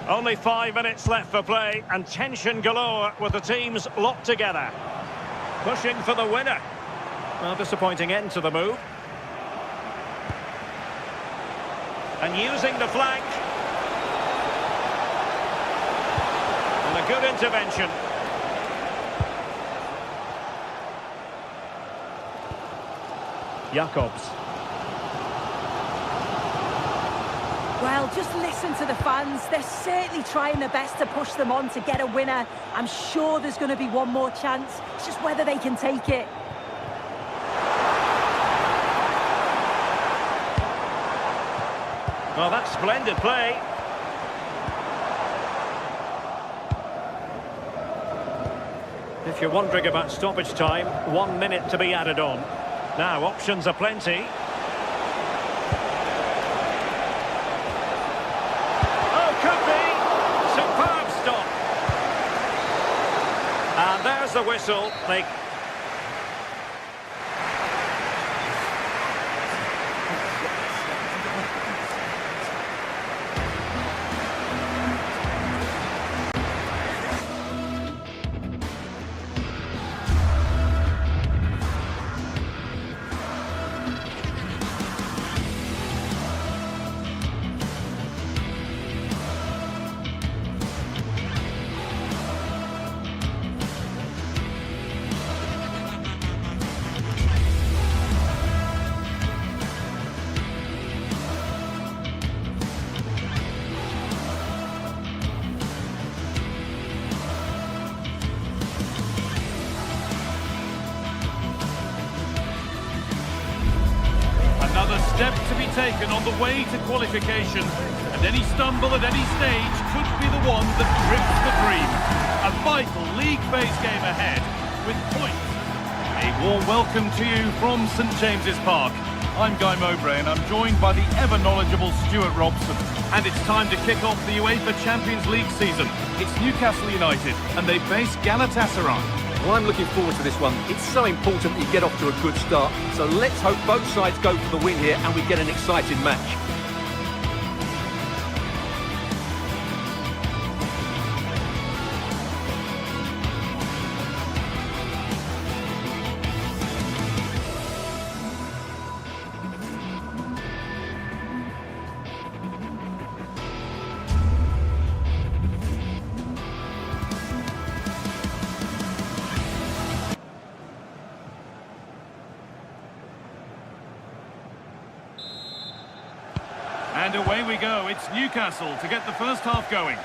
Only 5 minutes left for play and tension galore with the teams locked together. Pushing for the winner. Well, disappointing end to the move. And using the flank. And a good intervention. Jakobs. Well, just listen to the fans. They're certainly trying their best to push them on to get a winner. I'm sure there's going to be one more chance. It's just whether they can take it. Well, that's splendid play. If you're wondering about stoppage time, 1 minute to be added on. Now, options are plenty. And there's the whistle. Another step to be taken on the way to qualification, and any stumble at any stage could be the one that trips the dream. A vital league phase game ahead with points. A warm welcome to you from St James's Park. I'm Guy Mowbray and I'm joined by the ever-knowledgeable Stuart Robson. And it's time to kick off the UEFA Champions League season. It's Newcastle United and they face Galatasaray. Well, I'm looking forward to this one. It's so important that you get off to a good start. So let's hope both sides go for the win here and we get an exciting match. And away we go. It's Newcastle to get the first half going.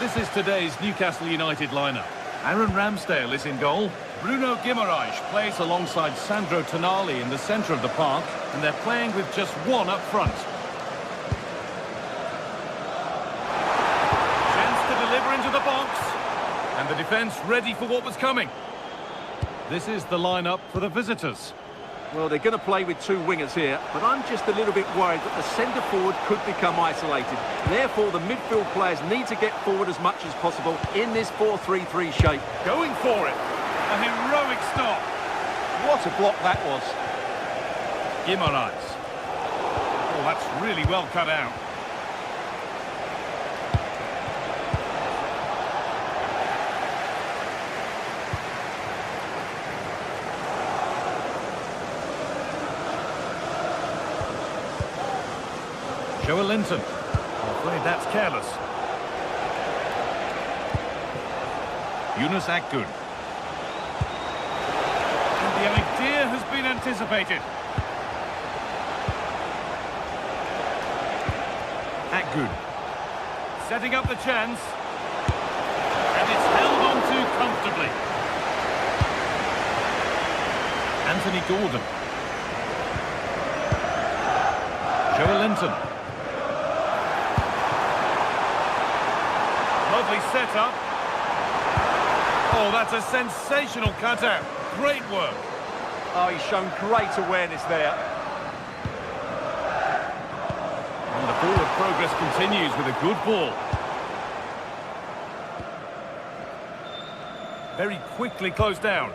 This is today's Newcastle United lineup. Aaron Ramsdale is in goal. Bruno Guimaraes plays alongside Sandro Tonali in the centre of the park, and they're playing with just one up front. Chance to deliver into the box, and the defence ready for what was coming. This is the lineup for the visitors. Well, they're going to play with two wingers here, but I'm just a little bit worried that the centre-forward could become isolated. Therefore, the midfield players need to get forward as much as possible in this 4-3-3 shape. Going for it. A heroic stop. What a block that was. Guimaraes. Oh, that's really well cut out. Joelinton. I'm afraid that's careless. Yunus Akgün. And the idea has been anticipated. Akgün. Setting up the chance. And it's held on to comfortably. Anthony Gordon. Joelinton. Lovely setup. Oh, that's a sensational cutout. Great work. Oh, he's shown great awareness there. And the forward progress continues with a good ball. Very quickly closed down.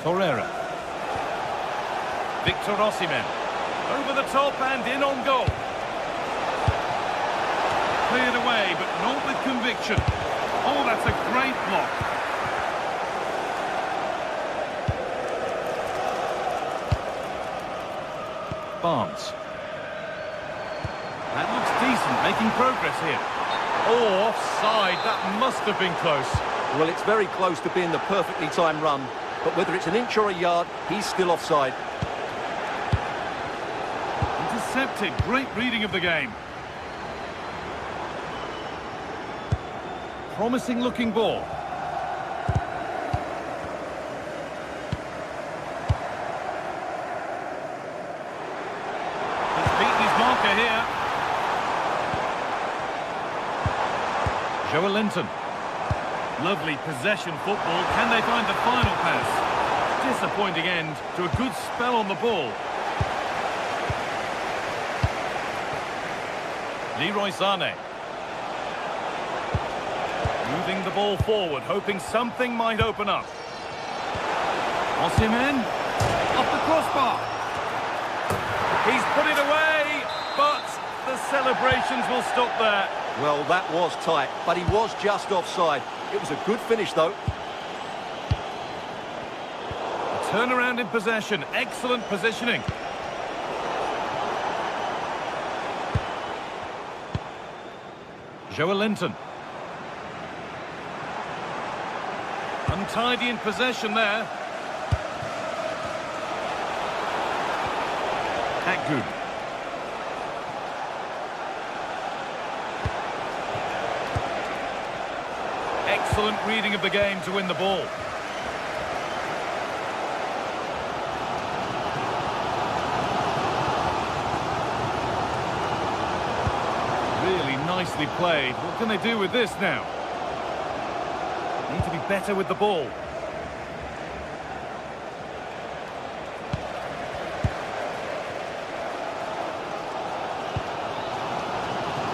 Torreira. Victor Osimhen. Over the top and in on goal. Cleared away, but not with conviction. Oh, that's a great block. Barnes. That looks decent, making progress here. Oh, offside. That must have been close. Well, it's very close to being the perfectly timed run, but whether it's an inch or a yard, he's still offside. Intercepted. Great reading of the game. Promising looking ball. He's beaten his marker here. Joelinton. Lovely possession football. Can they find the final pass? Disappointing end to a good spell on the ball. Leroy Sané. Moving the ball forward, hoping something might open up. Osimhen. Off the crossbar. He's put it away, but the celebrations will stop there. Well, that was tight, but he was just offside. It was a good finish, though. Turnaround in possession. Excellent positioning. Joelinton. Untidy in possession there. Akgün. Excellent reading of the game to win the ball. Really nicely played. What can they do with this now? Need to be better with the ball.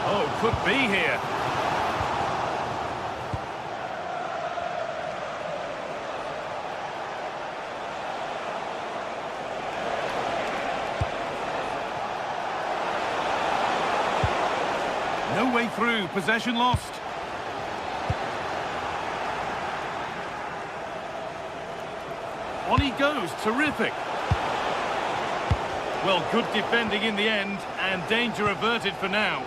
Oh, could be here. No way through. Possession lost. On he goes. Terrific. Well, good defending in the end, and danger averted for now.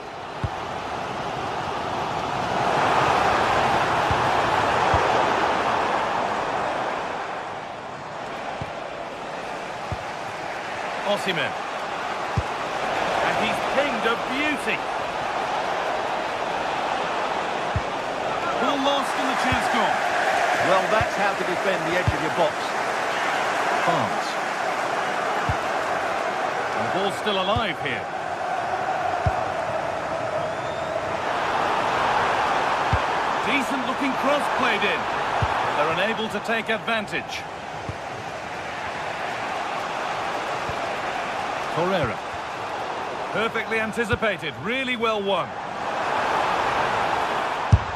Osimhen. And he's beauty. Ball lost and the chance gone. Well, that's how to defend the edge of your box. Barnes. And the ball's still alive here. Decent looking cross played in. They're unable to take advantage. Torreira. Perfectly anticipated, really well won.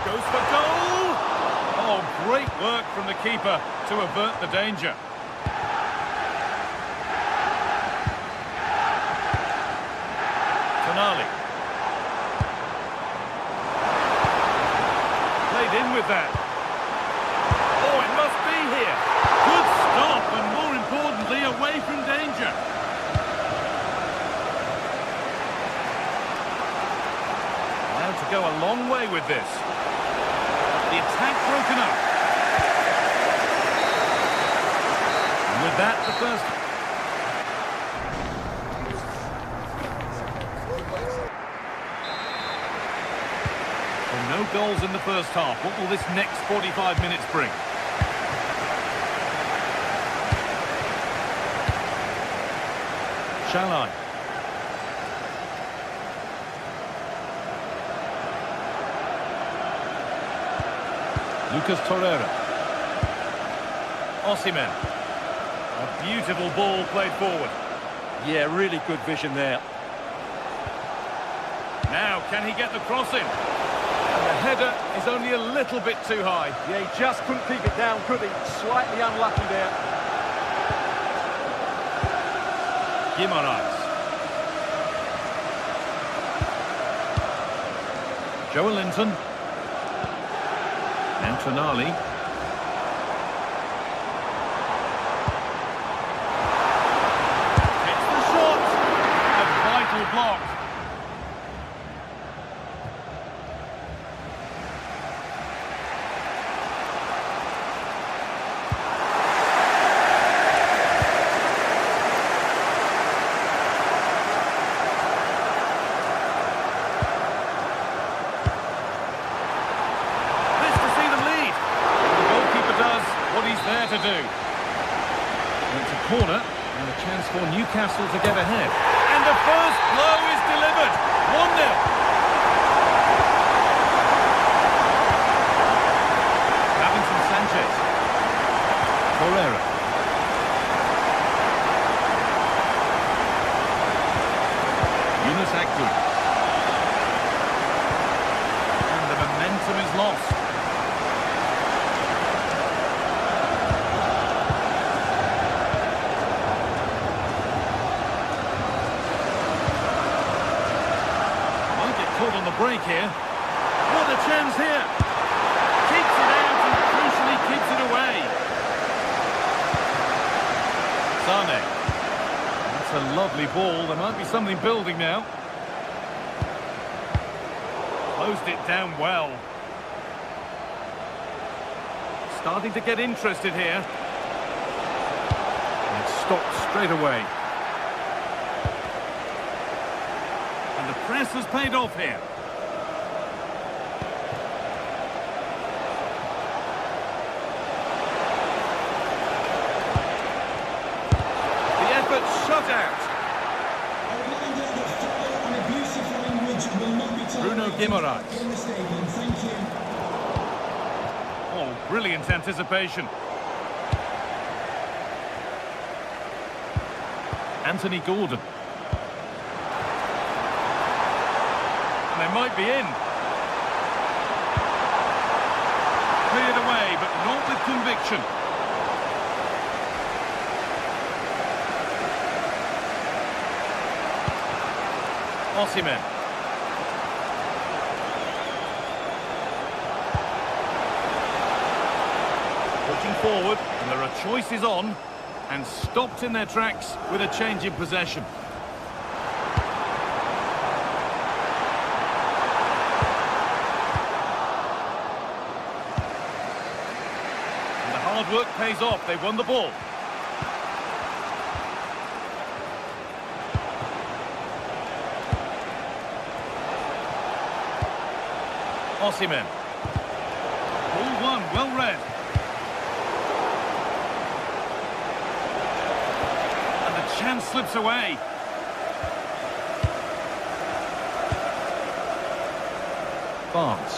Goes for goal! Oh, great work from the keeper to avert the danger. Tonali. Played in with that. Oh, it must be here. Good stop, and more importantly, away from danger. Now to go a long way with this. The attack broken up. And with that, the first... Well, no goals in the first half. What will this next 45 minutes bring? Shall I? Lucas Torreira. Osimhen. A beautiful ball played forward. Yeah, really good vision there. Now, can he get the cross in? And the header is only a little bit too high. Yeah, he just couldn't keep it down, could he? Slightly unlucky there. Guimaraes. Joe Linton. And Tonali. Hits the shot. A vital block. To do. And it's a corner and a chance for Newcastle to get ahead. And the first blow is delivered. 1-0. Davinson Sanchez. Torreira. Yunus Akgün. And the momentum is lost. On the break here. What a chance here. Keeps it out and crucially keeps it away. Sane. That's a lovely ball. There might be something building now. Closed it down well. Starting to get interested here. And it's stopped straight away. The press has paid off here. The effort shut out. Bruno Guimaraes. Oh, brilliant anticipation. Anthony Gordon. They might be in. Cleared away, but not with conviction. Osimhen. Pushing forward, and there are choices on, and stopped in their tracks with a change in possession. Hard work pays off. They've won the ball. Osimhen. Ball one, well read. And the chance slips away. Barnes.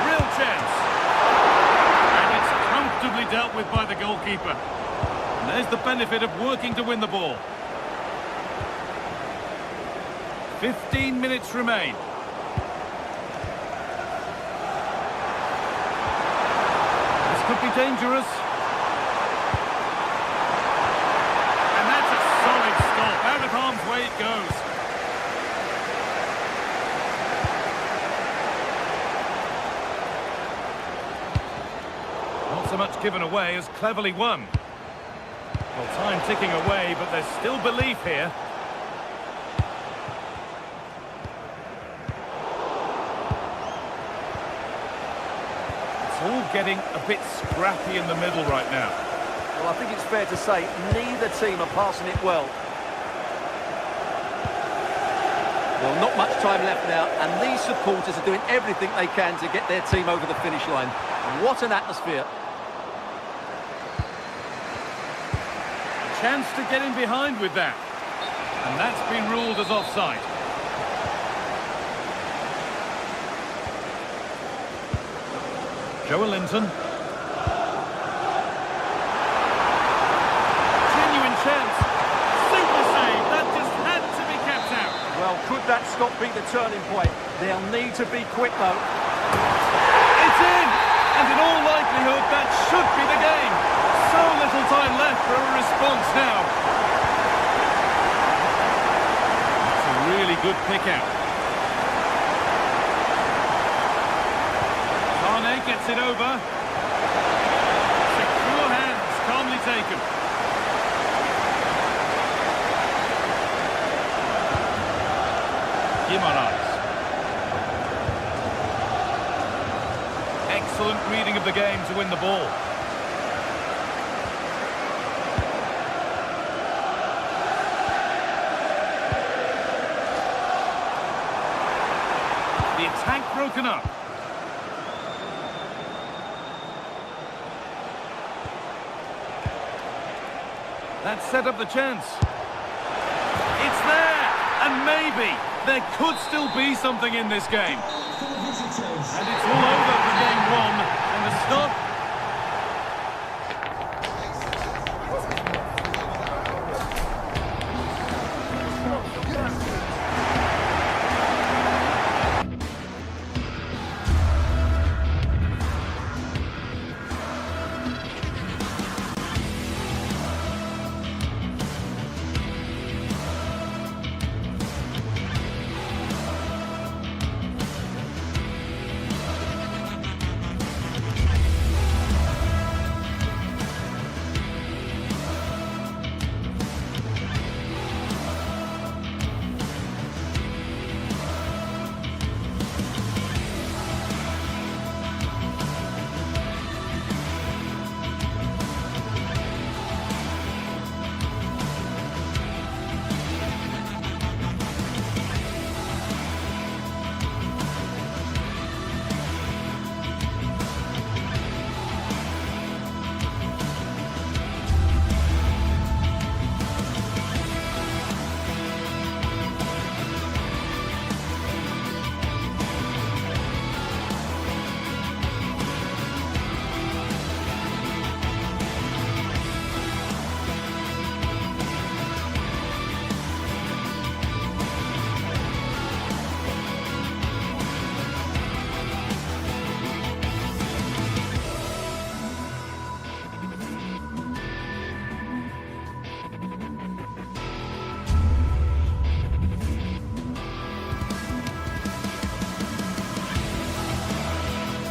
Real chance. And it's comfortably dealt with by the goalkeeper. And there's the benefit of working to win the ball. 15 minutes remain. This could be dangerous. And that's a solid stop. Out of harm's way it goes. Not so much given away as cleverly won. Well, time ticking away, but there's still belief here. It's all getting a bit scrappy in the middle right now. Well, I think it's fair to say neither team are passing it well. Well, not much time left now, and these supporters are doing everything they can to get their team over the finish line. What an atmosphere. Chance to get in behind with that. And that's been ruled as offside. Joelinton. Genuine chance. Super save. That just had to be kept out. Well, could that stop be the turning point? They'll need to be quick, though. It's in! And in all likelihood, that should be the game. So little time left for a response now. It's a really good pick out. Kane gets it over. Secure hands, calmly taken. Guimaraes. Excellent reading of the game to win the ball. The attack broken up. That set up the chance. It's there! And maybe there could still be something in this game. And it's all over for game one. And the start...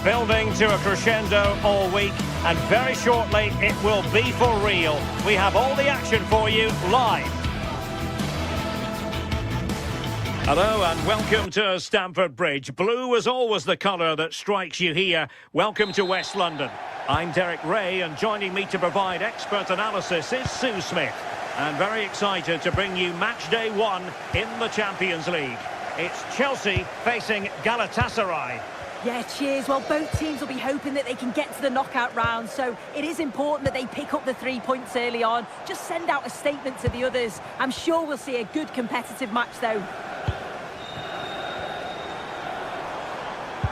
Building to a crescendo all week, and very shortly it will be for real. We have all the action for you live. Hello and welcome to Stamford Bridge. Blue is always the colour that strikes you here. Welcome to West London. I'm Derek Ray, and joining me to provide expert analysis is Sue Smith. And very excited to bring you match day 1 in the Champions League. It's Chelsea facing Galatasaray. Yeah, cheers. Well, both teams will be hoping that they can get to the knockout round, so it is important that they pick up the 3 points early on. Just send out a statement to the others. I'm sure we'll see a good competitive match, though.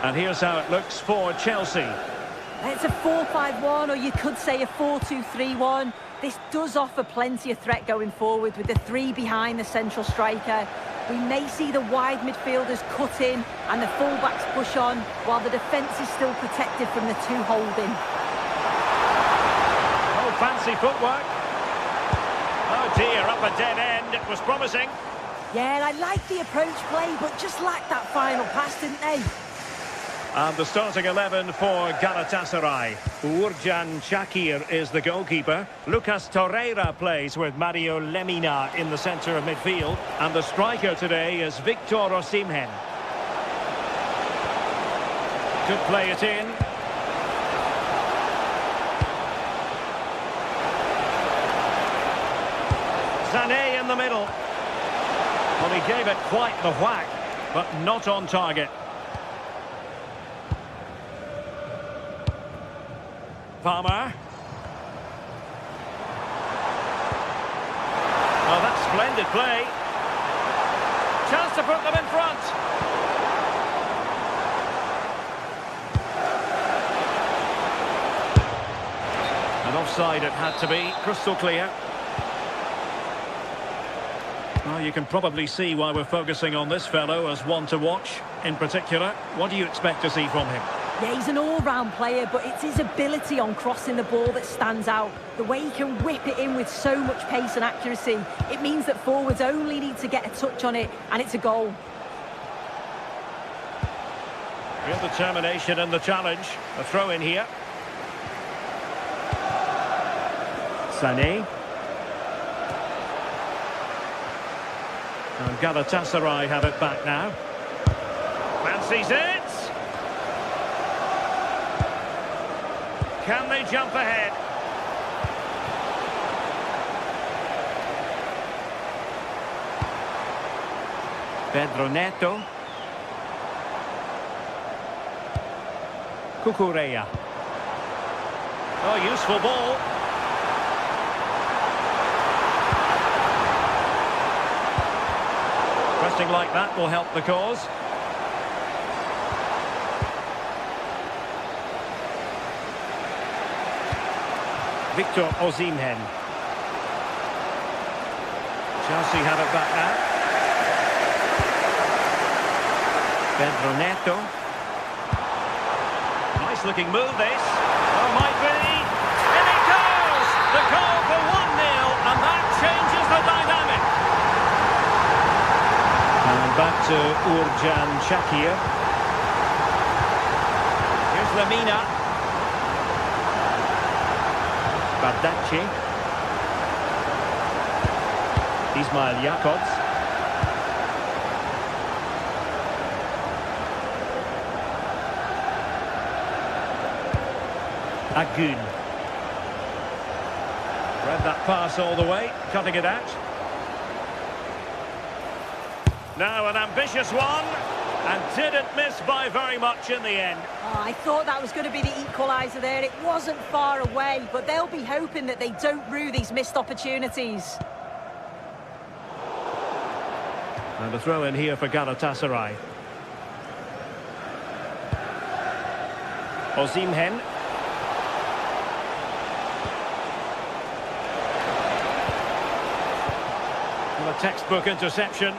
And here's how it looks for Chelsea. It's a 4-5-1, or you could say a 4-2-3-1. This does offer plenty of threat going forward with the 3 behind the central striker. We may see the wide midfielders cut in and the full-backs push on, while the defence is still protected from the 2 holding. Oh, fancy footwork. Oh dear, up a dead end. It was promising. Yeah, I like the approach play, but just lacked that final pass, didn't they? And the starting 11 for Galatasaray. Uğurcan Çakır is the goalkeeper. Lucas Torreira plays with Mario Lemina in the centre of midfield. And the striker today is Victor Osimhen. Could play it in. Sané in the middle. Well, he gave it quite the whack, but not on target. Palmer. Oh, that's splendid play. Chance to put them in front. And offside it had to be, crystal clear. Well, you can probably see why we're focusing on this fellow as one to watch. In particular, what do you expect to see from him? Yeah, he's an all-round player, but it's his ability on crossing the ball that stands out. The way he can whip it in with so much pace and accuracy. It means that forwards only need to get a touch on it, and it's a goal. Real determination in the challenge. A throw in here. Sané. And Galatasaray have it back now. Fancies it. Can they jump ahead? Pedro Neto. Cucurella. Oh, useful ball. Pressing like that will help the cause. Victor Osimhen. Chelsea have it back now. Pedro Neto. Nice looking move this. Oh, might be. In it goes! The goal for 1-0, and that changes the dynamic. And back to Uğurcan Çakır. Here's Lemina. Bardacci. Ismail Jakobs. Agun. Read that pass all the way, cutting it out. Now an ambitious one, and didn't miss by very much in the end. Oh, I thought that was going to be the equaliser there. It wasn't far away, but they'll be hoping that they don't rue these missed opportunities. And a throw in here for Galatasaray. Osimhen. And a textbook interception.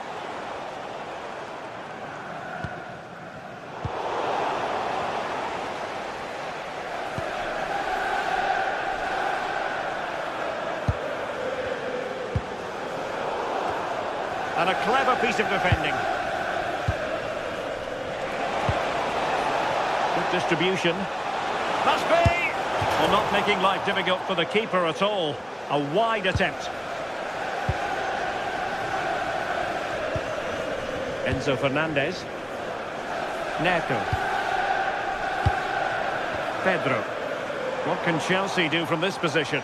And a clever piece of defending. Good distribution. Must be! Well, not making life difficult for the keeper at all. A wide attempt. Enzo Fernandez. Neto. Pedro. What can Chelsea do from this position?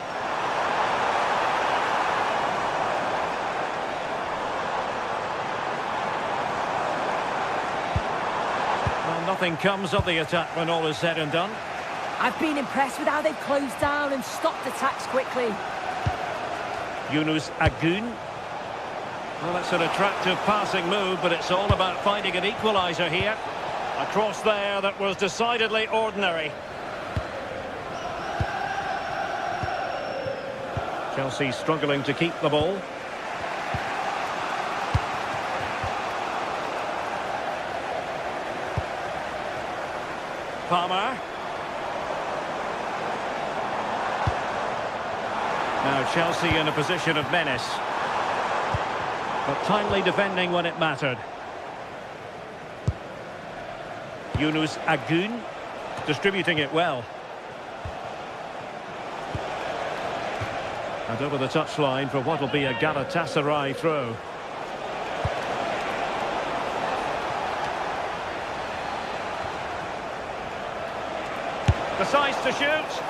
And nothing comes of the attack when all is said and done. I've been impressed with how they've closed down and stopped attacks quickly. Yunus Agun. Well, it's an attractive passing move, but it's all about finding an equaliser here. A cross there that was decidedly ordinary. Chelsea struggling to keep the ball. Palmer. Now Chelsea in a position of menace. But timely defending when it mattered. Yunus Agun distributing it well. And over the touchline for what will be a Galatasaray throw. Decides to shoot.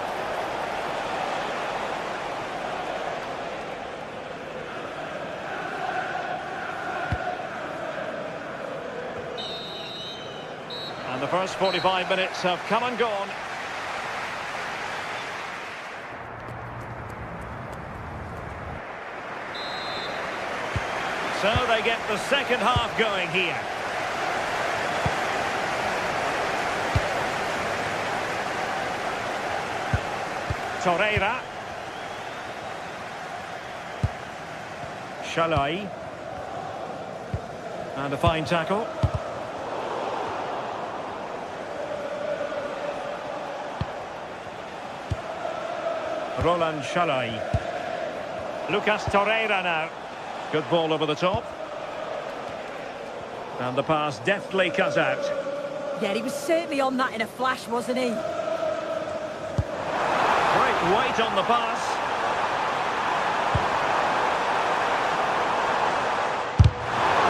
And the first 45 minutes have come and gone. So they get the second half going here. Torreira. Shalai. And a fine tackle. Roland Shalai. Lucas Torreira now. Good ball over the top. And the pass deftly cut out. Yeah, he was certainly on that in a flash, wasn't he? Great weight on the pass.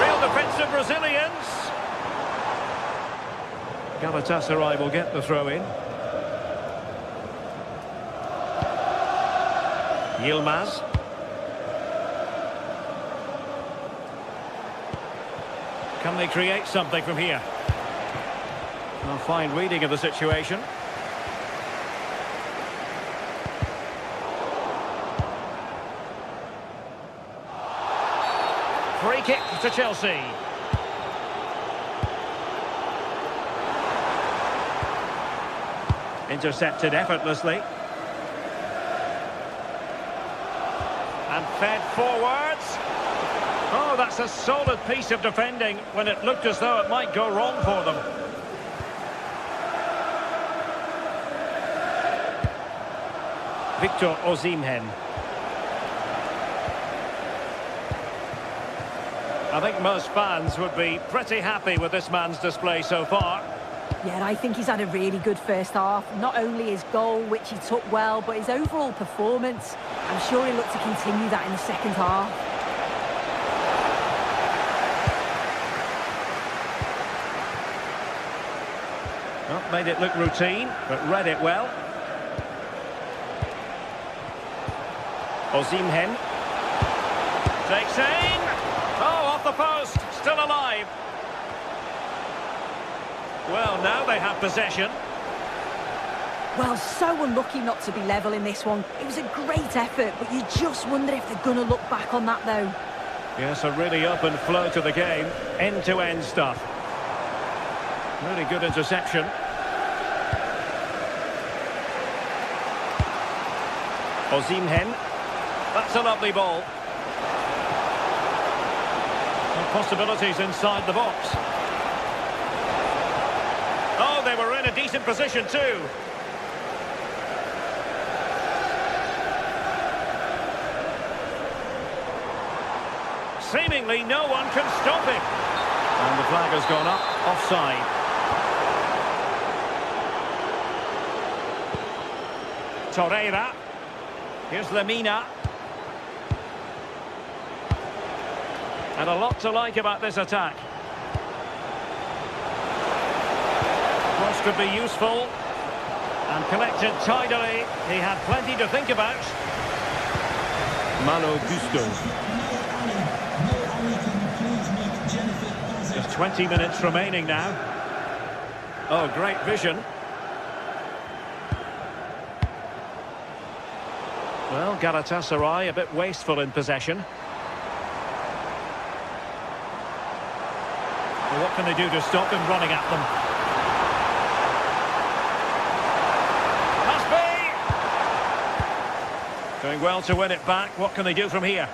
Real defensive Brazilians. Galatasaray will get the throw in. Yilmaz. Can they create something from here? A fine reading of the situation. Free kick to Chelsea. Intercepted effortlessly. And fed forwards. Oh, that's a solid piece of defending when it looked as though it might go wrong for them. Victor Osimhen. I think most fans would be pretty happy with this man's display so far. Yeah, I think he's had a really good first half. Not only his goal, which he took well, but his overall performance. I'm sure he'll look to continue that in the second half. Well, made it look routine, but read it well. Osimhen. Takes aim. Oh, off the post. Still alive. Well, now they have possession. Well, so unlucky not to be level in this one. It was a great effort, but you just wonder if they're going to look back on that, though. Yes, a really open flow to the game. End-to-end stuff. Really good interception. Osimhen. That's a lovely ball. And possibilities inside the box. Oh, they were in a decent position too. Seemingly no one can stop him. And the flag has gone up, offside. Torreira. Here's Lemina. And a lot to like about this attack. Cross could be useful. And collected tidily. He had plenty to think about. Malo Gusto. Just 20 minutes remaining now. Oh, great vision. Well, Galatasaray a bit wasteful in possession. Well, what can they do to stop him running at them? Must be! Doing well to win it back. What can they do from here?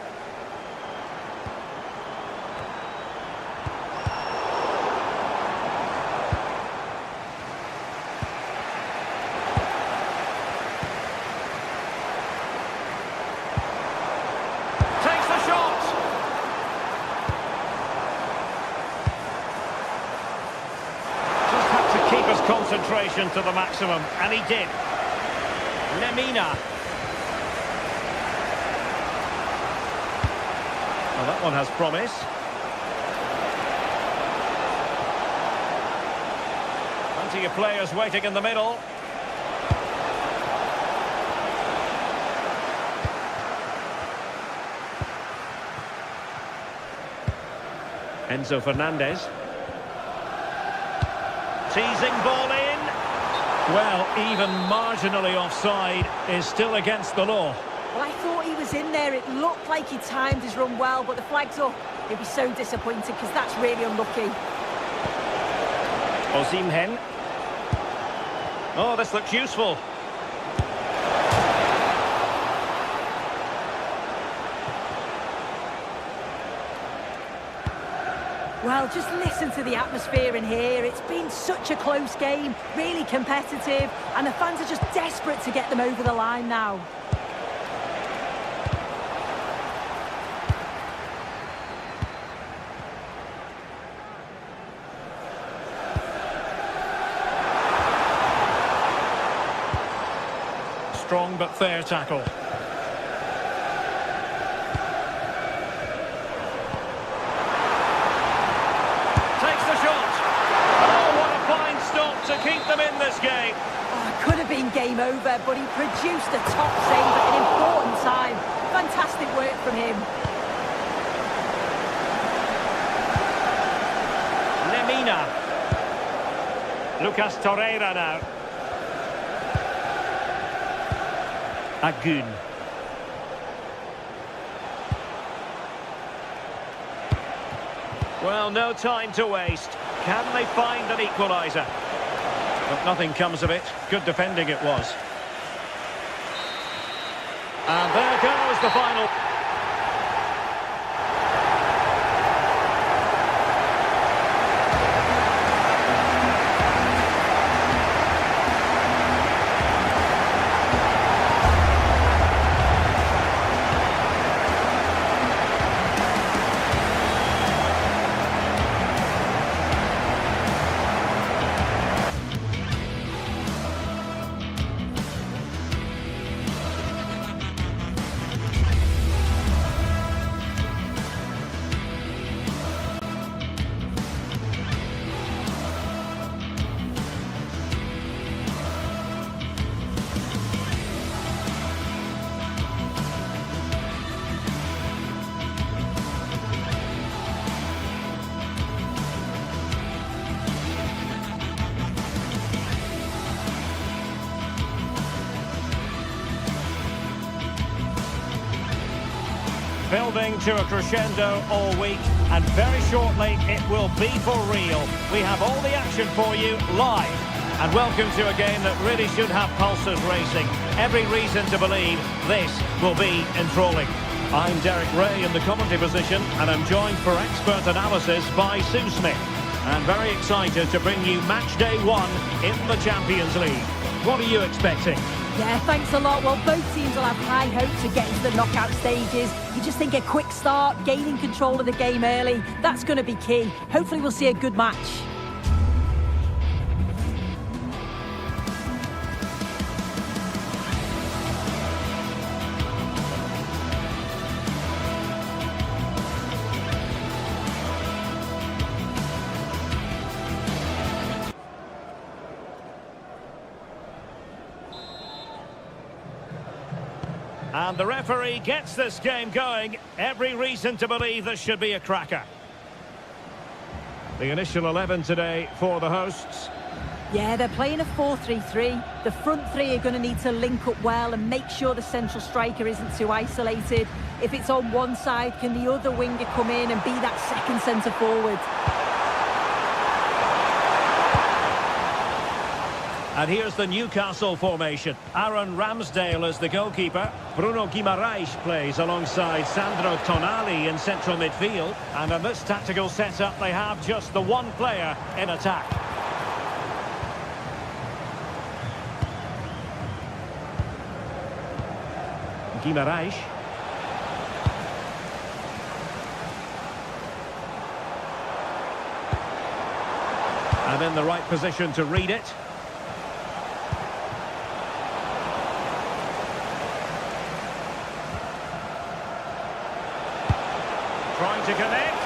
Concentration to the maximum, and he did. Lemina. Well, that one has promise. Plenty of players waiting in the middle. Enzo Fernandez. Teasing ball in. Well, even marginally offside is still against the law. Well, I thought he was in there. It looked like he timed his run well, but the flag's up. He'll be so disappointed because that's really unlucky. Osimhen. Oh, this looks useful. Well, just listen to the atmosphere in here. It's been such a close game, really competitive, and the fans are just desperate to get them over the line now. Strong but fair tackle. To keep them in this game. Oh, it could have been game over, but he produced a top save at an important time. Fantastic work from him. Lemina. Lucas Torreira now. Agun. Well, no time to waste. Can they find an equaliser? But nothing comes of it. Good defending it was. And there goes the final. Building to a crescendo all week, and very shortly it will be for real. We have all the action for you live. And welcome to a game that really should have pulses racing. Every reason to believe this will be enthralling. I'm Derek Ray in the commentary position, and I'm joined for expert analysis by Sue Smith. And very excited to bring you match day 1 in the Champions League. What are you expecting? Yeah, thanks a lot. Well, both teams will have high hopes of getting to the knockout stages. You just think a quick start, gaining control of the game early, that's going to be key. Hopefully we'll see a good match. And the referee gets this game going. Every reason to believe this should be a cracker. The initial 11 today for the hosts. Yeah, they're playing a 4-3-3. The front three are going to need to link up well and make sure the central striker isn't too isolated. If it's on one side, can the other winger come in and be that second centre forward? And here's the Newcastle formation. Aaron Ramsdale is the goalkeeper. Bruno Guimaraes plays alongside Sandro Tonali in central midfield. And in this tactical setup, they have just the one player in attack. Guimaraes. And in the right position to read it. Trying to connect.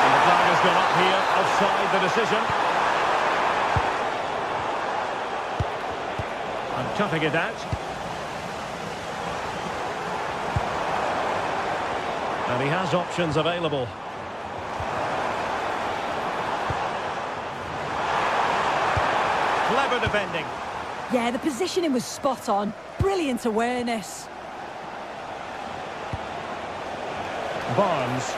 And the flag has gone up here, offside the decision. And toughing it out. And he has options available. Clever defending. Yeah, the positioning was spot on. Brilliant awareness. Barnes.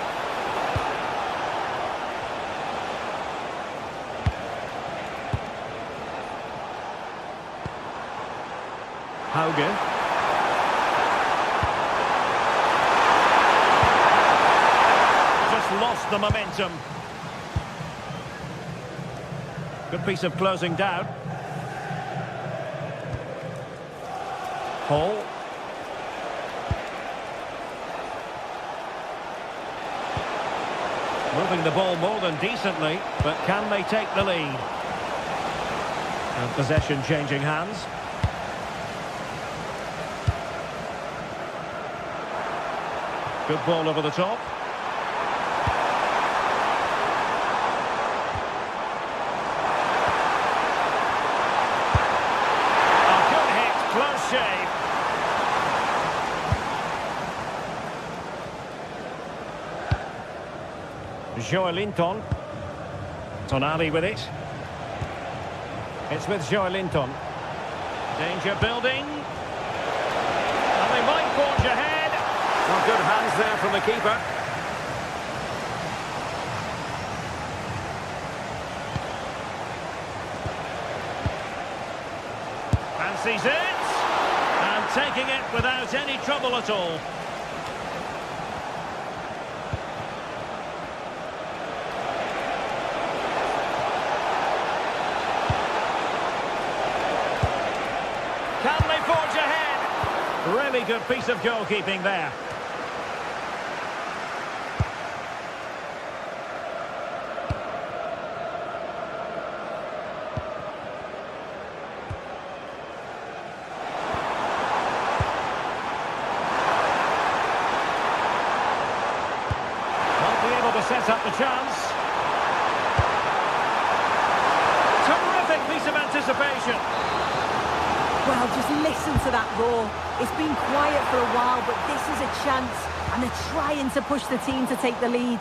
Hauge. Just lost the momentum. Good piece of closing down. Hall. Moving the ball more than decently, but can they take the lead? And possession changing hands. Good ball over the top. A good hit, close shave. Joelinton. Tonali with it. It's with Joelinton. Danger building. And they might forge ahead. Well, good hands there from the keeper. Fancies it. And taking it without any trouble at all. Can they forge ahead? Really good piece of goalkeeping there. Won't be able to set up the chance. Terrific piece of anticipation. Well, just listen to that roar. It's been quiet for a while, but this is a chance, and they're trying to push the team to take the lead.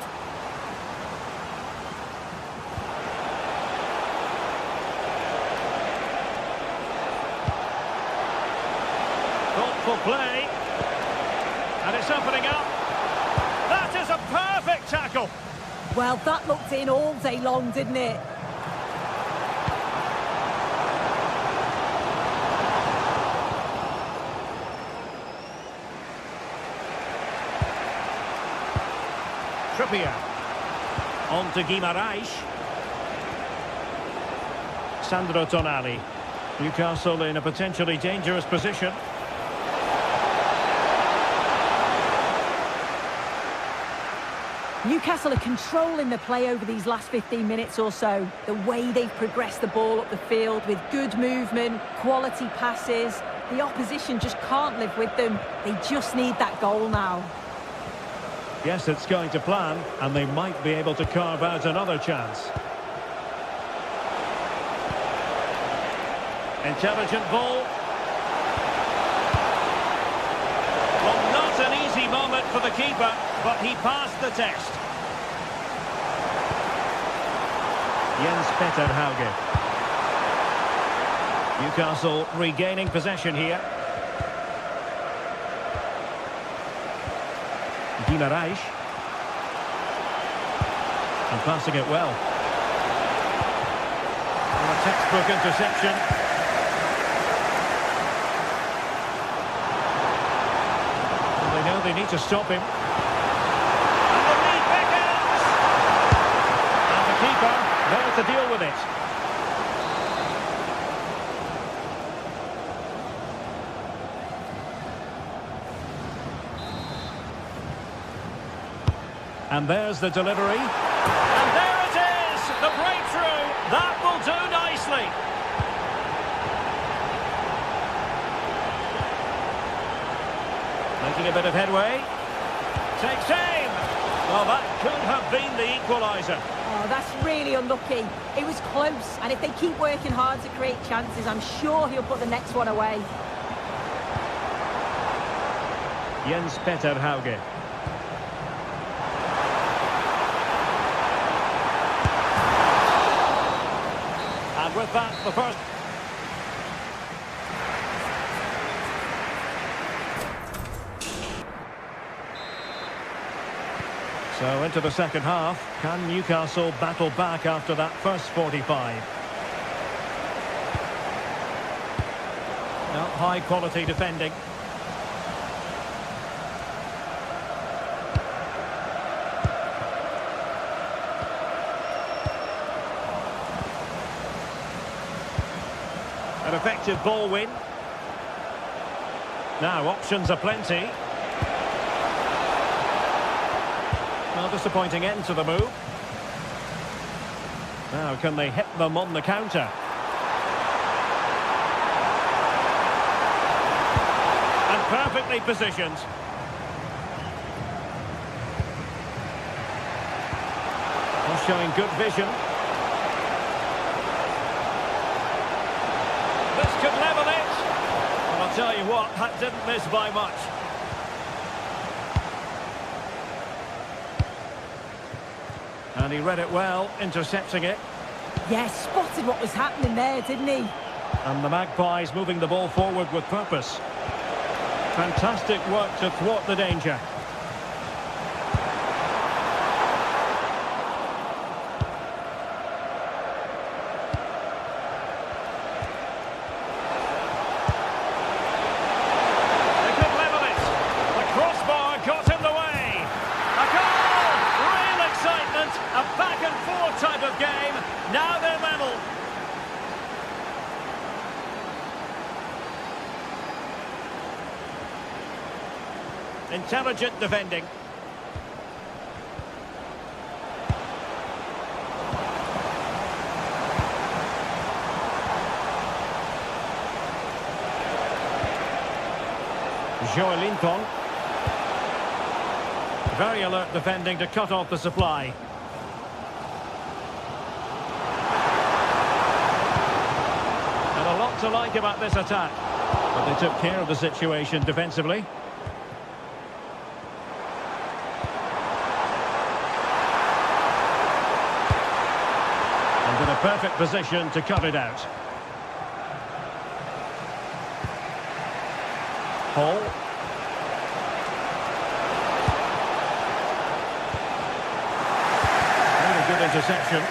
Thoughtful play. And it's opening up. That is a perfect tackle. Well, that looked in all day long, didn't it? Trippier. On to Guimaraes. Sandro Tonali. Newcastle in a potentially dangerous position. Newcastle are controlling the play over these last 15 minutes or so. The way they've progressed the ball up the field with good movement, quality passes. The opposition just can't live with them. They just need that goal now. Yes, it's going to plan, and they might be able to carve out another chance. Intelligent ball. it for the keeper, but he passed the test. Jens Peter Hauge. Newcastle regaining possession here. Guimaraes. And passing it well. And a textbook interception. And they know they need to stop him. And the lead beckons! And the keeper there to deal with it. And there's the delivery. And there it is! The breakthrough! That will do nicely. Making a bit of headway. Takes aim! Well, that could have been the equaliser. Oh, that's really unlucky. It was close, and if they keep working hard to create chances, I'm sure he'll put the next one away. Jens Peter Hauge. And with that, the first... So into the second half, can Newcastle battle back after that first 45? No, high quality defending. An effective ball win. Now options are plenty. Well, disappointing end to the move. Now, can they hit them on the counter? And perfectly positioned. Well, showing good vision. This could level it. And I'll tell you what, that didn't miss by much. And he read it well, intercepting it. Yes, spotted what was happening there, didn't he? And the Magpies moving the ball forward with purpose. Fantastic work to thwart the danger. They could level it. The crossbar got in the way. A goal! Real excitement. A back and forth type of game. Now they're level. Intelligent defending. Joelinton. Very alert defending to cut off the supply. And a lot to like about this attack. But they took care of the situation defensively. And in a perfect position to cut it out. Hall. Really good interception.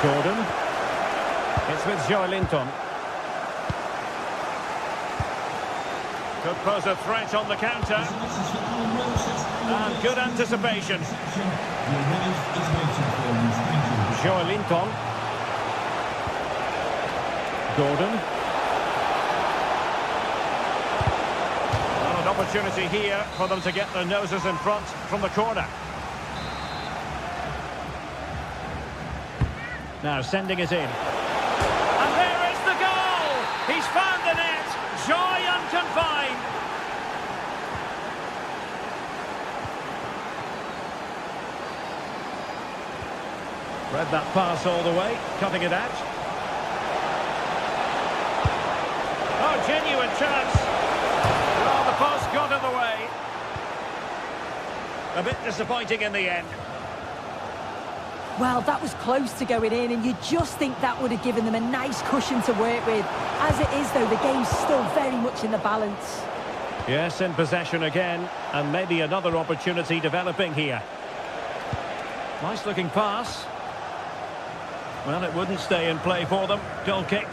Gordon. It's with Joelinton. Could pose a threat on the counter. And good anticipation. Joelinton. Gordon. Well, an opportunity here for them to get their noses in front from the corner. Now sending it in. And there is the goal! He's found the net! Joy unconfined! Read that pass all the way, cutting it out. Oh, genuine chance! got in the way. A bit disappointing in the end. Well, that was close to going in, and you just think that would have given them a nice cushion to work with. As it is, though, the game's still very much in the balance. Yes, in possession again, and maybe another opportunity developing here. Nice looking pass. Well, it wouldn't stay in play for them. Goal kick.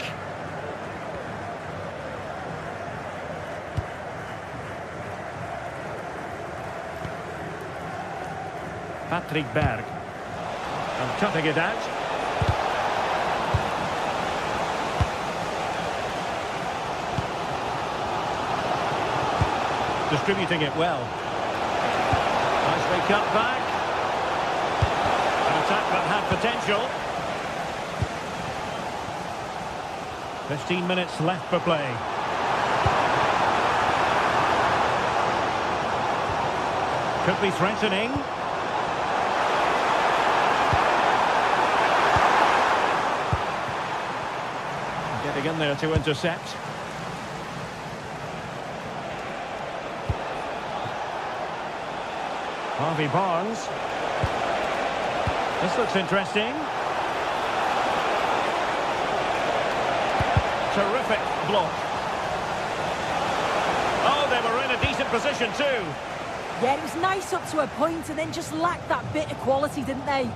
Patrick Berg. And cutting it out. Distributing it well. Nicely cut back. An attack that had potential. 15 minutes left for play. Could be threatening. Getting in there to intercept. Harvey Barnes. This looks interesting. Terrific block. Oh, they were in a decent position too. Yeah, it was nice up to a point and then just lacked that bit of quality, didn't they?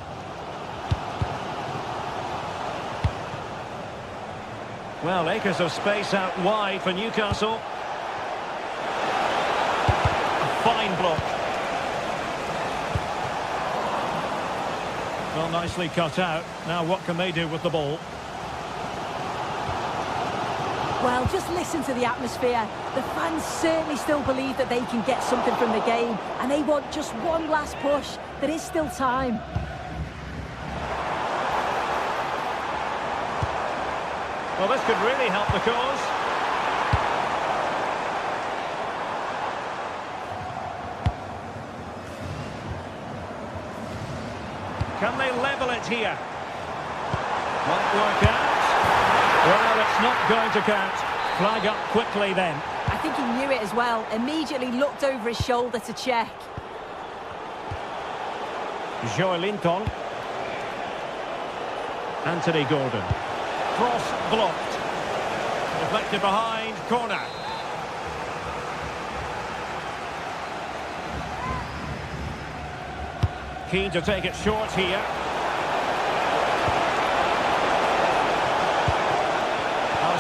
Well, acres of space out wide for Newcastle. A fine block. Well, nicely cut out. Now what can they do with the ball? Well, just listen to the atmosphere. The fans certainly still believe that they can get something from the game, and they want just one last push. There is still time. Well, this could really help the cause. Can they level it here? Might work out. Well, it's not going to count. Flag up quickly then. I think he knew it as well. Immediately looked over his shoulder to check. Joe Linton. Anthony Gordon. Cross blocked. Deflected behind, corner. Keen to take it short here.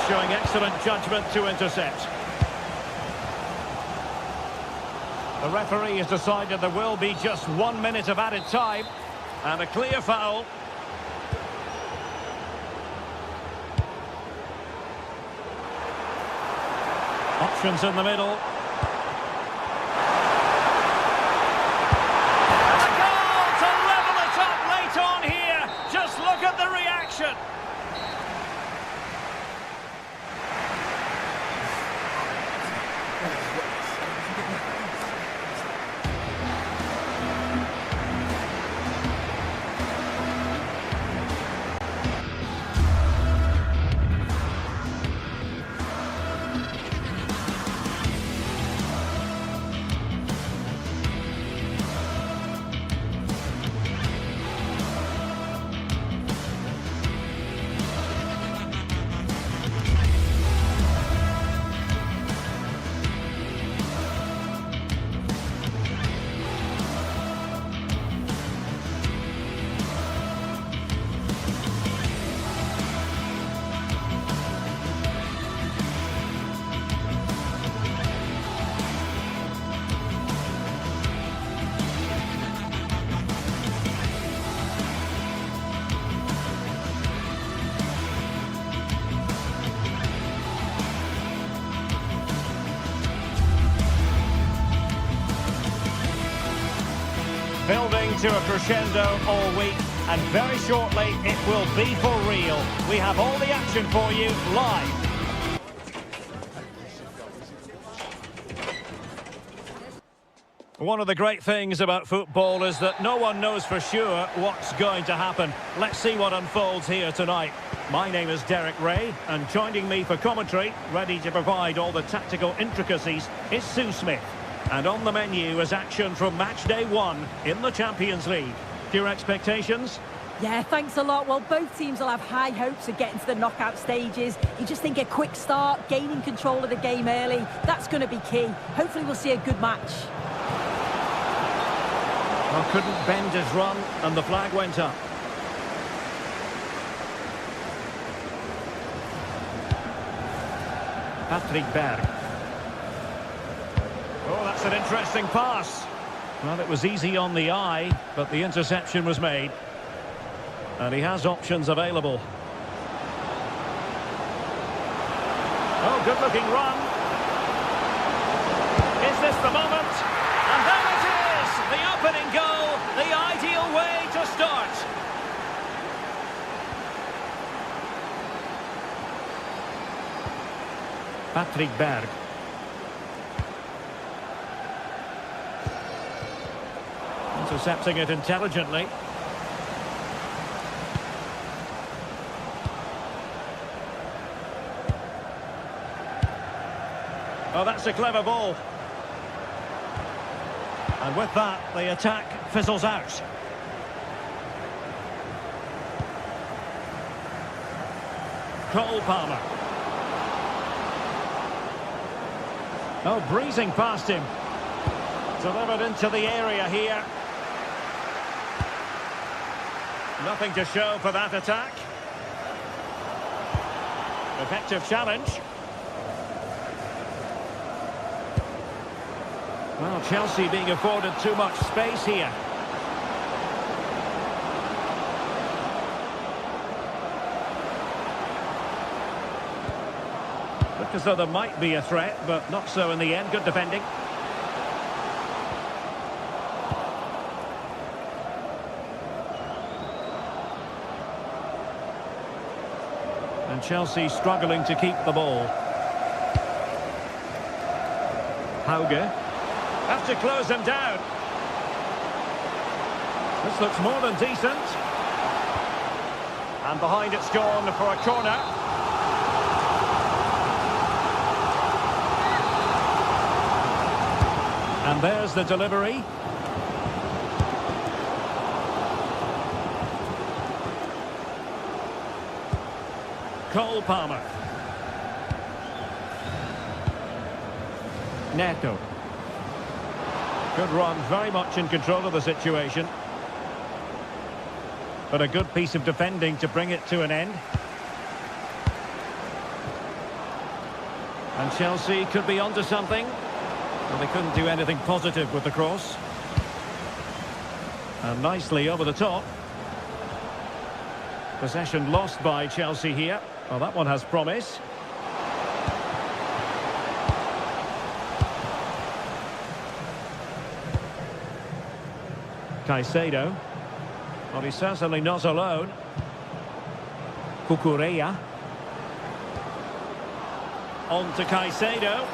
Showing excellent judgment to intercept. The referee has decided there will be just 1 minute of added time and a clear foul. Options in the middle. And a goal to level it up late on here. Just look at the reaction. Building to a crescendo all week, and very shortly it will be for real. We have all the action for you live. One of the great things about football is that no one knows for sure what's going to happen. Let's see what unfolds here tonight. My name is Derek Ray, and joining me for commentary, ready to provide all the tactical intricacies, is Sue Smith. And on the menu is action from match day 1 in the Champions League. Your expectations? Yeah, thanks a lot. Well, both teams will have high hopes of getting to the knockout stages. You just think a quick start, gaining control of the game early, that's going to be key. Hopefully we'll see a good match. Well, couldn't bend his run, and the flag went up. Patrick Berg. Oh, that's an interesting pass. Well, it was easy on the eye, but the interception was made. And he has options available. Oh, good-looking run. Is this the moment? And there it is! The opening goal, the ideal way to start. Patrick Berg. Intercepting it intelligently. Oh, that's a clever ball. And with that, the attack fizzles out. Cole Palmer. Oh, breezing past him. Delivered into the area here. Nothing to show for that attack. Effective challenge. Well, Chelsea being afforded too much space here. Look as though there might be a threat, but not so in the end. Good defending. And Chelsea struggling to keep the ball. Hauge. Have to close them down. This looks more than decent. And behind it's gone for a corner. And there's the delivery. Cole Palmer. Neto. Good run, very much in control of the situation. But a good piece of defending to bring it to an end. And Chelsea could be onto something. Well, they couldn't do anything positive with the cross. And nicely over the top. Possession lost by Chelsea here. Well, that one has promise. Caicedo. Well, he's certainly not alone. Cucurella. On to Caicedo.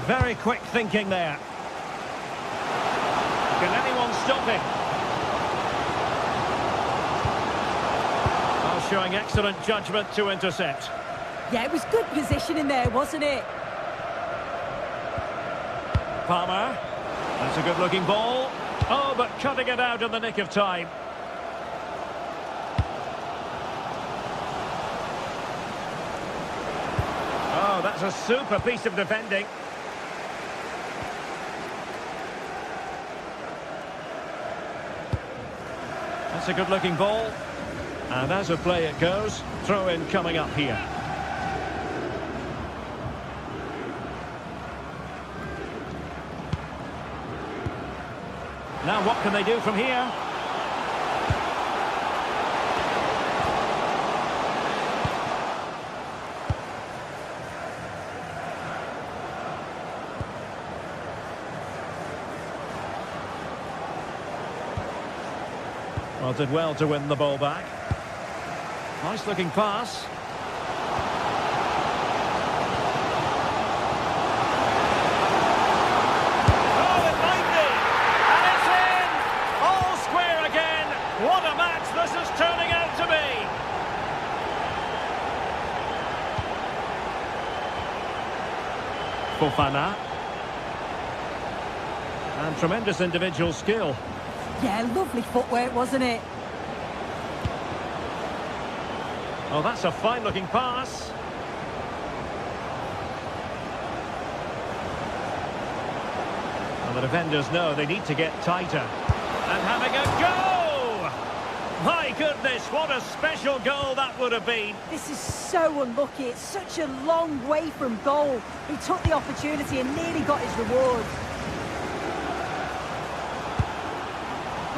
Very quick thinking there. Can anyone stop him? Well, showing excellent judgment to intercept. Yeah, it was good positioning there, wasn't it? Palmer. That's a good-looking ball. Oh, but cutting it out in the nick of time. Oh, that's a super piece of defending. That's a good-looking ball. And as a play it goes, throw-in coming up here. Now what can they do from here? Well, did well to win the ball back. Nice looking pass. Oh, it might be! And it's in! All square What a match this is turning out to be! Fofana. And tremendous individual skill. Yeah, lovely footwork, wasn't it? Oh, that's a fine-looking pass. Well, the defenders know they need to get tighter. And having a go! My goodness, what a special goal that would have been. This is so unlucky. It's such a long way from goal. He took the opportunity and nearly got his reward.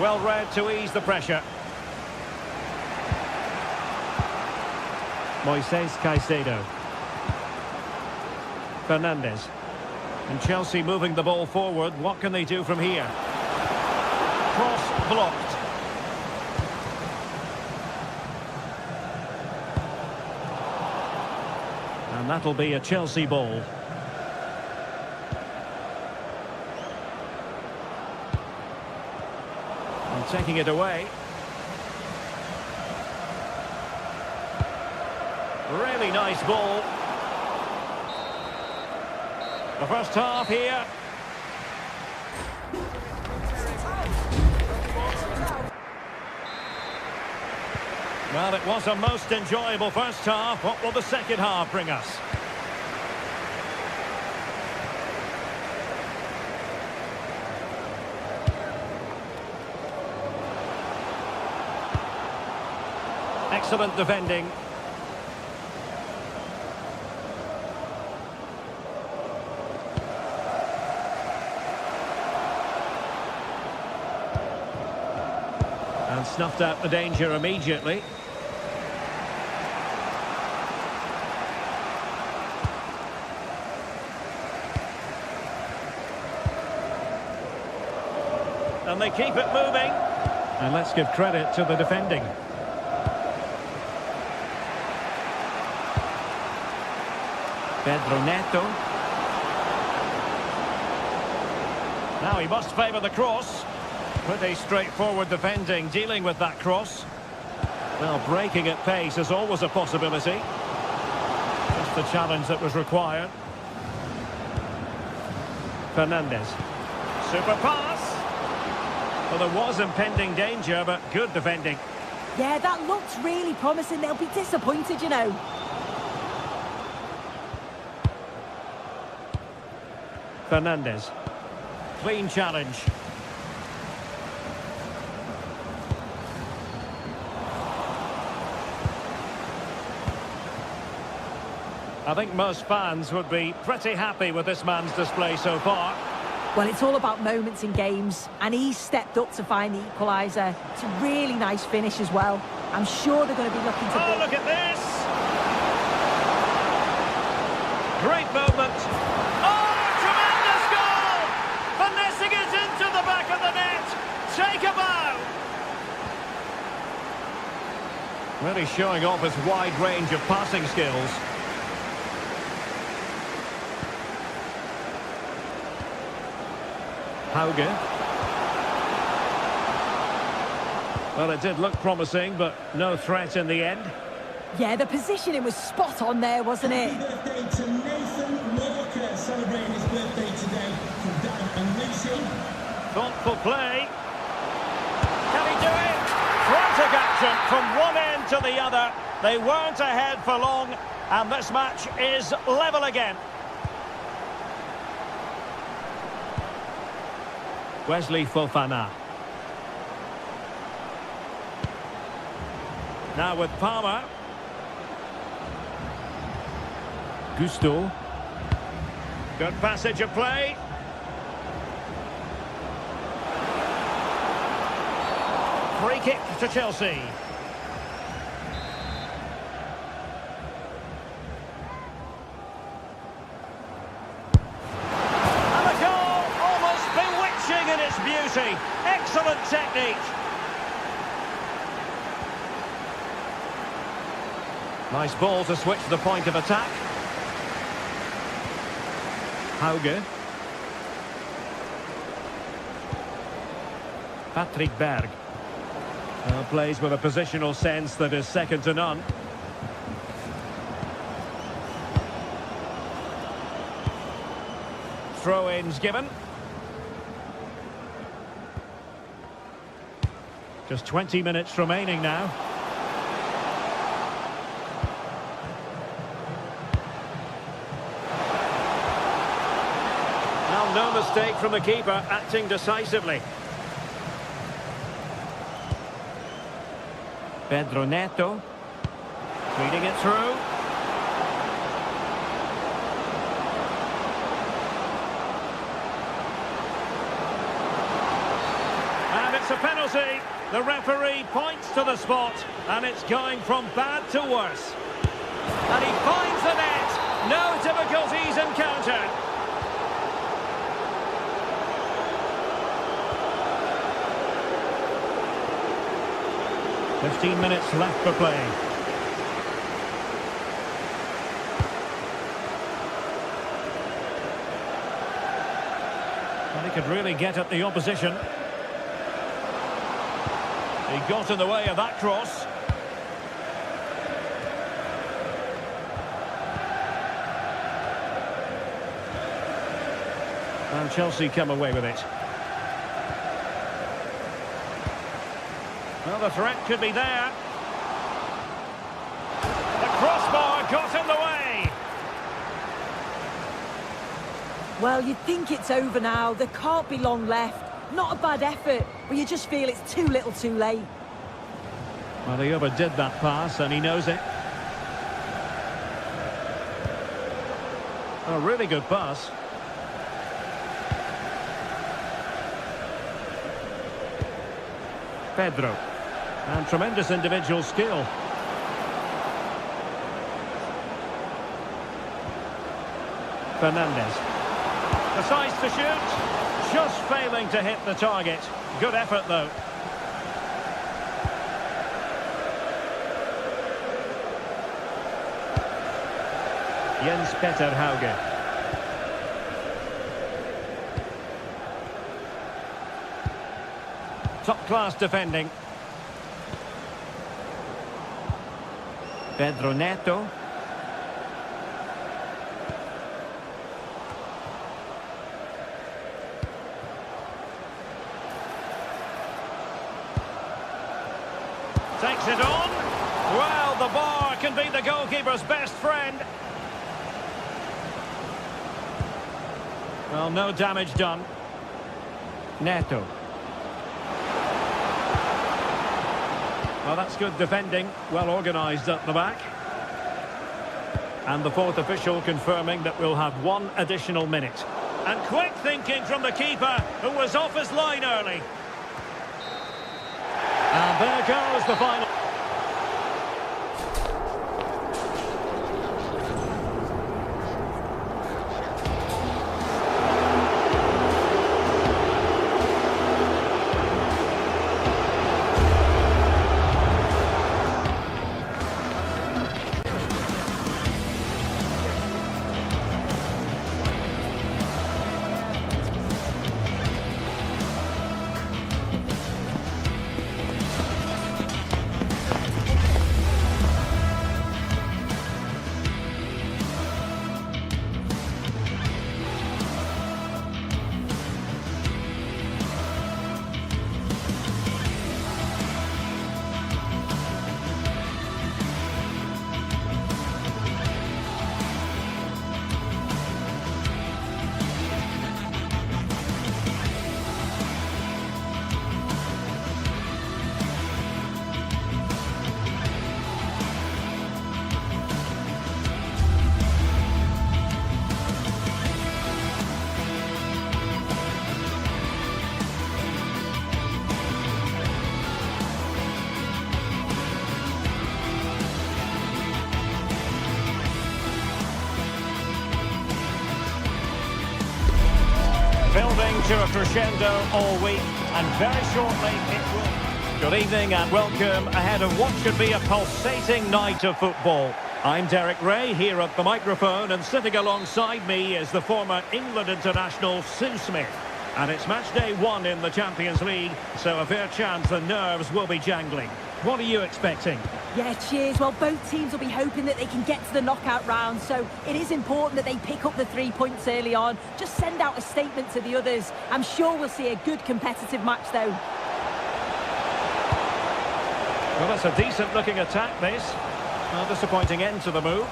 Well read to ease the pressure. Moises Caicedo. Fernandes. And Chelsea moving the ball forward. What can they do from here? Cross blocked. And that'll be a Chelsea ball. And taking it away. Really nice ball. The first half here. Well, it was a most enjoyable first half. What will the second half bring us? Excellent defending. And snuffed out the danger immediately. And they keep it moving. And let's give credit to the defending. Pedro Neto. Now he must favour the cross. Pretty straightforward defending, dealing with that cross. Well, breaking at pace is always a possibility. Just the challenge that was required. Fernandes. Super pass. Well, there was impending danger, but good defending. Yeah, that looks really promising. They'll be disappointed, you know. Fernandes. Clean challenge. I think most fans would be pretty happy with this man's display so far. Well, it's all about moments in games, and he's stepped up to find the equaliser. It's a really nice finish as well. I'm sure they're going to be looking to... Oh, look at this! Great moment. Oh, tremendous goal! Finessing it into the back of the net. Take a bow. Really showing off his wide range of passing skills. Hauge. Well, it did look promising, but no threat in the end. Yeah, the positioning was spot on there, wasn't it? Happy birthday to Nathan Walker, celebrating his birthday today from Dan and Lucy. Thoughtful play. Can he do it? Frantic action from one end to the other. They weren't ahead for long, and this match is level again. Wesley Fofana. Now with Palmer. Gusto. Good passage of play. Free kick to Chelsea. Beauty. Excellent technique. Nice ball to switch the point of attack. Hauge. Patrick Berg. Plays with a positional sense that is second to none. Throw-ins given. Just 20 minutes remaining now. Now, no mistake from the keeper, acting decisively. Pedro Neto, feeding it through. And it's a penalty. The referee points to the spot, and it's going from bad to worse. And he finds the net. No difficulties encountered. "15 minutes left for play. Well, he could really get at the opposition. He got in the way of that cross. And Chelsea come away with it. Well, the threat could be there. The crossbar got in the way. Well, you'd think it's over now. There can't be long left. Not a bad effort, but you just feel it's too little too late. Well, he overdid that pass, and he knows it. A really good pass. Pedro. And tremendous individual skill. Fernandez. Decides to shoot. Just failing to hit the target. Good effort, though. Jens Peter Hauge. Top-class defending. Pedro Neto. Takes it on. Well, the bar can be the goalkeeper's best friend. Well, no damage done. Neto. Well, that's good defending. Well organised at the back. And the fourth official confirming that we'll have one additional minute. And quick thinking from the keeper, who was off his line early. And there goes the final. Building to a crescendo all week, and very shortly it will. Good evening and welcome ahead of what should be a pulsating night of football. I'm Derek Ray here at the microphone, and sitting alongside me is the former England international Sue Smith. And it's match day 1 in the Champions League, so a fair chance the nerves will be jangling. What are you expecting? Yeah, cheers. Well, both teams will be hoping that they can get to the knockout round, so it is important that they pick up the 3 points early on. Just send out a statement to the others. I'm sure we'll see a good competitive match, though. Well, that's a decent-looking attack, this. Well, disappointing end to the move.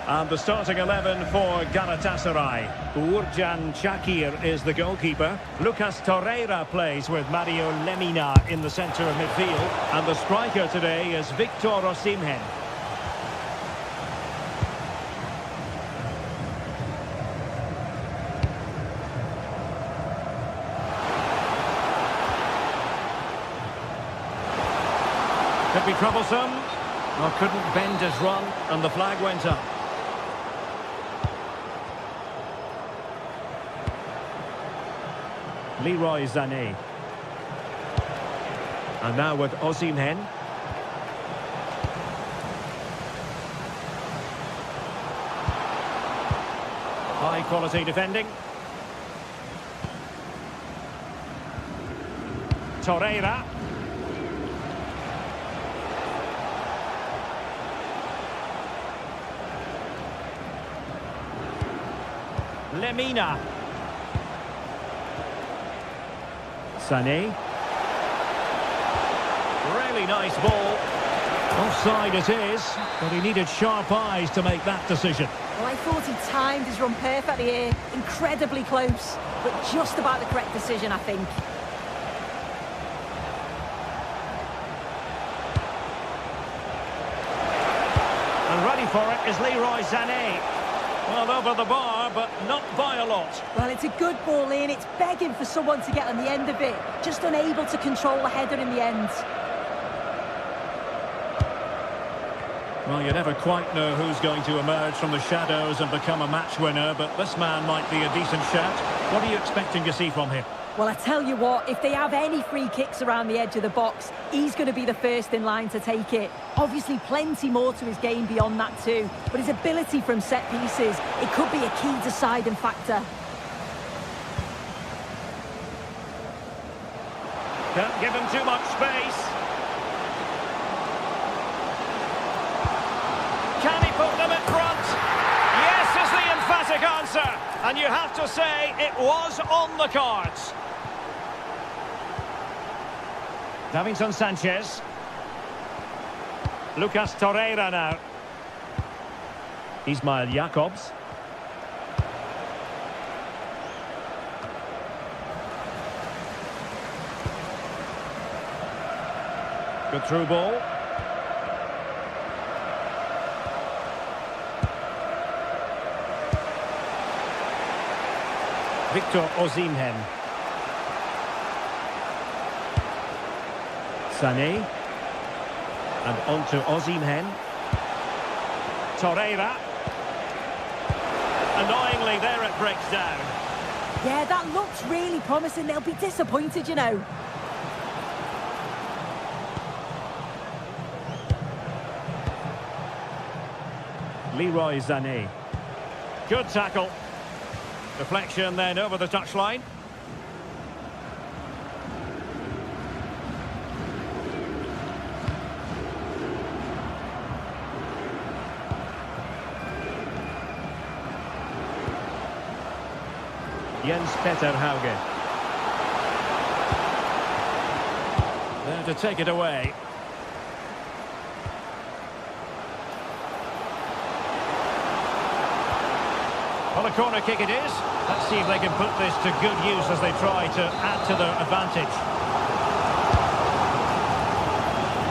And the starting 11 for Galatasaray. Uğurcan Çakır is the goalkeeper. Lucas Torreira plays with Mario Lemina in the centre of midfield. And the striker today is Victor Osimhen. Could be troublesome. Well, couldn't bend his run, and the flag went up. Leroy Sané. And now with Osimhen. High quality defending. Torreira. Lemina. Sané. Really nice ball. Offside it is, but he needed sharp eyes to make that decision. Well, I thought he timed his run perfectly here. Incredibly close, but just about the correct decision, I think. And ready for it is Leroy Sané. Well, over the bar, but not by a lot. Well, it's a good ball in. It's begging for someone to get on the end of it. Just unable to control the header in the end. Well, you never quite know who's going to emerge from the shadows and become a match winner, but this man might be a decent shout. What are you expecting to see from him? Well, I tell you what, if they have any free kicks around the edge of the box, he's going to be the first in line to take it. Obviously, plenty more to his game beyond that too, but his ability from set pieces, it could be a key deciding factor. Can't give him too much space. Can he put them in front? Yes is the emphatic answer. And you have to say it was on the cards. Davinson Sanchez. Lucas Torreira now. Ismail Jakobs. Good through ball. Victor Osimhen. Sané. And on to Osimhen. Torreira. Annoyingly, there it breaks down. Yeah, that looks really promising. They'll be disappointed, you know. Leroy Sané. Good tackle. Deflection then over the touchline. Jens Peter Hauge. There to take it away. Well, a corner kick it is. Let's see if they can put this to good use as they try to add to their advantage.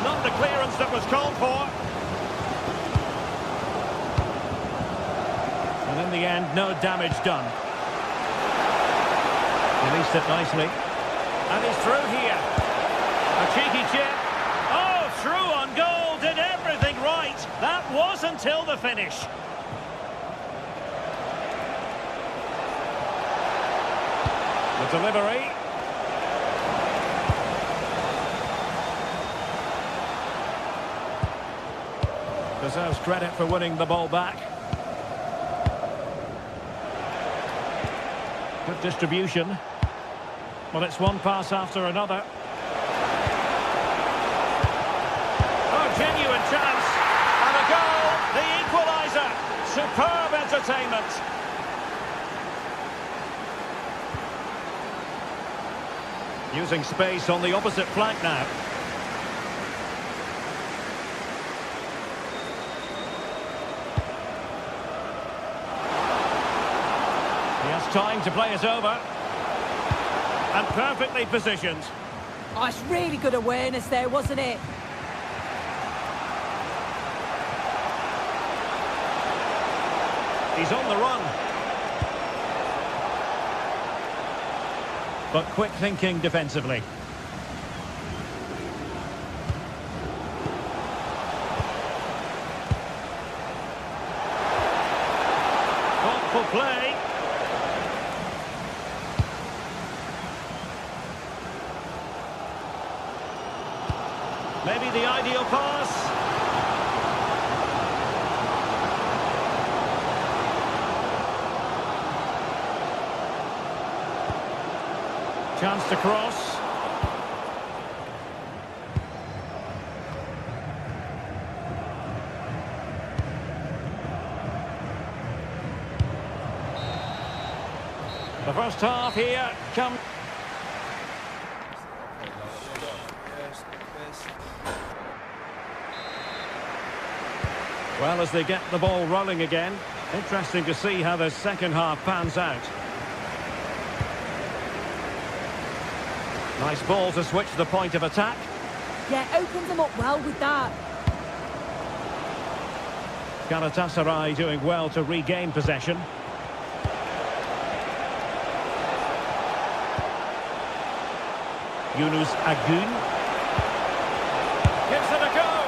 Not the clearance that was called for. And in the end, no damage done. Released it nicely. And he's through here. A cheeky chip. Oh, through on goal. Did everything right. That was until the finish. The delivery. Deserves credit for winning the ball back. Good Good distribution. Well, it's one pass after another. Oh, genuine chance. And a goal, the equaliser. Superb entertainment. Using space on the opposite flank now. He has time to play it over. And perfectly positioned. Oh, it's really good awareness there, wasn't it? He's on the run. But quick thinking defensively. Thoughtful play. Maybe the ideal pass. Chance to cross. The first half here comes. Well, as they get the ball rolling again, interesting to see how the second half pans out. Nice ball to switch the point of attack. Yeah, opened them up well with that. Galatasaray doing well to regain possession. Yunus Agun. Gives it a go.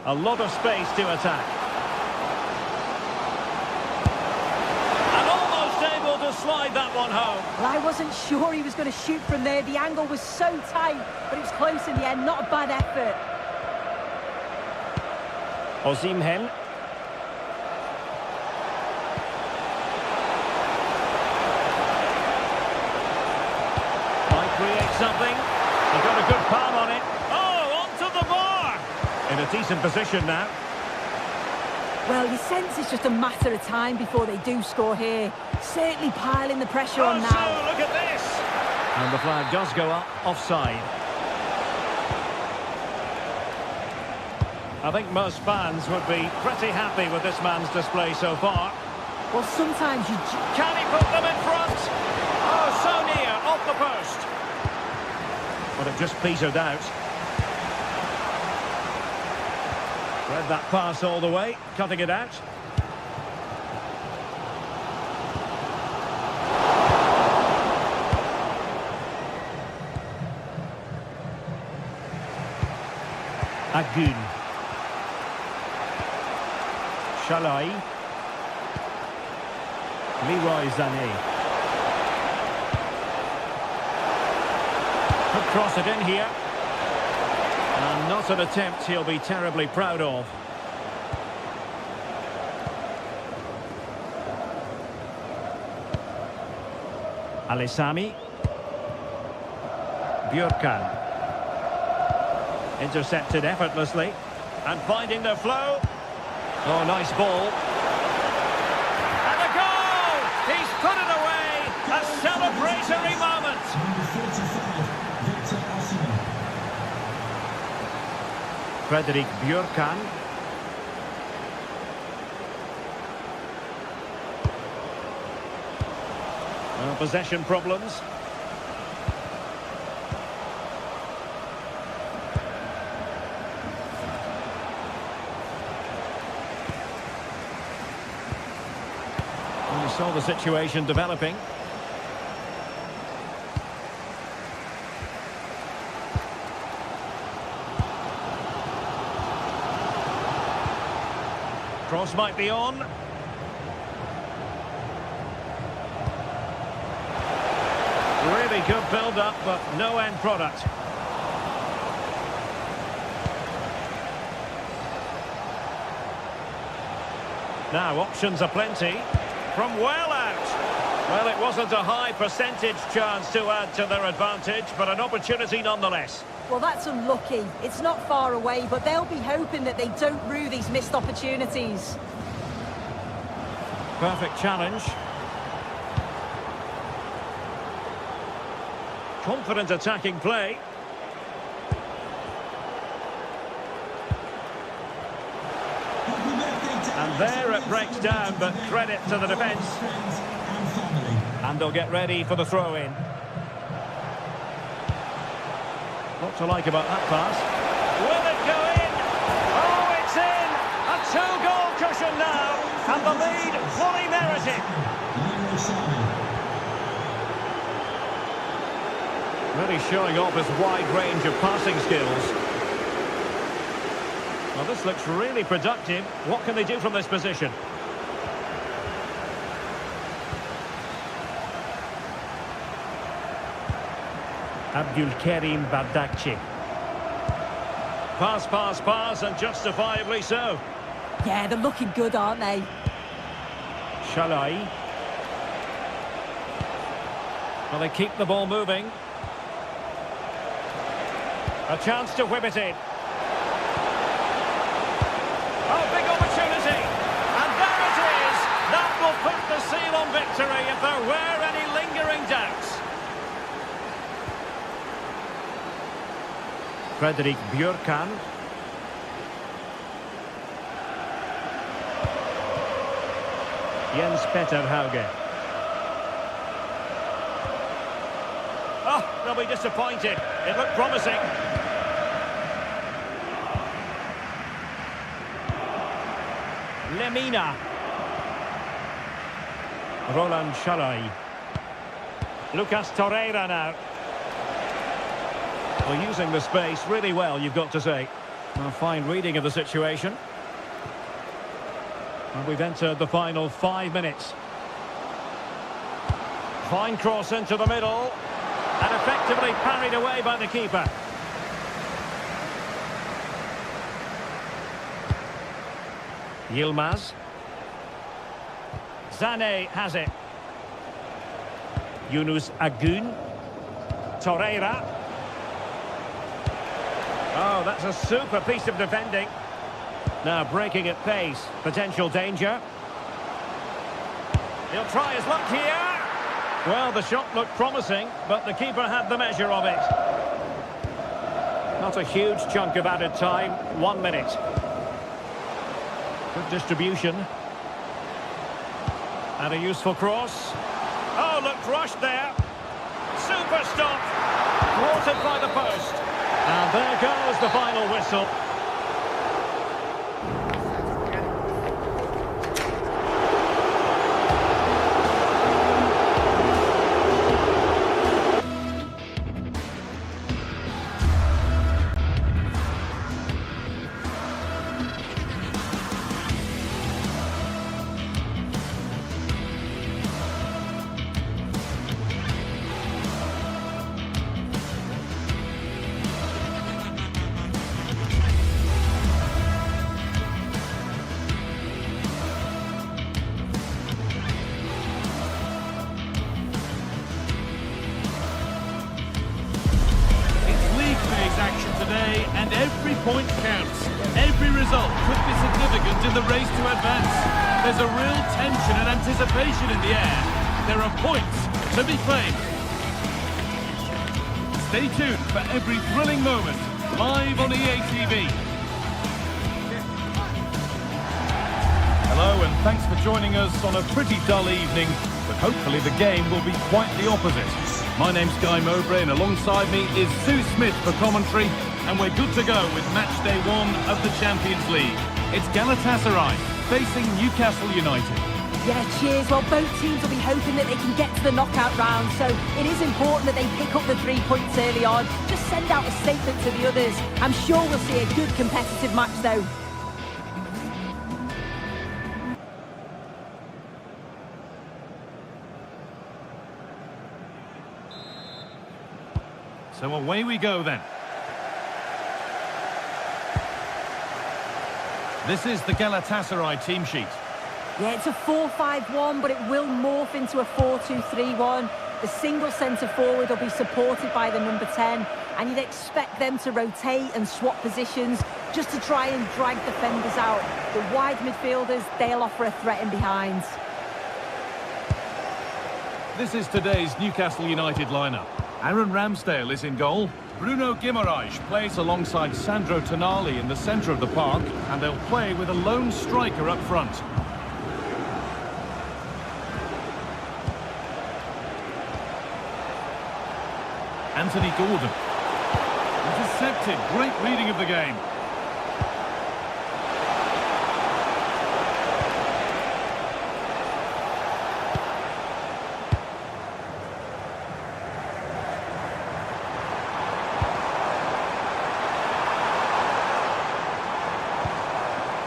A lot of space to attack. And almost able to slide that one home. Well, I wasn't sure he was going to shoot from there. The angle was so tight, but it was close in the end. Not a bad effort. Osimhen. Might create something. He got a good palm on it. Oh, onto the bar. In a decent position now. Well, you sense it's just a matter of time before they do score here. Certainly piling the pressure on now. So, look at this. And the flag does go up, offside. I think most fans would be pretty happy with this man's display so far. Well, sometimes you... Can he put them in front? Oh, so near, off the post. But it just petered out. Read that pass all the way, cutting it out. Agun. Shalai. Leroy Sané. Could cross it in here. And not an attempt he'll be terribly proud of. Alessami. Björkan. Intercepted effortlessly. And finding the flow. Oh, nice ball. And a goal! He's put it away! A celebratory moment! Frederick Björkan. Well, possession problems. We saw the situation developing. Cross might be on. Really Really good build-up, but no end product. Now, options are plenty. From well out. Well, it wasn't a high percentage chance to add to their advantage, but an opportunity nonetheless. Well, that's unlucky. It's not far away, but they'll be hoping that they don't rue these missed opportunities. Perfect challenge. Confident attacking play. And there it breaks down, but credit to the defence. And they'll get ready for the throw-in. What to like about that pass? Will it go in? Oh, it's in! A two-goal cushion now, and the lead fully merited. Really showing off his wide range of passing skills. Well, this looks really productive. What can they do from this position? Abdulkarim Bardakci. Pass, and justifiably so. Yeah, they're looking good, aren't they? Shalai. Well, they keep the ball moving. A chance to whip it in. Oh, big opportunity. And there it is. That will put the seal on victory if there were any lingering doubts. Fredrik Björkan. Jens Petter Hauge. Oh, they'll be disappointed. It looked promising. Lemina. Roland Shalai. Lucas Torreira now. Well, using the space really well, you've got to say. A fine reading of the situation. And we've entered the final 5 minutes. Fine cross into the middle. And effectively parried away by the keeper. Yilmaz. Zane has it. Yunus Agun. Torreira. Oh, that's a super piece of defending. Now breaking at pace. Potential danger. He'll try his luck here. Well, the shot looked promising, but the keeper had the measure of it. Not a huge chunk of added time. 1 minute. Good distribution. And a useful cross. Oh, looked rushed there. Super stop. Thwarted by the post. And there goes the final whistle. Action today, and every point counts. Every result could be significant in the race to advance. There's a real tension and anticipation in the air. There are points to be claimed. Stay tuned for every thrilling moment, live on EA TV. Hello, and thanks for joining us on a pretty dull evening, but hopefully the game will be quite the opposite. My name's Guy Mowbray, and alongside me is Sue Smith for commentary, and we're good to go with match day 1 of the Champions League. It's Galatasaray facing Newcastle United. Yeah, cheers. Well, both teams will be hoping that they can get to the knockout round, so it is important that they pick up the 3 points early on. Just send out a statement to the others. I'm sure we'll see a good competitive match, though. So away we go then. This is the Galatasaray team sheet. Yeah, it's a 4-5-1, but it will morph into a 4-2-3-1. The single centre-forward will be supported by the number 10, and you'd expect them to rotate and swap positions just to try and drag defenders out. The wide midfielders, they'll offer a threat in behind. This is today's Newcastle United lineup. Aaron Ramsdale is in goal. Bruno Guimaraes plays alongside Sandro Tonali in the centre of the park, and they'll play with a lone striker up front. Anthony Gordon. Intercepted. Great reading of the game.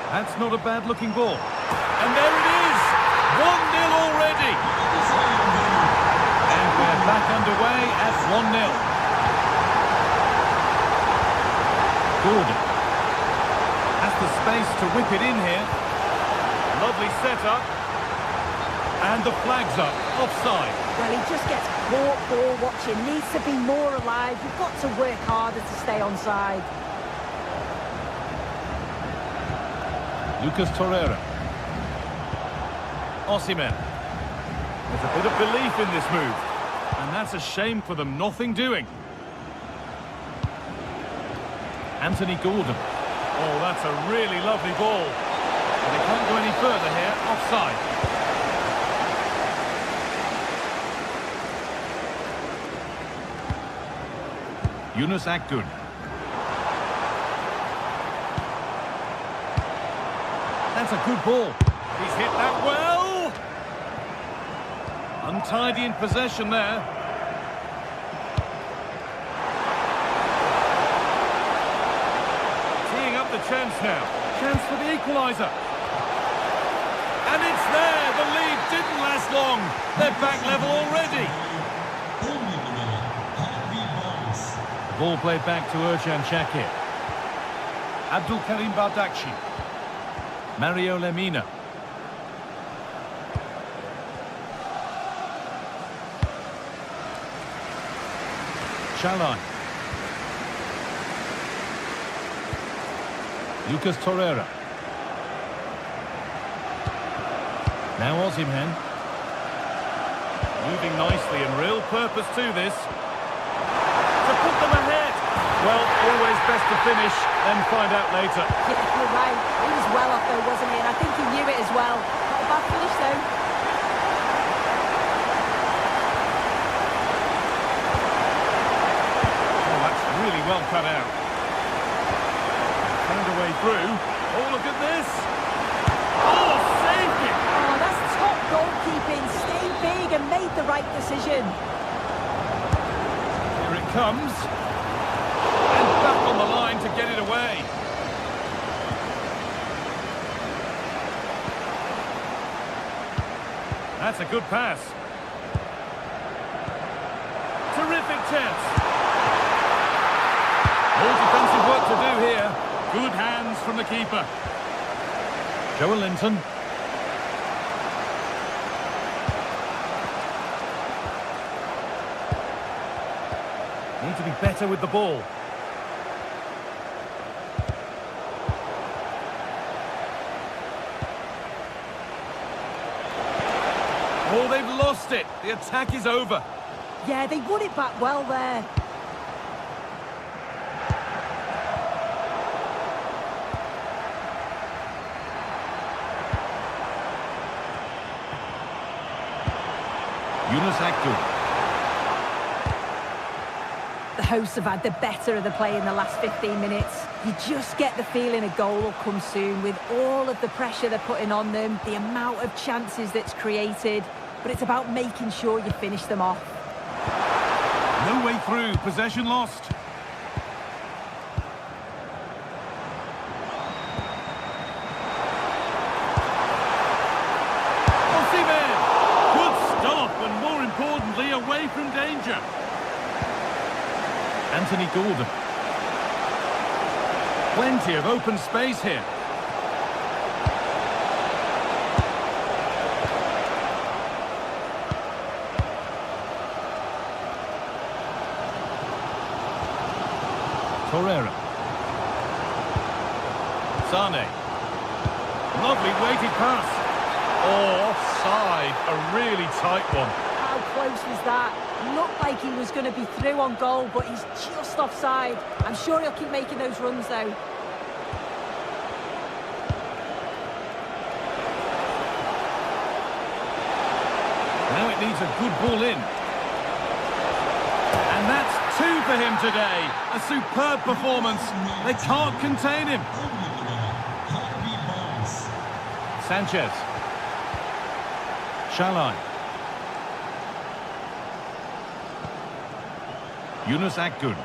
That's not a bad-looking ball. And there it is! 1-0 already! And we're back underway at 1-0. Gordon has the space to whip it in here. Lovely setup. And the flag's up. Offside. Well, he just gets caught ball watching. Needs to be more alive. You've got to work harder to stay onside. Lucas Torreira. Osimhen. There's a bit of belief in this move. And that's a shame for them. Nothing doing. Anthony Gordon. Oh, that's a really lovely ball. But they can't go any further here. Offside. Yunus Akgün. That's a good ball. He's hit that well. Untidy in possession there. Teeing up the chance now. Chance for the equaliser. And it's there. The lead didn't last long. They're back level already. The ball played back to Ercan Şakir. Abdul Karim Bardakci. Mario Lemina. Çalhanoğlu. Lucas Torreira. Now Osimhen. Moving nicely and real purpose to this. To put them ahead. Well, always best to finish, then find out later. Yeah, you're right. He was well off though, wasn't he? And I think he knew it as well. Not a bad finish though. Oh, that's really well cut out. Found a way through. Oh, look at this. Oh, saved it. Oh, that's top goalkeeping. Stayed big and made the right decision. Here it comes. And back on the line to get it away. That's a good pass. Terrific chance. All defensive work to do here. Good hands from the keeper. Joel Linton. Need to be better with the ball. Oh, they've lost it. The attack is over. Yeah, they won it back well there. Yunus Akgün. The hosts have had the better of the play in the last 15 minutes. You just get the feeling a goal will come soon with all of the pressure they're putting on them, the amount of chances that's created, but it's about making sure you finish them off. No way through. Possession lost. Osimhen! Good stop and more importantly away from danger. Anthony Gordon. Plenty of open space here. Torreira. Sane. Lovely weighted pass. Oh, offside. A really tight one. How close was that? Looked like he was going to be through on goal, but he's just offside. I'm sure he'll keep making those runs, though. Now it needs a good ball in. And that's two for him today. A superb performance. They can't contain him. Sanchez. Shalai. Yunus Akgün.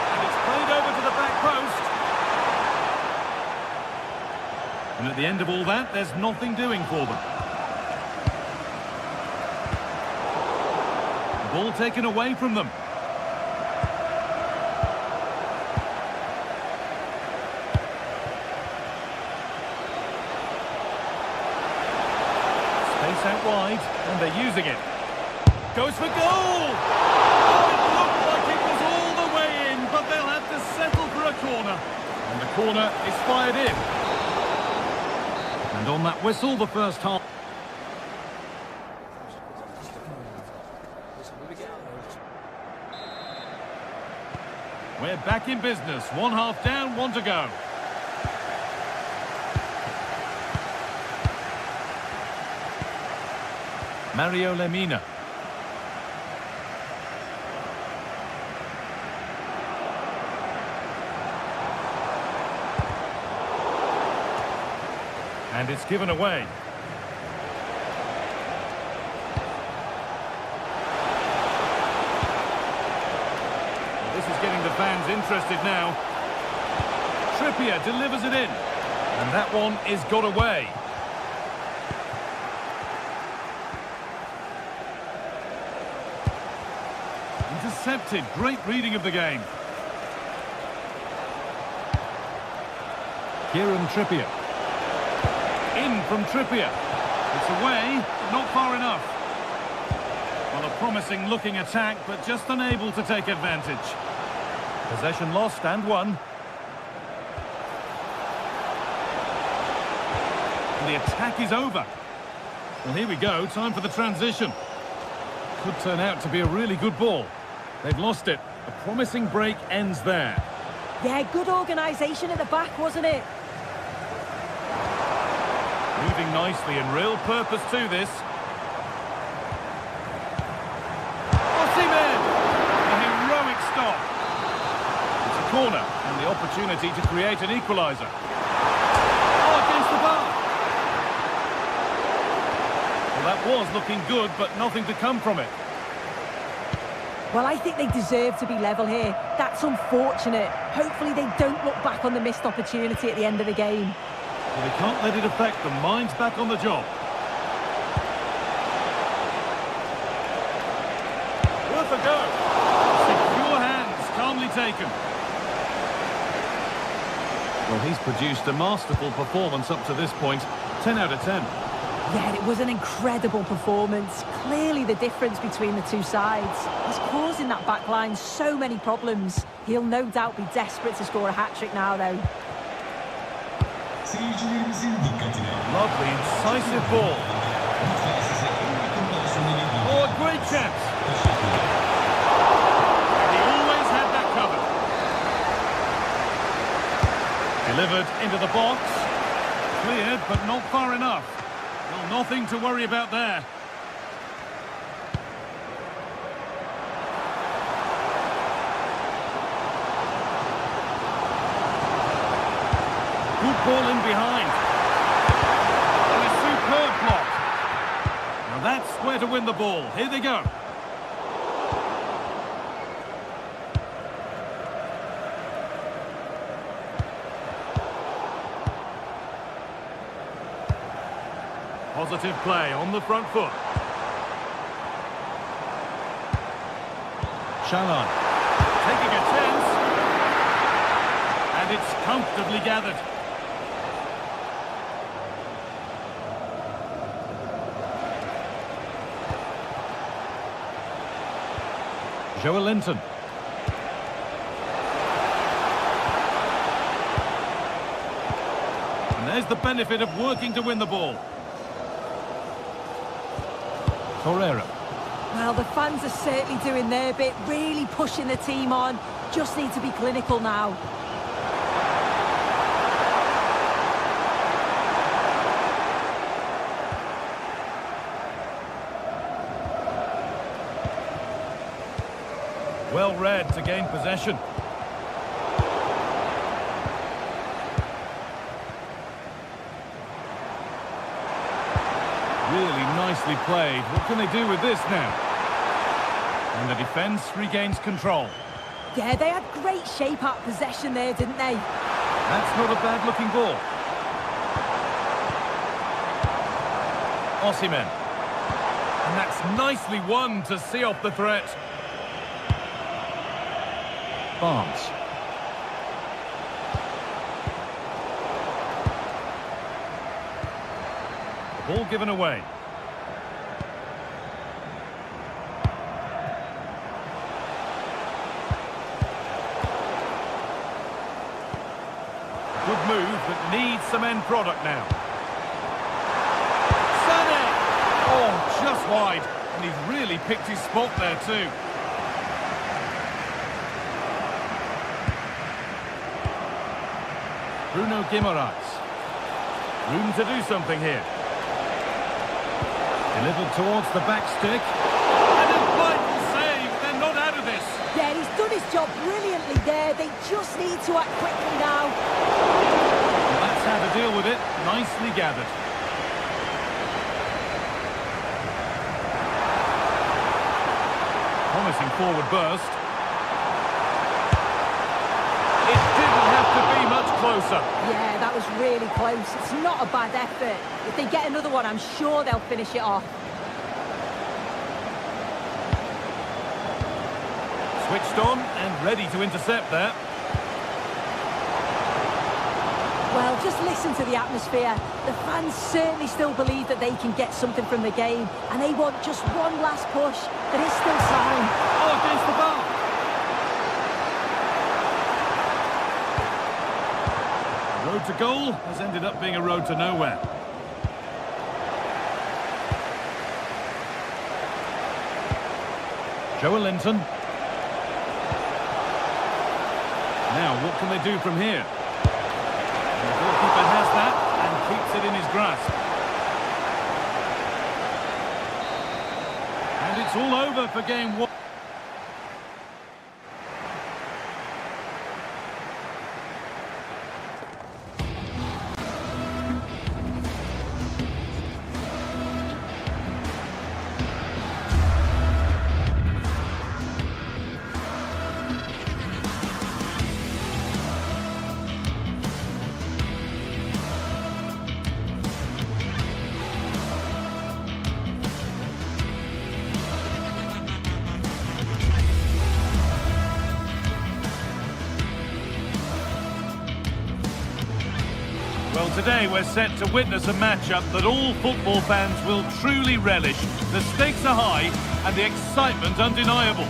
And it's played over to the back post. And at the end of all that, there's nothing doing for them. The ball taken away from them. Space out wide, and they're using it. Goes for goal! Oh, it looked like it was all the way in, but they'll have to settle for a corner. And the corner is fired in. And on that whistle, the first half. We're back in business. One half down, one to go. Mario Lemina. And it's given away. Well, this is getting the fans interested now. Trippier delivers it in. And that one is got away. Intercepted. Great reading of the game. Kieran Trippier. In from Trippier. It's away, but not far enough. Well, a promising looking attack, but just unable to take advantage. Possession lost and won. And the attack is over. Well, here we go. Time for the transition. Could turn out to be a really good ball. They've lost it. A promising break ends there. Yeah, good organisation at the back, wasn't it? Moving nicely and real purpose to this. Osimhen! A heroic stop. It's a corner and the opportunity to create an equaliser. Oh, against the bar. Well, that was looking good, but nothing to come from it. Well, I think they deserve to be level here. That's unfortunate. Hopefully they don't look back on the missed opportunity at the end of the game. Well, they can't let it affect them. Mind's back on the job. Worth a go. Secure hands, calmly taken. Well, he's produced a masterful performance up to this point. 10 out of 10. Yeah, it was an incredible performance. Clearly the difference between the two sides. He's causing that back line so many problems. He'll no doubt be desperate to score a hat-trick now, though. Lovely, incisive ball. Oh, a great chance. He always had that covered. Delivered into the box. Cleared, but not far enough. Well, nothing to worry about there. Good ball in behind. And a superb block. Now that's where to win the ball. Here they go. Positive play on the front foot. Shalon. Taking a chance. And it's comfortably gathered. Joelinton. And there's the benefit of working to win the ball. Torreira. Well, the fans are certainly doing their bit, really pushing the team on. Just need to be clinical now. Well read to gain possession. Really nicely played. What can they do with this now? And the defence regains control. Yeah, they had great shape up possession there, didn't they? That's not a bad-looking ball. Osimhen. And that's nicely won to see off the threat. Barnes. The ball given away. Good move, but needs some end product now. Sané! Oh, just wide. And he's really picked his spot there too. Bruno Guimaraes. Room to do something here. Delivered towards the back stick. And a vital save. They're not out of this. Yeah, he's done his job brilliantly there. They just need to act quickly now. Well, that's how to deal with it. Nicely gathered. Promising forward burst. It didn't have to be much closer. Yeah, that was really close. It's not a bad effort. If they get another one, I'm sure they'll finish it off. Switched on and ready to intercept there. Well, just listen to the atmosphere. The fans certainly still believe that they can get something from the game, and they want just one last push. There is still time. Oh, against the bar. The road to goal has ended up being a road to nowhere. Joelinton. Now, what can they do from here? And the goalkeeper has that and keeps it in his grasp. And it's all over for game one. Well, today we're set to witness a matchup that all football fans will truly relish. The stakes are high and the excitement undeniable.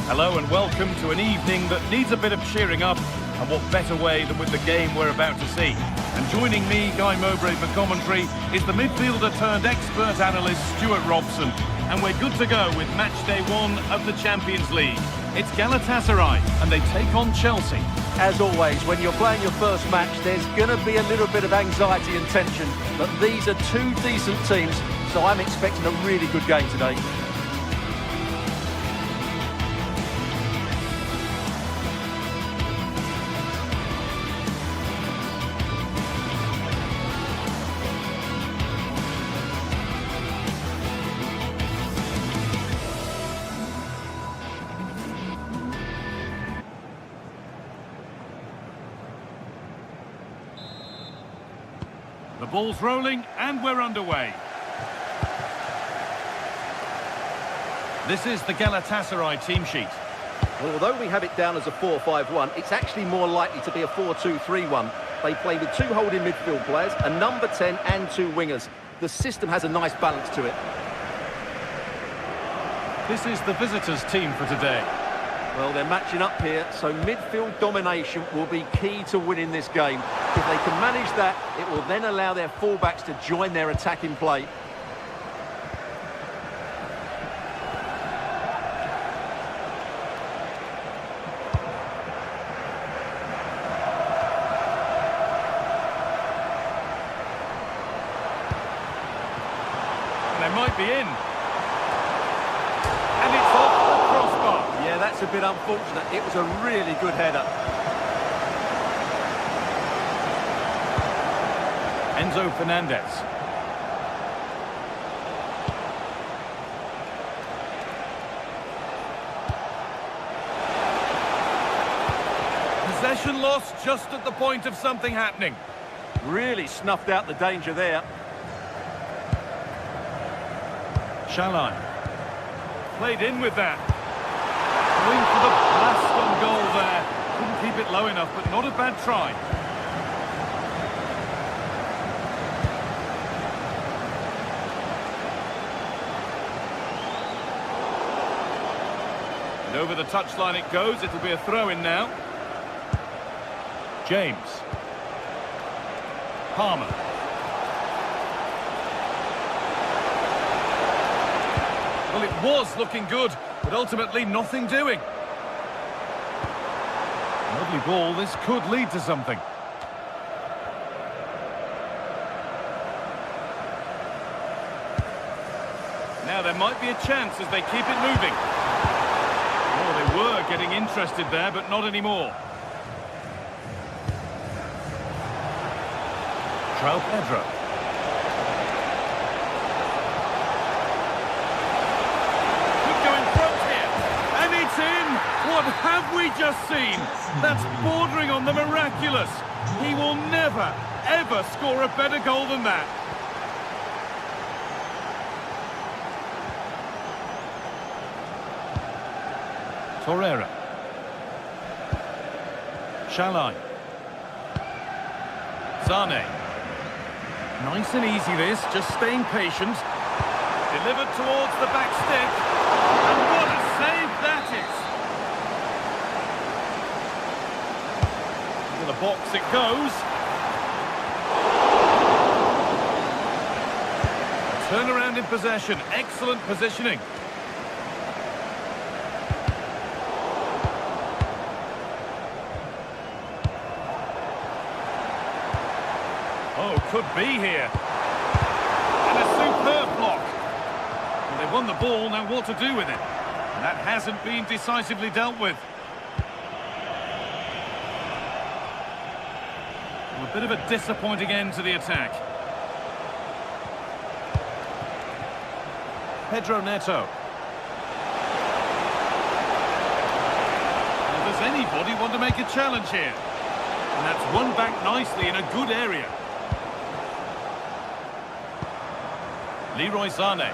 Hello and welcome to an evening that needs a bit of cheering up, and what better way than with the game we're about to see. And joining me, Guy Mowbray, for commentary is the midfielder turned expert analyst Stuart Robson. And we're good to go with match day one of the Champions League. It's Galatasaray and they take on Chelsea. As always, when you're playing your first match, there's going to be a little bit of anxiety and tension. But these are two decent teams, so I'm expecting a really good game today. The ball's rolling and we're underway. This is the Galatasaray team sheet. Well, although we have it down as a 4-5-1, it's actually more likely to be a 4-2-3-1. They play with 2 holding midfield players, a number 10 and 2 wingers. The system has a nice balance to it. This is the visitors' team for today. Well, they're matching up here, so midfield domination will be key to winning this game. If they can manage that, it will then allow their fullbacks to join their attacking play. They might be in. And it's off the crossbar. Yeah, that's a bit unfortunate. It was a really good header. Enzo Fernandez. Possession lost just at the point of something happening. Really snuffed out the danger there. Shalai. Played in with that. Going for the blast on goal there. Couldn't keep it low enough, but not a bad try. And over the touchline it goes. It'll be a throw-in now. James. Palmer. Well, it was looking good, but ultimately nothing doing. Lovely ball. This could lead to something. Now there might be a chance as they keep it moving. Oh, they were getting interested there, but not anymore. João Pedro. What have we just seen? That's bordering on the miraculous. He will never, ever score a better goal than that. Torreira. Shalai. Zane. Nice and easy this, just staying patient. Delivered towards the back stick. And what a save that is. The box it goes. Turnaround in possession. Excellent positioning. Oh, could be here. And a superb block. Well, they won the ball, now what to do with it? And that hasn't been decisively dealt with. A bit of a disappointing end to the attack. Pedro Neto. Well, does anybody want to make a challenge here? And that's won back nicely in a good area. Leroy Sané.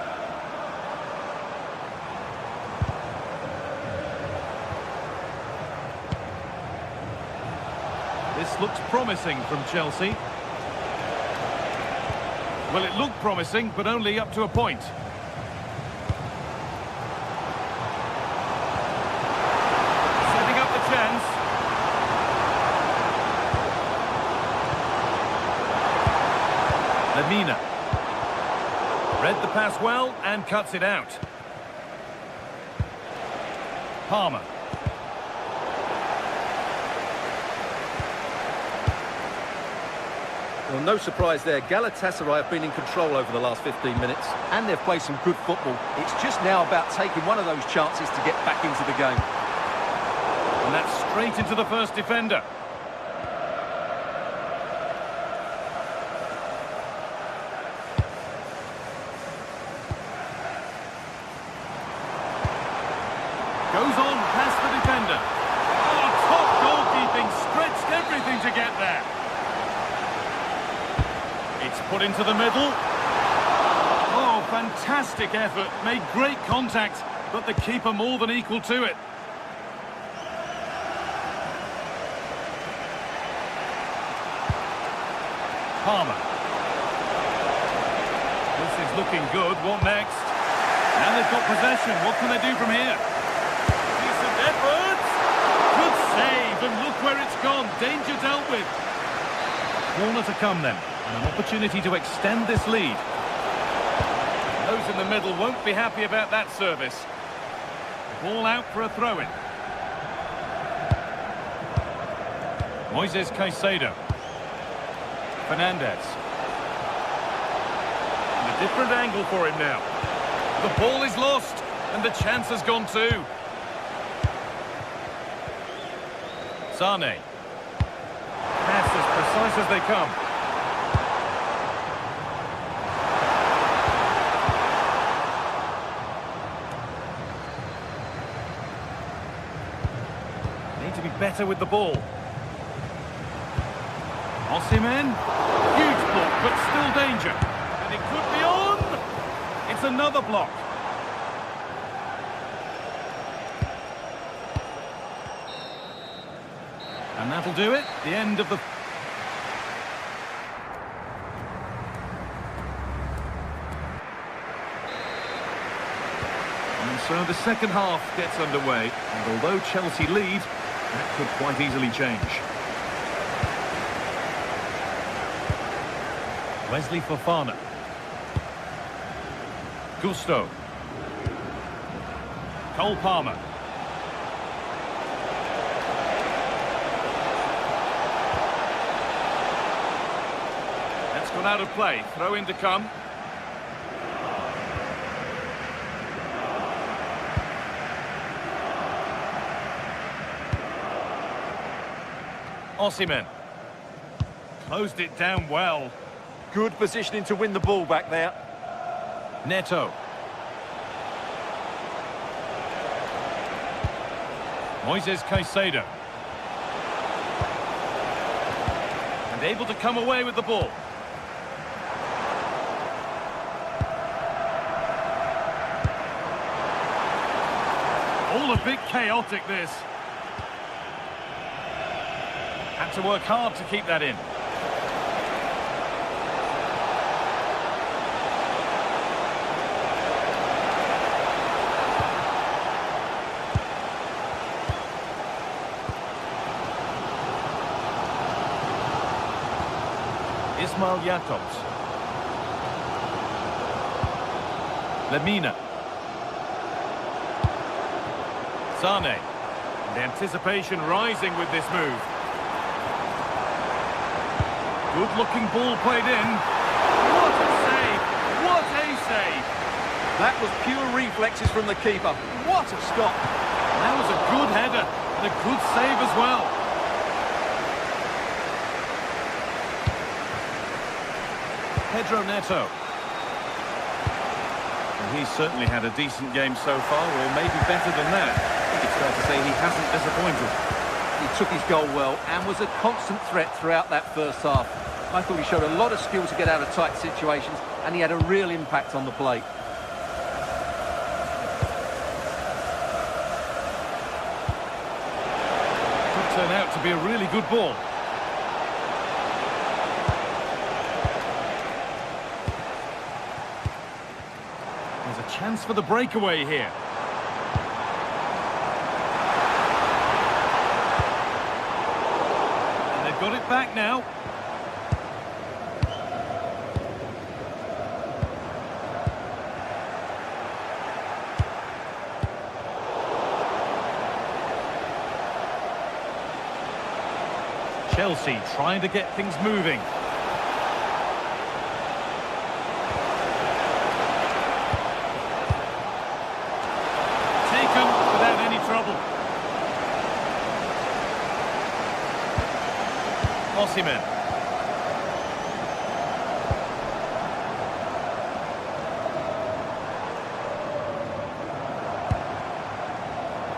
This looks promising from Chelsea. Well, it looked promising, but only up to a point. Setting up the chance. Lemina. Read the pass well and cuts it out. Palmer. Well, no surprise there. Galatasaray have been in control over the last 15 minutes, and they've played some good football. It's just now about taking one of those chances to get back into the game. And that's straight into the first defender. Goes on past the defender. Oh, top goalkeeping, stretched everything to get there. It's put into the middle. Oh, fantastic effort, made great contact, but the keeper more than equal to it. Palmer. This is looking good. What next? And they've got possession. What can they do from here? Decent effort. Good save, and look where it's gone. Danger dealt with. Corner to come then. And an opportunity to extend this lead. Those in the middle won't be happy about that service. Ball out for a throw-in. Moises Caicedo. Fernandez. And a different angle for him now. The ball is lost, and the chance has gone too. Sane. Pass as precise as they come. Need to be better with the ball. Osimhen. Huge block, but still danger. And it could be on. It's another block. And that'll do it. The end of the... And so the second half gets underway. And although Chelsea lead, that could quite easily change. Wesley Fofana. Gusto. Cole Palmer. That's gone out of play. Throw in to come. Osimhen. Closed it down well. Good positioning to win the ball back there. Neto. Moises Caicedo. And able to come away with the ball. All a bit chaotic, this. Had to work hard to keep that in. Ismail Jakobs. Lemina. Sane. The anticipation rising with this move. Good-looking ball played in. What a save! What a save! That was pure reflexes from the keeper. What a stop! That was a good header and a good save as well. Pedro Neto. Well, he's certainly had a decent game so far, or maybe better than that. I think it's fair to say he hasn't disappointed. He took his goal well and was a constant threat throughout that first half. I thought he showed a lot of skill to get out of tight situations, and he had a real impact on the plate. Could turn out to be a really good ball. There's a chance for the breakaway here. And they've got it back now. Chelsea trying to get things moving. Taken without any trouble. Osimhen.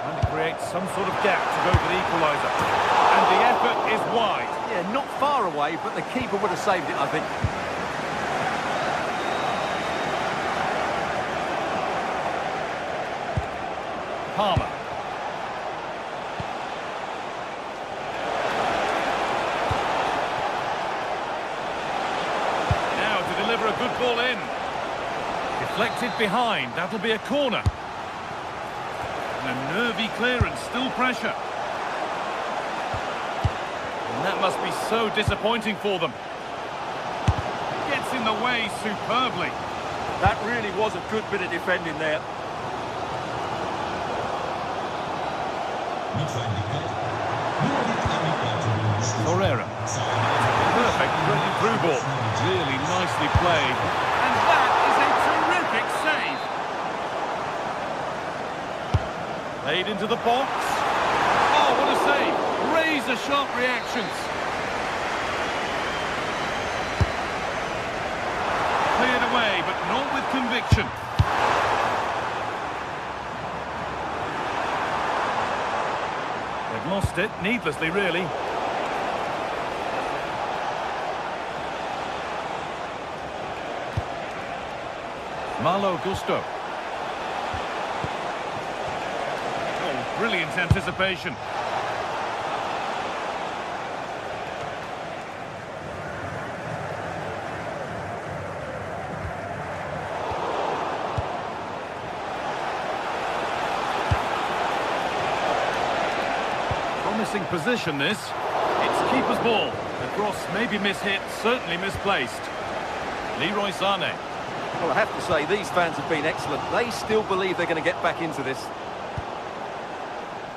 Trying to create some sort of gap to go for the equaliser. And the effort is wide. Yeah, not far away, but the keeper would have saved it, I think. ball in. Deflected behind, that'll be a corner. And a nervy clearance, still pressure. And that must be so disappointing for them. Gets in the way superbly. That really was a good bit of defending there. Torreira. Perfect running through ball. Really nicely played. And that is a terrific save. Played into the box. Oh, what a save. Razor-sharp reactions. Cleared away, but not with conviction. They've lost it, needlessly, really. Malo Gusto. Oh, brilliant anticipation. Promising position, this. It's keeper's ball. The cross may be mishit, certainly misplaced. Leroy Sané. Well, I have to say, these fans have been excellent. They still believe they're going to get back into this.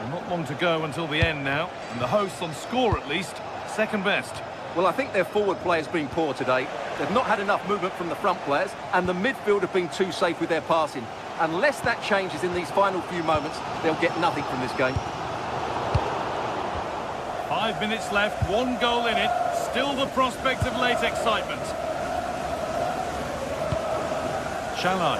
And not long to go until the end now. And the hosts on score, at least, second best. Well, I think their forward play has been poor today. They've not had enough movement from the front players, and the midfield have been too safe with their passing. Unless that changes in these final few moments, they'll get nothing from this game. 5 minutes left, 1 goal in it. Still the prospect of late excitement. Shalai.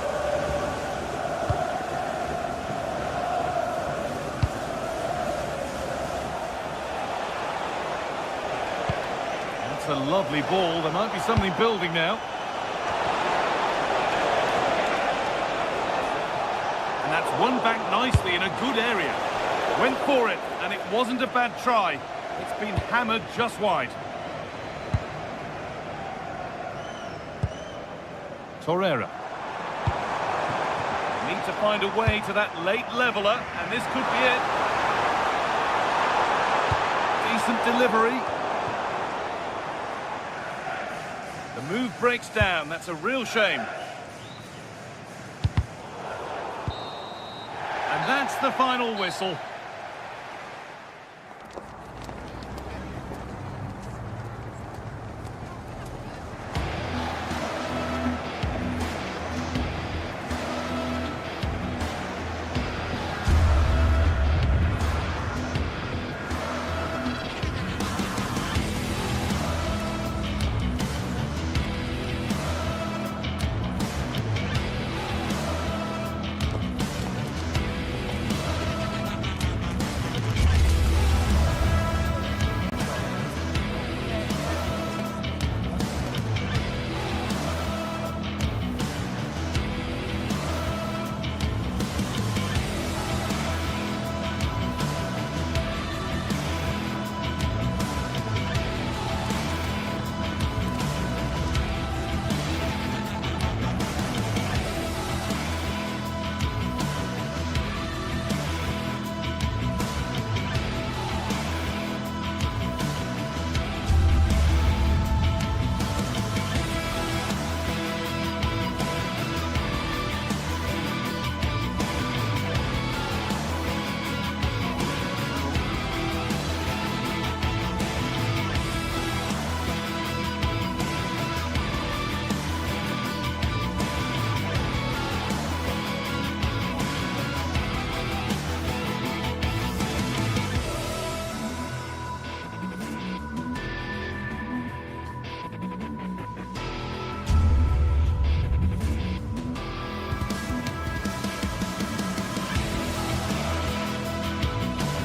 That's a lovely ball. There might be something building now. And that's won back nicely in a good area. Went for it, and it wasn't a bad try. It's been hammered just wide. Torreira. Need to find a way to that late leveller, and this could be it. Decent delivery. The move breaks down. That's a real shame. And that's the final whistle.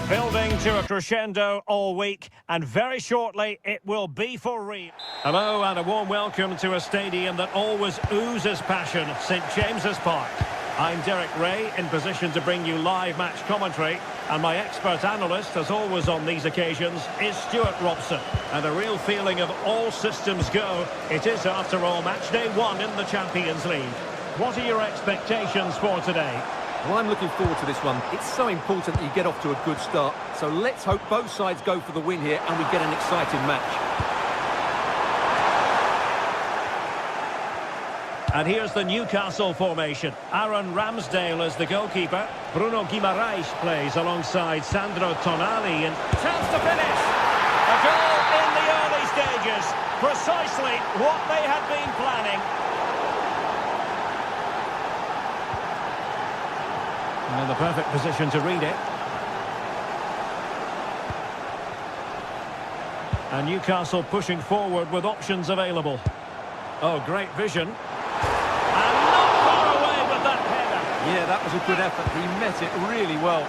Building to a crescendo all week, and very shortly it will be for real. Hello and a warm welcome to a stadium that always oozes passion, St James's Park. I'm Derek Ray, in position to bring you live match commentary. And my expert analyst, as always on these occasions, is Stuart Robson. And a real feeling of all systems go. It is, after all, match day 1 in the Champions League. What are your expectations for today? Well, I'm looking forward to this one. It's so important that you get off to a good start. So let's hope both sides go for the win here and we get an exciting match. And here's the Newcastle formation. Aaron Ramsdale is the goalkeeper. Bruno Guimaraes plays alongside Sandro Tonali. And chance to finish. A goal in the early stages. Precisely what they had been planning. And in the perfect position to read it. And Newcastle pushing forward with options available. Oh, great vision. Yeah, that was a good effort. He met it really well.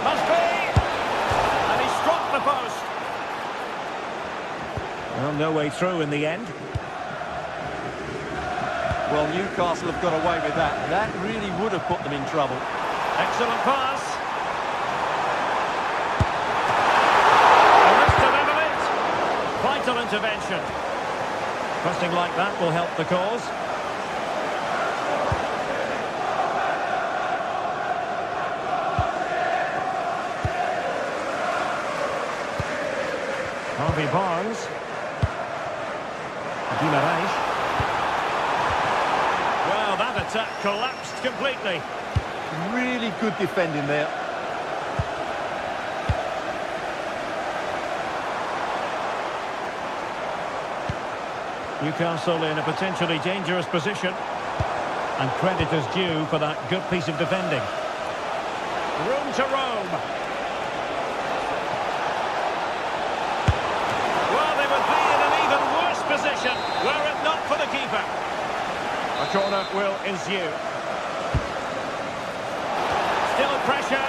Must be! And he struck the post. Well, no way through in the end. Well, Newcastle have got away with that. That really would have put them in trouble. Excellent pass. Intervention. Crossing like that will help the cause. Harvey Barnes. Guimaraes. Well, that attack collapsed completely. Really good defending there. Newcastle in a potentially dangerous position. And credit is due for that good piece of defending. Room to roam. Well, they would be in an even worse position were it not for the keeper. A corner will ensue. Still pressure.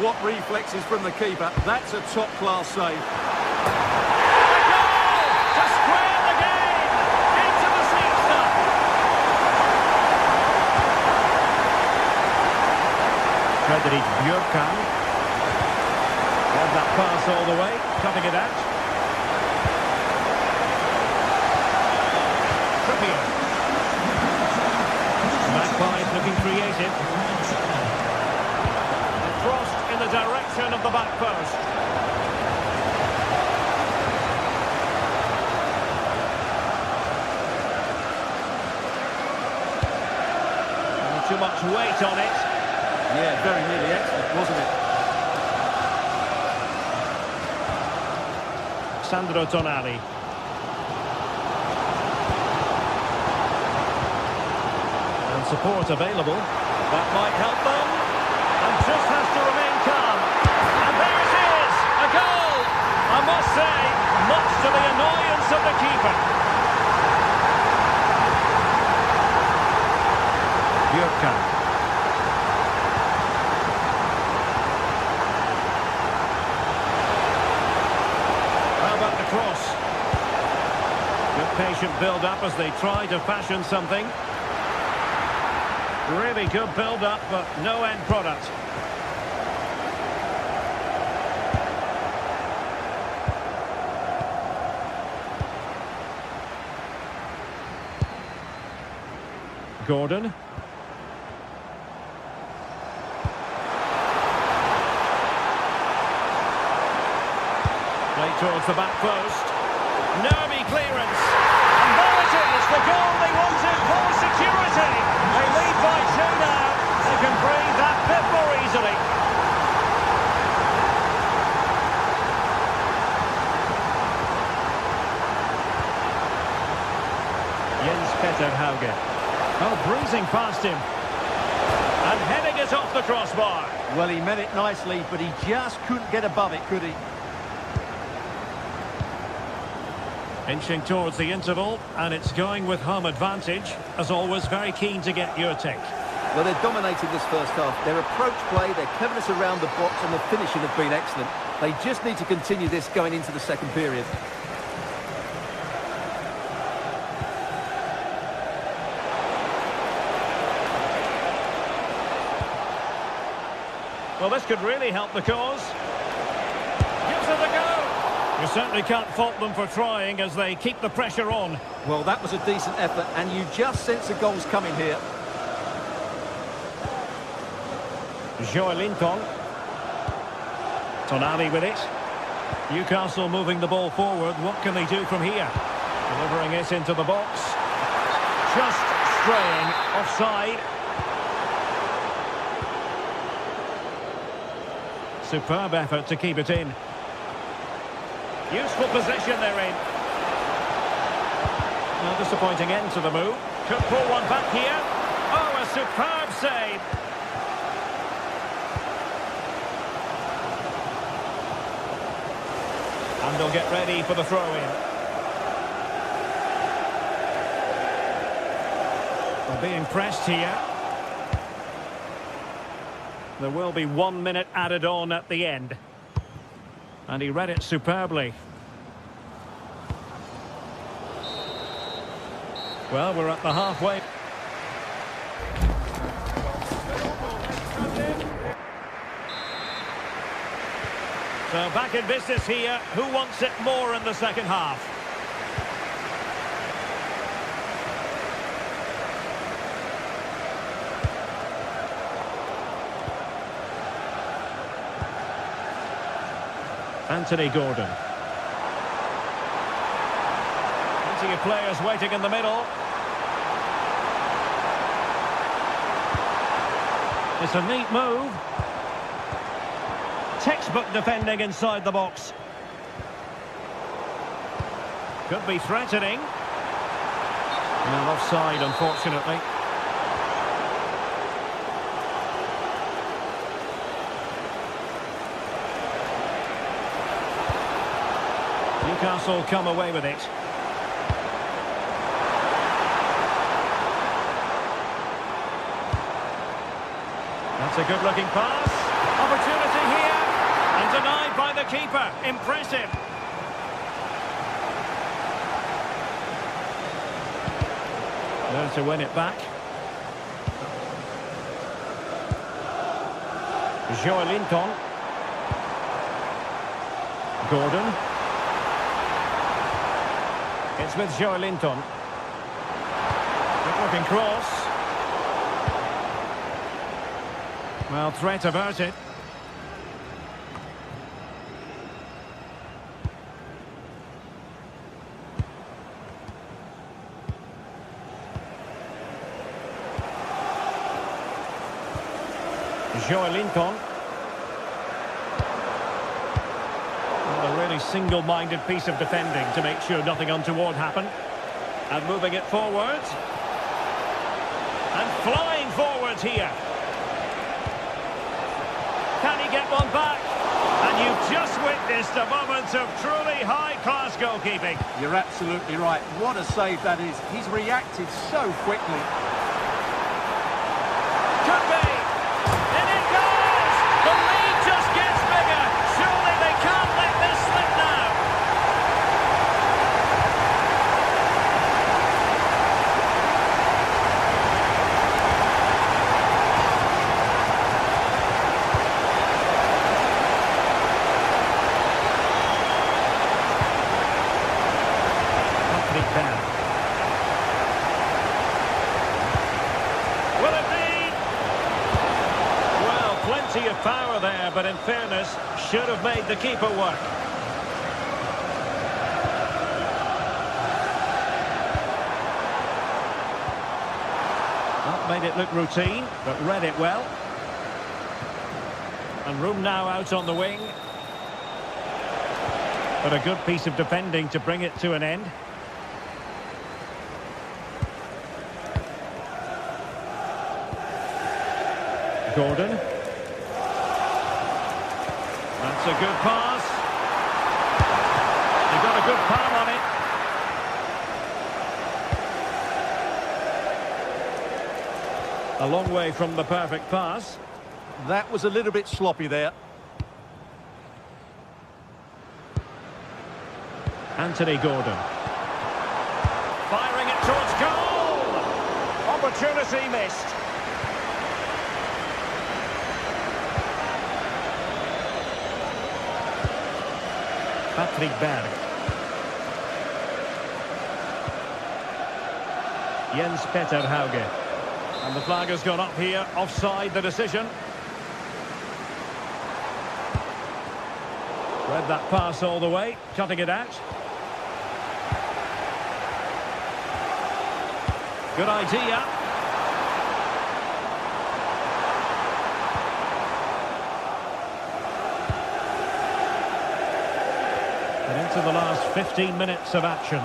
What reflexes from the keeper. That's a top-class save. A goal to square the game into the sixth. Frederic Björkan. Had that pass all the way, cutting it out. Trippier. Magpies looking creative. Crossed in the direction of the back post. Too much weight on it. Yeah, very nearly excellent, wasn't it? Sandro Tonali. And support available. That might help them. And just has to remain calm. And there it is! A goal! I must say, much to the annoyance of the keeper. Björkan. How about the cross? Good patient build-up as they try to fashion something. Really good build-up, but no end product. Gordon. Play towards the back post. Nervy clearance. And there it is, the goal they wanted for security. They lead by 2 now. They can breathe that bit more easily. Jens Peter Hauge. Oh, breezing past him. And heading it it off the crossbar. Well, he meant it nicely, but he just couldn't get above it, could he? Inching towards the interval, and it's going with home advantage. As always, very keen to get your take. Well, they're dominating this first half. Their approach play, their cleverness around the box and the finishing have been excellent. They just need to continue this going into the second period. Well, this could really help the cause. Gives it a go. You certainly can't fault them for trying as they keep the pressure on. Well, that was a decent effort, and you just sense the goals coming here. Joelinton. Tonali with it. Newcastle moving the ball forward. What can they do from here? Delivering it into the box. Just straying offside. Superb effort to keep it in. Useful possession they're in. No disappointing end to the move. Could pull one back here. Oh, a superb save. And they'll get ready for the throw-in. They're being pressed here. There will be 1 minute added on at the end. And he read it superbly. Well, we're at the halfway. So back in business here. Who wants it more in the second half? Anthony Gordon. Plenty of players waiting in the middle. It's a neat move. Textbook defending inside the box. Could be threatening. And offside, unfortunately. Newcastle come away with it. That's a good-looking pass. Opportunity here. And denied by the keeper. Impressive. There to win it back. Joelinton. Gordon. It's with Joelinton. Good looking cross. Well, threat averted. Joelinton. A really single-minded piece of defending to make sure nothing untoward happened. And moving it forwards. And flying forwards here. Can he get one back? And you've just witnessed a moment of truly high-class goalkeeping. You're absolutely right. What a save that is. He's reacted so quickly. Could be. And it goes! The lead just gets bigger. Surely they can't let this slip now. Will it be? Well, plenty of power there, but in fairness, should have made the keeper work. Not made it look routine, but read it well. And room now out on the wing. But a good piece of defending to bring it to an end. Gordon. That's a good pass. He got a good palm on it. A long way from the perfect pass. That was a little bit sloppy there. Anthony Gordon. Firing it towards goal! Opportunity missed. Patrick Berg. Jens Peter Hauge. And the flag has gone up here, offside the decision. Read that pass all the way, cutting it out. Good idea. And into the last 15 minutes of action.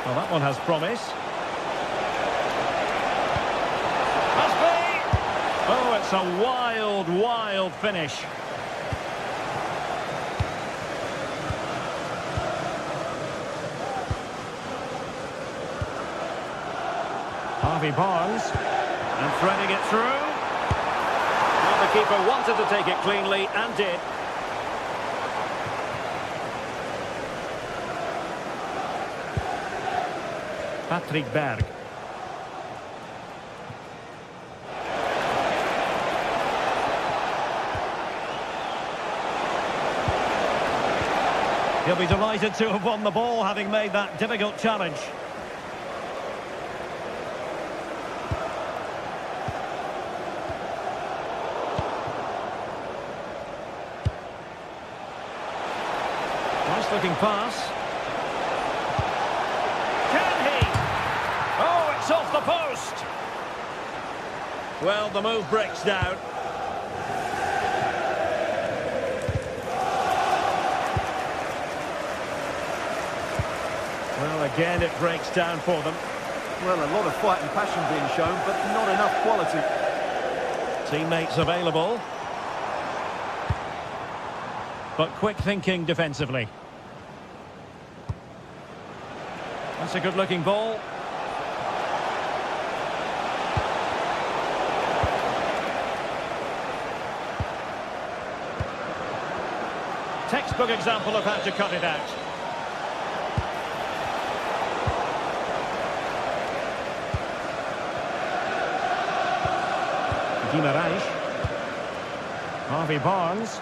Well, that one has promise. Must be! Oh, it's a wild, wild finish. Harvey Barnes, and threading it through. Well, the keeper wanted to take it cleanly, and did. Patrick Berg. He'll be delighted to have won the ball, having made that difficult challenge. Nice looking pass. Can he? Oh, it's off the post. Well, the move breaks down. Well, again, it breaks down for them. Well, a lot of fight and passion being shown, but not enough quality. Teammates available. But quick thinking defensively. That's a good-looking ball. Textbook example of how to cut it out. Guimaraes. Harvey Barnes.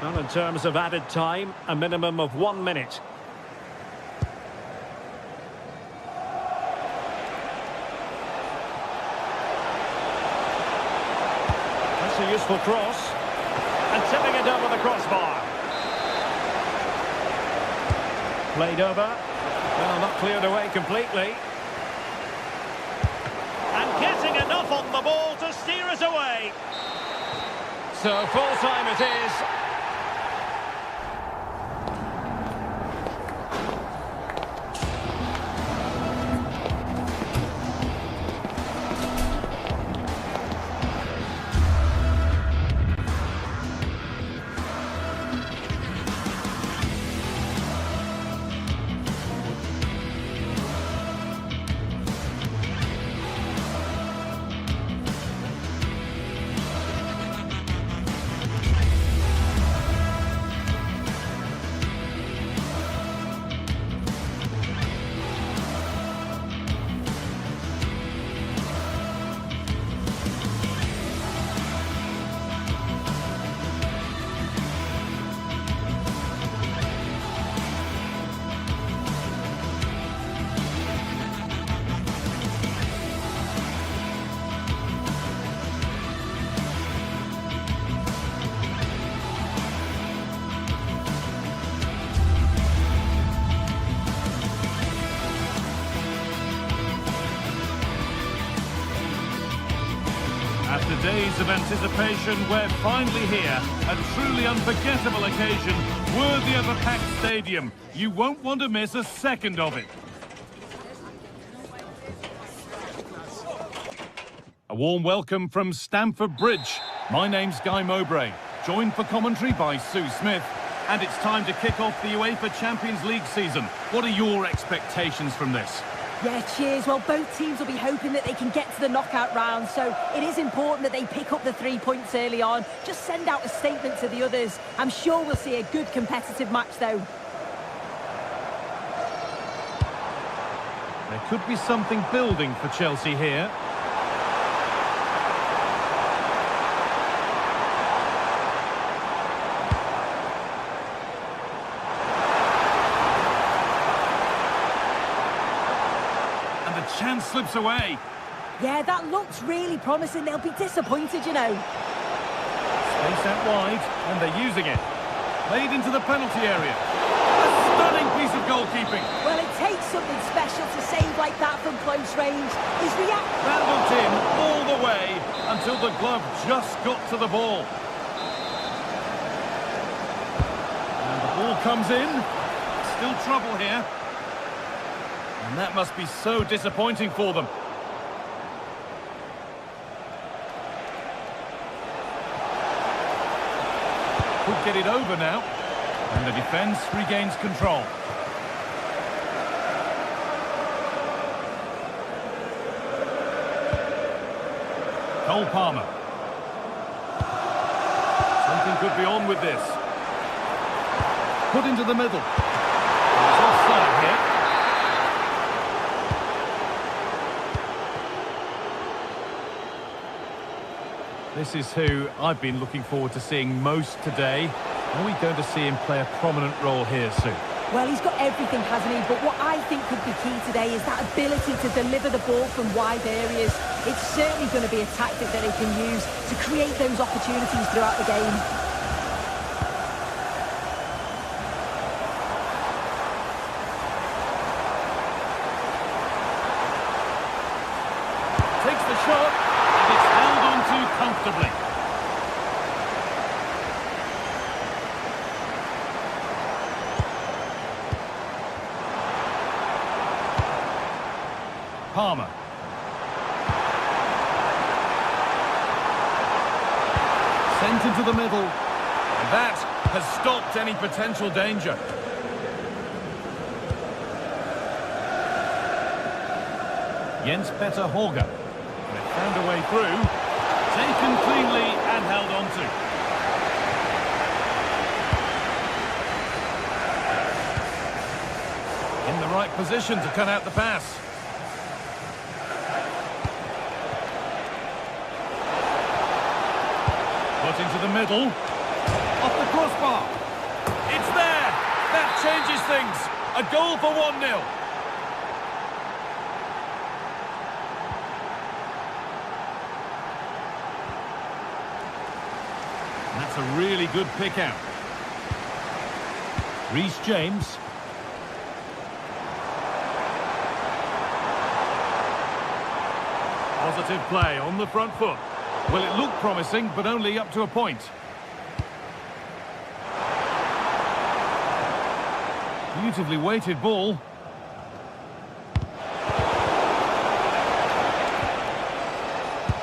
Well, in terms of added time, a minimum of 1 minute. That's a useful cross. And tipping it over the crossbar. Played over. Well, not cleared away completely. And getting enough on the ball to steer us away. So full time it is. After days of anticipation, we're finally here. A truly unforgettable occasion, worthy of a packed stadium. You won't want to miss a second of it. A warm welcome from Stamford Bridge. My name's Guy Mowbray, joined for commentary by Sue Smith. And it's time to kick off the UEFA Champions League season. What are your expectations from this? Yeah, cheers. Well, both teams will be hoping that they can get to the knockout round, so it is important that they pick up the 3 points early on. Just send out a statement to the others. I'm sure we'll see a good competitive match, though. There could be something building for Chelsea here. Chance slips away. Yeah, that looks really promising. They'll be disappointed, you know. Space out wide, and they're using it. Played into the penalty area. A stunning piece of goalkeeping. Well, it takes something special to save like that from close range. His reaction... That looked in all the way until the glove just got to the ball. And the ball comes in. Still trouble here. And that must be so disappointing for them. Could get it over now. And the defence regains control. Cole Palmer. Something could be on with this. Put into the middle. It's offside here. This is who I've been looking forward to seeing most today. Are we going to see him play a prominent role here soon? Well, he's got everything, hasn't he? But what I think could be key today is that ability to deliver the ball from wide areas. It's certainly going to be a tactic that he can use to create those opportunities throughout the game. Takes the shot, and it's held on to comfortably. Palmer. Sent into the middle. And that has stopped any potential danger. Jens-Peter Horger. They found a way through. Taken cleanly and held on to. In the right position to cut out the pass. Put into the middle. Off the crossbar. It's there. That changes things. A goal for 1-0. That's a really good pick out. Reece James. Positive play on the front foot. Well, it looked promising, but only up to a point. Beautifully weighted ball.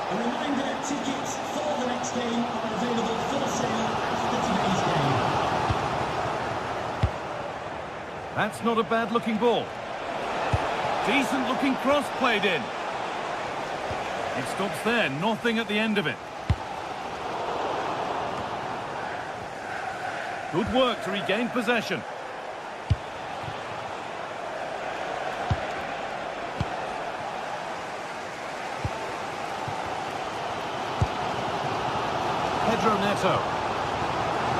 A reminder, tickets for the next game are available for sale after today's game. That's not a bad-looking ball. Decent-looking cross played in. It stops there, nothing at the end of it. Good work to regain possession. Pedro Neto.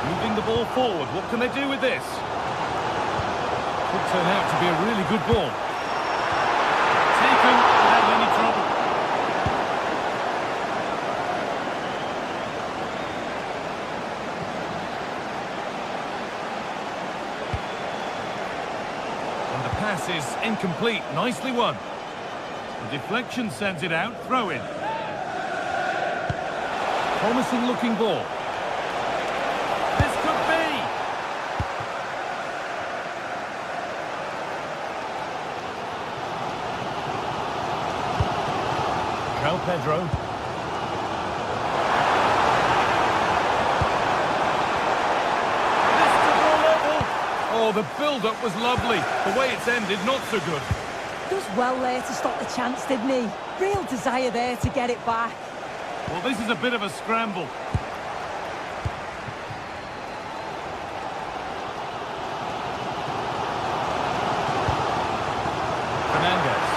Moving the ball forward. What can they do with this? Could turn out to be a really good ball. Taken without any trouble. And the pass is incomplete. Nicely won. The deflection sends it out. Throw in. Promising looking ball. This could be. João Pedro. Oh, the build-up was lovely. The way it's ended, not so good. Does well there to stop the chance, didn't he? Real desire there to get it back. Well, this is a bit of a scramble. Fernandez.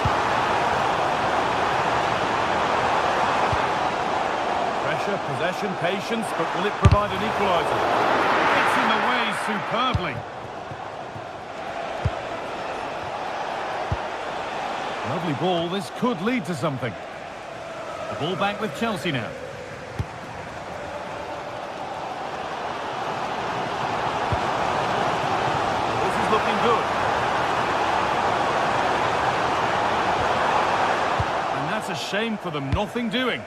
Pressure, possession, patience, but will it provide an equaliser? Gets in the way superbly. Lovely ball, this could lead to something. The ball back with Chelsea now. This is looking good. And that's a shame for them, nothing doing.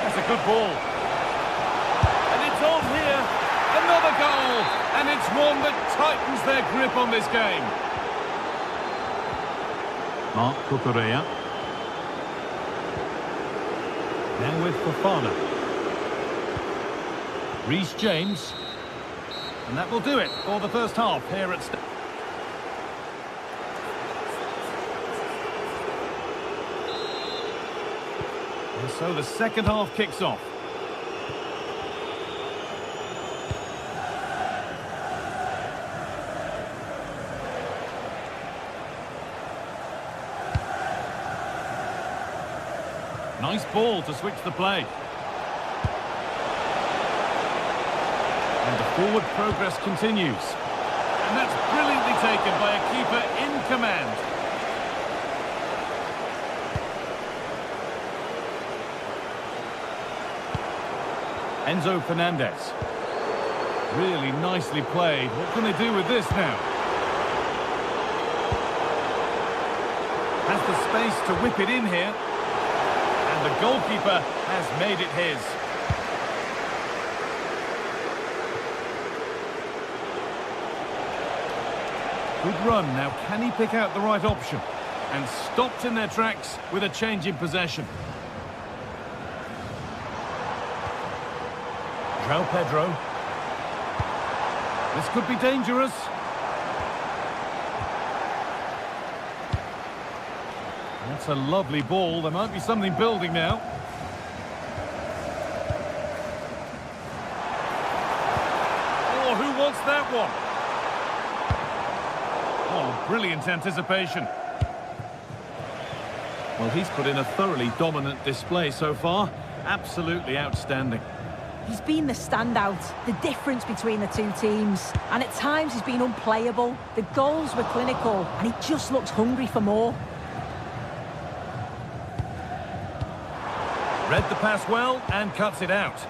That's a good ball. And it's on here. Another goal. And it's one that tightens their grip on this game. Mark Cucurella. Now with Fofana. Reece James. And that will do it for the first half here at Stade. And so the second half kicks off. Nice ball to switch the play. And the forward progress continues. And that's brilliantly taken by a keeper in command. Enzo Fernandez. Really nicely played. What can they do with this now? Has the space to whip it in here. And the goalkeeper has made it his. Good run. Now, can he pick out the right option? And stopped in their tracks with a change in possession. João Pedro. This could be dangerous. That's a lovely ball. There might be something building now. Oh, who wants that one? Oh, brilliant anticipation. Well, he's put in a thoroughly dominant display so far. Absolutely outstanding. He's been the standout, the difference between the two teams. And at times he's been unplayable. The goals were clinical and he just looks hungry for more. Read the pass well and cuts it out.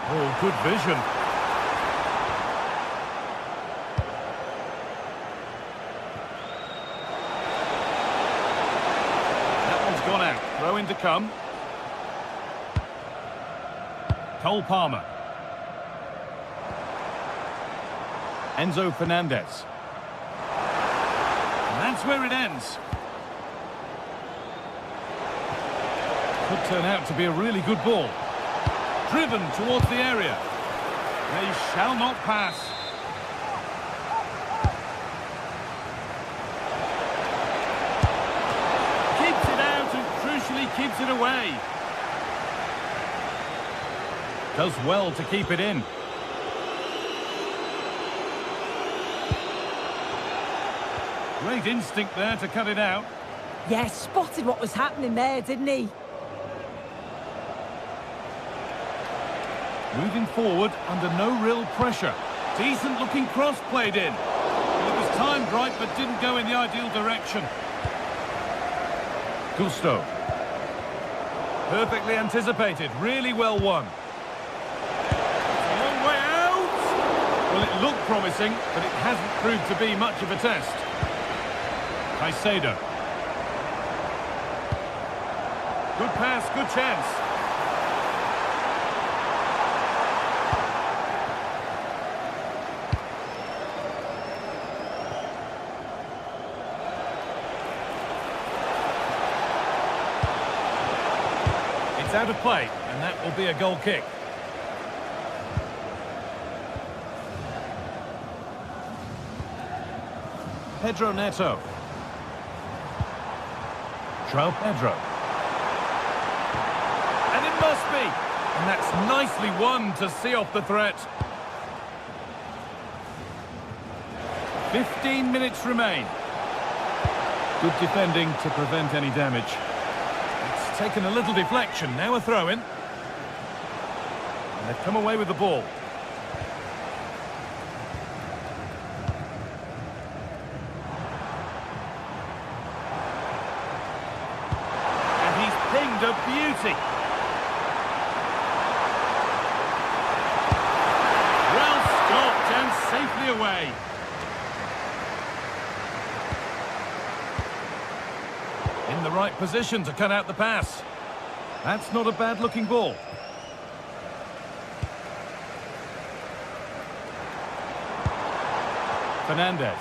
Oh, good vision. Gone out. Throw in to come. Cole Palmer. Enzo Fernandez. And that's where it ends. Could turn out to be a really good ball. Driven towards the area. They shall not pass. Keeps it away. Does well to keep it in. Great instinct there to cut it out. Yeah, spotted what was happening there, didn't he? Moving forward under no real pressure. Decent looking cross played in. It was timed right but didn't go in the ideal direction. Gusto. Perfectly anticipated, really well won. A long way out! Well, it looked promising, but it hasn't proved to be much of a test. Caicedo. Good pass, good chance. It's out of play, and that will be a goal kick. Pedro Neto. João Pedro. And it must be. And that's nicely won to see off the threat. 15 minutes remain. Good defending to prevent any damage. It's taken a little deflection, now a throw-in. And they've come away with the ball. A beauty. Well stopped and safely away. In the right position to cut out the pass. That's not a bad looking ball. Fernandez.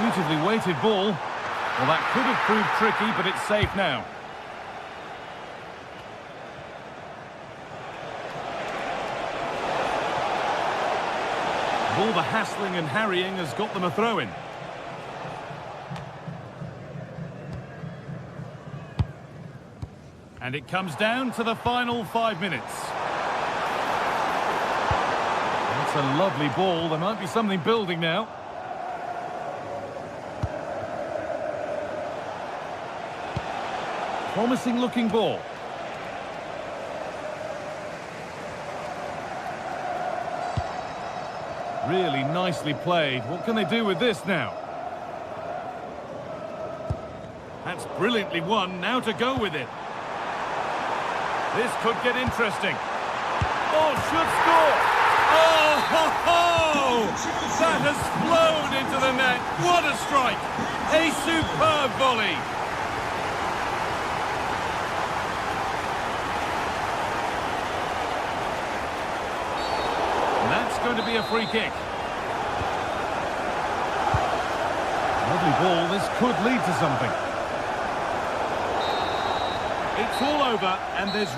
Beautifully weighted ball. Well, that could have proved tricky, but it's safe now. All the hassling and harrying has got them a throw-in. And it comes down to the final 5 minutes. That's a lovely ball. There might be something building now. Promising looking ball. Really nicely played. What can they do with this now? That's brilliantly won. Now to go with it. This could get interesting. Oh, should score. Oh, ho, ho! That has flown into the net. What a strike. A superb volley. Going to be a free kick. Lovely ball. This could lead to something. It's all over, and there's